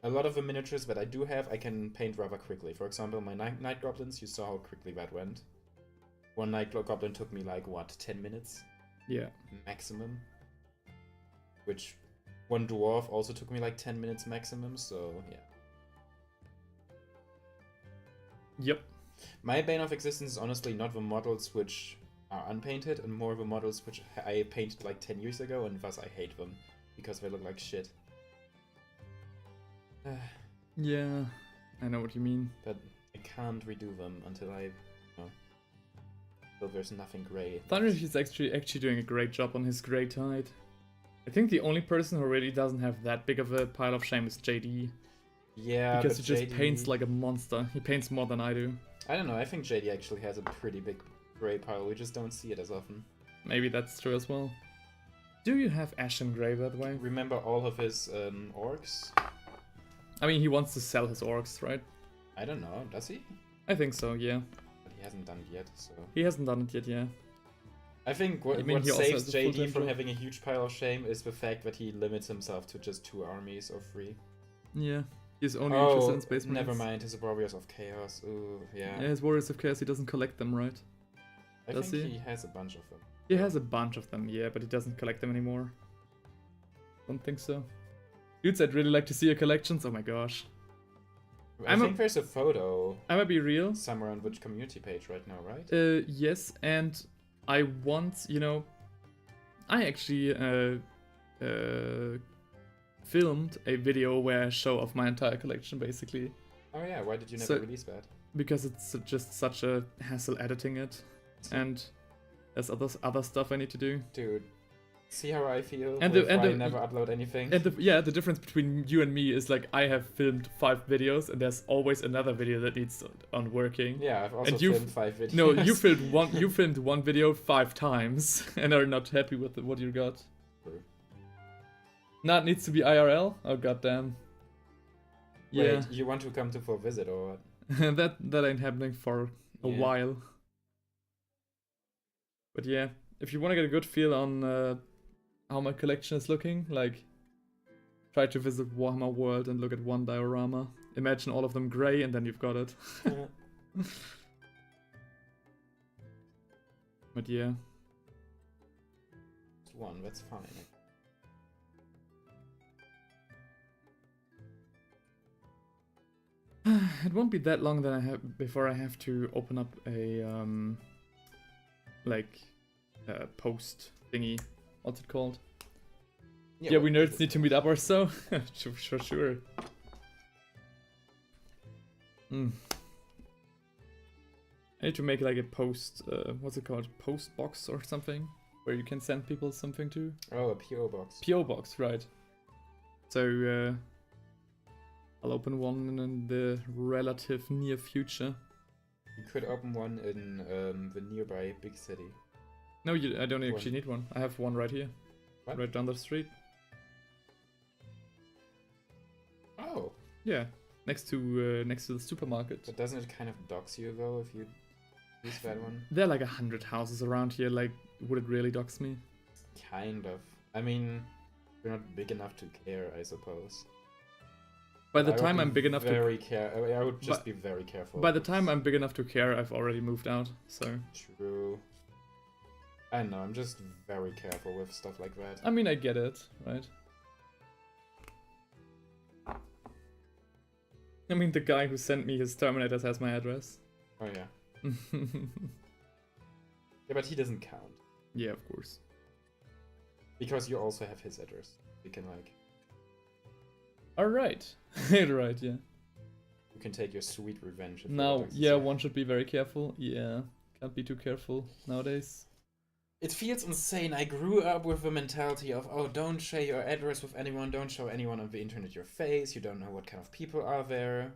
a lot of the miniatures that I do have, I can paint rather quickly. For example, my Night Goblins, you saw how quickly that went. One Night Goblin took me 10 minutes? Yeah. Maximum. Which one Dwarf also took me 10 minutes maximum, so yeah. Yep. My bane of existence is honestly not the models which are unpainted, and more the models which I painted 10 years ago, and thus I hate them, because they look like shit. Yeah, I know what you mean. But I can't redo them until so there's nothing grey. Thunderous is actually doing a great job on his Grey Tide. I think the only person who really doesn't have that big of a pile of shame is JD. Yeah, because but he just JD... paints like a monster. He paints more than I do. I don't know, I think JD actually has a pretty big grey pile, we just don't see it as often. Maybe that's true as well. Do you have Ashen Grey, by the way? Remember all of his orcs? I mean, he wants to sell his orcs, right? I don't know, does he? I think so, yeah. But he hasn't done it yet, so... He hasn't done it yet, yeah. I think what saves JD from having a huge pile of shame is the fact that he limits himself to just 2 armies or 3. Yeah. He's only interested in Space Marines. Never mind, his Warriors of Chaos. Ooh, yeah. Yeah, his Warriors of Chaos, he doesn't collect them, right? I think he has a bunch of them. He has a bunch of them, yeah, but he doesn't collect them anymore. Don't think so. Dudes, I'd really like to see your collections. Oh my gosh. I think there's a photo I'm gonna be real. somewhere on which community page right now, right? Yes, and I once, I actually filmed a video where I show off my entire collection, basically. Oh yeah, why did you never release that? Because it's just such a hassle editing it, and there's other stuff I need to do. Dude, see how I feel And if the I never upload anything? And the difference between you and me is like I have filmed 5 videos, and there's always another video that needs on working. Yeah, I've also and you filmed 5 videos. No, you filmed one video 5 times and are not happy with what you got. True. Now it needs to be IRL? Oh goddamn. Yeah. Wait, you want to come to for a visit or what? that ain't happening for a while. But yeah, if you want to get a good feel on how my collection is looking, like try to visit Warhammer World and look at one diorama. Imagine all of them grey and then you've got it. But yeah. Just one, that's fine. It won't be that long before I have to open up a post thingy. What's it called? Yeah, we nerds need to meet up or so. Sure. I need to make like a post. What's it called? Post box or something, where you can send people something to. Oh, a PO box. PO box, right? So I'll open one in the relative near future. You could open one in the nearby big city. No, I don't actually need one. I have one right here. What? Right down the street. Oh. Yeah, next to the supermarket. But doesn't it kind of dox you though if you use that one? There are like 100 houses around here. Like, would it really dox me? Kind of. I mean, you're not big enough to care, I suppose. By the time I'm big enough to... I would just be very careful. By the time I'm big enough to care, I've already moved out, so... True. I know, I'm just very careful with stuff like that. I mean, I get it, right? I mean, the guy who sent me his Terminators has my address. Oh yeah. Yeah, but he doesn't count. Yeah, of course. Because you also have his address. You can like... Alright. Right, yeah. You can take your sweet revenge. Now, yeah, one should be very careful. Yeah, can't be too careful nowadays. It feels insane. I grew up with the mentality of, oh, don't share your address with anyone, don't show anyone on the internet your face, you don't know what kind of people are there,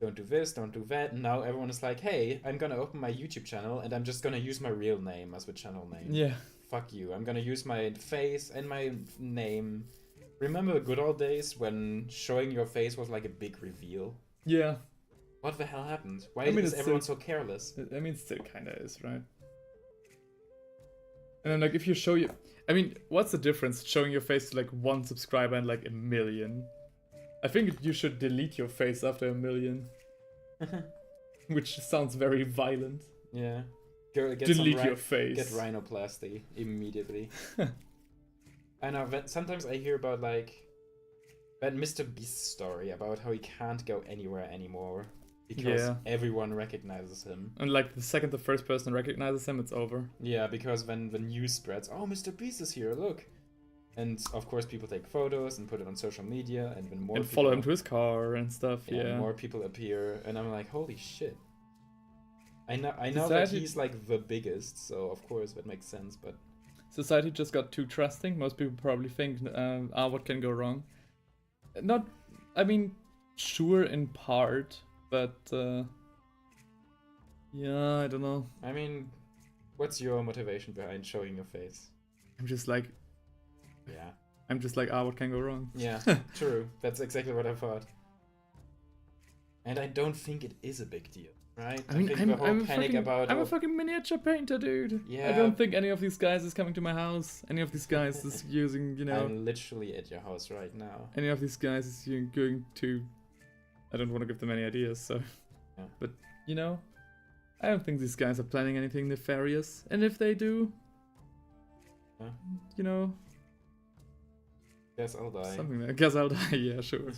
don't do this, don't do that. And now everyone is like, hey, I'm gonna open my YouTube channel and I'm just gonna use my real name as the channel name. Yeah. Fuck you. I'm gonna use my face and my name. Remember the good old days when showing your face was like a big reveal? Yeah. What the hell happened? Why is everyone so careless? I mean, it still kinda is, right? And then, like, if you show I mean, what's the difference showing your face to, like, 1 subscriber and, like, 1 million? I think you should delete your face after 1 million. Which sounds very violent. Yeah. Get delete your face. Get rhinoplasty immediately. I know, that sometimes I hear about, like, that Mr. Beast story about how he can't go anywhere anymore. Because everyone recognizes him. And like the second the first person recognizes him, it's over. Yeah, because when the news spreads, oh, Mr. Beast is here, look. And of course people take photos and put it on social media, and when more and follow him to his car and stuff, yeah. More people appear, and I'm like, holy shit. I know that he's like the biggest, so of course that makes sense, but... Society just got too trusting. Most people probably think, what can go wrong? Not, I mean, sure in part... But, yeah, I don't know. I mean, what's your motivation behind showing your face? I'm just like... Yeah. I'm just like, what can go wrong? Yeah, true. That's exactly what I thought. And I don't think it is a big deal, right? I mean, think the whole panic about... I'm a fucking miniature painter, dude. Yeah. I don't think any of these guys is coming to my house. Any of these guys is using, I'm literally at your house right now. Any of these guys is going to... I don't want to give them any ideas, so... Yeah. But, I don't think these guys are planning anything nefarious. And if they do, Huh? You know, Guess I'll die. something like. I guess I'll die. Yeah, sure.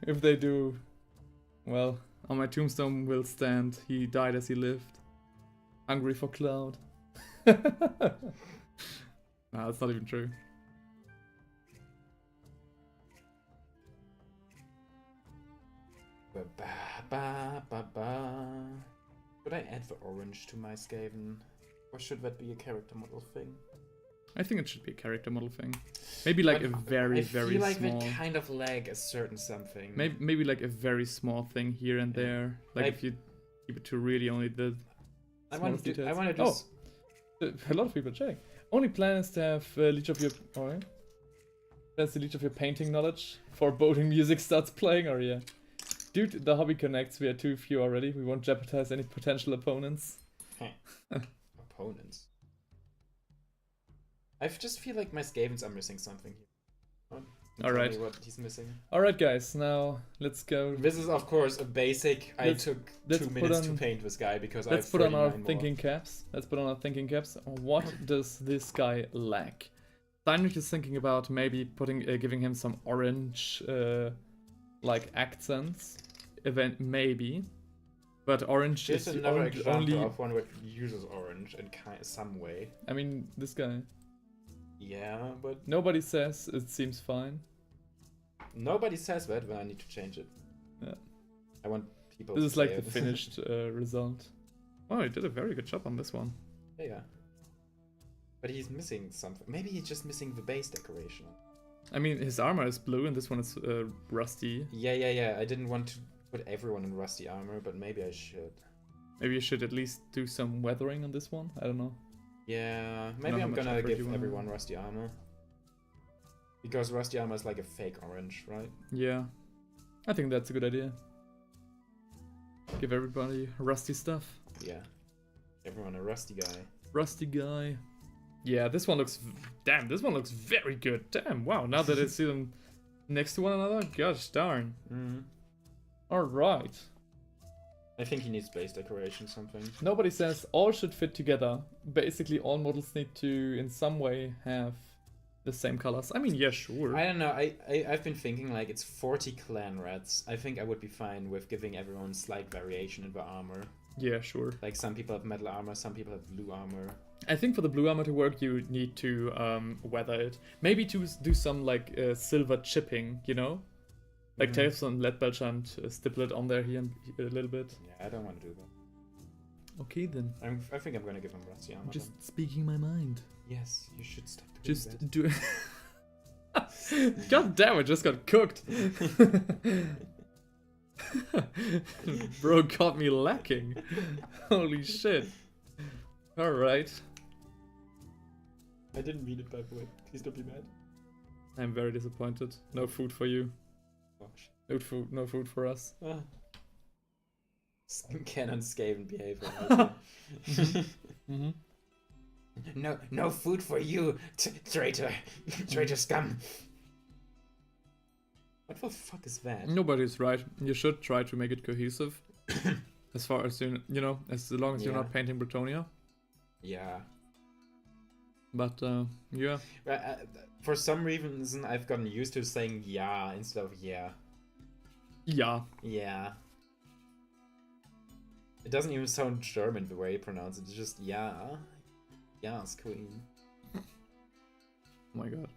If they do, well, on my tombstone will stand. He died as he lived, hungry for cloud. Nah, that's not even true. Ba, ba, ba, ba, ba. Should I add the orange to my Skaven? Or should that be a character model thing? I think it should be a character model thing. Maybe like But a very, very I feel like small. they kind of lag a certain something. Maybe like a very small thing here and Yeah. there. Like if you keep it to really only the. I want to do. I details. want to do. Oh, a lot of people check. Only plan is to have leech of your. Alright. That's the leech of your painting knowledge for boating music starts playing, or yeah. Dude, the hobby connects. We are too few already. We won't jeopardize any potential opponents. Opponents. I just feel like my Skavens are missing something here. Tell Alright. me what he's missing. Alright, guys. Now let's go. This is of course a basic. I took let's 2 put minutes to on- paint this guy because I Let's have put on our 39 more. thinking caps. Let's put on our thinking caps. What does this guy lack? Steinrich is thinking about maybe giving him some orange, like accents. Event maybe, but orange Here's is another example only. of one that uses orange in some way. I mean, this guy. Yeah, but Nobody says it seems fine. nobody says that when I need to change it. Yeah. I want people. This to is like say the it. finished result. Oh, he did a very good job on this one. Yeah. But he's missing something. Maybe he's just missing the base decoration. I mean, his armor is blue and this one is rusty. Yeah. I didn't want to put everyone in rusty armor, but maybe I should. Maybe you should at least do some weathering on this one. I don't know. Yeah, know maybe how I'm much gonna effort you give wanna- everyone rusty armor. Because rusty armor is like a fake orange, right? Yeah, I think that's a good idea. Give everybody rusty stuff. Yeah. Everyone a rusty guy. Rusty guy. Yeah, this one looks. Damn, this one looks very good. Damn, wow. Now that I see them next to one another, gosh darn. Mm-hmm. Alright. I think he needs base decoration something. Nobody says all should fit together. Basically, all models need to, in some way, have the same colors. I mean, yeah, sure. I don't know. I've been thinking like it's 40 clan rats. I think I would be fine with giving everyone slight variation in the armor. Yeah, sure. Like some people have metal armor, some people have blue armor. I think for the blue armor to work, you need to weather it. Maybe to do some like silver chipping, you know? Like take some lead belch and stipple it on there here and a little bit. Yeah, I don't want to do that. Okay then. I think I'm gonna give him rusty armor. Just speaking my mind. then. Yes, you should stop doing Just that. do. God damn it! Just got cooked. Bro caught me lacking. Holy shit. All right. I didn't mean it, by the way. Please don't be mad. I'm very disappointed. No food for you. Gosh. No food for us. Ah. Canon Skaven behavior. Mm-hmm. No food for you, traitor, traitor scum. What the fuck is that? Nobody's right. You should try to make it cohesive. As far as you know, as long as you're Yeah. not painting Bretonia. Yeah. But yeah. For some reason, I've gotten used to saying yeah instead of yeah. Yeah. Yeah. It doesn't even sound German the way you pronounce it. It's just yeah. Yes, queen. Oh my god.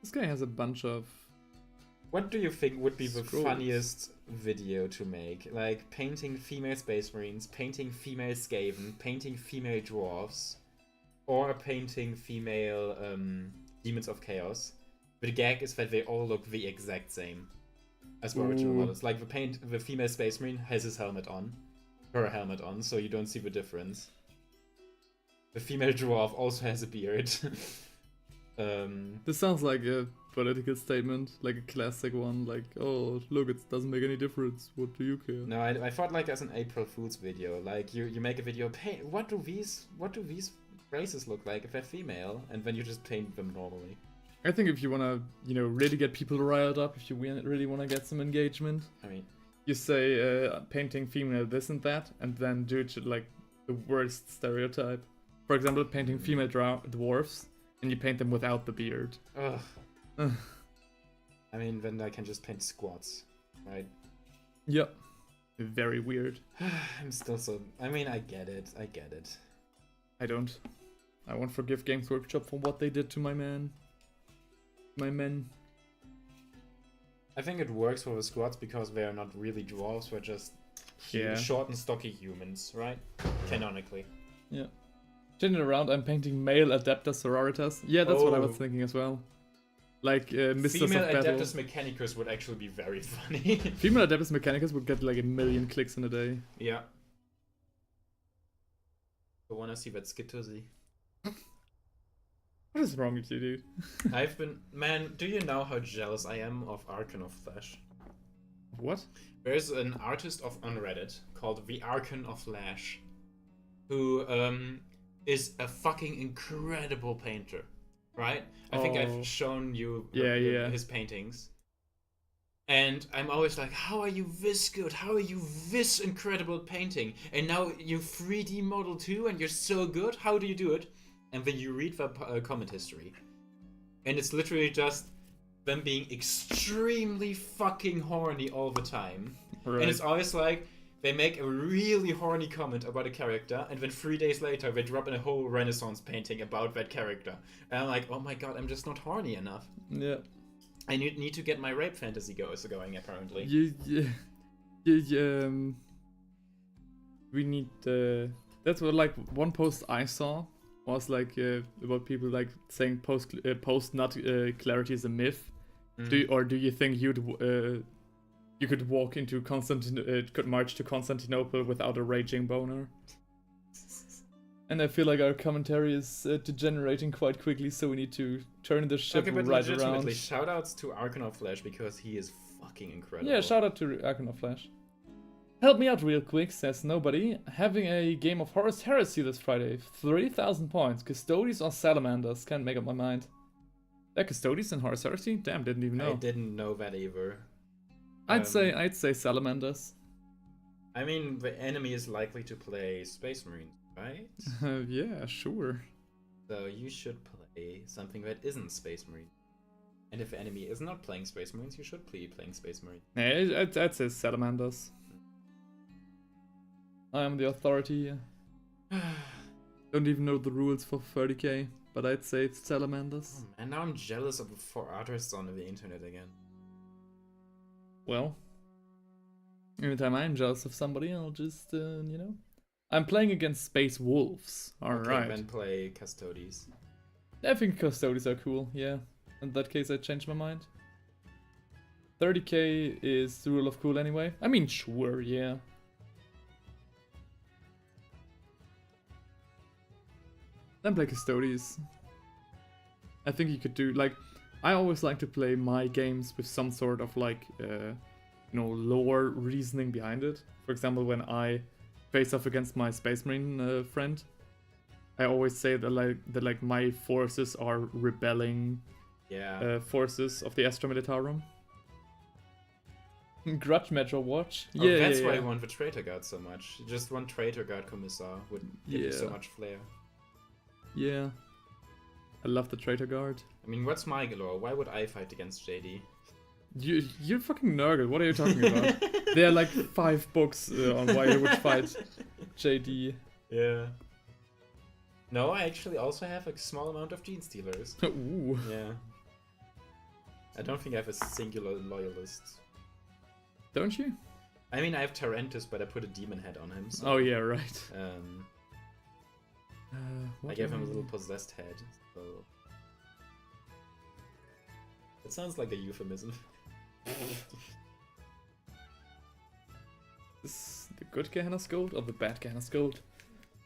This guy has a bunch of. What do you think would be the Scrolls. funniest video to make? Like painting female space marines, painting female Skaven, painting female dwarves, or painting female demons of chaos. The gag is that they all look the exact same as the original Ooh. models. Like the female space marine has his helmet on, her helmet on, so you don't see the difference. The female dwarf also has a beard. This sounds like a political statement, like a classic one. Like, oh, look, it doesn't make any difference. What do you care? No, I thought like as an April Fool's video. Like you make a video, paint what do these races look like if they're female, and then you just paint them normally. I think if you wanna, really get people riled up, if you really wanna get some engagement, I mean, you say painting female this and that, and then do it like the worst stereotype. For example, painting female dwarfs, and you paint them without the beard. Ugh. Ugh. I mean, then I can just paint squats, right? Yep. Very weird. I'm still so... I mean, I get it. I get it. I don't. I won't forgive Games Workshop for what they did to my man. My men. I think it works for the squats because they are not really dwarves, they're just short and stocky humans, right? Canonically. Yeah. Turning around, I'm painting male Adeptus Sororitas. Yeah, that's what I was Oh. thinking as well. Like Misters Female of Battle. Adeptus Mechanicus would actually be very funny. Female Adeptus Mechanicus would get like 1 million clicks in a day. Yeah. I wanna see that skittersy. What is wrong with you, dude? I've been... Man, do you know how jealous I am of Archon of Flesh? What? There's an artist on Reddit called the Archon of Flash, who is a fucking incredible painter, right? I think Oh. I've shown you Yeah. his paintings. And I'm always like, how are you this good? How are you this incredible painting? And now you 3D model too, and you're so good? How do you do it? And then you read the comment history. And it's literally just them being extremely fucking horny all the time. Right. And it's always like, they make a really horny comment about a character, and then 3 days later they drop in a whole Renaissance painting about that character. And I'm like, oh my god, I'm just not horny enough. Yeah. I need to get my rape fantasy going, apparently. We need that's what, like, one post I saw was like about people like saying post nut clarity is a myth. Mm. Do you think you could walk into could march to Constantinople without a raging boner? And I feel like our commentary is degenerating quite quickly, so we need to turn the ship Okay, but right legitimately, around. shoutouts to Archon of Flesh because he is fucking incredible. Yeah, shout out to Archon of Flash. Help me out real quick, says nobody. Having a game of Horus Heresy this Friday. 3,000 points. Custodies or Salamanders? Can't make up my mind. They're Custodies in Horus Heresy? Damn, didn't even know. I didn't know that either. I'd say Salamanders. I mean, the enemy is likely to play Space Marines, right? Yeah, sure. So you should play something that isn't Space Marine. And if the enemy is not playing Space Marines, you should be playing Space Marine. Yeah, I'd say Salamanders. I am the authority here. Don't even know the rules for 30k, but I'd say it's Salamanders. Oh man, now I'm jealous of the 4 artists on the internet again. Well, every time I'm jealous of somebody, I'll just, I'm playing against Space Wolves. Alright. Okay, then play Custodes. I think Custodies are cool, yeah. In that case, I changed my mind. 30k is the rule of cool anyway. I mean, sure, yeah. Then play Custodies. I think you could do, like, I always like to play my games with some sort of, like, lore reasoning behind it. For example, when I face off against my Space Marine friend, I always say that my forces are rebelling forces of the Astra Militarum. Grudge Metro Watch. Oh, Yeah, that's yeah, why yeah. I want the Traitor Guard so much. Just one Traitor Guard Commissar would give you so Yeah. much flair. Yeah. I love the Traitor Guard. I mean, what's my lore? Why would I fight against JD? You're fucking nerd. What are you talking about? There are like 5 books on why you would fight JD. Yeah. No, I actually also have a small amount of Gene Stealers. Ooh. Yeah. I don't think I have a singular loyalist. Don't you? I mean, I have Tarentus, but I put a demon head on him. So, Oh yeah, right. I gave him a little possessed head. So it sounds like a euphemism. Is the good Gehenna's Gold or the bad Gehenna's Gold?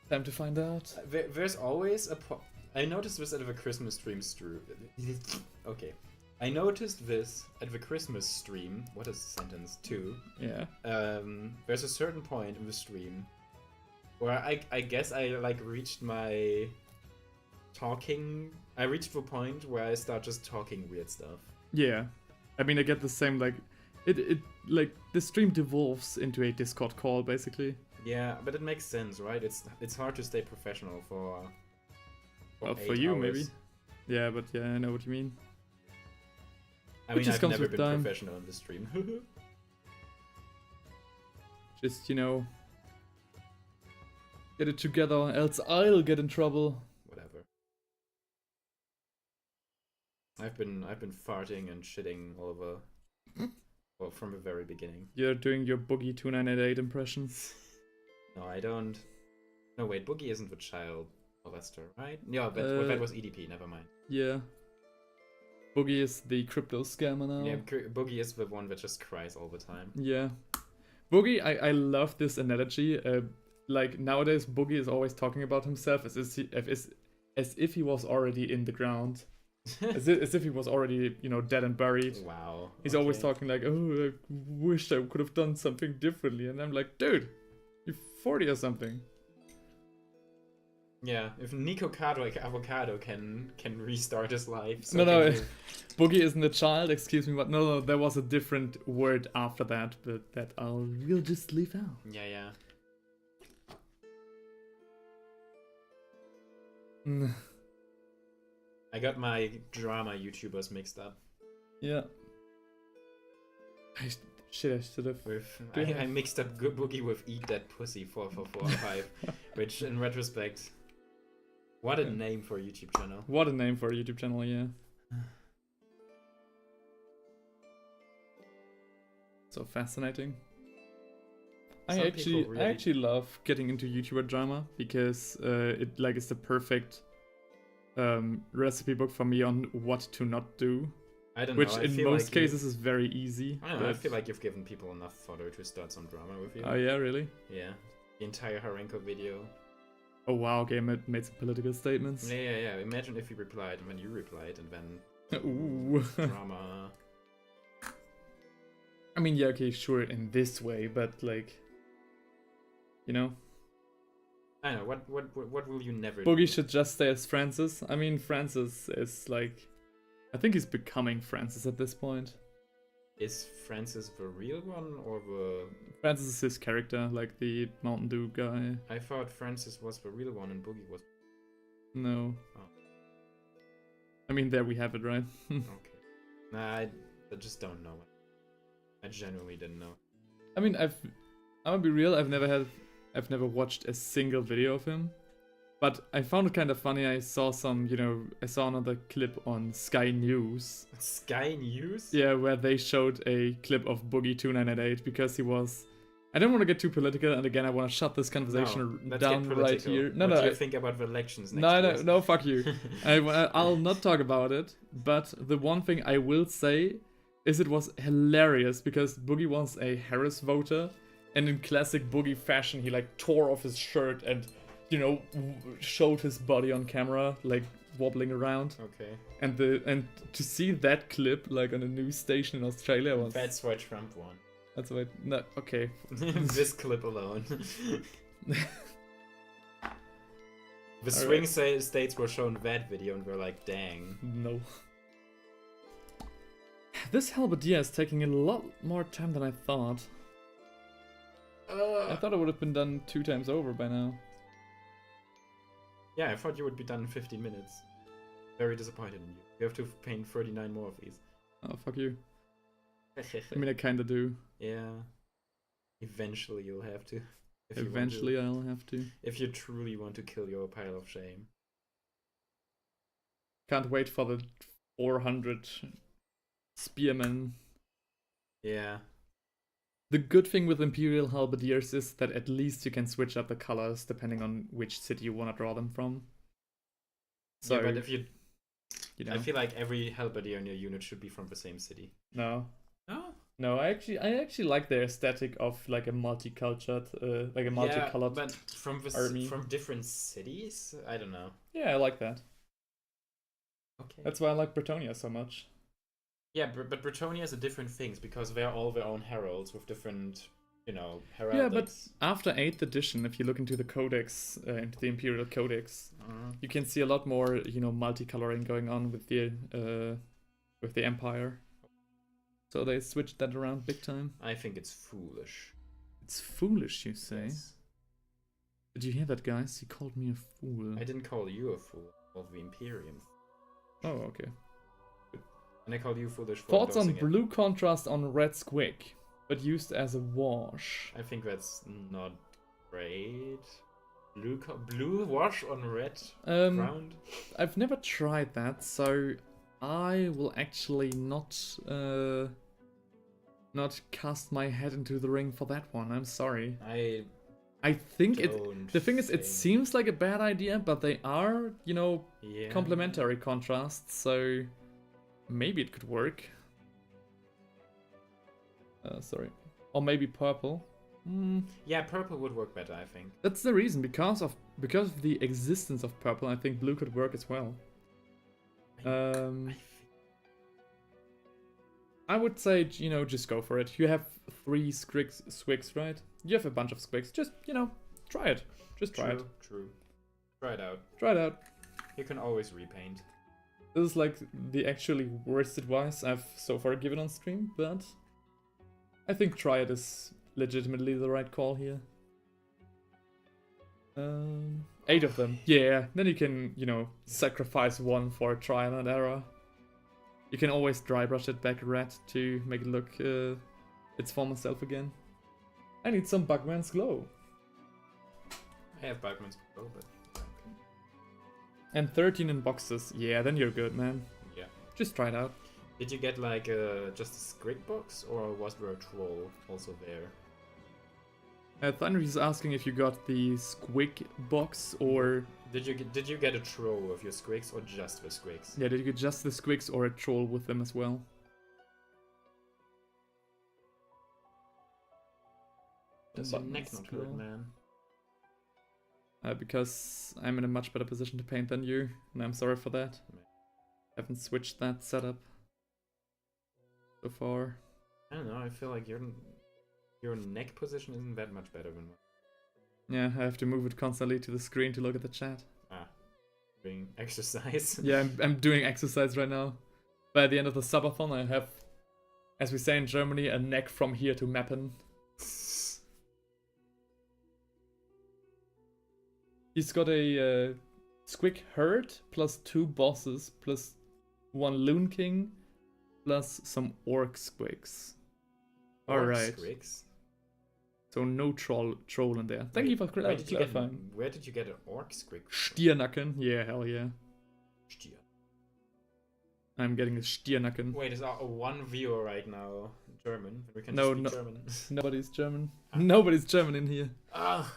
Time to find out. There's always a I noticed this at the Christmas stream. Okay. I noticed this at the Christmas stream. What is the sentence? 2. Yeah. There's a certain point in the stream where I guess I like reached my talking. I reached the point where I start just talking weird stuff. Yeah. I mean, I get the same, like, it like, the stream devolves into a Discord call, basically. Yeah, but it makes sense, right? It's hard to stay professional for Well, for 8 you hours. maybe. Yeah, but yeah, I know what you mean. I It mean, just I've comes never with been time. professional in the stream. Just, you know, get it together, else I'll get in trouble. Whatever. I've been farting and shitting all over. Well, from the very beginning. You're doing your Boogie 2988 impression. No, I don't. No, wait, Boogie isn't the child molester, right? Yeah, but well, that was EDP. Never mind. Yeah. Boogie is the crypto scammer now. Yeah, Boogie is the one that just cries all the time. Yeah. Boogie, I love this analogy. Like nowadays, Boogie is always talking about himself as if he was already in the ground. as if he was already, you know, dead and buried. Wow. He's always talking like, oh, I wish I could have done something differently. And I'm like, dude, you're 40 or something. Yeah, if Nico Cardo like Avocado can restart his life. So No, can you. Boogie isn't a child, excuse me, but no, there was a different word after that, but that we'll just leave out. Yeah. I got my drama YouTubers mixed up. Yeah. I should have. I mixed up Good Boogie with Eat That Pussy 4445, which in retrospect, what a name for a YouTube channel. What a name for a YouTube channel, yeah. So fascinating. I actually love getting into YouTuber drama because it like is the perfect recipe book for me on what to not do. I don't which know. in most cases is very easy. I don't know. I feel like you've given people enough fodder to start some drama with you. Oh yeah, really? Yeah. The entire Harenko video. Oh wow, okay, made some political statements. Yeah. Imagine if you replied and then you replied and then Ooh. drama. I mean, yeah, okay, sure, in this way, but like, you know. I don't know. What will you never Boogie do? should just stay as Francis. I mean, Francis is like, I think he's becoming Francis at this point. Is Francis the real one or the... Francis is his character, like the Mountain Dew guy. I thought Francis was the real one and Boogie was... No. Oh. I mean, there we have it, right? Okay. Nah, I just don't know. I genuinely didn't know. I mean, I'm gonna be real, I've never watched a single video of him. But I found it kind of funny. I saw another clip on Sky News. Sky News? Yeah, where they showed a clip of Boogie 2988 because he was... I don't want to get too political, and again, I want to shut this conversation down right here. What do you think about the elections next year? No, fuck you. I'll not talk about it, but the one thing I will say is it was hilarious because Boogie was a Harris voter, and in classic Boogie fashion, he like tore off his shirt and, you know, showed his body on camera, like wobbling around. Okay. And to see that clip like on a news station in Australia was... That's why Trump won. That's why... No, okay. This clip alone. The swing states were shown that video and we're like, dang. No. This halberdier is taking a lot more time than I thought. I thought it would have been done 2 times over by now. Yeah, I thought you would be done in 15 minutes. Very disappointed in you. You have to paint 39 more of these. Oh, fuck you. I mean, I kinda do. Yeah. Eventually you'll have to. Eventually I'll have to. If you truly want to kill your pile of shame. Can't wait for the 400 spearmen. Yeah. The good thing with Imperial Halberdiers is that at least you can switch up the colors depending on which city you want to draw them from. So, yeah, but if you know. I feel like every halberdier in your unit should be from the same city. No. No? No, I actually like the aesthetic of like a multicolored but from army. From different cities? I don't know. Yeah, I like that. Okay. That's why I like Bretonia so much. Yeah, but Bretonia is a different things because they're all their own heralds with different, heraldics. Yeah, but after 8th edition, if you look into the codex, into the Imperial Codex, you can see a lot more, multicoloring going on with the Empire. So they switched that around big time. I think it's foolish. It's foolish, you say? Yes. Did you hear that, guys? He called me a fool. I didn't call you a fool. I called the Imperium. Oh, okay. And I called you foolish for Thoughts on endorsing it. blue contrast on red squig, but used as a wash. I think that's not great. Blue wash on red ground? I've never tried that, so I will actually not cast my head into the ring for that one. I'm sorry. I think the thing is, it seems like a bad idea, but they are, you know, yeah. complementary contrasts, so maybe it could work. Sorry. Or maybe purple. Yeah, purple would work better, I think. That's the reason. Because of the existence of purple, I think blue could work as well. I would say, you know, just go for it. You have 3 squigs, right? You have a bunch of squigs. Just, you know, try it. Just try it. True. Try it out. Try it out. You can always repaint. This is like the actually worst advice I've so far given on stream, but I think try it is legitimately the right call here. 8 of them. Yeah, then you can, you know, sacrifice 1 for trial and error. You can always dry brush it back red to make it look its former self again. I need some Bugman's Glow. I have Bugman's Glow, but... And 13 in boxes. Yeah, then you're good, man. Yeah. Just try it out. Did you get like just a squig box, or was there a troll also there? Thunder is asking if you got the squig box or... Did you get a troll with your squigs or just the squigs? Yeah, did you get just the squigs or a troll with them as well? Does your neck not hurt, man? Because I'm in a much better position to paint than you, and I'm sorry for that. Haven't switched that setup so far. I don't know, I feel like your neck position isn't that much better than mine. Yeah, I have to move it constantly to the screen to look at the chat. Doing exercise. Yeah, I'm doing exercise right now. By the end of the Subathon, I have, as we say in Germany, a neck from here to Mappen. He's got a squig herd plus 2 bosses plus 1 Loon King plus some orc squigs. Alright. So no troll in there. Thank you for clarifying. Where did you get an orc squig? Stiernacken. Yeah, hell yeah. Stier. I'm getting a Stiernacken. Wait, is our one viewer right now German? We can No, speak no. German. Nobody's German. Nobody's German in here. Ach.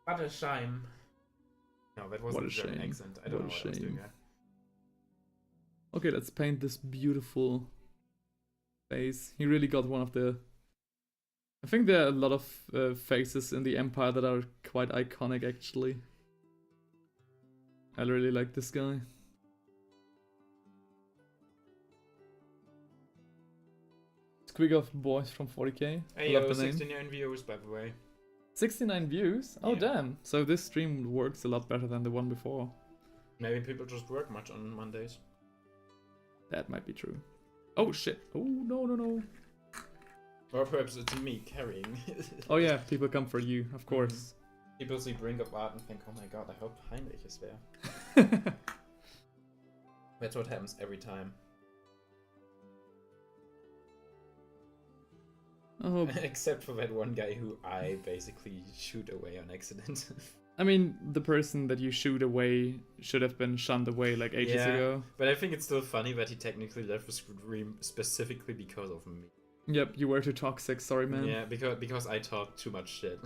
What a shame. No, that wasn't What a a German shame. accent. I don't know what I was doing there. Okay, let's paint this beautiful face. He really got one of the... I think there are a lot of faces in the Empire that are quite iconic, actually. I really like this guy. Squig of boys from 40k. Hey, Love yo, the name. 69 viewers, by the way. 69 views? Oh, Yeah. damn. So this stream works a lot better than the one before. Maybe people just work much on Mondays. That might be true. Oh, shit. Oh, no. Or perhaps it's me carrying. Oh, yeah. People come for you, of course. People see Brink of Art and think, oh my god, I hope Heinrich is there. That's what happens every time. Oh, Except for that one guy who I basically shoot away on accident. I mean, the person that you shoot away should have been shunned away like ages ago. But I think it's still funny that he technically left the stream specifically because of me. Yep, you were too toxic, sorry man. Yeah, because I talk too much shit.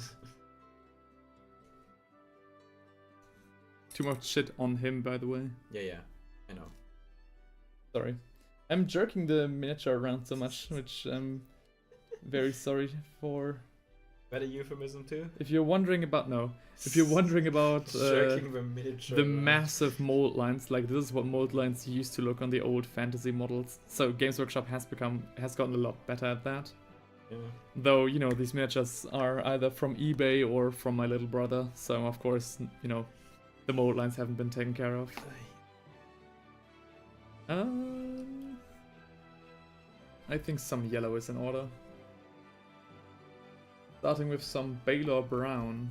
Too much shit on him, by the way. Yeah, I know. Sorry. I'm jerking the miniature around so much, which I'm very sorry for. That a euphemism too? If you're wondering about Jerking the miniature the around. massive mold lines, like this is what mold lines used to look on the old fantasy models. So Games Workshop has gotten a lot better at that. Yeah. Though, you know, these miniatures are either from eBay or from my little brother, so of course, you know, the mold lines haven't been taken care of. I think some yellow is in order. Starting with some Baylor Brown.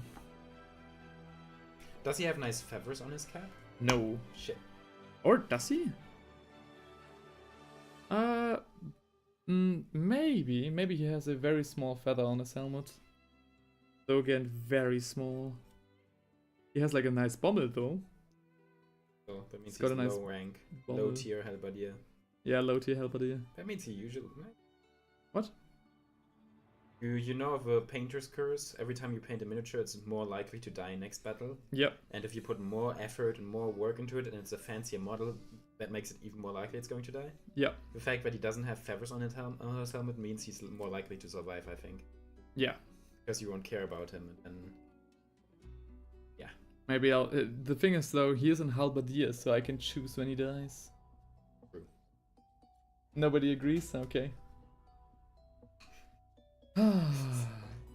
Does he have nice feathers on his cap? No. Shit. Or does he? Maybe. Maybe he has a very small feather on his helmet. So again, very small. He has like a nice bomber though. So that means He's got he's a nice low rank, bomber. low tier halberdier. Yeah, low tier halberdier. That means he usually. What? You know of a painter's curse? Every time you paint a miniature, it's more likely to die in next battle. Yep. And if you put more effort and more work into it, and it's a fancier model, that makes it even more likely it's going to die. Yep. The fact that he doesn't have feathers on his helmet means he's more likely to survive, I think. Yeah. Because you won't care about him, and yeah. Maybe I'll. The thing is though, he is in halberdier, so I can choose when he dies. True. Nobody agrees? Okay.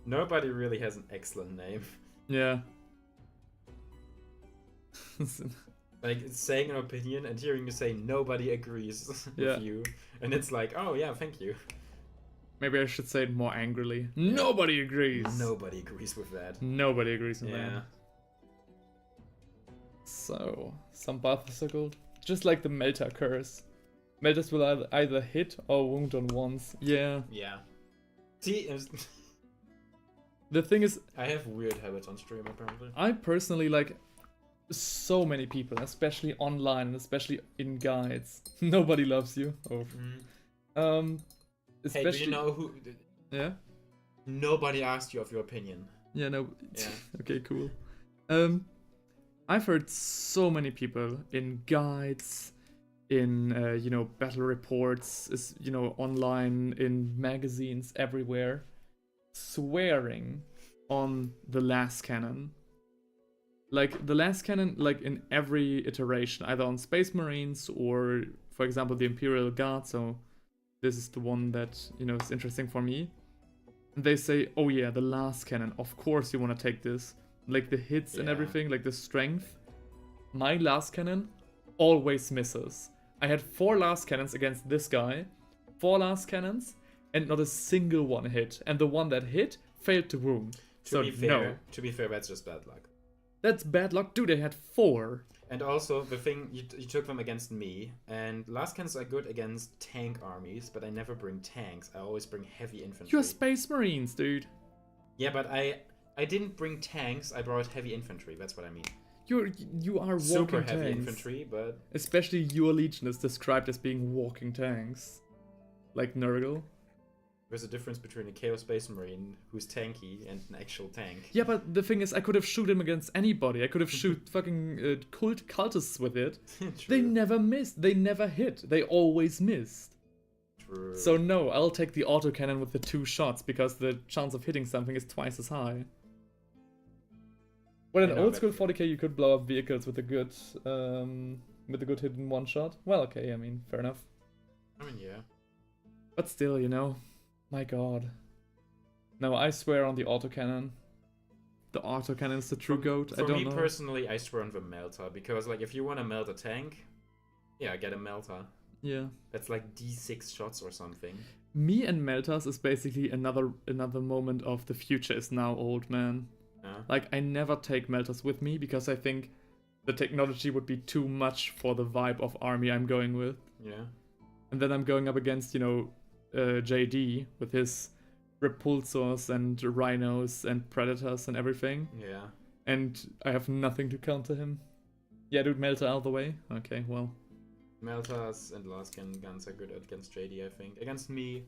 Nobody really has an excellent name. Yeah. Like, it's saying an opinion and hearing you say nobody agrees Yeah. with you. And it's like, oh yeah, thank you. Maybe I should say it more angrily. Nobody agrees. Nobody agrees with that. Nobody agrees with Yeah. that. So, some buffs are gold. Just like the Melta curse. Meltas will either hit or wound on once. Yeah. Yeah. See, The thing is, I have weird habits on stream apparently. I personally like so many people, especially online and especially in guides. Nobody loves you. Oh. Hey, Especially. do you know who? Yeah. Nobody asked you of your opinion. Yeah. No. Yeah. Okay. Cool. I've heard so many people in guides, in battle reports, online, in magazines, everywhere, swearing on the last cannon. Like the last cannon, like in every iteration, either on Space Marines or, for example, the Imperial Guard. So this is the one that is interesting for me. And they say, oh yeah, the last cannon. Of course you want to take this. Like the hits and Yeah. everything, like the strength. My last cannon always misses. I had 4 last cannons against this guy, 4 last cannons, and not a single one hit. And the one that hit failed to wound. To be fair, that's just bad luck. That's bad luck. Dude, I had 4. And also, the thing, you took them against me, and last cannons are good against tank armies, but I never bring tanks. I always bring heavy infantry. You're Space Marines, dude. Yeah, but I didn't bring tanks, I brought heavy infantry, that's what I mean. You are walking Super tanks. heavy infantry, but... Especially your legion is described as being walking tanks. Like Nurgle. There's a difference between a Chaos Space Marine who's tanky and an actual tank. Yeah, but the thing is, I could have shoot him against anybody. I could have shoot fucking cultists with it. True. They never missed. They never hit. They always missed. True. So no, I'll take the autocannon with the 2 shots because the chance of hitting something is twice as high. Well, in I know old school that. 40k, you could blow up vehicles with a good hit in 1 shot. Well, okay, I mean, fair enough. I mean, yeah. But still, my god. No, I swear on the autocannon. The autocannon is the true goat. I For don't me know. personally, I swear on the Melta, because like if you want to melt a tank, yeah, get a Melta. Yeah. That's like D6 shots or something. Me and Meltas is basically another moment of the future is now old, man. Like, I never take Meltas with me because I think the technology would be too much for the vibe of army I'm going with. Yeah. And then I'm going up against, JD with his repulsors and rhinos and predators and everything. Yeah. And I have nothing to counter him. Yeah, dude, Melta out of the way. Okay, well. Meltas and Laskin guns are good against JD, I think. Against me,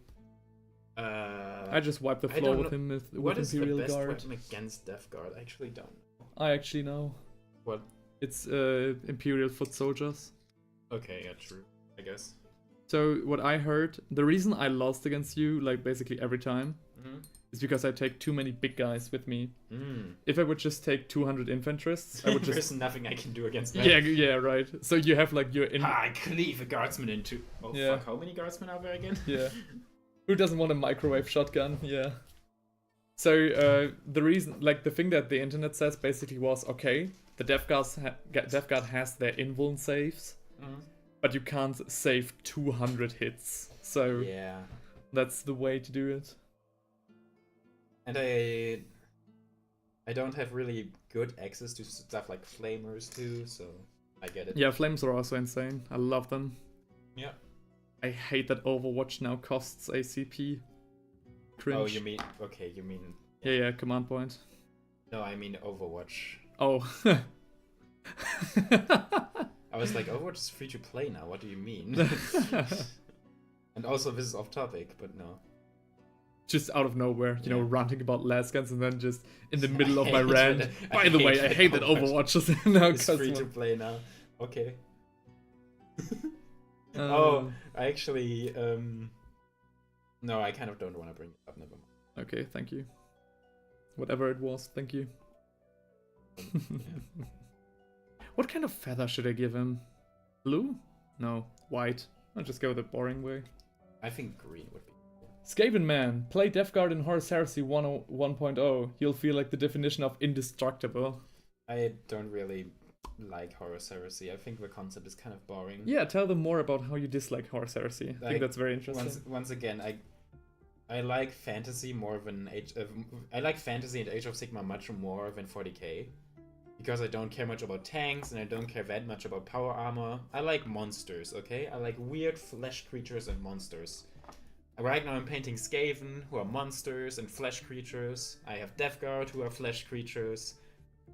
I just wipe the I floor don't with him with what is Imperial the best Guard. weapon against Death Guard? I actually don't know. I actually know. What? It's Imperial Foot Soldiers. Okay, yeah, true. I guess. So what I heard, the reason I lost against you, like basically every time, Mm-hmm. is because I take too many big guys with me. Mm. If I would just take 200 infantrysts, I would There's just... nothing I can do against that. yeah, right. So you have like your... I cleave a guardsman into... Oh, Yeah. fuck, how many guardsmen are there again? Yeah. Who doesn't want a microwave shotgun? Yeah. So the reason, like the thing that the internet says basically was, okay, the Death Guard has their invuln saves, Mhm. but you can't save 200 hits. So Yeah. that's the way to do it. And I don't have really good access to stuff like flamers too, so I get it. Yeah, flames are also insane. I love them. Yeah. I hate that Overwatch now costs ACP. Cringe. Oh, you mean okay? You mean Yeah, command point. no? I mean Overwatch. Oh. I was like, Overwatch is free to play now. What do you mean? And also, this is off topic, but no. Just out of nowhere, you know, Yeah. ranting about last guns and then just in the middle of I my hate rant. that- By the way, I hate that Overwatch is now It's free to custom. play now. Okay. Um, Oh, I actually no, I kind of don't want to bring it up. Never mind. Okay, thank you. Whatever it was, thank you. Yeah. What kind of feather should I give him? Blue? No, white. I'll just go the boring way. I think green would be. Skaven Man, play Death Guard in Horus Heresy 1.0. You'll feel like the definition of indestructible. I don't really like Horus Heresy. I think the concept is kind of boring. Yeah, tell them more about how you dislike Horus Heresy. I think Like, that's very interesting. Once again, I like fantasy more than I like fantasy and Age of Sigma much more than 40k. Because I don't care much about tanks and I don't care that much about power armor. I like monsters, okay? I like weird flesh creatures and monsters. Right now I'm painting Skaven, who are monsters and flesh creatures. I have Death Guard, who are flesh creatures.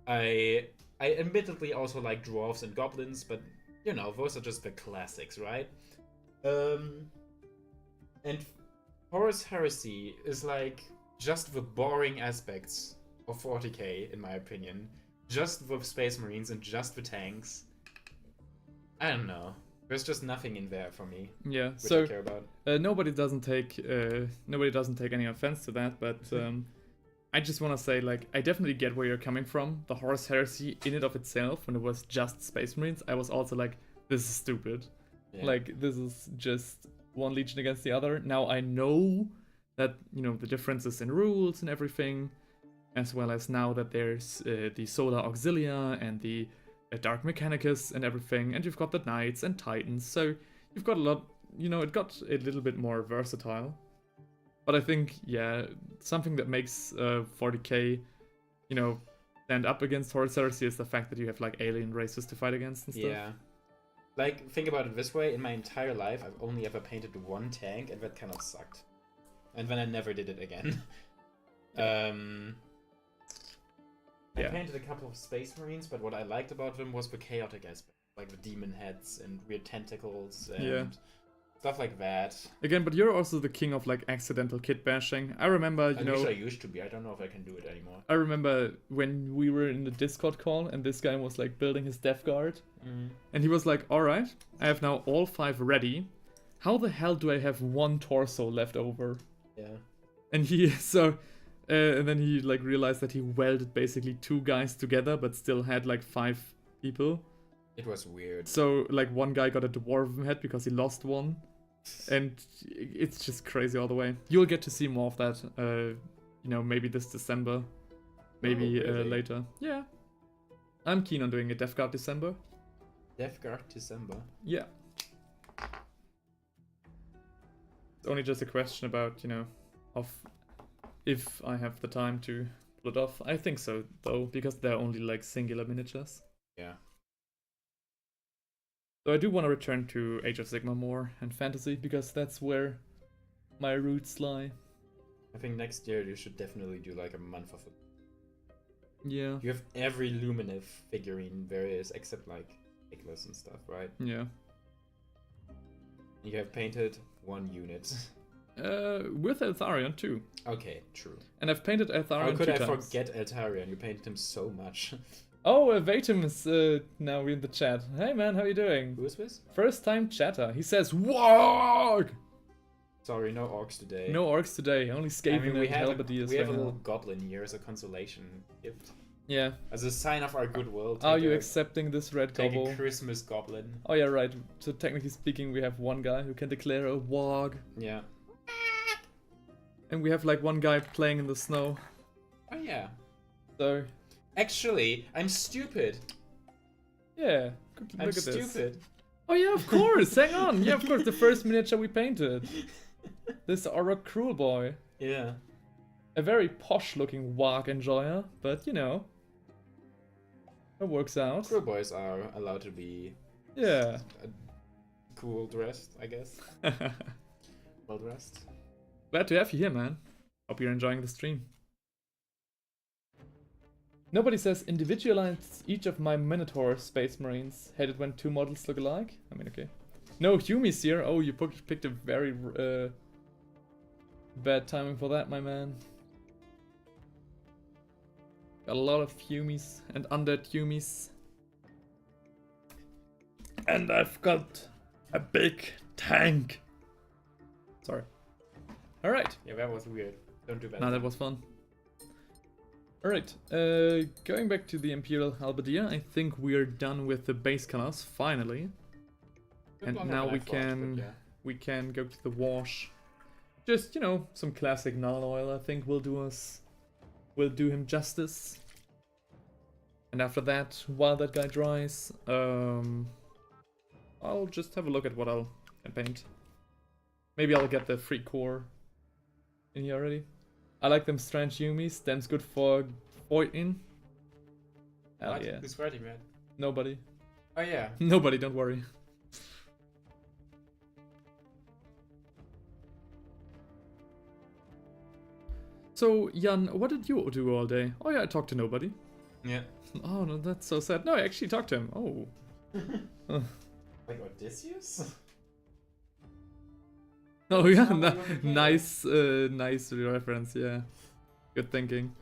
I admittedly also like dwarves and goblins, but you know, those are just the classics, right? And Horus Heresy is like just the boring aspects of 40k, in my opinion. Just the Space Marines and just the tanks. I don't know. There's just nothing in there for me, Yeah, which so I care about. nobody doesn't take any offense to that, but I just want to say, like, I definitely get where you're coming from. The Horus Heresy in and of itself, when it was just Space Marines, I was also like, this is stupid. Yeah. Like, this is just one legion against the other. Now I know that, you know, the differences in rules and everything, as well as now that there's the Solar Auxilia and the Dark Mechanicus and everything, and you've got the Knights and Titans, so you've got a lot, you know, it got a little bit more versatile. But I think, yeah, something that makes 40k, you know, stand up against Horus Heresy is the fact that you have, like, alien races to fight against and stuff. Yeah. Like, think about it this way, in my entire life, I've only ever painted one tank, and that kind of sucked. And then I never did it again. I Yeah. painted a couple of Space Marines, but what I liked about them was the chaotic aspect. Like the demon heads and weird tentacles and Yeah. stuff like that. Again, but you're also the king of, like, accidental kit bashing. I remember, you I know... wish I used to be. I don't know if I can do it anymore. I remember when we were in the Discord call and this guy was, like, building his Death Guard. And he was like, alright, I have now all 5 ready. How the hell do I have 1 torso left over? Yeah. And he, so... and then he, like, realized that he welded basically 2 guys together, but still had, like, 5 people. It was weird. So, like, one guy got a dwarven head because he lost one. And it's just crazy all the way. You'll get to see more of that, you know, maybe this December. Maybe really? later. Yeah. I'm keen on doing a Death Guard December. Death Guard December. Yeah. It's only just a question about, you know, of if I have the time to pull it off. I think so, though, because they're only, like, singular miniatures. Yeah. So I do want to return to Age of Sigmar more and fantasy, because that's where my roots lie. I think next year you should definitely do like a month of it. Yeah. You have every Lumineth figurine there is, except like Nicholas and stuff, right? Yeah. You have painted 1 unit. With Eltharion too. Okay, true. And I've painted Eltharion How could 2 I times. forget Eltarion? You painted him so much. Oh, Vatum is now in the chat. Hey man, how you doing? Who is this? First time chatter. He says, WARG! Sorry, no orcs today. No orcs today, only I Skaven mean, and Halberdiers we have right a little now. goblin here as a consolation gift. Yeah. As a sign of our goodwill. Are take you a- accepting this red Take gobble? a Christmas goblin. Oh yeah, right. So technically speaking, we have one guy who can declare a WARG. Yeah. And we have like one guy playing in the snow. Oh yeah. So, Actually, I'm stupid. yeah. Good, I'm look at this. stupid. Oh yeah, of course. Hang on. Yeah, of course. The first miniature we painted. This Aura Cruel Boy. Yeah. a very posh looking Warg enjoyer, but you know, it works out. Crew boys are allowed to be Yeah. cool dressed, I guess. Well dressed. Glad to have you here, man. Hope you're enjoying the stream. Nobody says individualize each of my Minotaur Space Marines. Hate it when two models look alike. I mean, okay. No Humies here. Oh, you picked a very bad timing for that, my man. Got a lot of Humies and undead Humies. And I've got a big tank. Sorry. Alright. Yeah, that was weird. Don't do that. No, that was fun. Alright, going back to the Imperial Halberdier, I think we're done with the base colors, finally. And now we can go to the wash. Just, you know, some classic null oil I think will do him justice. And after that, while that guy dries, I'll just have a look at what I'll paint. Maybe I'll get the free core in here already. I like them strange Yumis, them's good for fighting. Hell What? yeah. Who's writing that? Nobody. Oh yeah. Nobody, don't worry. So, Jan, what did you do all day? Oh yeah, I talked to nobody. Yeah. Oh no, that's so sad. No, I actually talked to him. Oh. Like Odysseus? Oh yeah, how we were playing. nice reference, yeah. Good thinking.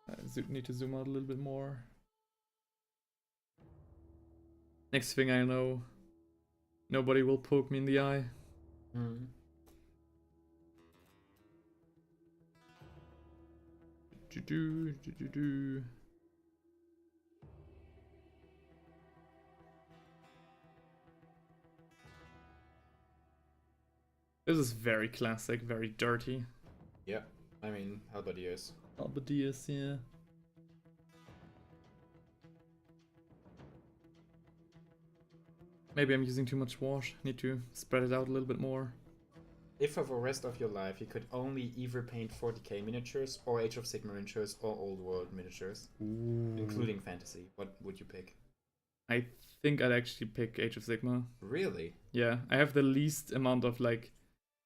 I need to zoom out a little bit more. Next thing I know, nobody will poke me in the eye. Mm. Do-do-do-do-do. This is very classic, very dirty. Yeah. I mean, halberdiers. Halberdiers, yeah. Maybe I'm using too much wash. Need to spread it out a little bit more. If for the rest of your life you could only either paint 40k miniatures or Age of Sigmar miniatures or Old World miniatures, including fantasy, what would you pick? I think I'd actually pick Age of Sigmar. Really? Yeah, I have the least amount of like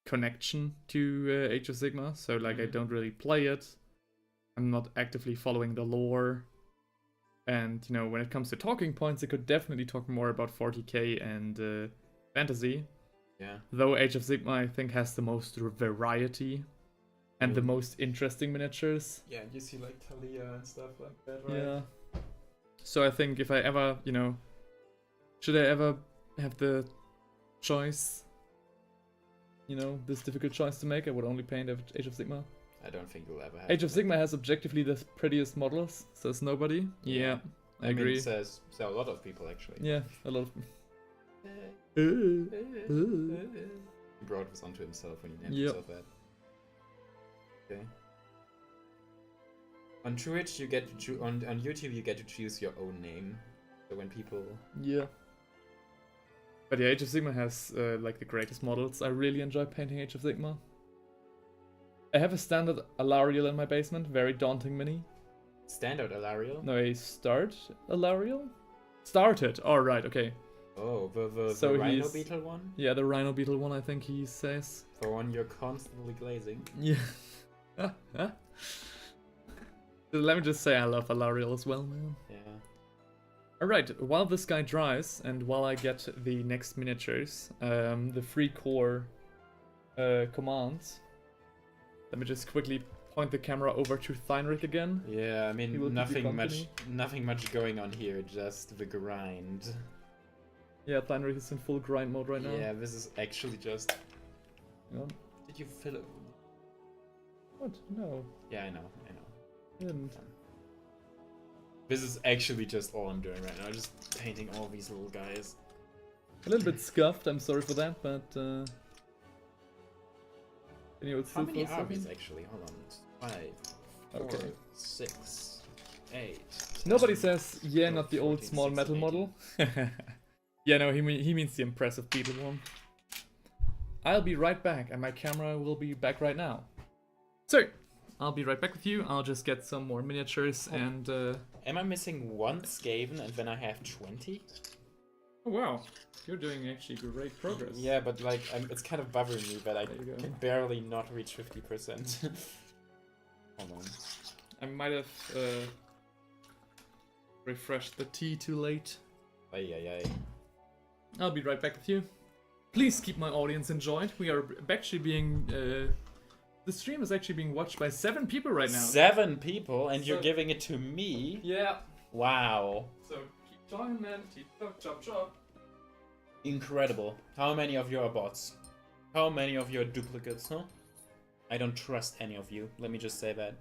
connection to Age of Sigmar, so like I don't really play it. I'm not actively following the lore. And, you know, when it comes to talking points, I could definitely talk more about 40k and fantasy. Yeah. Though Age of Sigmar, I think, has the most variety and the most interesting miniatures. Yeah, you see like Talia and stuff like that, Yeah. So I think if I ever, you know, should I ever have the choice, you know, this difficult choice to make, I would only paint Age of Sigmar. I don't think you'll ever have Age of Sigmar has objectively the prettiest models, says nobody. Yeah. I agree. Mean, says a lot of people actually. Yeah, a lot of... He brought this onto himself when he named Yep. himself that. Okay. On Twitch, you get to on YouTube, you get to choose your own name. So when people, Yeah. But yeah, Age of Sigmar has like the greatest models. I really enjoy painting Age of Sigmar. I have a standard Alariel in my basement, very daunting mini. standard Alariel. No, a start Alariel? Started. All right, okay. Oh, the So Rhino he's- Beetle one, Yeah, the Rhino Beetle one, I think he says. the one you're constantly glazing. Yeah. Let me just say I love Alariel as well, man. Yeah. Alright, while this guy dries and while I get the next miniatures, the free core commands, let me just quickly point the camera over to Theinrich again. Yeah, I He will mean keep you nothing much going on here, just the grind. Yeah, Theinrich is in full grind mode right now. Yeah, this is actually just. Hang on. Did you fill it? What? No. Yeah, I know. I didn't. This is actually just all I'm doing right now, just painting all these little guys. A little bit scuffed, I'm sorry for that, but can you hold How still many for a are these second? actually? Hold on. 5, 4, Okay. 6, 8. Nobody says, yeah, 12, not the old 14, small 16, metal 18. model. Yeah, no, he means the impressive beetle one. I'll be right back, and my camera will be back right now. So, I'll be right back with you. I'll just get some more miniatures and... Am I missing one Skaven and then I have 20? Oh, wow. You're doing actually great progress. Yeah, but like, it's kind of bothering me that I There you go. can barely not reach 50%. Hold on. I might have refreshed the tea too late. Ay, ay, ay. I'll be right back with you. Please keep my audience enjoyed. We are actually being... the stream is actually being watched by 7 people right now. 7 people, and you're So- giving it to me? Yeah. Wow. So keep talking, man. Keep chop chop. Incredible. How many of you are bots? How many of you are duplicates, huh? I don't trust any of you. Let me just say that.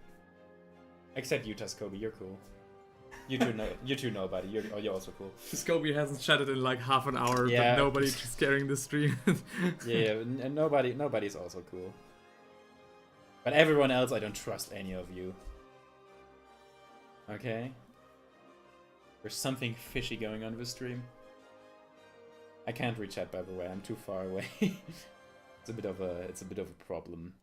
Except you, Tascobi. You're cool. You two know. You two know, buddy. You're also cool. Scobie hasn't chatted in like half an hour, Yeah. but nobody's just carrying the stream. Yeah, and nobody's also cool. But everyone else, I don't trust any of you. Okay. There's something fishy going on with stream. I can't reach chat, by the way. I'm too far away. It's a bit of a problem.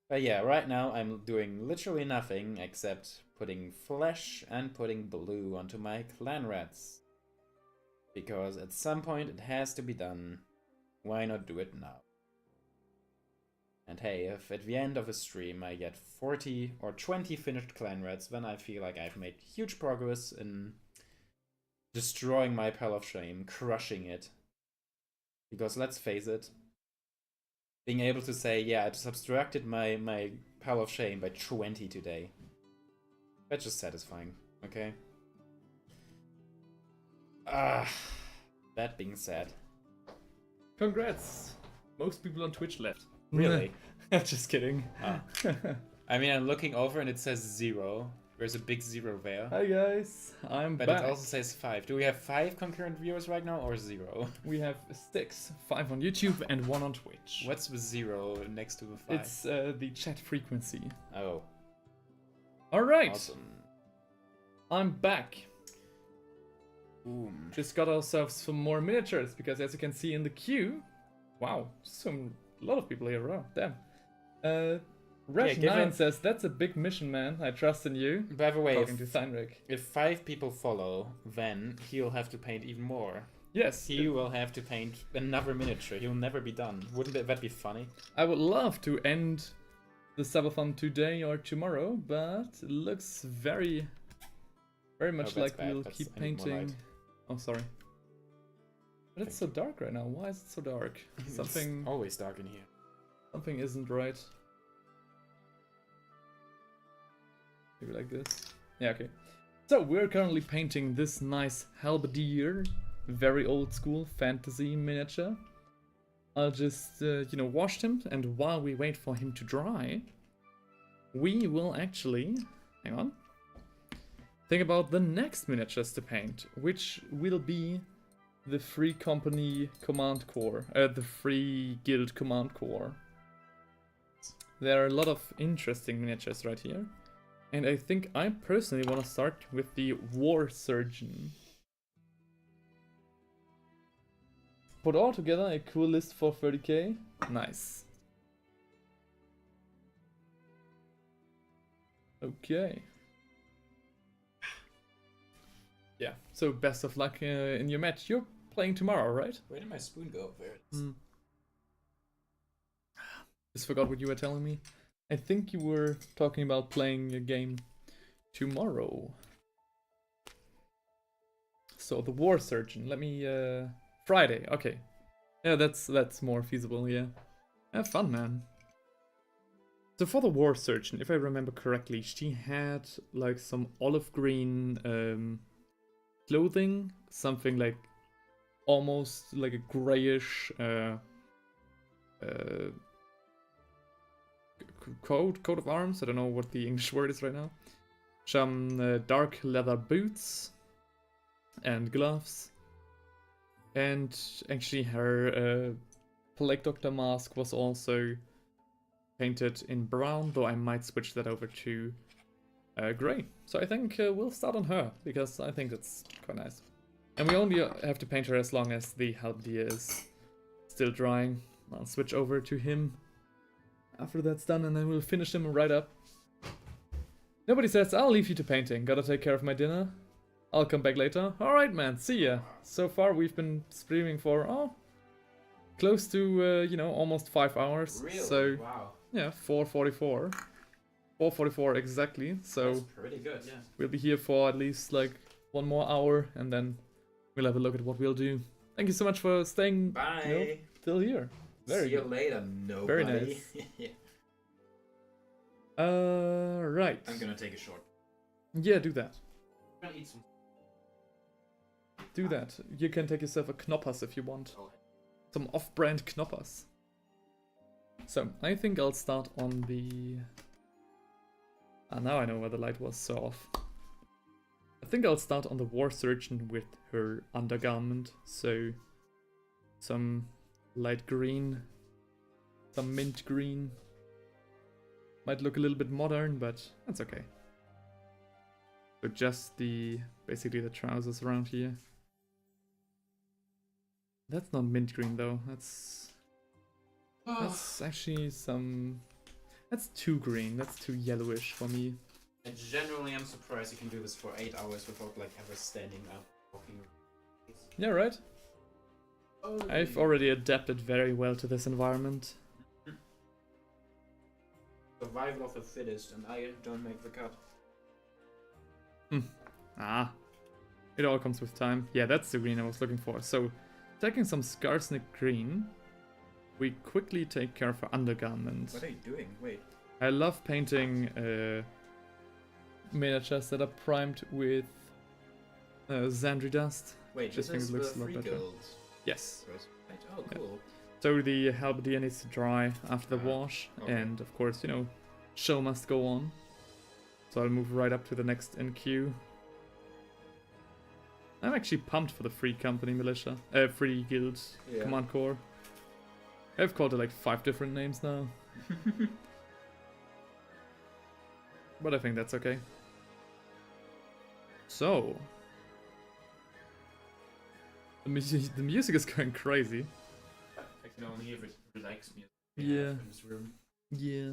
But yeah, right now I'm doing literally nothing except putting flesh and putting blue onto my clan rats. Because at some point it has to be done. Why not do it now? And hey, if at the end of a stream I get 40 or 20 finished clan rats, then I feel like I've made huge progress in destroying my pile of shame, crushing it. Because let's face it, being able to say, yeah, I subtracted my pile of shame by 20 today. That's just satisfying, okay? That being said. Congrats. Most people on Twitch left. Really? Just kidding. Ah. I mean, I'm looking over and it says 0. There's a big 0 there. Hi guys, I'm But back. it also says 5. Do we have 5 concurrent viewers right now or 0? We have 6, 5 on YouTube and 1 on Twitch. What's the 0 next to the 5? It's the chat frequency. Oh, Alright, awesome. I'm back. Boom. Just got ourselves some more miniatures because as you can see in the queue, wow, a lot of people here. Wow, damn. Resh9 given- says that's a big mission, man. I trust in you. By the way, Talking to Steinrich. if 5 people follow, then he'll have to paint even more. Yes, He will have to paint another miniature. He'll never be done. Wouldn't that be funny? I would love to end the Subathon today or tomorrow, but it looks very much that's like bad. we'll That's- keep I need more painting. light. Oh, sorry. But it's so dark right now. Why is it so dark? Something It's always dark in here. Something isn't right. Maybe like this. Yeah, okay. So we're currently painting this nice halberdier, very old school fantasy miniature. I'll just, wash him, and while we wait for him to dry, we will actually, hang on, think about the next miniatures to paint, which will be the Free Company Command Corps, the Free Guild Command Corps. There are a lot of interesting miniatures right here. And I think I personally want to start with the War Surgeon. Put all together a cool list for 30k. Nice. Okay. Yeah, so best of luck in your match. You're playing tomorrow, right? Where did my spoon go? There it is. Hmm. Just forgot what you were telling me. I think you were talking about playing a game tomorrow. So the War Surgeon. Let me Friday. Okay. Yeah, that's more feasible. Yeah. Have fun, man. So for the War Surgeon, if I remember correctly, she had like some olive green clothing, something like almost like a grayish coat of arms. I don't know what the English word is right now. Some dark leather boots and gloves, and actually her plague doctor mask was also painted in brown, though I might switch that over to grey. So I think we'll start on her because I think it's quite nice, and we only have to paint her as long as the halberdier is still drying. I'll switch over to him after that's done, and then we'll finish him right up. Nobody says, I'll leave you to painting. Gotta take care of my dinner. I'll come back later. Alright, man. See ya. So far, we've been streaming for, close to, almost 5 hours. Really? So, Wow. yeah, 4:44. 4:44 exactly. So, That's pretty good, yeah. we'll be here for at least, like, 1 more hour, and then we'll have a look at what we'll do. Thank you so much for staying Bye. till here. Very See you good. later, nobody. Very nice. Yeah. Right. I'm gonna take a short. Yeah, do that. I'm gonna eat some. Do that. You can take yourself a Knoppers if you want. Oh. Some off-brand Knoppers. So, I think I'll start on the... now I know where the light was, so off. I think I'll start on the War Surgeon with her undergarment. So, some light green, some mint green. Might look a little bit modern, but that's okay. So just basically the trousers around here. That's not mint green though, that's actually that's too green, that's too yellowish for me. I genuinely am surprised you can do this for 8 hours without like ever standing up, walking. Yeah, right? Oh, I've already adapted very well to this environment. Survival of the fittest, and I don't make the cut. It all comes with time. Yeah, that's the green I was looking for. So, taking some Skarsnik green, we quickly take care of our undergarment. What are you doing? Wait. I love painting miniatures that are primed with Xandri dust. Wait, Just this think is it looks the a lot free better. guilds. Yes. Right. Oh, cool. So the halberdier needs to dry after the Ah, wash, okay. and of course, show must go on. So I'll move right up to the next in queue. I'm actually pumped for the free company militia, free guild Yeah. command corps. I've called it like 5 different names now, but I think that's okay. So the music is going crazy. I can only hear it relax me. Yeah. In this room. Yeah.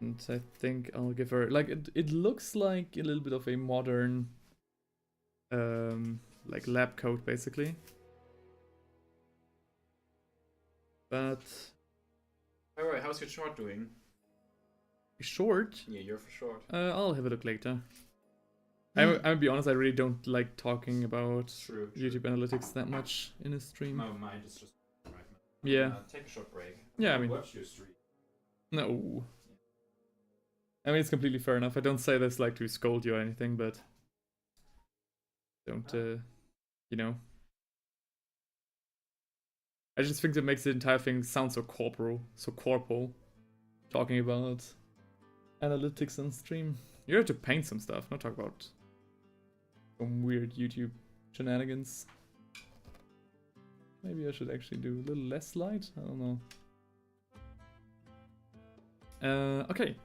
And I think I'll give her like it looks like a little bit of a modern like lab coat basically. But Alright, how's your short doing? short, Yeah, you're for short. I'll have a look later. I'll be honest, I really don't like talking about True. YouTube analytics that much in a stream. My mind is just right now. Yeah. Take a short break. Yeah, I mean, Watch your stream. no. I mean, it's completely fair enough. I don't say this like to scold you or anything, but don't, I just think that makes the entire thing sound so corporal, talking about analytics on stream. You have to paint some stuff, not talk about some weird YouTube shenanigans. Maybe I should actually do a little less light? I don't know. Okay.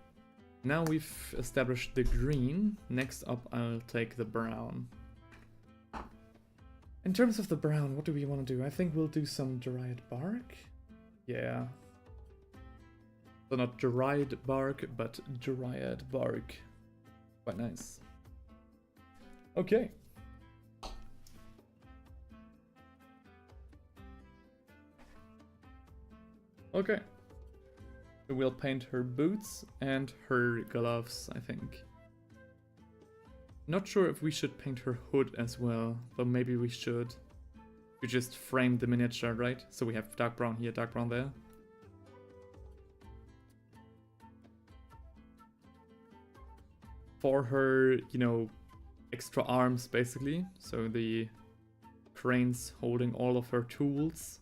Now we've established the green. Next up, I'll take the brown. In terms of the brown, what do we want to do? I think we'll do some dried bark. Yeah. So not dried bark, but dryad bark. Quite nice. Okay. Okay. We'll paint her boots and her gloves, I think. Not sure if we should paint her hood as well, but maybe we should. We just framed the miniature, right? So we have dark brown here, dark brown there. For her, extra arms, basically. So the cranes holding all of her tools.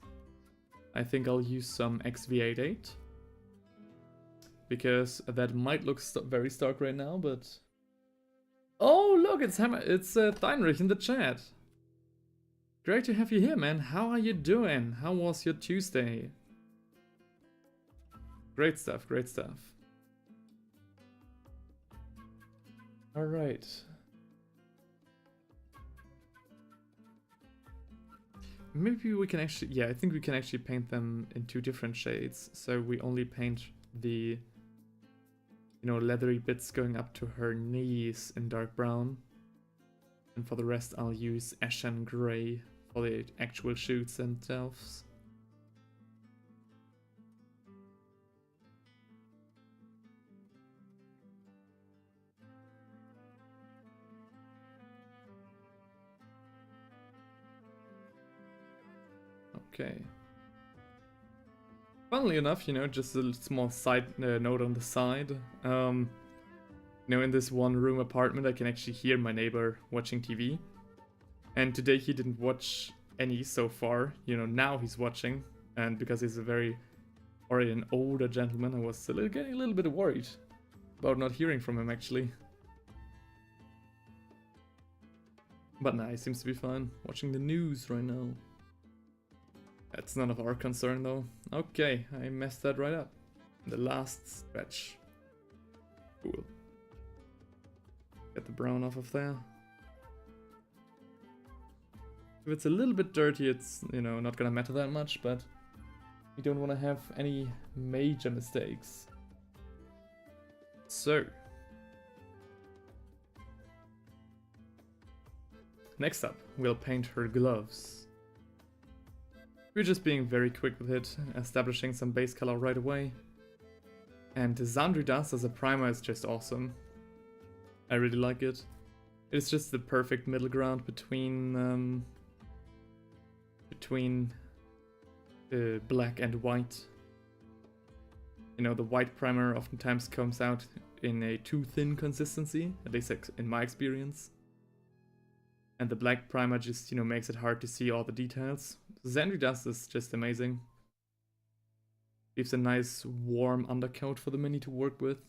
I think I'll use some XV88. Because that might look very stark right now, but... Oh, look, it's Steinrich in the chat. Great to have you here, man. How are you doing? How was your Tuesday? Great stuff, great stuff. Alright. Maybe we can actually, yeah, I think we can actually paint them in 2 different shades. So we only paint the, leathery bits going up to her knees in dark brown. And for the rest, I'll use ashen gray for the actual shoots themselves. Okay. Funnily enough, just a small side note on the side. In this one room apartment, I can actually hear my neighbor watching TV. And today he didn't watch any so far. Now he's watching. And because he's already an older gentleman, I was getting a little bit worried about not hearing from him, actually. But nah, he seems to be fine. Watching the news right now. That's none of our concern, though. Okay, I messed that right up. The last stretch. Cool. Get the brown off of there. If it's a little bit dirty, it's, not gonna matter that much, but we don't want to have any major mistakes. So. Next up, we'll paint her gloves. We're just being very quick with it, establishing some base color right away. And Xandri Dust as a primer is just awesome. I really like it. It's just the perfect middle ground between black and white. The white primer oftentimes comes out in a too thin consistency, at least in my experience. And the black primer just, makes it hard to see all the details. Xandri Dust is just amazing. Gives a nice warm undercoat for the mini to work with.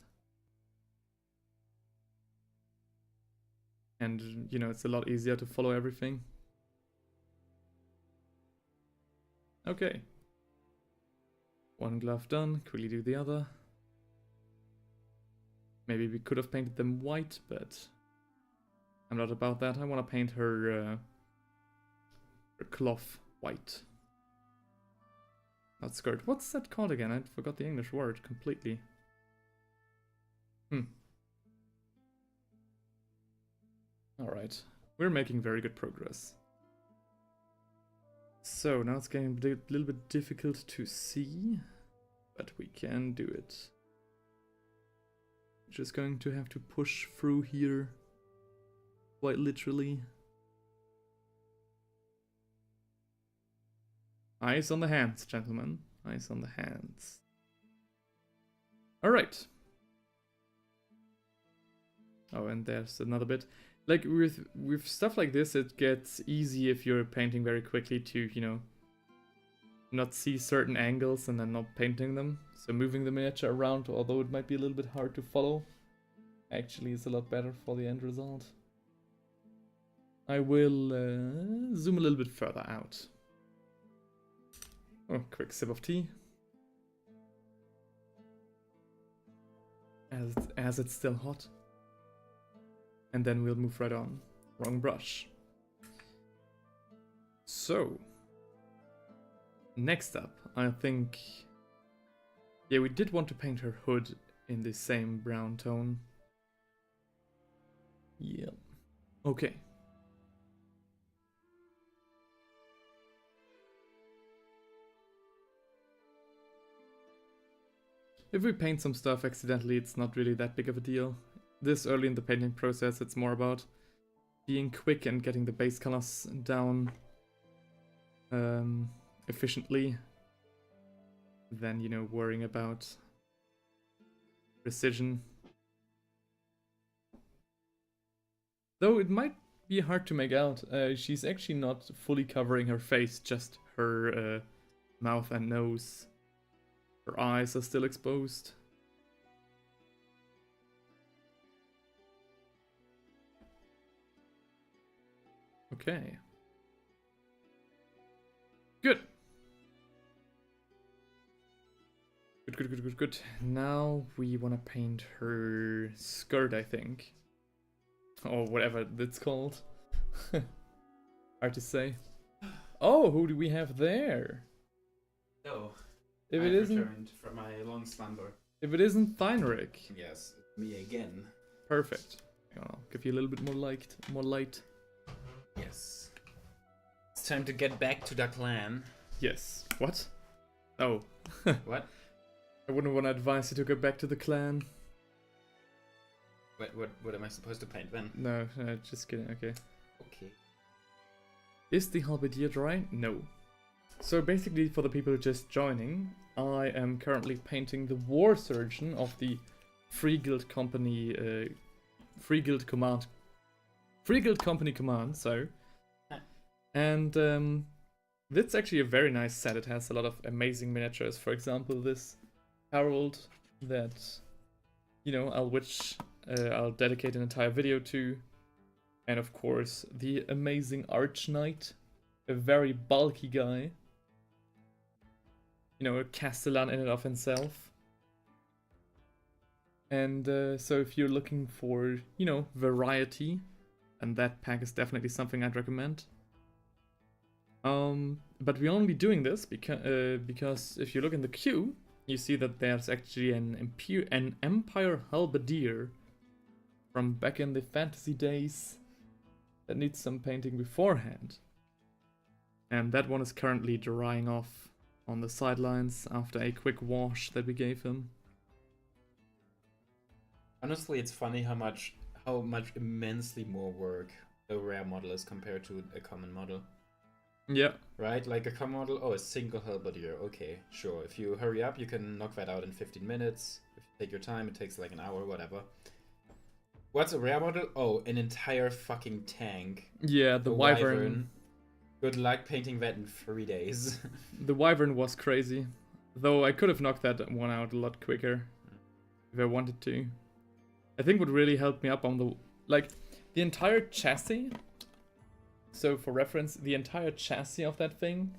And, it's a lot easier to follow everything. Okay. One glove done, quickly do the other. Maybe we could have painted them white, but I'm not about that. I want to paint her cloth white. Not skirt. What's that called again? I forgot the English word completely. Alright. We're making very good progress. So now it's getting a little bit difficult to see, but we can do it. Just going to have to push through here. Quite literally. Eyes on the hands, gentlemen. Eyes on the hands. Alright. Oh, and there's another bit. Like, with stuff like this, it gets easy if you're painting very quickly to, not see certain angles and then not painting them. So moving the miniature around, although it might be a little bit hard to follow, actually is a lot better for the end result. I will zoom a little bit further out. Oh, quick sip of tea. As it's still hot. And then we'll move right on. Wrong brush. So. Next up, I think... Yeah, we did want to paint her hood in the same brown tone. Yeah. Okay. If we paint some stuff accidentally, it's not really that big of a deal. This early in the painting process, it's more about being quick and getting the base colors down efficiently than, worrying about precision. Though it might be hard to make out. She's actually not fully covering her face, just her mouth and nose. Her eyes are still exposed. Okay. Good. Good. Now we want to paint her skirt, I think. Or whatever it's called. Hard to say. Oh, who do we have there? So, If I've it isn't, returned from my long slumber. if it isn't Theinrich, Yes, me again. perfect. I'll give you a little bit more light. More light. Yes. It's time to get back to the clan. Yes. What? Oh, What? I wouldn't want to advise you to go back to the clan. What am I supposed to paint then? No, just kidding. Okay. Okay. Is the halberdier dry? No. So basically, for the people just joining, I am currently painting the war surgeon of the Free Guild Company, Free Guild Company Command. So, and that's actually a very nice set. It has a lot of amazing miniatures. For example, this Harold that I'll dedicate an entire video to, and of course the amazing Arch Knight, a very bulky guy. A Castellan in and of himself. And so if you're looking for, variety, and that pack is definitely something I'd recommend. But we're only doing this because if you look in the queue, you see that there's actually an Empire Halberdier from back in the fantasy days that needs some painting beforehand. And that one is currently drying off on the sidelines after a quick wash that we gave him. Honestly, it's funny how much immensely more work a rare model is compared to a common model. Yeah. Right? Like a common model, a single halberdier. Okay, sure. If you hurry up, you can knock that out in 15 minutes. If you take your time, it takes like an hour, whatever. What's a rare model? Oh, an entire fucking tank. Yeah, the Wyvern. Good luck painting that in 3 days. The Wyvern was crazy. Though I could have knocked that one out a lot quicker if I wanted to. I think would really help me up on the entire chassis. So for reference, the entire chassis of that thing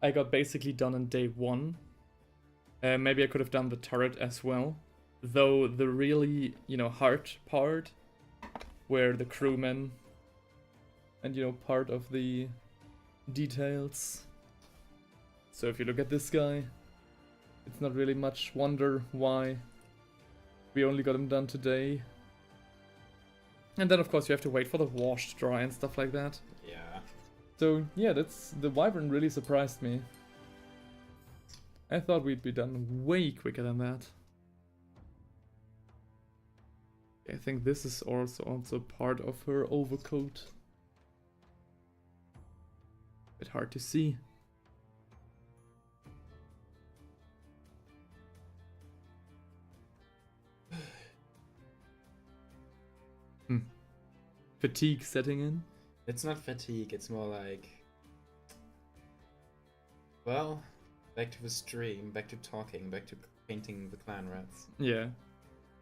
I got basically done in day 1. Maybe I could have done the turret as well. Though the really, hard part, where the crewmen and, part of the details. So if you look at this guy, it's not really much wonder why we only got him done today. And then of course you have to wait for the wash to dry and stuff like that. Yeah. So yeah, the Wyvern really surprised me. I thought we'd be done way quicker than that. I think this is also part of her overcoat. Bit hard to see. Fatigue setting in. It's not fatigue, it's more like... Well, back to the stream, back to talking, back to painting the clan rats. Yeah.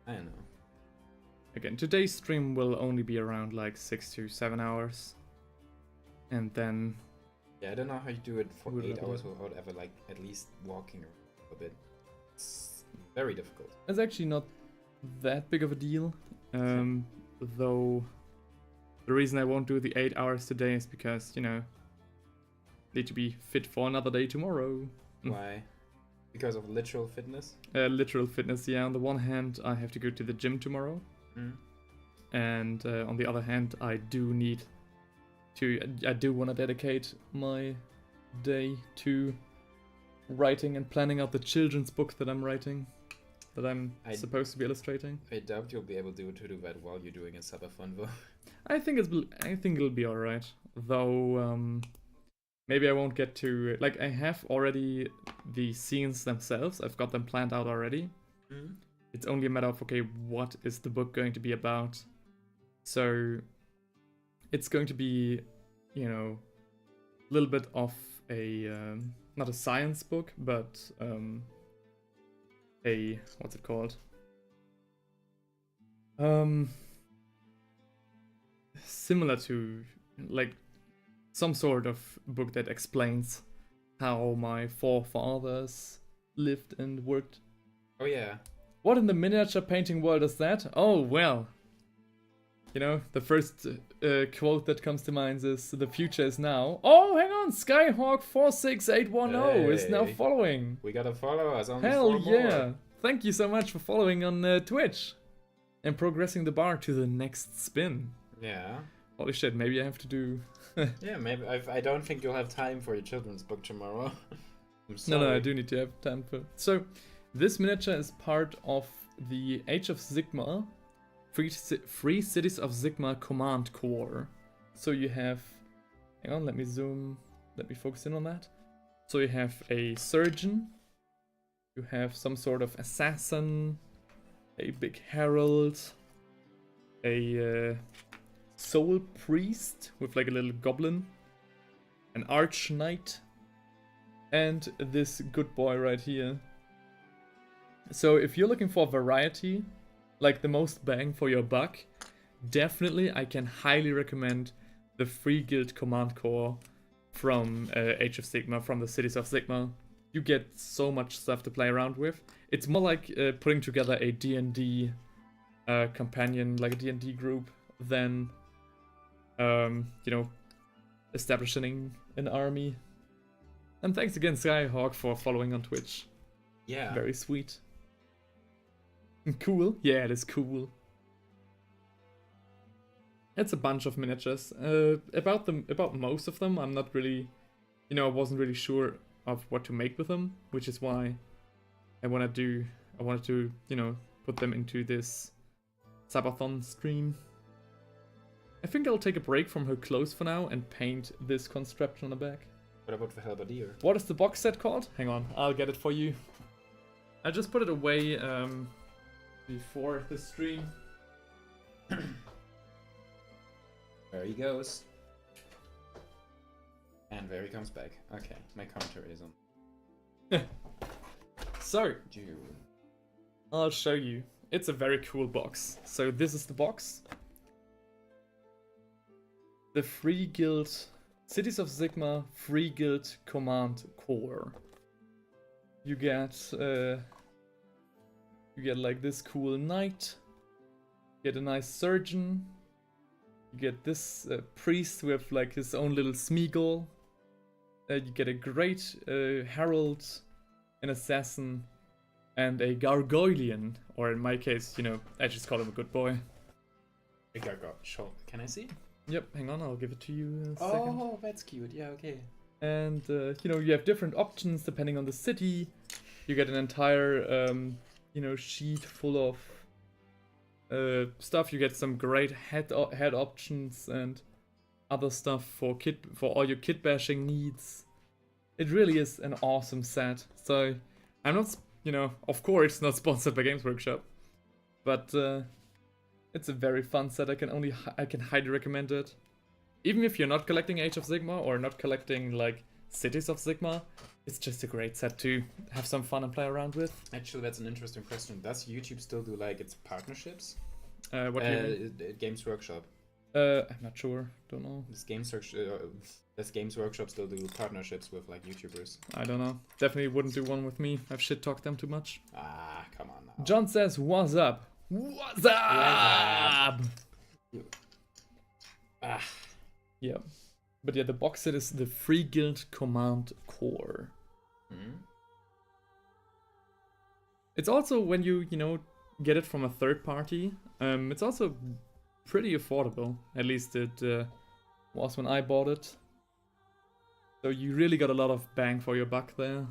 I don't know. Again, today's stream will only be around like 6 to 7 hours. And then... Yeah, I don't know how you do it for We'll 8 look it hours up. without ever, like, at least walking around a bit. It's very difficult. It's actually not that big of a deal. Though the reason I won't do the 8 hours today is because, need to be fit for another day tomorrow. Why? Because of literal fitness? Literal fitness, yeah. On the one hand, I have to go to the gym tomorrow. And on the other hand, I do want to dedicate my day to writing and planning out the children's book that I'm writing, that I'm supposed to be illustrating. I doubt you'll be able to do that while you're doing a Subathon though. I think it'll be alright. Though maybe I won't get to I have already the scenes themselves. I've got them planned out already. It's only a matter of what is the book going to be about? So it's going to be, a little bit of a not a science book, but a what's it called? Similar to some sort of book that explains how my forefathers lived and worked. Oh yeah. What in the miniature painting world is that? Oh well. you know, the first quote that comes to mind is "The future is now." Oh, hang on, Skyhawk46810 is now Hey. following. We gotta follow us. Only Hell 4 more. yeah! Thank you so much for following on Twitch and progressing the bar to the next spin. Yeah. Holy shit! Maybe I have to do. Yeah, maybe. I don't think you'll have time for your children's book tomorrow. I'm No, sorry. no, I do need to have time for. So, this miniature is part of the Age of Sigmar, Free Cities of Sigmar Command Core. So you have, hang on, let me focus in on that. So you have a surgeon, you have some sort of assassin, a big herald, a soul priest with like a little goblin, an arch knight, and this good boy right here. So if you're looking for variety, like the most bang for your buck, definitely I can highly recommend the Free Guild Command Core from Age of Sigmar, from the Cities of Sigmar. You get so much stuff to play around with. It's more like putting together a D&D companion, like a D&D group, than, you know, establishing an army. And thanks again, Skyhawk, for following on Twitch. Yeah. Very sweet. Cool? Yeah, it is cool. It's a bunch of miniatures. About most of them, I'm not really, you know, I wasn't really sure of what to make with them, which is why I wanted to, you know, put them into this Subathon stream. I think I'll take a break from her clothes for now and paint this construction on the back. What about the halberdier? What is the box set called? Hang on, I'll get it for you. I just put it away before the stream. There he goes. And there he comes back. Okay, my commentary is on. So, June. I'll show you. It's a very cool box. So this is the box. The Free Guild Cities of Sigmar Free Guild Command Core. You get like this cool knight. You get a nice surgeon. You get this priest with like his own little Smeagol. You get a great herald, an assassin, and a gargoylian, or in my case, you know, I just call him a good boy. A gargoyle. Can I see? Yep, hang on, I'll give it to you in a second. Oh, that's cute. Yeah, okay. And, you know, you have different options depending on the city. You get an entire, you know, sheet full of stuff. You get some great head options and other stuff for all your kit bashing needs. It really is an awesome set. So, I'm not, you know, of course it's not sponsored by Games Workshop, but it's a very fun set. I can highly recommend it. Even if you're not collecting Age of Sigmar or not collecting like Cities of Sigmar, it's just a great set to have some fun and play around with. Actually, that's an interesting question. Does YouTube still do like its partnerships? What do you mean? Games Workshop. I'm not sure. Don't know. Does Games Workshop still do partnerships with like YouTubers? I don't know. Definitely wouldn't do one with me. I've shit talked them too much. Ah, come on now. John says, "What's up? What's up?" Ah. Yeah. But yeah, the box set is the Free Guild Command Core. Hmm? It's also, when you know, get it from a third party, it's also pretty affordable. At least it was when I bought it. So you really got a lot of bang for your buck there.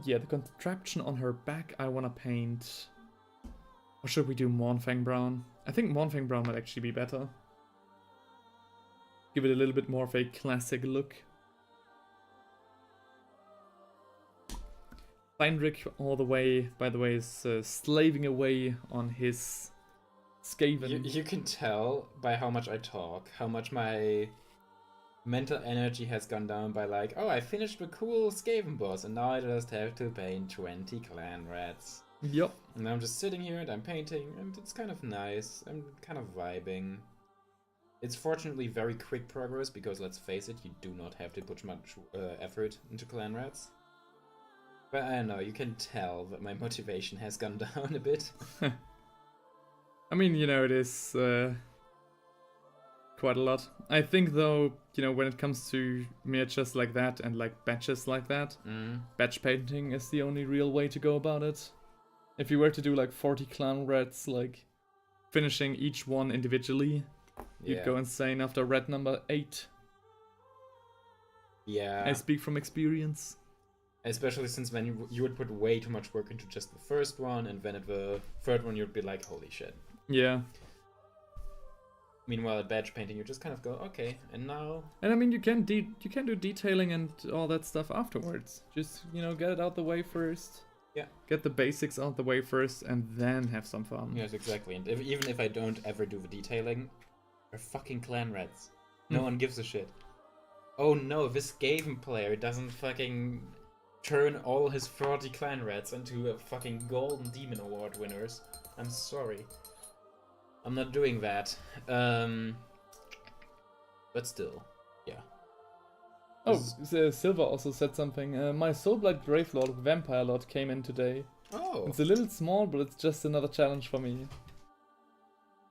Yeah, the contraption on her back I want to paint. Or should we do Mournfang Brown? I think Mournfang Brown might actually be better. Give it a little bit more of a classic look. Heinrich, all the way, by the way, is slaving away on his Skaven. You can tell by how much I talk, how much my mental energy has gone down by like, oh, I finished the cool Skaven boss and now I just have to paint 20 clan rats. Yep. And I'm just sitting here and I'm painting and it's kind of nice. I'm kind of vibing. It's fortunately very quick progress because, let's face it, you do not have to put much effort into clan rats. But I don't know, you can tell that my motivation has gone down a bit. I mean, you know, it is quite a lot. I think though, you know, when it comes to miniatures like that and like batches like that, batch painting is the only real way to go about it. If you were to do like 40 clown reds, like finishing each one individually, you'd go insane after red number 8. Yeah. I speak from experience. Especially since when you would put way too much work into just the first one, and then at the third one you'd be like, holy shit. Yeah. Meanwhile, at badge painting, you just kind of go, okay, and now. And I mean, you can do detailing and all that stuff afterwards. Just, you know, get it out the way first. Yeah. Get the basics out the way first, and then have some fun. Yes, exactly. And even if I don't ever do the detailing, they're fucking clan reds. No one gives a shit. Oh no, this game player doesn't fucking turn all his 40 clan reds into a fucking golden demon award winners. I'm sorry. I'm not doing that. But still, yeah. Oh, Silva also said something. My Soulblight Gravelord Vampire Lord came in today. Oh. It's a little small, but it's just another challenge for me.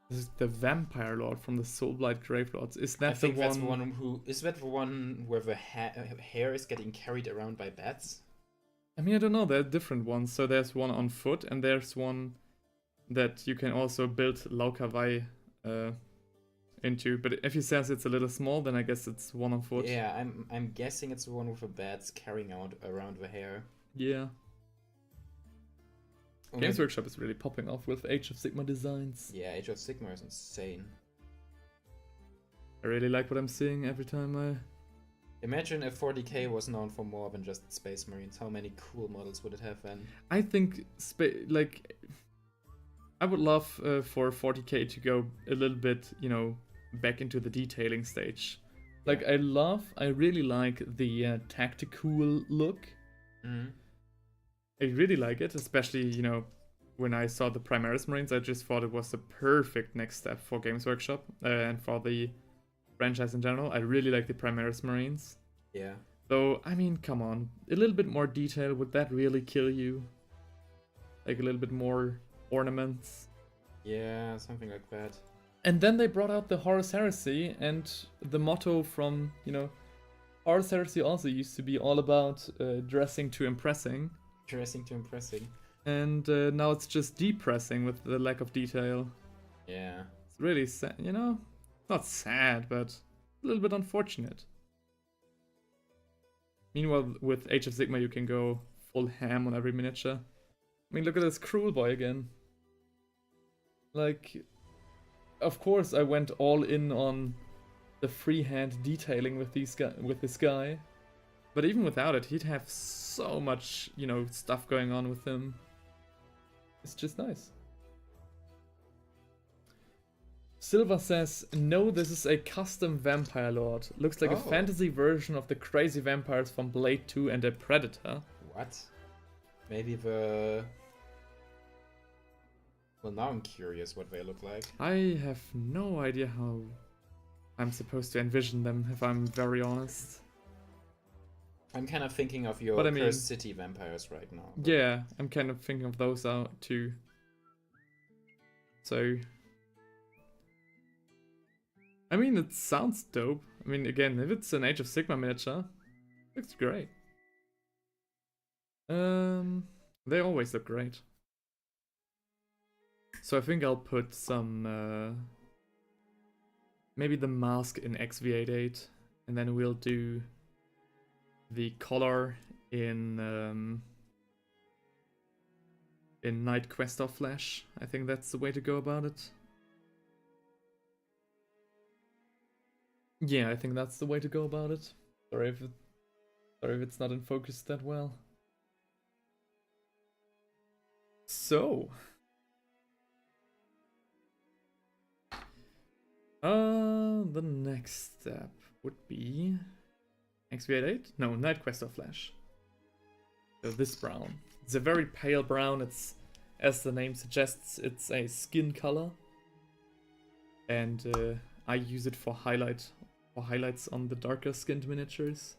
This is the Vampire Lord from the Soulblight Gravelords. Is that I think the one? that's the one who is that the one where the hair is getting carried around by bats? I mean, I don't know. There are different ones. So there's one on foot, and there's one that you can also build Laukawai into. But if he says it's a little small, then I guess it's one on foot. Yeah, I'm guessing it's the one with the bats carrying out around the hair. Yeah. Oh, Games Workshop is really popping off with Age of Sigmar designs. Yeah, Age of Sigmar is insane. I really like what I'm seeing every time I... Imagine if 40k was known for more than just Space Marines. How many cool models would it have then? I think, I would love for 40k to go a little bit, you know, back into the detailing stage. Like, I really like the tactical look. I really like it, especially, you know, when I saw the Primaris Marines, I just thought it was the perfect next step for Games Workshop and for the franchise in general. I really like the Primaris Marines. Yeah. So, I mean, come on. A little bit more detail, would that really kill you? Like a little bit more ornaments? Yeah, something like that. And then they brought out the Horus Heresy, and the motto from, you know, Horus Heresy also used to be all about dressing to impressing. Dressing to impressing. And now it's just depressing with the lack of detail. Yeah. It's really sad, you know? Not sad, but a little bit unfortunate. Meanwhile, with Age of Sigmar, you can go full ham on every miniature. I mean, look at this Cruel Boy again. Like, of course I went all in on the freehand detailing with this guy. But even without it, he'd have so much, you know, stuff going on with him. It's just nice. Silva says, no, this is a custom Vampire Lord. Looks like a fantasy version of the crazy vampires from Blade 2 and a Predator. What? Maybe the... Well, now I'm curious what they look like. I have no idea how I'm supposed to envision them, if I'm very honest. I'm kind of thinking of your Cursed City vampires right now. But... Yeah, I'm kind of thinking of those out too. So... I mean, it sounds dope. I mean, again, if it's an Age of Sigmar miniature, it looks great. They always look great. So I think I'll put some, maybe the mask in XV88, and then we'll do the collar in Night Quest of Flash. I think that's the way to go about it. Yeah, I think that's the way to go about it. Sorry if it's not in focus that well. So, the next step would be XV88? No, Night Quest of Flash. So this brown. It's a very pale brown. It's, as the name suggests, it's a skin color, and I use it for highlights on the darker skinned miniatures.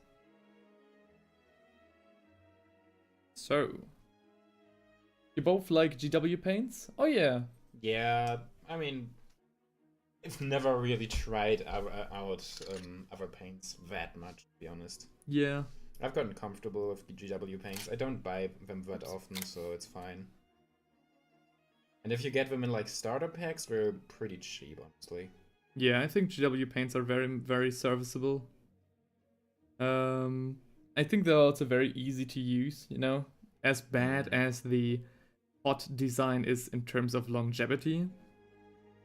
So, you both like GW paints? Oh yeah. Yeah, I mean, I've never really tried out other paints that much, to be honest. Yeah. I've gotten comfortable with the GW paints. I don't buy them that often, so it's fine. And if you get them in like starter packs, they're pretty cheap, honestly. Yeah, I think GW paints are very, very serviceable. I think they're also very easy to use, you know? As bad as the hot design is in terms of longevity,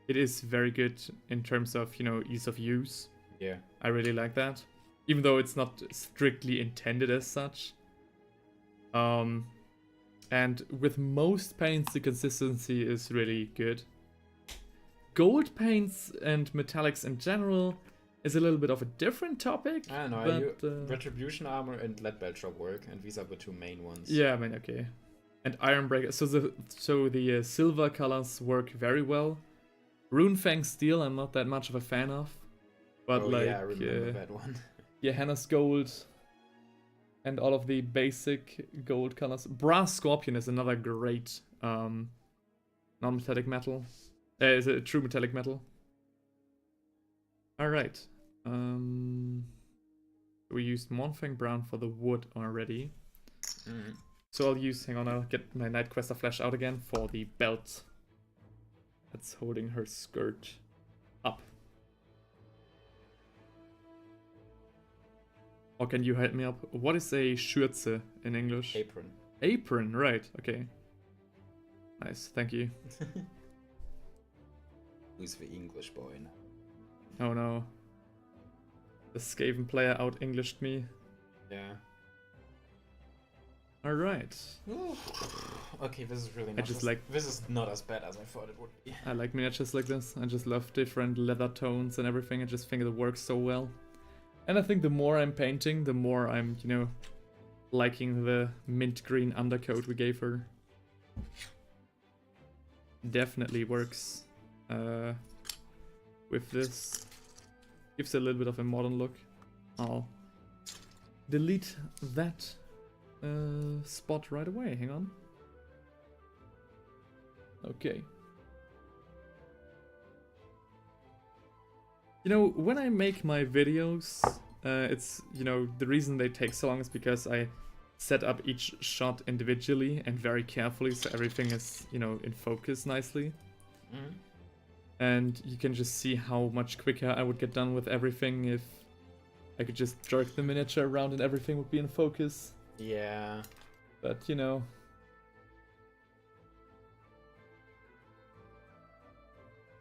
it is very good in terms of, you know, ease of use. Yeah. I really like that. Even though it's not strictly intended as such. And with most paints, the consistency is really good. Gold paints and metallics in general is a little bit of a different topic. I don't know, but, Retribution Armor and Lead Belt Shop work, and these are the two main ones. Yeah, I mean, okay. And Iron Breaker. So the silver colors work very well. Runefang Steel, I'm not that much of a fan of. But oh, like, yeah, I remember that one. Johannes Gold and all of the basic gold colors. Brass Scorpion is another great non-metallic metal. Is a true metallic metal. Alright. We used Monfang Brown for the wood already. So I'll get my Night Quester Flash out again for the belt that's holding her skirt up. Or can you help me up? What is a Schürze in English? Apron. Apron, right, okay. Nice, thank you. Who's the English boy now? Oh no. The Skaven player out-Englished me. Yeah. Alright. Okay, this is really I not just as, like- this is not as bad as I thought it would be. I like miniatures like this. I just love different leather tones and everything. I just think it works so well. And I think the more I'm painting, the more I'm, you know, liking the mint green undercoat we gave her. Definitely works with this. Gives it a little bit of a modern look. I'll delete that spot right away. Hang on. Okay. You know, when I make my videos, it's, you know, the reason they take so long is because I set up each shot individually and very carefully so everything is, you know, in focus nicely. And you can just see how much quicker I would get done with everything if I could just jerk the miniature around and everything would be in focus. Yeah. But, you know...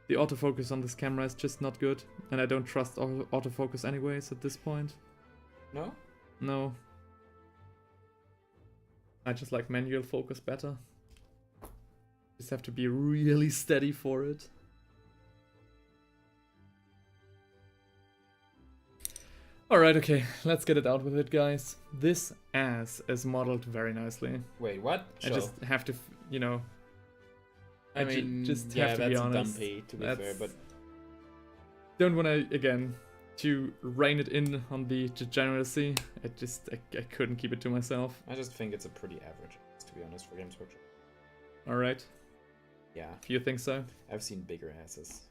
The autofocus on this camera is just not good, and I don't trust autofocus anyways at this point. No? No. I just like manual focus better. Just have to be really steady for it. Alright, okay, let's get it out with it, guys. This ass is modeled very nicely. Wait, what? I just have to, you know... I mean, just yeah, have to that's be honest. dumpy, to be fair, but... Don't want to, again, to rein it in on the degeneracy. I couldn't keep it to myself. I just think it's a pretty average, to be honest, for Games Workshop. Alright. Yeah. If you think so. I've seen bigger asses.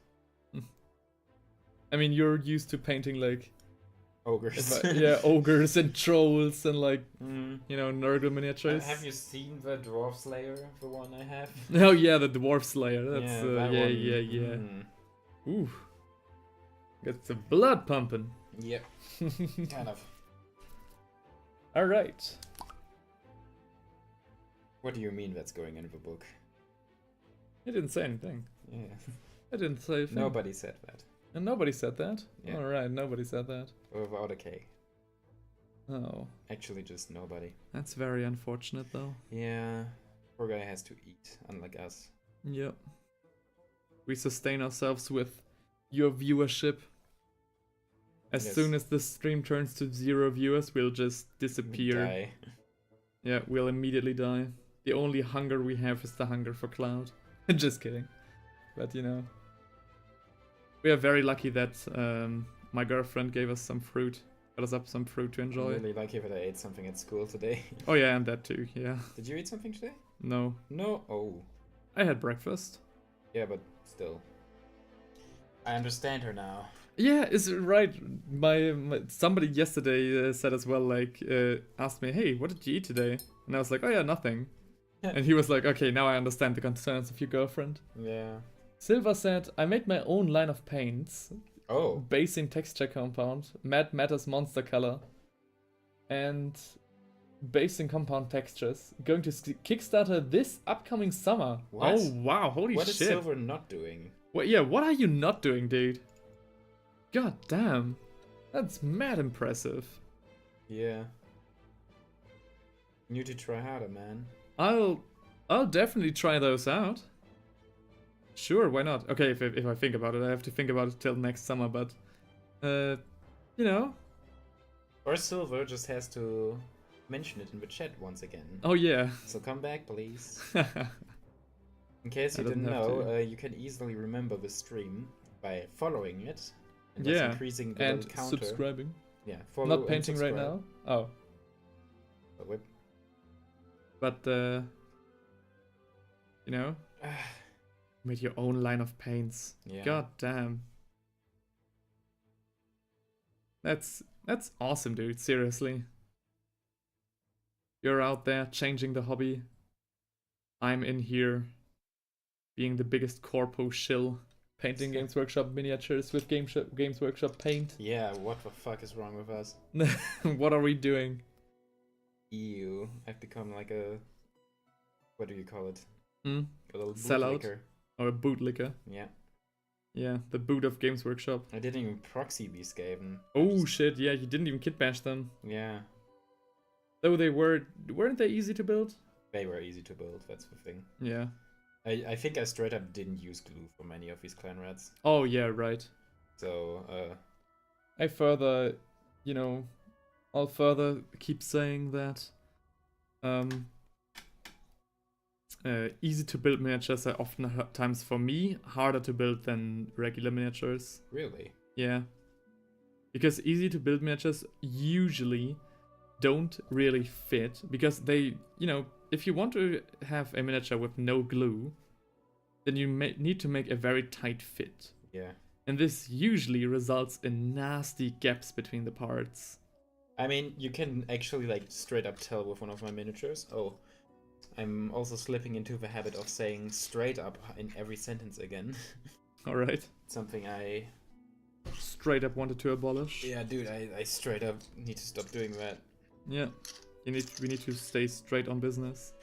I mean, you're used to painting, like... Ogres. Yeah, ogres and trolls and, like, you know, Nurgle miniatures. Have you seen the Dwarf Slayer, the one I have? Oh yeah, the Dwarf Slayer. That's, that yeah. one. Ooh. Got the blood pumping. Yep. Kind of. Alright. What do you mean that's going into the book? I didn't say anything. Yeah. I didn't say anything. Nobody said that. And nobody said that? Yeah. Alright, nobody said that. Without a K. Oh. Actually, just nobody. That's very unfortunate, though. Yeah. Poor guy has to eat, unlike us. Yep. We sustain ourselves with your viewership. As soon as the stream turns to 0 viewers, we'll just disappear. Die. Yeah, we'll immediately die. The only hunger we have is the hunger for Cloud. Just kidding. But, you know. We are very lucky that my girlfriend gave us some fruit. Got us up some fruit to enjoy. I'm really lucky that I ate something at school today. Oh yeah, and that too, yeah. Did you eat something today? No. No? Oh. I had breakfast. Yeah, but still. I understand her now. Yeah, is right. My somebody yesterday said as well, like, asked me, "Hey, what did you eat today?" And I was like, "Oh yeah, nothing." And he was like, "Okay, now I understand the concerns of your girlfriend." Yeah. Silver said, "I made my own line of paints, Oh. basing texture compound, Mad Matter's monster color, and basing compound textures. Going to Kickstarter this upcoming summer." What? Oh wow, holy What is shit! Silver not doing? What? Yeah, what are you not doing, dude? God damn, that's mad impressive. Yeah. You need to try harder, man. I'll definitely try those out. Sure, why not? Okay, if I think about it, I have to think about it till next summer, but you know. Or Silver just has to mention it in the chat once again. Oh yeah. So come back, please. In case I you don't didn't have know, to. you can easily remember the stream by following it. And thus Yeah, increasing the and little counter. subscribing. Yeah, follow Not and painting right subscribe. now. Oh, But wait. but you know, made your own line of paints. Yeah. God damn. That's awesome, dude. Seriously. You're out there changing the hobby. I'm in here being the biggest corpo shill, painting Games Workshop miniatures with Games Workshop paint. Yeah, what the fuck is wrong with us? What are we doing? EU. I've become like a... What do you call it? Hmm? A little Sellout? bootlicker. Or a bootlicker? Yeah. Yeah, the boot of Games Workshop. I didn't even proxy these Skaven. Oh shit, yeah, you didn't even kit bash them. Yeah. Though weren't they easy to build? They were easy to build, that's the thing. Yeah. I think I straight up didn't use glue for many of these clan rats. Oh yeah, right. So, I further, you know, I'll further keep saying that easy to build miniatures are often times for me harder to build than regular miniatures. really? Yeah. Because easy to build miniatures usually don't really fit because they, you know, if you want to have a miniature with no glue, then you need to make a very tight fit. Yeah. And this usually results in nasty gaps between the parts. I mean, you can actually like straight up tell with one of my miniatures. Oh, I'm also slipping into the habit of saying straight up in every sentence again. Alright. Something I... Straight up wanted to abolish. Yeah, dude, I straight up need to stop doing that. Yeah. We need to stay straight on business.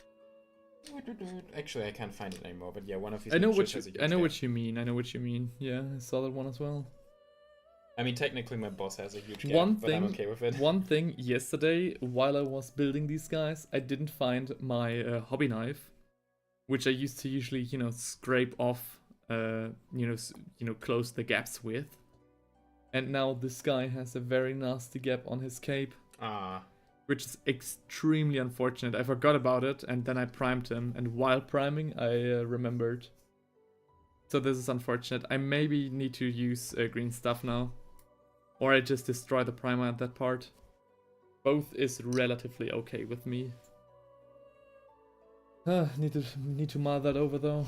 Actually, I can't find it anymore, but yeah, one of these I know miniatures what has a you huge gap. I know what you mean. Yeah, I saw that one as well. I mean, technically my boss has a huge gap, One but I'm thing- okay with it. One thing yesterday, while I was building these guys, I didn't find my hobby knife, which I used to usually, you know, scrape off, close the gaps with. And now this guy has a very nasty gap on his cape, Ah, which is extremely unfortunate. I forgot about it, and then I primed him, and while priming, I remembered. So this is unfortunate. I maybe need to use green stuff now. Or I just destroy the primer at that part. Both is relatively okay with me. Need to mull that over though.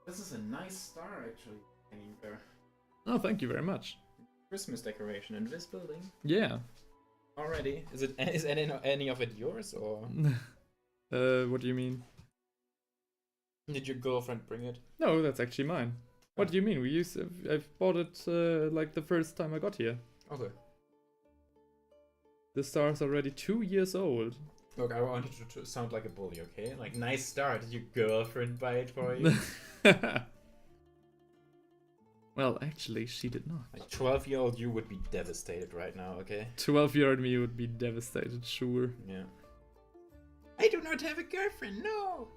this is a nice star actually hanging there. Oh, thank you very much. Christmas decoration in this building. Yeah. Already. Is any of it yours or What do you mean? did your girlfriend bring it? No, that's actually mine. What do you mean? I've bought it like the first time I got here. Okay. The star's already 2 years old. Look, I wanted to sound like a bully, okay? Like, nice start. Did your girlfriend buy it for you? Well, actually, she did not. Like, 12-year-old you would be devastated right now, okay? 12-year-old me would be devastated, sure. Yeah. I do not have a girlfriend, no!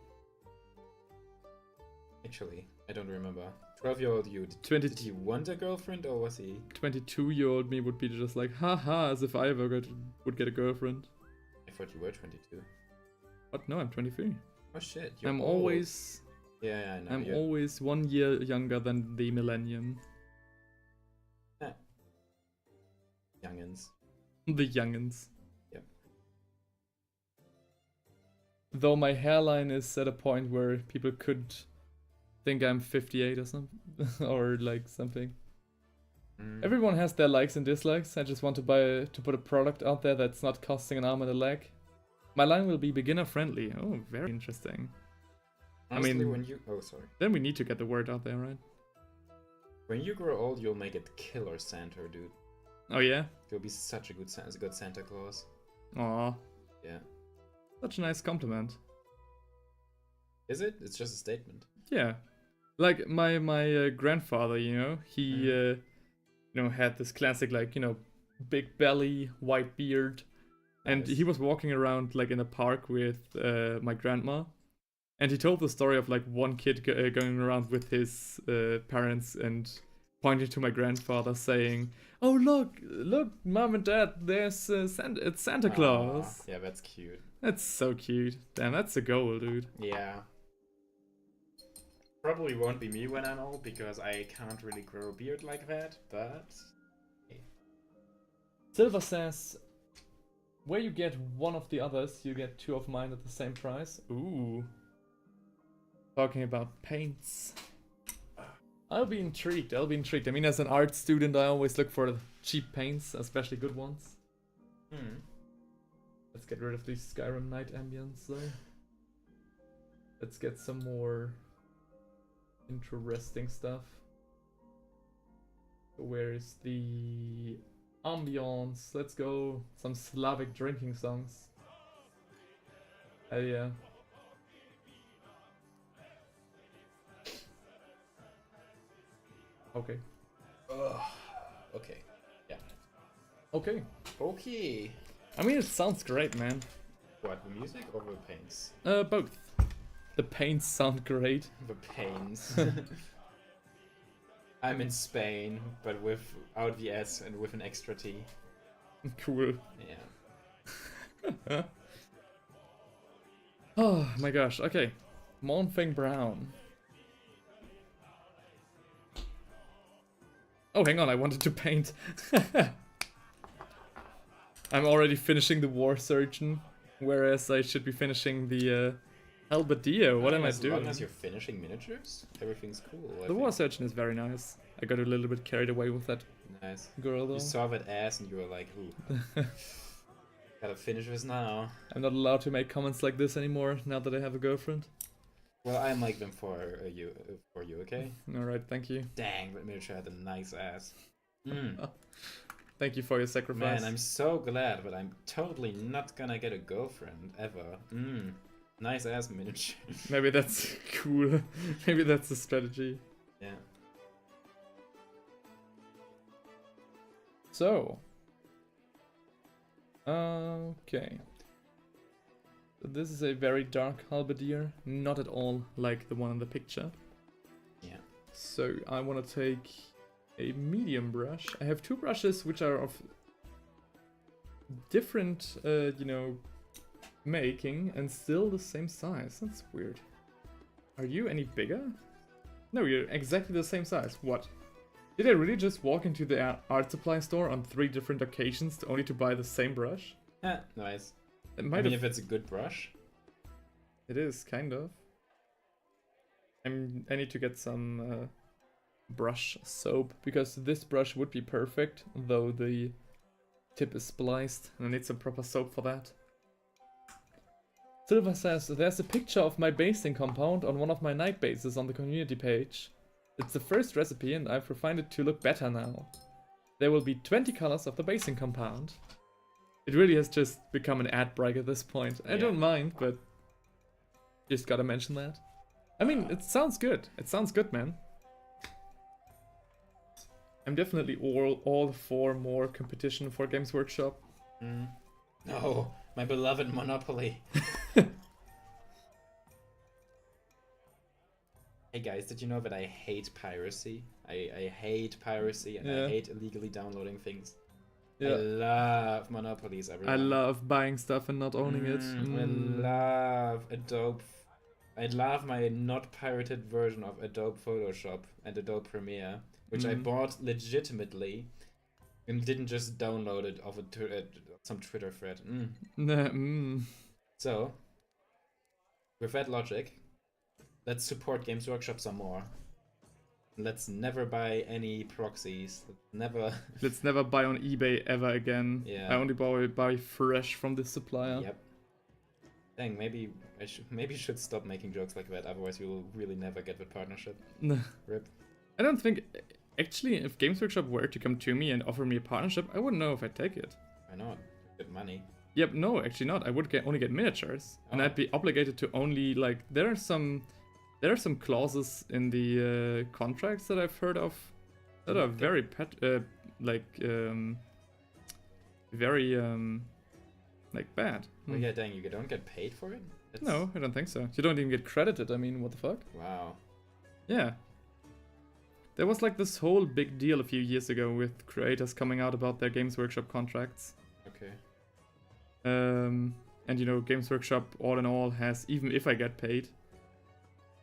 Actually, I don't remember. 12-year-old you, did he want a girlfriend or was he... 22-year-old me would be just like, haha, as if I ever would get a girlfriend. I thought you were 22. What? No, I'm 23. Oh shit, you're I'm old. always... Yeah, I know. I'm you're... always 1 year younger than the millennium. Youngins. The youngins. Yep. Though my hairline is at a point where people could think I'm 58 or something, or like something. Mm. Everyone has their likes and dislikes. I just want to put a product out there that's not costing an arm and a leg. My line will be beginner friendly. Oh, very interesting. Honestly, mean- when you sorry, Then we need to get the word out there, right? when you grow old, you'll make it killer Santa, dude. Oh yeah? You'll be such a good Santa Claus. Aw, Yeah. such a nice compliment. Is it? It's just a statement. Yeah. Like my grandfather, you know, he had this classic, like, big belly, white beard. And Nice. he was walking around like in a park with my grandma. And he told the story of like one kid going around with his parents and pointing to my grandfather saying, "Oh, look, mom and dad, there's it's Santa Claus." Aw, yeah, that's cute. That's so cute. Damn, that's a goal, dude. Yeah. Probably won't be me when I'm old because I can't really grow a beard like that, but Silver says, where you get one of the others, you get two of mine at the same price. Ooh. Talking about paints. I'll be intrigued. I mean, as an art student, I always look for cheap paints, especially good ones. Let's get rid of the Skyrim night ambience, though. Let's get some more interesting stuff. Where is the ambience? Let's go. Some Slavic drinking songs. Hell yeah. Okay. okay. Yeah. Okay. Okay. I mean, it sounds great, man. What, the music or the paints? Both. The paints sound great. The pains. I'm in Spain, but without the S and with an extra T. Cool. Yeah. Oh my gosh, okay. Monfing Brown. Oh, hang on, I wanted to paint. I'm already finishing the War Surgeon, whereas I should be finishing the Halberdier. What am I doing? As long as you're finishing miniatures, everything's cool. I The War think. Surgeon is very nice. I got a little bit carried away with that Nice. girl, though. You saw that ass and you were like, ooh. Gotta finish this now. I'm not allowed to make comments like this anymore now that I have a girlfriend. Well, I make them for you, okay? Alright, thank you. Dang, that miniature had a nice ass. Thank you for your sacrifice. Man, I'm so glad, but I'm totally not gonna get a girlfriend ever. Nice ass miniature. Maybe that's cool. Maybe that's the strategy. Yeah. So. Okay. So this is a very dark halberdier, not at all like the one in the picture. Yeah. So I want to take a medium brush. I have two brushes which are of different, making and still the same size. That's weird. Are you any bigger? No, you're exactly the same size. What? Did I really just walk into the art supply store on 3 different occasions only to buy the same brush? Nice. It I might mean, have. if it's a good brush. It is, kind of. I need to get some brush soap, because this brush would be perfect, though the tip is spliced, and I need some proper soap for that. Silva says, there's a picture of my basting compound on one of my night bases on the community page. It's the first recipe and I've refined it to look better now. There will be 20 colors of the basing compound. It really has just become an ad brag at this point. I don't mind, but just gotta mention that. I mean, it sounds good. It sounds good, man. I'm definitely all for more competition for Games Workshop. No, my beloved Monopoly. Hey guys, did you know that I hate piracy? I hate piracy and I hate illegally downloading things. Yeah. I love monopolies, everyone. I love buying stuff and not owning it. I love Adobe. I love my not pirated version of Adobe Photoshop and Adobe Premiere, which I bought legitimately and didn't just download it off some Twitter thread. Nah, So, with that logic, Let's support Games Workshop some more. Let's never buy any proxies. Never. Let's never buy on eBay ever again. Yeah. I only buy fresh from the supplier. Yep. Dang, maybe I should stop making jokes like that. Otherwise, we will really never get the partnership. Rip. I don't think. Actually, if Games Workshop were to come to me and offer me a partnership, I wouldn't know if I'd take it. Why not? Get money. Yep, no, actually not. I would only get miniatures, and Oh. I'd be obligated to only like there are some clauses in the contracts that I've heard of that are very very like bad. Oh yeah, dang, you don't get paid for it? That's... No, I don't think so. You don't even get credited. I mean, what the fuck? Wow. Yeah. There was like this whole big deal a few years ago with creators coming out about their Games Workshop contracts. Okay. And you know, Games Workshop all in all has, even if I get paid,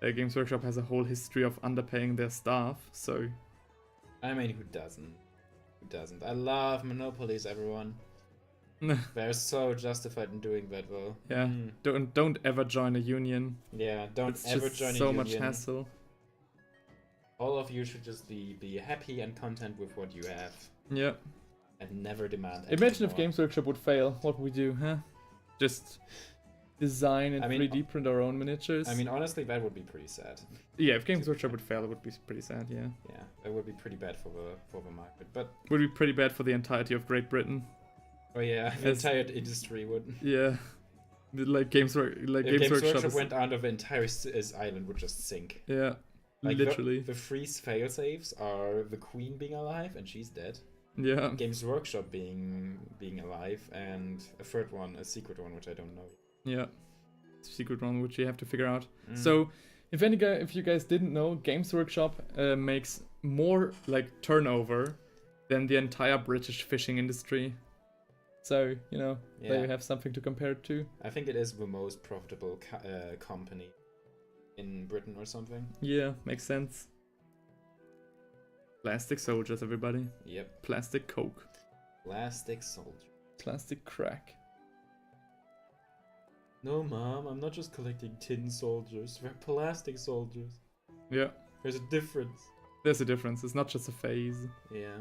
Games Workshop has a whole history of underpaying their staff, so... I mean, who doesn't? Who doesn't? I love monopolies, everyone. They're so justified in doing that, though. Yeah, don't ever join a union. Yeah, don't It's ever just join a so union. much hassle. All of you should just be happy and content with what you have. Yeah. And never demand Imagine anything if more. Games Workshop would fail, what would we do, huh? Just design and I mean, 3D print our own miniatures? I mean, honestly, that would be pretty sad. yeah, if Games Workshop would fail, it would be pretty sad, yeah. Yeah, that would be pretty bad for the market. But Would be pretty bad for the entirety of Great Britain. oh yeah, the As- entire industry would. Yeah. Like Games If Games Workshop Workshop is- went under, the entire island would just sink. Yeah. Like literally. The freeze failsafes are the queen being alive and she's dead. Yeah. Games Workshop being alive, and a third one, a secret one, which I don't know. Yeah. Secret one, which you have to figure out. Mm. So, if you guys didn't know, Games Workshop makes more like turnover than the entire British fishing industry. So, you know, there you have something to compare it to. I think it is the most profitable company in Britain or something. Yeah, makes sense. Plastic soldiers, everybody. Yep. Plastic coke. Plastic soldier. Plastic crack. No, Mom, I'm not just collecting tin soldiers. They're plastic soldiers. Yeah, There's a difference. there's a difference. It's not just a phase. Yeah.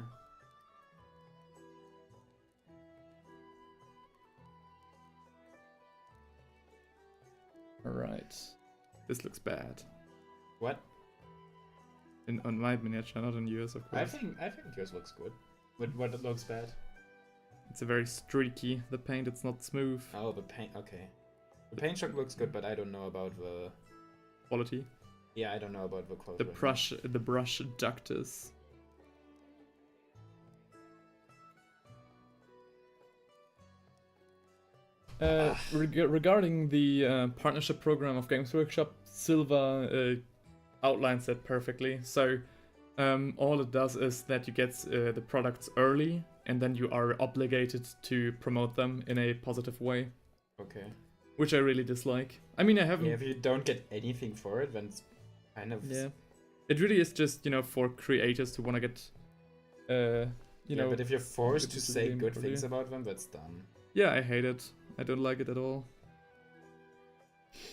Alright. This looks bad. What? On my miniature, not on yours, of I course. think yours looks good. What it looks bad? It's a very streaky, the paint, it's not smooth. Oh, the paint. Okay. The paint job looks good, but I don't know about the. Quality. Yeah, I don't know about the quality. The brush ductus. Regarding the partnership program of Games Workshop, Silva outlines that perfectly. So all it does is that you get the products early, and then you are obligated to promote them in a positive way, Okay. which I really dislike. I mean, I haven't. Yeah, if you don't get anything for it, then it's kind of. Yeah, it really is just, you know, for creators who want to get, you know. But if you're forced good to to say the good game things career. about them, that's dumb. Yeah, I hate it. I don't like it at all.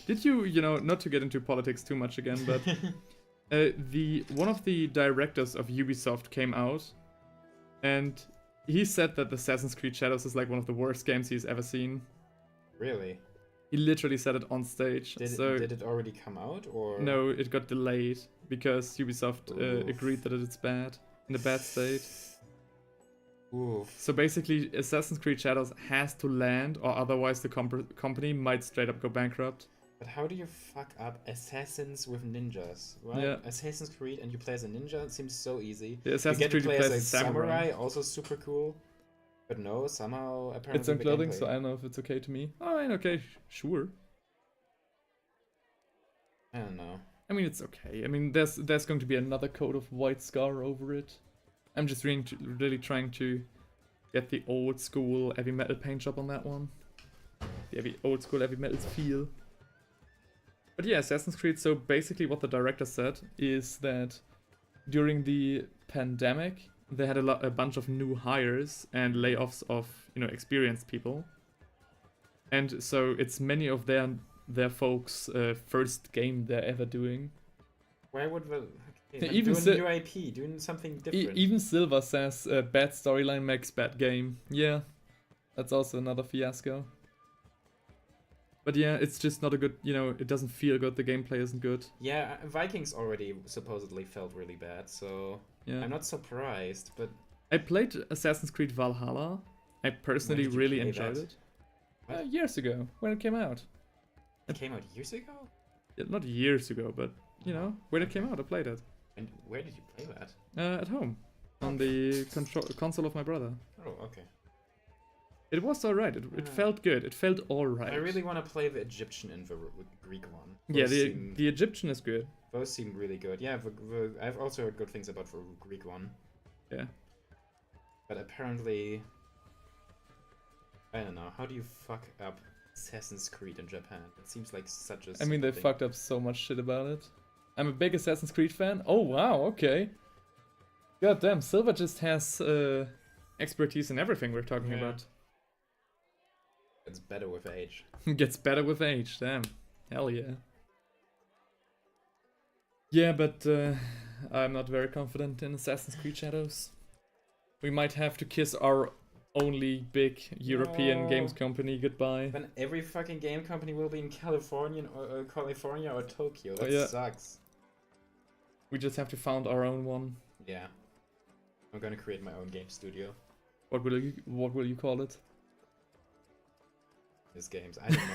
Did you know, not to get into politics too much again, but one of the directors of Ubisoft came out, and he said that Assassin's Creed Shadows is like one of the worst games he's ever seen. Really? He literally said it on stage. Did it already come out, or No, it got delayed because Ubisoft Oof. agreed that it's bad, in a bad state. Oof. So basically, Assassin's Creed Shadows has to land, or otherwise the company might straight up go bankrupt. But how do you fuck up assassins with ninjas? Right? Yeah. Assassin's Creed and you play as a ninja, it seems so easy. Yeah, You Assassin's get to Creed play you as play a as a samurai. also super cool. But no, somehow apparently It's on the clothing, gameplay- so I don't know if it's okay to me. Oh, I mean, okay, sure. I don't know. I mean, it's okay. I mean, there's going to be another coat of white scar over it. I'm just really trying to get the old school heavy metal paint job on that one. The old school heavy metal feel. But yeah, Assassin's Creed, so basically what the director said is that during the pandemic, they had a bunch of new hires and layoffs of, you know, experienced people. And so it's many of their their folks' first game they're ever doing. Why would the okay, Even even doing si- new IP, doing something different? Even Silva says bad storyline makes bad game. Yeah, that's also another fiasco. But yeah, it's just not a good, it doesn't feel good, the gameplay isn't good. Yeah, Vikings already supposedly felt really bad, so Yeah. I'm not surprised, but I played Assassin's Creed Valhalla. I personally did you really play enjoyed that? it. What? Years ago, when it came out. it came out years ago? Yeah, not years ago, but, when it Okay. came out, I played it. And where did you play that? At home. On the console of my brother. Oh, okay. It was alright, it Yeah. felt good, it felt alright. I really want to play the Egyptian and the Greek one. Yeah, Both the Egyptian is good. both seem really good. Yeah, I've also heard good things about the Greek one. Yeah. But apparently, I don't know. How do you fuck up Assassin's Creed in Japan? It seems like such a. I mean, they simple thing. fucked up so much shit about it. I'm a big Assassin's Creed fan. Oh, wow, okay. God damn, Silva just has expertise in everything we're talking Yeah. about. It's better with age. Gets better with age, damn. Hell yeah. Yeah, but I'm not very confident in Assassin's Creed Shadows. We might have to kiss our only big European No. games company goodbye. Then every fucking game company will be in California or Tokyo. That yeah. sucks. We just have to found our own one. Yeah. I'm gonna create my own game studio. What will you call it? These games. I don't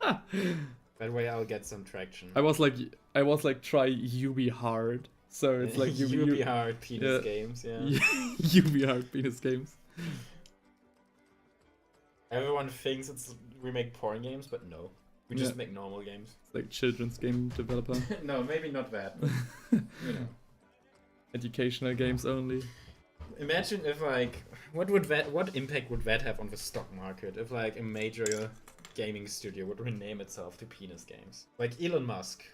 know. That way I'll get some traction. I was like try UB hard. So it's like you be hard penis yeah. games, yeah. UB hard penis games. Everyone thinks we make porn games, but no. We just Yeah. make normal games. It's like children's game developer. No, maybe not that, but you know. Educational games only. Imagine if what impact would that have on the stock market if like a major gaming studio would rename itself to penis games? Like Elon Musk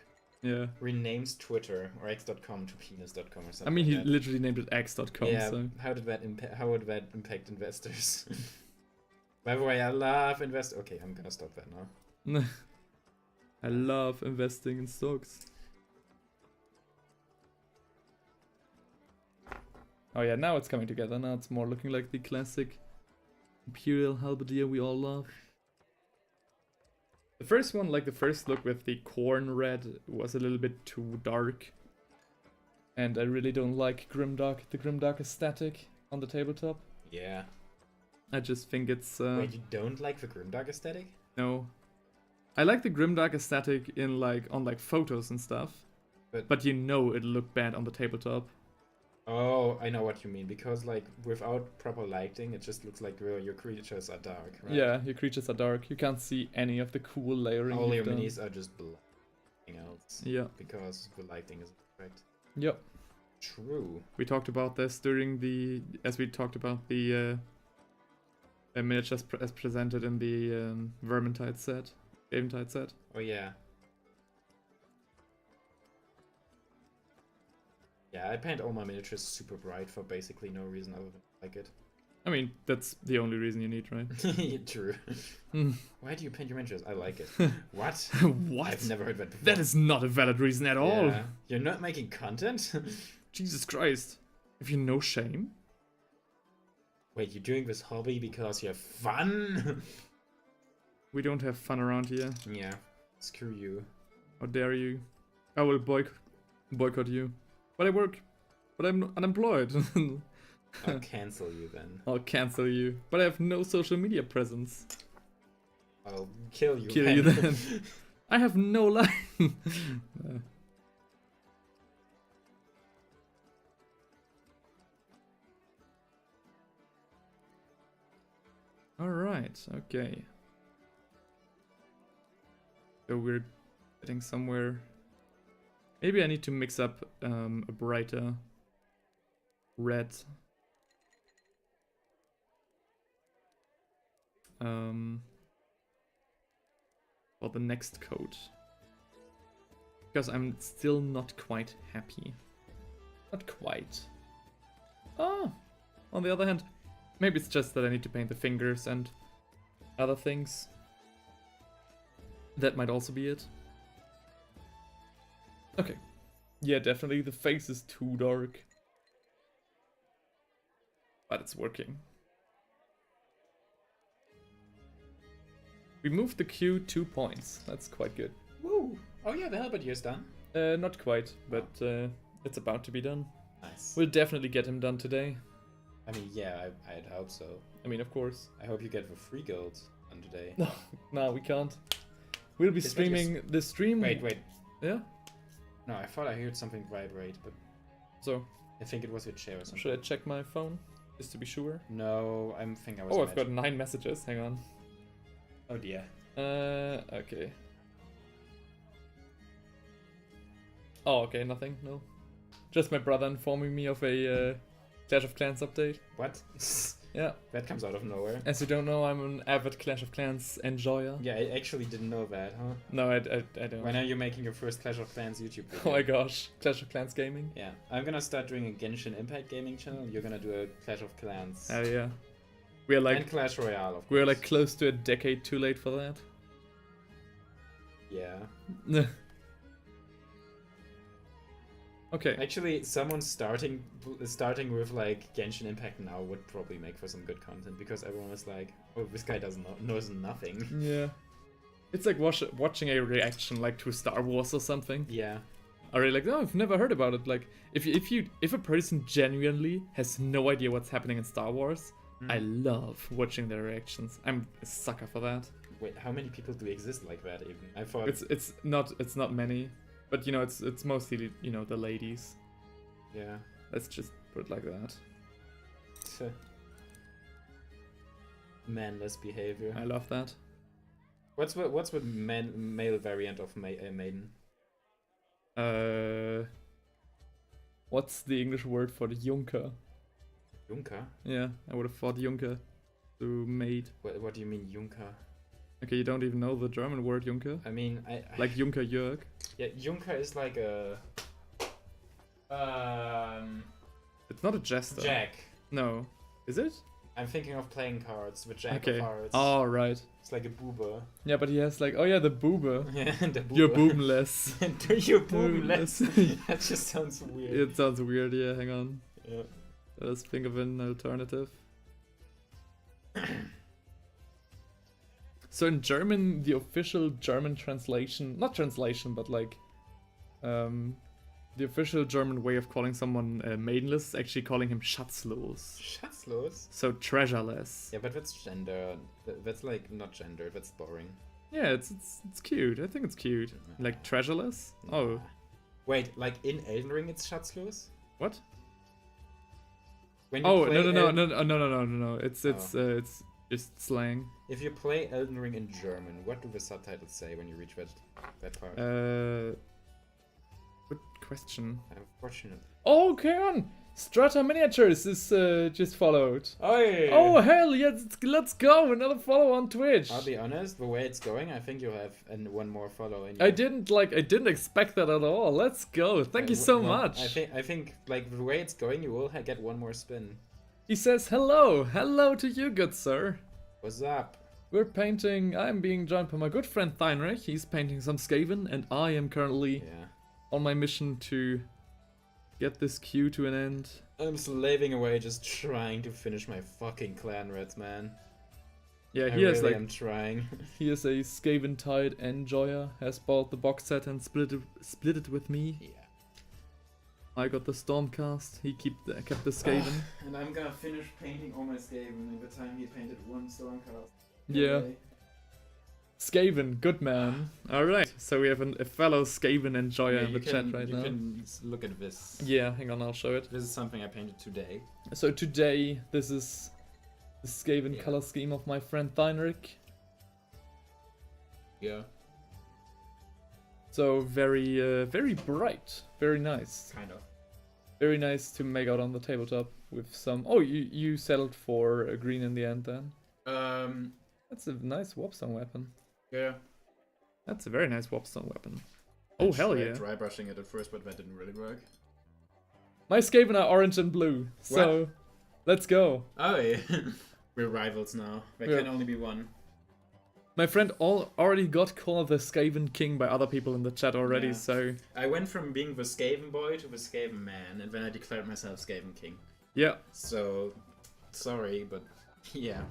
Yeah. renames Twitter or X.com to penis.com or something. I mean, he like that. literally named it X.com. Yeah, So. how would that impact investors? By the way, I love invest. Okay, I'm gonna stop that now. I love investing in stocks. Oh yeah, now it's coming together. Now it's more looking like the classic Imperial Halberdier we all love. The first one, like the first look with the corn red, was a little bit too dark. And I really don't like Grimdark, the Grimdark aesthetic on the tabletop. Yeah. I just think it's... Wait, you don't like the grimdark aesthetic? No. I like the Grimdark aesthetic in on photos and stuff. But you know it'll look bad on the tabletop. Oh, I know what you mean. Because like without proper lighting, it just looks like your creatures are dark, right? Yeah, your creatures are dark. You can't see any of the cool layering. All your you've done. minis are just black else. Yeah. Because the lighting is correct. Yep. True. We talked about this as we talked about the miniatures as presented in the Vermintide set, Gametide set. Oh yeah. Yeah, I paint all my miniatures super bright for basically no reason other than I like it. I mean, that's the only reason you need, right? True. Hmm. Why do you paint your miniatures? I like it. What? What? I've never heard that before. That is not a valid reason at all. Yeah. You're not making content? Jesus Christ. Have you no shame? Wait, you're doing this hobby because you have fun? We don't have fun around here. Yeah. Screw you. How dare you? I will boycott you. But I work. But I'm unemployed. I'll cancel you then. I'll cancel you. But I have no social media presence. I'll kill you Kill you then. I have no life. Alright, okay. So we're getting somewhere. Maybe I need to mix up a brighter red. For the next coat. Because I'm still not quite happy. Not quite. Ah! On the other hand, maybe it's just that I need to paint the fingers and other things. That might also be it. Okay. Yeah, definitely the face is too dark. But it's working. We moved the queue 2 points. That's quite good. Woo! Oh yeah, the halberdier's done. Not quite, but it's about to be done. Nice. We'll definitely get him done today. I mean, yeah, I'd hope so. I mean, of course. I hope you get the free gold on today. No, we can't. We'll be Is that streaming the stream. Wait. Yeah? No, I thought I heard something vibrate, but So, I think it was your chair or something. should I check my phone? Just to be sure. No, I think I was. Oh, I've got 9 messages. Hang on. Oh dear. Okay. Oh, okay, nothing. No. Just my brother informing me of a Clash of Clans update. What? Yeah. That comes out of nowhere. As you don't know, I'm an avid Clash of Clans enjoyer. Yeah, I actually didn't know that, huh? No, I don't. When are you making your first Clash of Clans YouTube video? Oh my gosh, Clash of Clans gaming. Yeah, I'm gonna start doing a Genshin Impact gaming channel. You're gonna do a Clash of Clans. Oh yeah. We're like and Clash Royale, of course. we're like close to a decade too late for that. Yeah. Okay. Actually, someone starting with like Genshin Impact now would probably make for some good content because everyone is like, oh, this guy knows nothing. Yeah. It's like watching a reaction like to Star Wars or something. Yeah. Are you like, no, I've never heard about it. Like, if a person genuinely has no idea what's happening in Star Wars, I love watching their reactions. I'm a sucker for that. Wait, how many people do exist like that even? I thought It's not many, but you know it's mostly the ladies. yeah. Let's just put it like that. Manless behavior. I love that. What's the male variant of maiden? What's the English word for the Junker? Junker? Yeah, I would have thought Junker to maid. What do you mean Junker? Okay, you don't even know the German word Junker? I mean, Like Junker Jörg? yeah, Junker is like a It's not a jester. Jack. No. Is it? I'm thinking of playing cards with Jack Okay. of Hearts. Oh, right. It's like a boober. Yeah, but he has like, oh yeah, the boober. Yeah, the boober. You're boobless. You're boobless. That just sounds weird. It sounds weird, yeah, hang on. Yeah. Let's think of an alternative. So in German, the official German translation, not translation, but like, the official German way of calling someone maidenless is actually calling him schatzlos. Schatzlos? So treasureless. Yeah, but that's gender. That's like not gender. That's boring. Yeah, it's cute. I think it's cute. Like treasureless? Oh, Wait, like in Elden Ring, it's Schatzlos? what? When you Oh play no. It's just slang. If you play Elden Ring in German, what do the subtitles say when you reach that part? Good question. Unfortunate. Oh, okay on. Strata Miniatures is just followed. Oi! Oh hell yes! Let's go! Another follow on Twitch. I'll be honest, the way it's going, I think you'll have one more follow in. I didn't expect that at all. Let's go! Thank you so much. I think like the way it's going, you will get one more spin. He says hello to you, good sir. What's up? We're painting. I'm being joined by my good friend Theinrich. He's painting some Skaven, and I am currently Yeah. on my mission to get this queue to an end. I'm slaving away, just trying to finish my fucking clan reds, man. Yeah, I he has really like am trying. he is a Skaven Tide enjoyer. Has bought the box set and split it with me. Yeah. I got the Stormcast. He kept the Skaven. And I'm gonna finish painting all my Skaven in the time he painted one Stormcast. Yeah. Skaven, good man. Alright, so we have a fellow Skaven enjoyer in the chat right now. You can look at this. Yeah, hang on, I'll show it. This is something I painted today. So today, this is the Skaven Yeah. color scheme of my friend Theinrich. Yeah. So very bright, very nice. Kind of. Very nice to make out on the tabletop with some... Oh, you settled for a green in the end then? That's a nice Warpstone weapon. Yeah. That's a very nice Warpstone weapon. Oh, hell yeah. Dry brushing it at first, but that didn't really work. My Skaven are orange and blue, so let's go. Oh, yeah. We're rivals now. There Yeah. can only be one. My friend already got called the Skaven King by other people in the chat already, Yeah. so I went from being the Skaven boy to the Skaven man, and then I declared myself Skaven king. yeah. So, sorry, but yeah,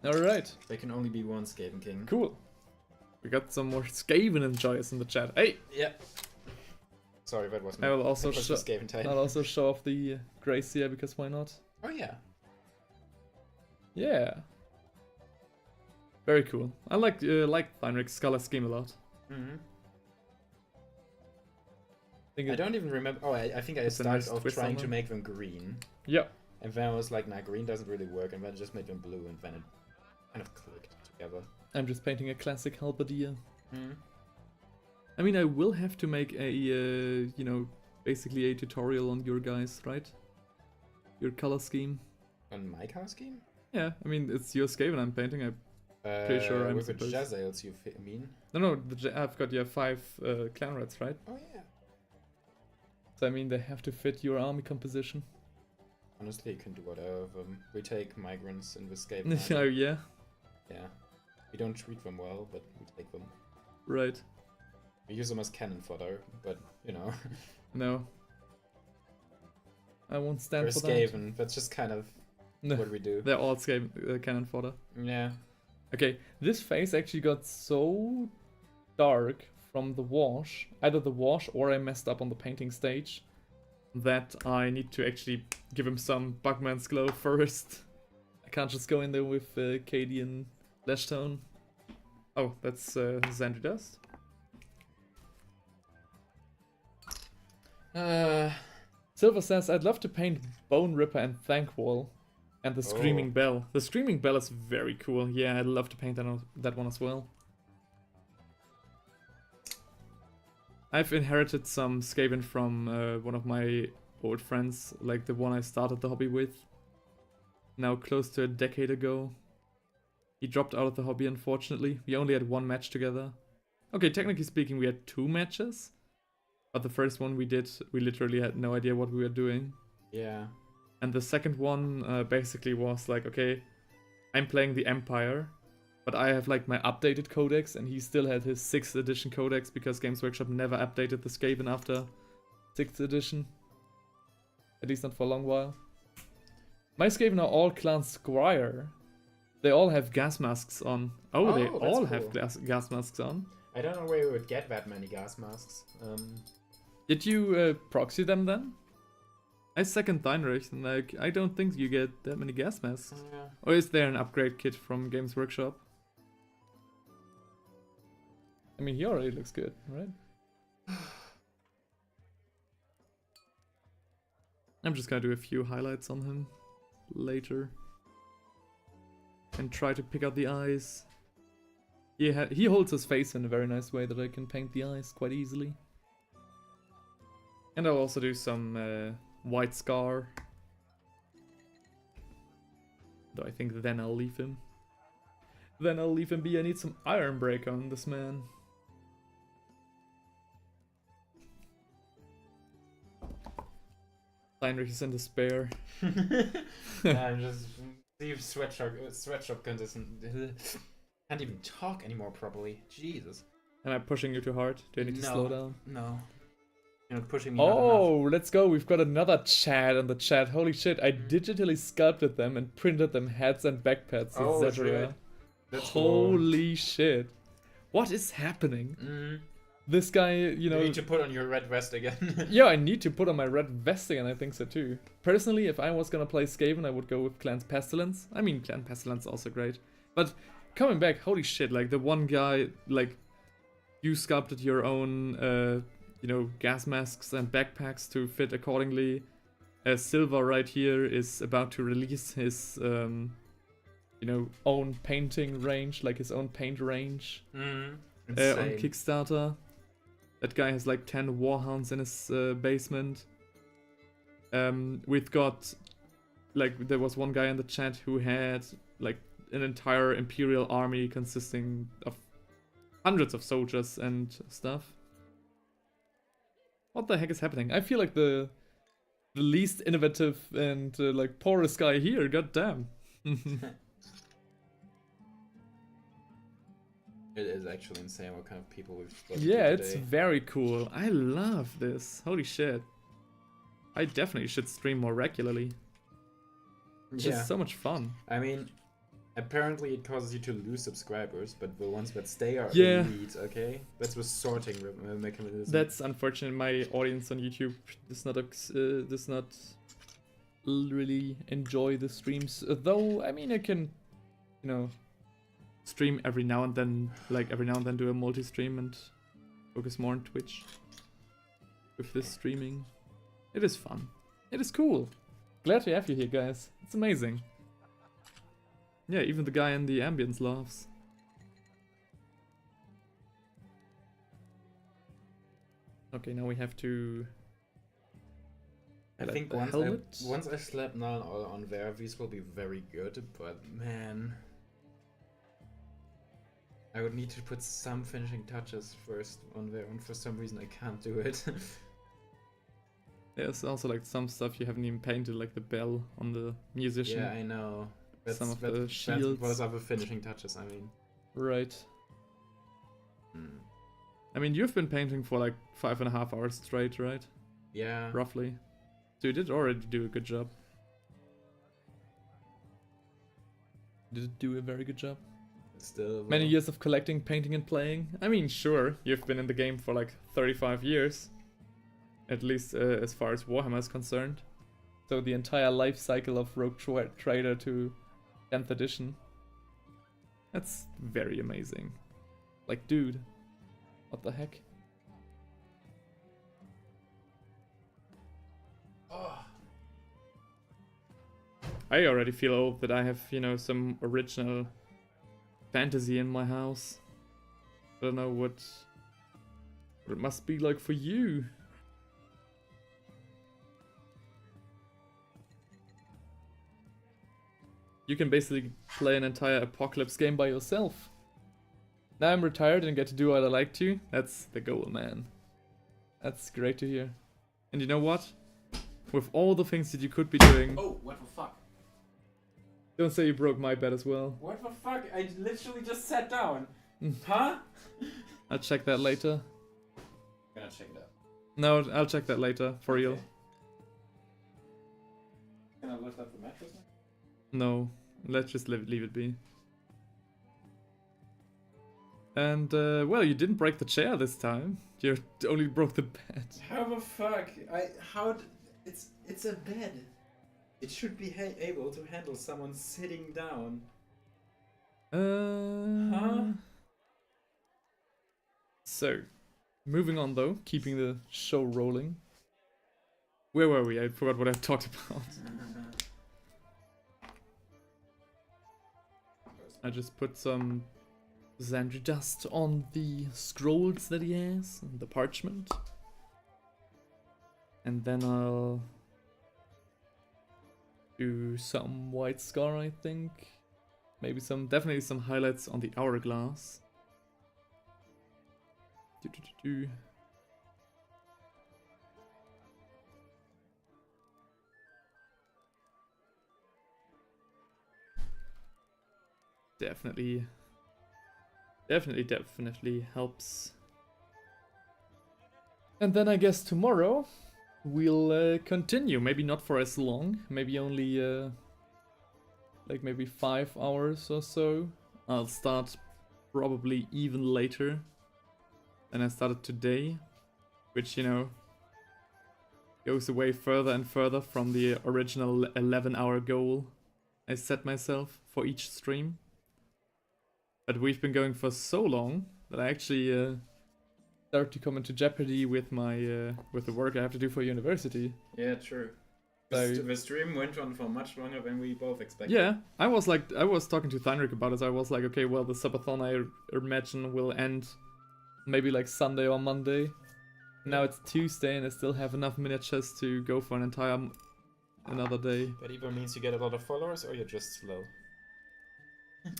Alright, there can only be one Skaven king. cool. We got some more Skaven enjoyers in the chat. Hey! Yeah. Sorry, that wasn't. I will also that was show. the Skaven type. I'll also show off the Gracia because why not? Oh yeah. Yeah. Very cool. I like Heinrich's color scheme a lot. Mm-hmm. Think I it- don't even remember. Oh, I think I It's a started nice off twist trying on to them. make them green, Yeah. and then I was like, nah, green doesn't really work, and then I just made them blue, and then it kind of clicked together. I'm just painting a classic halberdier. Mm. I mean, I will have to make a, basically a tutorial on your guys, right? Your color scheme. On my car scheme? Yeah, I mean, it's your Skaven I'm painting. Pretty sure I'm with the supposed- Jazzails, you mean? No, I've got 5 clan rats, right? Oh yeah. So I mean, they have to fit your army composition. Honestly, you can do whatever of them. We take migrants in the Skaven Oh army. yeah, Yeah. We don't treat them well, but we take them. right. We use them as cannon fodder, but, you know. No. I won't stand We're for Skaven, that's just kind of that. what we do. They're all Skaven cannon fodder. Yeah. Okay, this face actually got so dark from the wash, either the wash or I messed up on the painting stage, that I need to actually give him some Bugman's glow first. I can't just go in there with Cadian Lash Tone. Oh, that's Xandri Dust. Silver says, I'd love to paint Bone Ripper and Thankwall and the Screaming Oh. Bell. The Screaming Bell is very cool. Yeah, I'd love to paint that one as well. I've inherited some Skaven from one of my old friends, like the one I started the hobby with. Now close to a decade ago. He dropped out of the hobby, unfortunately. We only had 1 match together. Okay, technically speaking, we had 2 matches. But the first one we did, we literally had no idea what we were doing. Yeah. And the second one basically was like, okay, I'm playing the Empire, but I have like my updated codex, and he still had his 6th edition codex because Games Workshop never updated the Skaven after 6th edition. At least not for a long while. My Skaven are all clan Squire. They all have gas masks on. Oh, they Oh, that's all cool. have gas masks on. I don't know where we would get that many gas masks. Did you proxy them then? I second Deinrich, and like, I don't think you get that many gas masks. Yeah. Or is there an upgrade kit from Games Workshop? I mean, he already looks good, right? I'm just gonna do a few highlights on him later. And try to pick out the eyes. He holds his face in a very nice way that I can paint the eyes quite easily. And I'll also do some white scar. Though I think then I'll leave him. Then I'll leave him be. I need some iron break on this man. Heinrich is in despair. I'm just Steve sweatshop can't even talk anymore properly. Jesus. Am I pushing you too hard? Do I need to slow down? No. You're not pushing me hard enough. Oh, let's go. We've got another Chad on the chat. Holy shit, I digitally sculpted them and printed them heads and backpads, Oh, etc. shit. That's cool. Holy shit. What is happening? Mm. This guy, You need to put on your red vest again. Yeah, I need to put on my red vest again, I think so too. Personally, if I was gonna play Skaven, I would go with Clan Pestilence. I mean, Clan Pestilence is also great. But coming back, holy shit, like the one guy, like, you sculpted your own, gas masks and backpacks to fit accordingly. Silver right here is about to release his, own painting range, like his own paint range. Mm. On Insane. Kickstarter. That guy has like 10 warhounds in his basement. We've got, like, there was one guy in the chat who had like an entire Imperial army consisting of hundreds of soldiers and stuff. What the heck is happening? I feel like the least innovative and like poorest guy here. God damn. It is actually insane what kind of people we've spoken Yeah, to it's today. very cool. I love this. Holy shit. I definitely should stream more regularly. It's just so much fun. I mean, apparently it causes you to lose subscribers, but the ones that stay are Yeah. elite, okay? That's the sorting mechanism. That's unfortunate. My audience on YouTube does not really enjoy the streams. Though, I mean, I can, you know, stream every now and then, like every now and then do a multi-stream and focus more on Twitch with this streaming. It is fun. It is cool. Glad to have you here, guys. It's amazing. Yeah, even the guy in the ambience laughs. Okay, now we have to... I think the once helmet. once I slap down on there, these will be very good, but man... I would need to put some finishing touches first on there, and for some reason I can't do it. There's also like some stuff you haven't even painted, like the bell on the musician. Yeah, I know. Some of the shields. Those are the finishing touches, I mean. Right. Hmm. I mean, you've been painting for like 5.5 hours straight, right? Yeah. Roughly. So you did already do a good job. Did do a very good job. Still. Many years of collecting, painting, and playing. I mean, sure, you've been in the game for like 35 years. At least as far as Warhammer is concerned. So the entire life cycle of Rogue Trader to 10th edition. That's very amazing. Like, dude, what the heck? Oh. I already feel old that I have, you know, some original fantasy in my house. I don't know what it must be like for you. You can basically play an entire Apocalypse game by yourself. Now I'm retired and get to do what I like to. That's the goal, man. That's great to hear. And you know what? With all the things that you could be doing... Oh, what the fuck? Don't say you broke my bed as well. What the fuck? I literally just sat down. Huh? I'll check that later. I'm gonna check it out. No, I'll check that later, for real. Okay. Can I lift up the mattress now? No, let's just leave it be. And, well, you didn't break the chair this time. You only broke the bed. How the fuck? It's a bed. It should be able to handle someone sitting down. Huh? So, moving on though, keeping the show rolling. Where were we? I forgot what I talked about. I just put some Xandri dust on the scrolls that he has, and the parchment. And then I'll do some white scar, I think. Maybe definitely some highlights on the hourglass. Definitely helps. And then I guess tomorrow we'll continue. Maybe not for as long. Maybe only like maybe 5 hours or so. I'll start probably even later than I started today, which, you know, goes away further and further from the original 11-hour goal I set myself for each stream. But we've been going for so long that I actually start to come into jeopardy with my with the work I have to do for university. Yeah, true. So, The stream went on for much longer than we both expected. yeah, I was talking to Theinrich about it. I was like, okay, well, the subathon I imagine will end maybe like Sunday or Monday. Now it's Tuesday and I still have enough miniatures to go for an entire another day. That either means you get a lot of followers or you're just slow.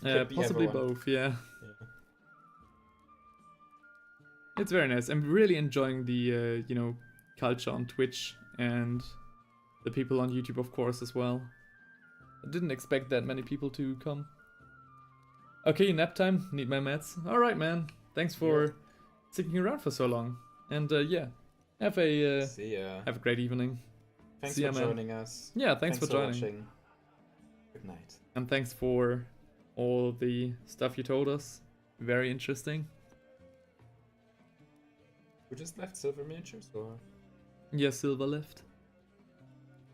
Could be Possibly everyone. both, yeah. Yeah. It's very nice. I'm really enjoying the, you know, culture on Twitch and the people on YouTube, of course, as well. I didn't expect that many people to come. Okay, nap time. Need my meds. All right, man. Thanks for sticking around for so long. And yeah, have a See ya. have a great evening. Thanks See for ya, man. joining us. Yeah, thanks for joining. watching. Good night. And thanks for all the stuff you told us. Very interesting. We just left Silver Miniatures, or? Yeah, Silver left.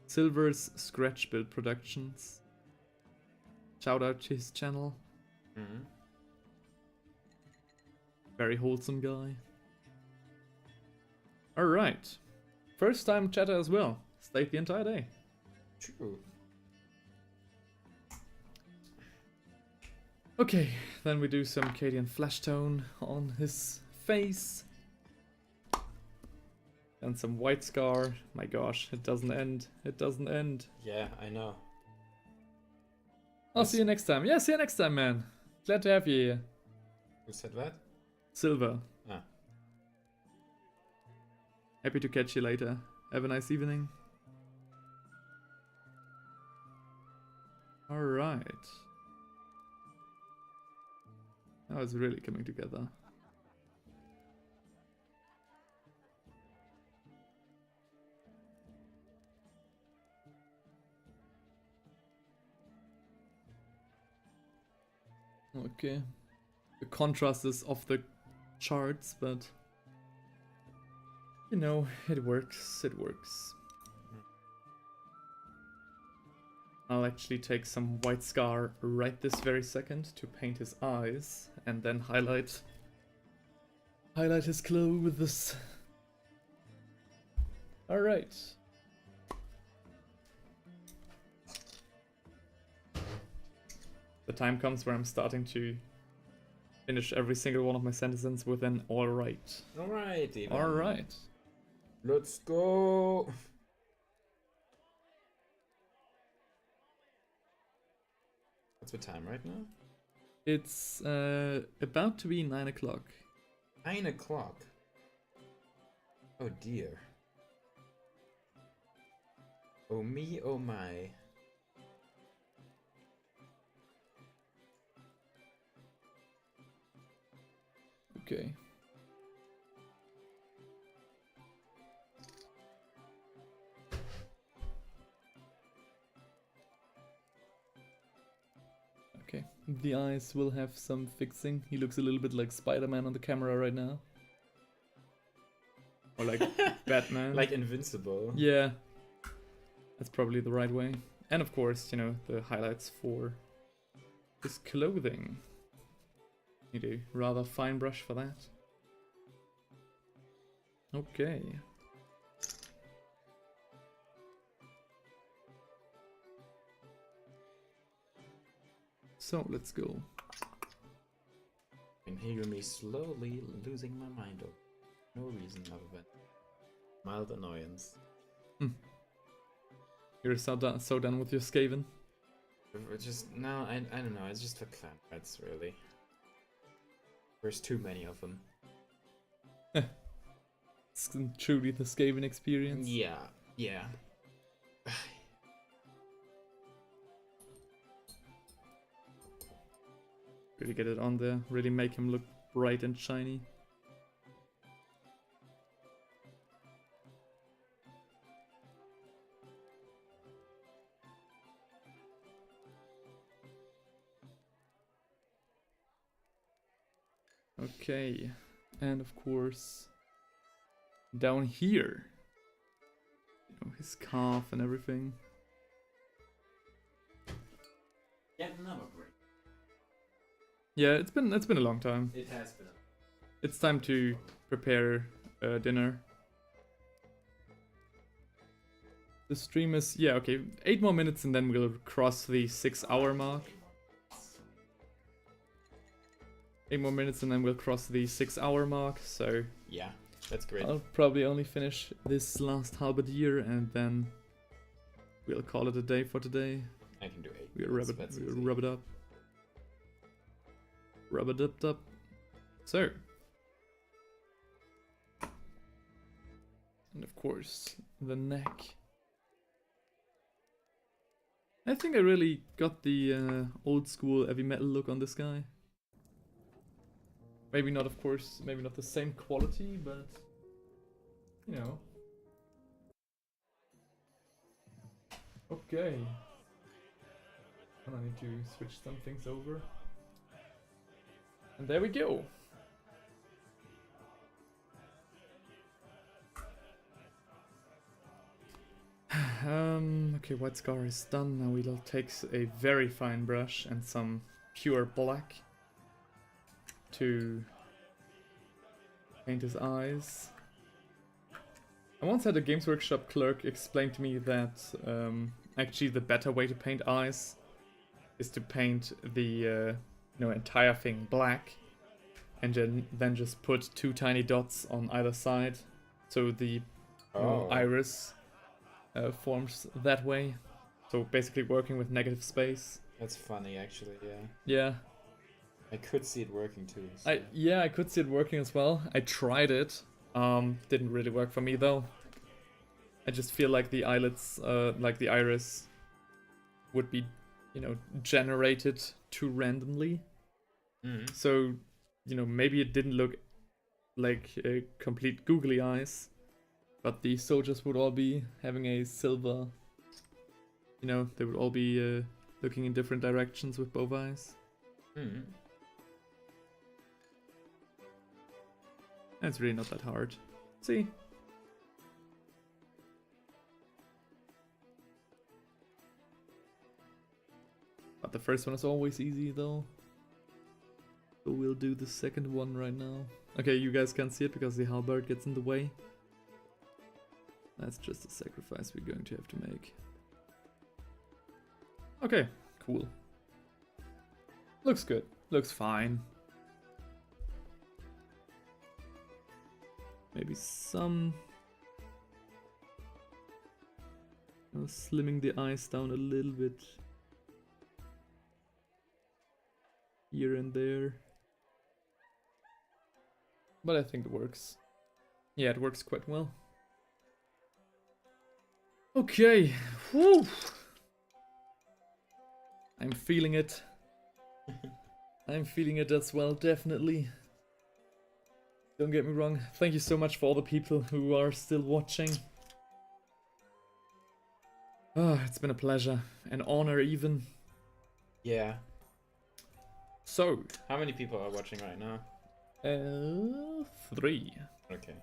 Silver's Scratch Build Productions. Shout out to his channel. Mm-hmm. Very wholesome guy. Alright. First time chatter as well. Stayed the entire day. True. Okay, then we do some Cadian flash tone on his face. And some white scar. My gosh, it doesn't end. It doesn't end. Yeah, I know. I'll see you next time. Yeah, see you next time, man. Glad to have you here. Who said that? Silver. Ah. Happy to catch you later. Have a nice evening. Alright. Now it's really coming together. Okay. The contrast is off the charts, but you know, it works. It works. I'll actually take some white scar right this very second to paint his eyes and then highlight his clothes. This. All right. The time comes where I'm starting to finish every single one of my sentences with an all right. Alright, Ivan. All right. Let's go. What's the time right now? It's about to be 9 o'clock. 9 o'clock. Oh dear. Oh me, oh my. Okay. Okay, the eyes will have some fixing. He looks a little bit like Spider-Man on the camera right now. Or like Batman. Like Invincible. Yeah. That's probably the right way. And of course, you know, the highlights for his clothing. Need a rather fine brush for that. Okay. So, let's go. You can hear me slowly losing my mind over no reason other than mild annoyance. You're so done with your Skaven? Just, no, I don't know, it's just for clan fights, really. There's too many of them. It's truly the Skaven experience. Yeah, yeah. Really get it on there. Really make him look bright and shiny. Okay, and of course, down here, you know, his calf and everything. Get another break. Yeah, it's been a long time. It has been. It's time to prepare dinner. The stream is, yeah, okay, 8 more minutes and then we'll cross the 6-hour mark. 8 more minutes and then we'll cross the 6-hour mark, so Yeah, that's great. I'll probably only finish this last halberdier and then we'll call it a day for today. I can do 8. We'll rub it, That's we'll easy. rub it up. Rub it up. So. And of course, the neck. I think I really got the old school heavy metal look on this guy. Maybe not, of course, maybe not the same quality, but you know. Okay. And I need to switch some things over. And there we go. Okay, white scar is done. Now we'll take a very fine brush and some pure black to paint his eyes. I once had a Games Workshop clerk explain to me that actually the better way to paint eyes is to paint the entire thing black and then just put 2 tiny dots on either side, so the iris forms that way. So basically working with negative space. That's funny, actually. Yeah. Yeah. I could see it working too. So. I could see it working as well. I tried it. Didn't really work for me though. I just feel like the eyelids, like the iris, would be, generated too randomly. Mm. So, maybe it didn't look like a complete googly eyes, but the soldiers would all be having a silver. They would all be looking in different directions with both eyes. Mm. It's really not that hard. See? But the first one is always easy though. So we'll do the second one right now. Okay, you guys can't see it because the halberd gets in the way. That's just a sacrifice we're going to have to make. Okay, cool. Looks good. Looks fine. Maybe some... slimming the eyes down a little bit. Here and there. But I think it works. Yeah, it works quite well. Okay. Whew. I'm feeling it. I'm feeling it as well, definitely. Don't get me wrong. Thank you so much for all the people who are still watching. Oh, it's been a pleasure. An honor even. Yeah. So. How many people are watching right now? 3. Okay.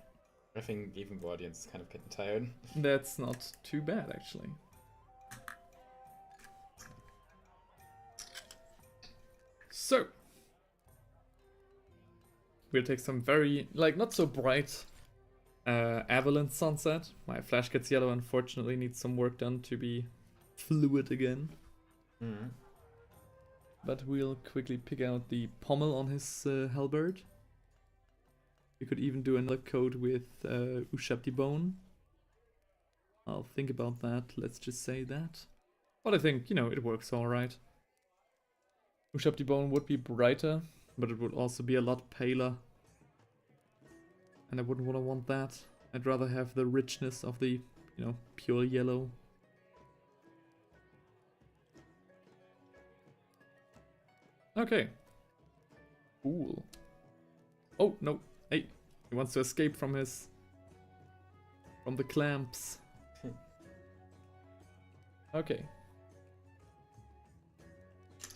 I think even the audience is kind of getting tired. That's not too bad, actually. So. We'll take some very, not so bright Avalanche sunset. My flash gets yellow, unfortunately needs some work done to be fluid again. Mm. But we'll quickly pick out the pommel on his halberd. We could even do another coat with Ushabti bone. I'll think about that, let's just say that. But I think, it works alright. Ushabti bone would be brighter, but it would also be a lot paler. And I wouldn't want that. I'd rather have the richness of the, pure yellow. Okay. Cool. Oh, no. Hey, he wants to escape from the clamps. Okay.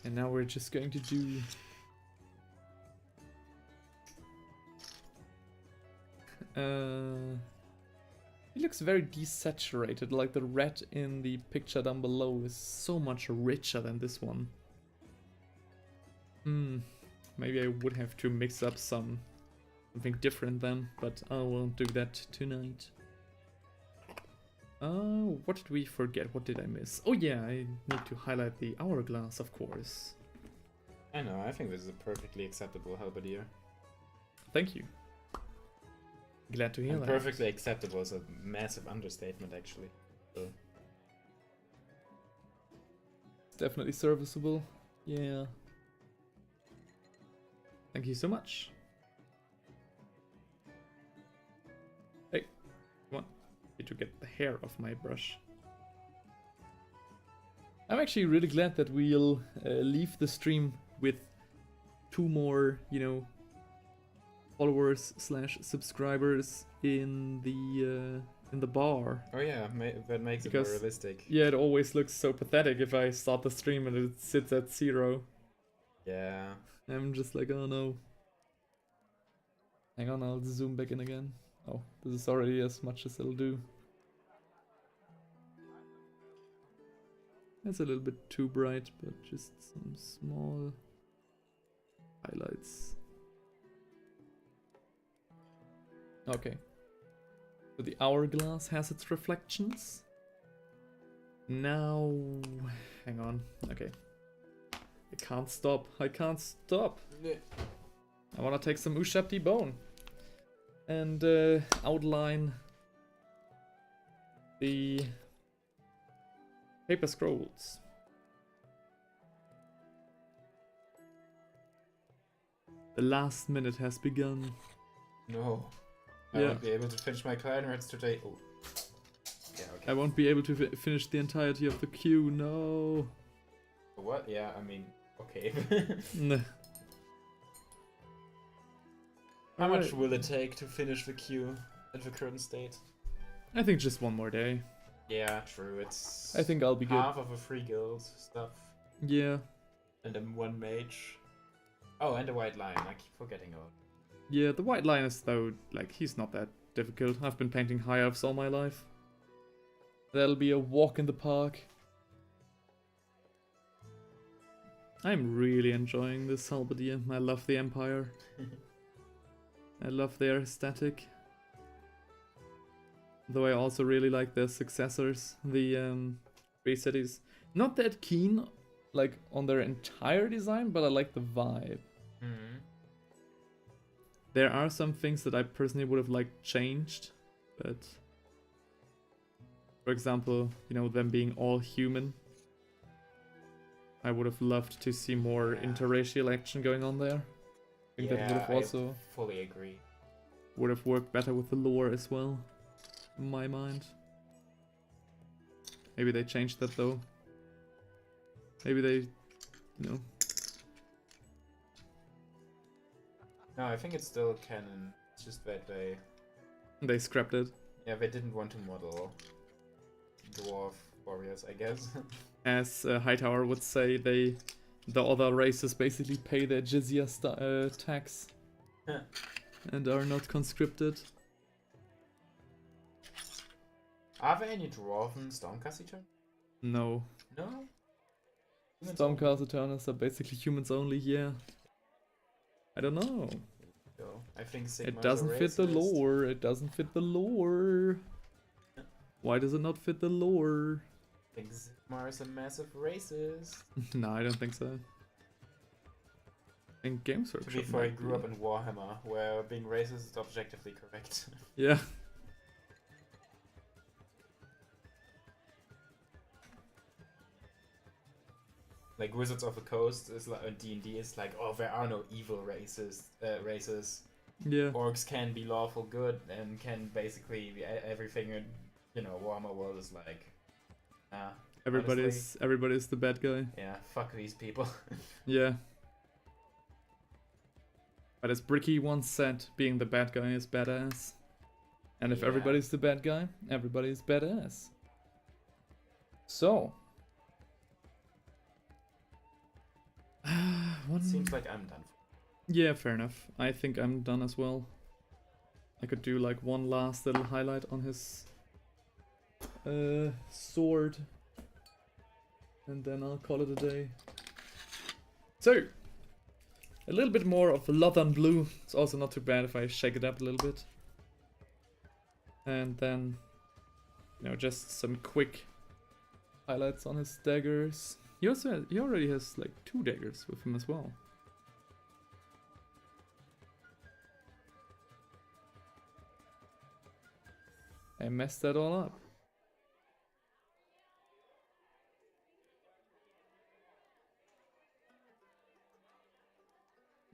And now we're just going to do... It looks very desaturated, like the red in the picture down below is so much richer than this one. Maybe I would have to mix up something different then, but I won't do that tonight. What did we forget? What did I miss? Oh yeah, I need to highlight the hourglass, of course. I know, I think this is a perfectly acceptable halberdier. Thank you. Glad to hear that. Perfectly acceptable is a massive understatement, actually. So. Definitely serviceable. Yeah. Thank you so much. Hey, come on. Need to get the hair off my brush. I'm actually really glad that we'll leave the stream with 2 more, followers slash subscribers in the bar. Oh yeah, that makes it Because- more realistic. Yeah, it always looks so pathetic if I start the stream and it sits at 0. Yeah. I'm just like, oh no. Hang on, I'll zoom back in again. Oh, this is already as much as it'll do. It's a little bit too bright, but just some small highlights. Okay. So the hourglass has its reflections. Now, hang on. Okay. I can't stop. I can't stop. I want to take some Ushapti bone and outline the paper scrolls. The last minute has begun. No. I Yeah. won't be able to finish my client rights today. Oh. Yeah, okay. I won't be able to finish the entirety of the queue. No. What? Yeah, I mean, okay. Nah. How much Alright. will it take to finish the queue at the current state? I think just one more day. Yeah, true. It's I think I'll be good. half of a free guild stuff, Yeah. and then one mage. Oh, and a white lion. I keep forgetting about. Yeah, the white linus though, like, he's not that difficult. I've been painting high elves all my life. That'll be a walk in the park. I'm really enjoying this halberdier. I love the Empire. I love their aesthetic. Though I also really like their successors, the Free Cities. Not that keen, like, on their entire design, but I like the vibe. Hmm. There are some things that I personally would have liked changed, but for example, you know, them being all human. I would have loved to see more Yeah. interracial action going on there. I think that would have also I fully agree. would have worked better with the lore as well, in my mind. Maybe they changed that though. Maybe they, you know. No, I think it's still canon. It's just that They scrapped it. they didn't want to model dwarf warriors, I guess. As Hightower would say, the other races basically pay their jizya tax and are not conscripted. Are there any dwarven Stormcast Eternals? No. No? Humans only? Stormcast Eternals are basically humans only, yeah. I don't know. So, I think Sigmar It is a doesn't fit the racist. lore. It doesn't fit the lore. Why does it not fit the lore? I think Sigmar is a massive racist. No, I don't think so. In Games To Workshop. be fair, I might grew be. up in Warhammer, where being racist is objectively correct. Yeah. Like Wizards of the Coast is like D&D is like, oh, there are no evil races. Yeah. Orcs can be lawful good and can basically be everything. In, you know, Warhammer world is like, Everybody's the bad guy. yeah, fuck these people. Yeah. But as Bricky once said, being the bad guy is badass. And if Yeah. everybody's the bad guy, everybody's badass. So. One... Seems like I'm done. Yeah, fair enough. I think I'm done as well. I could do like one last little highlight on his sword. And then I'll call it a day. So, a little bit more of Lothern blue. It's also not too bad if I shake it up a little bit. And then, you know, just some quick highlights on his daggers. He already has like 2 daggers with him as well. I messed that all up.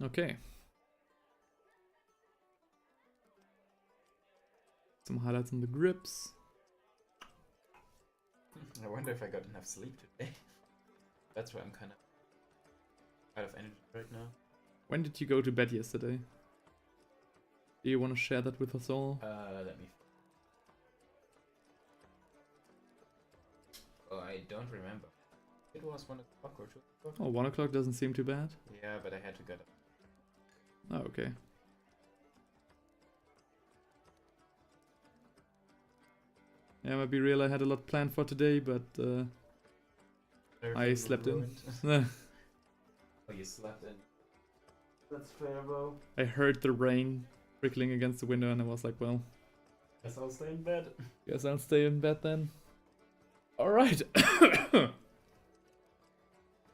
Okay. Some highlights on the grips. I wonder if I got enough sleep today. That's why I'm kind of out of energy right now. When did you go to bed yesterday? Do you want to share that with us all? Let me. Oh, I don't remember. It was 1 o'clock or 2 o'clock. Oh, 1 o'clock doesn't seem too bad. Yeah, but I had to get up. Oh, okay. Yeah, might be real. I had a lot planned for today, but I slept in. Oh, you slept in. That's fair, bro. I heard the rain trickling against the window, and I was like, well, Guess I'll stay in bed. guess I'll stay in bed then. Alright.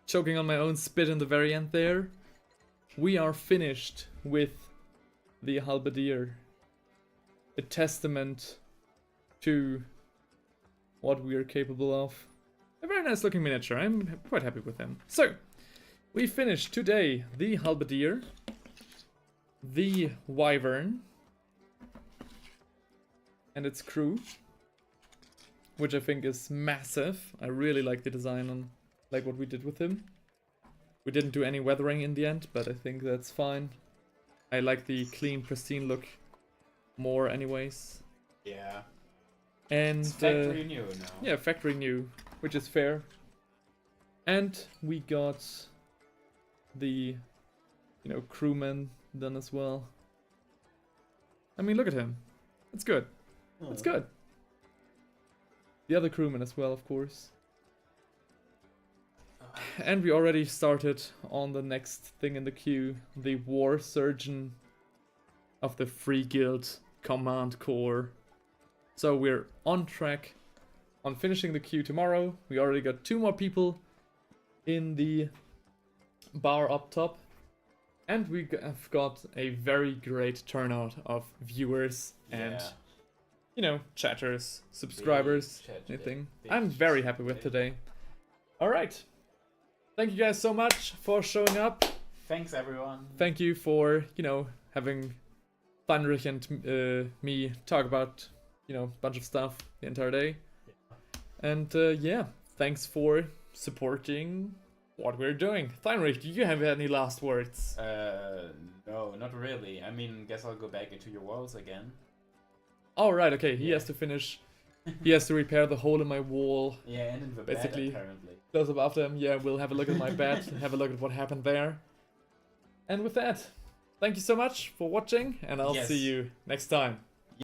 Choking on my own spit in the very end there. We are finished with the halberdier. A testament to what we are capable of. A very nice looking miniature. I'm quite happy with him. So, we finished today the halberdier, the wyvern, and its crew, which I think is massive. I really like the design on like what we did with him. We didn't do any weathering in the end, but I think that's fine. I like the clean, pristine look more anyways. Yeah. And It's factory new now. yeah, factory new, which is fair. And we got the, crewman done as well. I mean, look at him. It's good. It's good. The other crewman as well, of course. And we already started on the next thing in the queue, the war surgeon of the Free Guild Command Corps. So we're on track on finishing the queue tomorrow. We already got 2 more people in the bar up top. And we have got a very great turnout of viewers and, chatters, subscribers, anything. I'm very happy with today. Alright. Thank you guys so much for showing up. Thanks, everyone. Thank you for, having Heinrich and me talk about, a bunch of stuff the entire day. Yeah. And thanks for supporting what we're doing. Heinrich, do you have any last words? No, not really. I mean, guess I'll go back into your walls again. Oh, right, okay. He Yeah. has to finish. He has to repair the hole in my wall. Yeah, and in the Basically. bed, apparently. Close up after him. Yeah, we'll have a look at my bed, have a look at what happened there. And with that, thank you so much for watching, and I'll Yes. see you next time.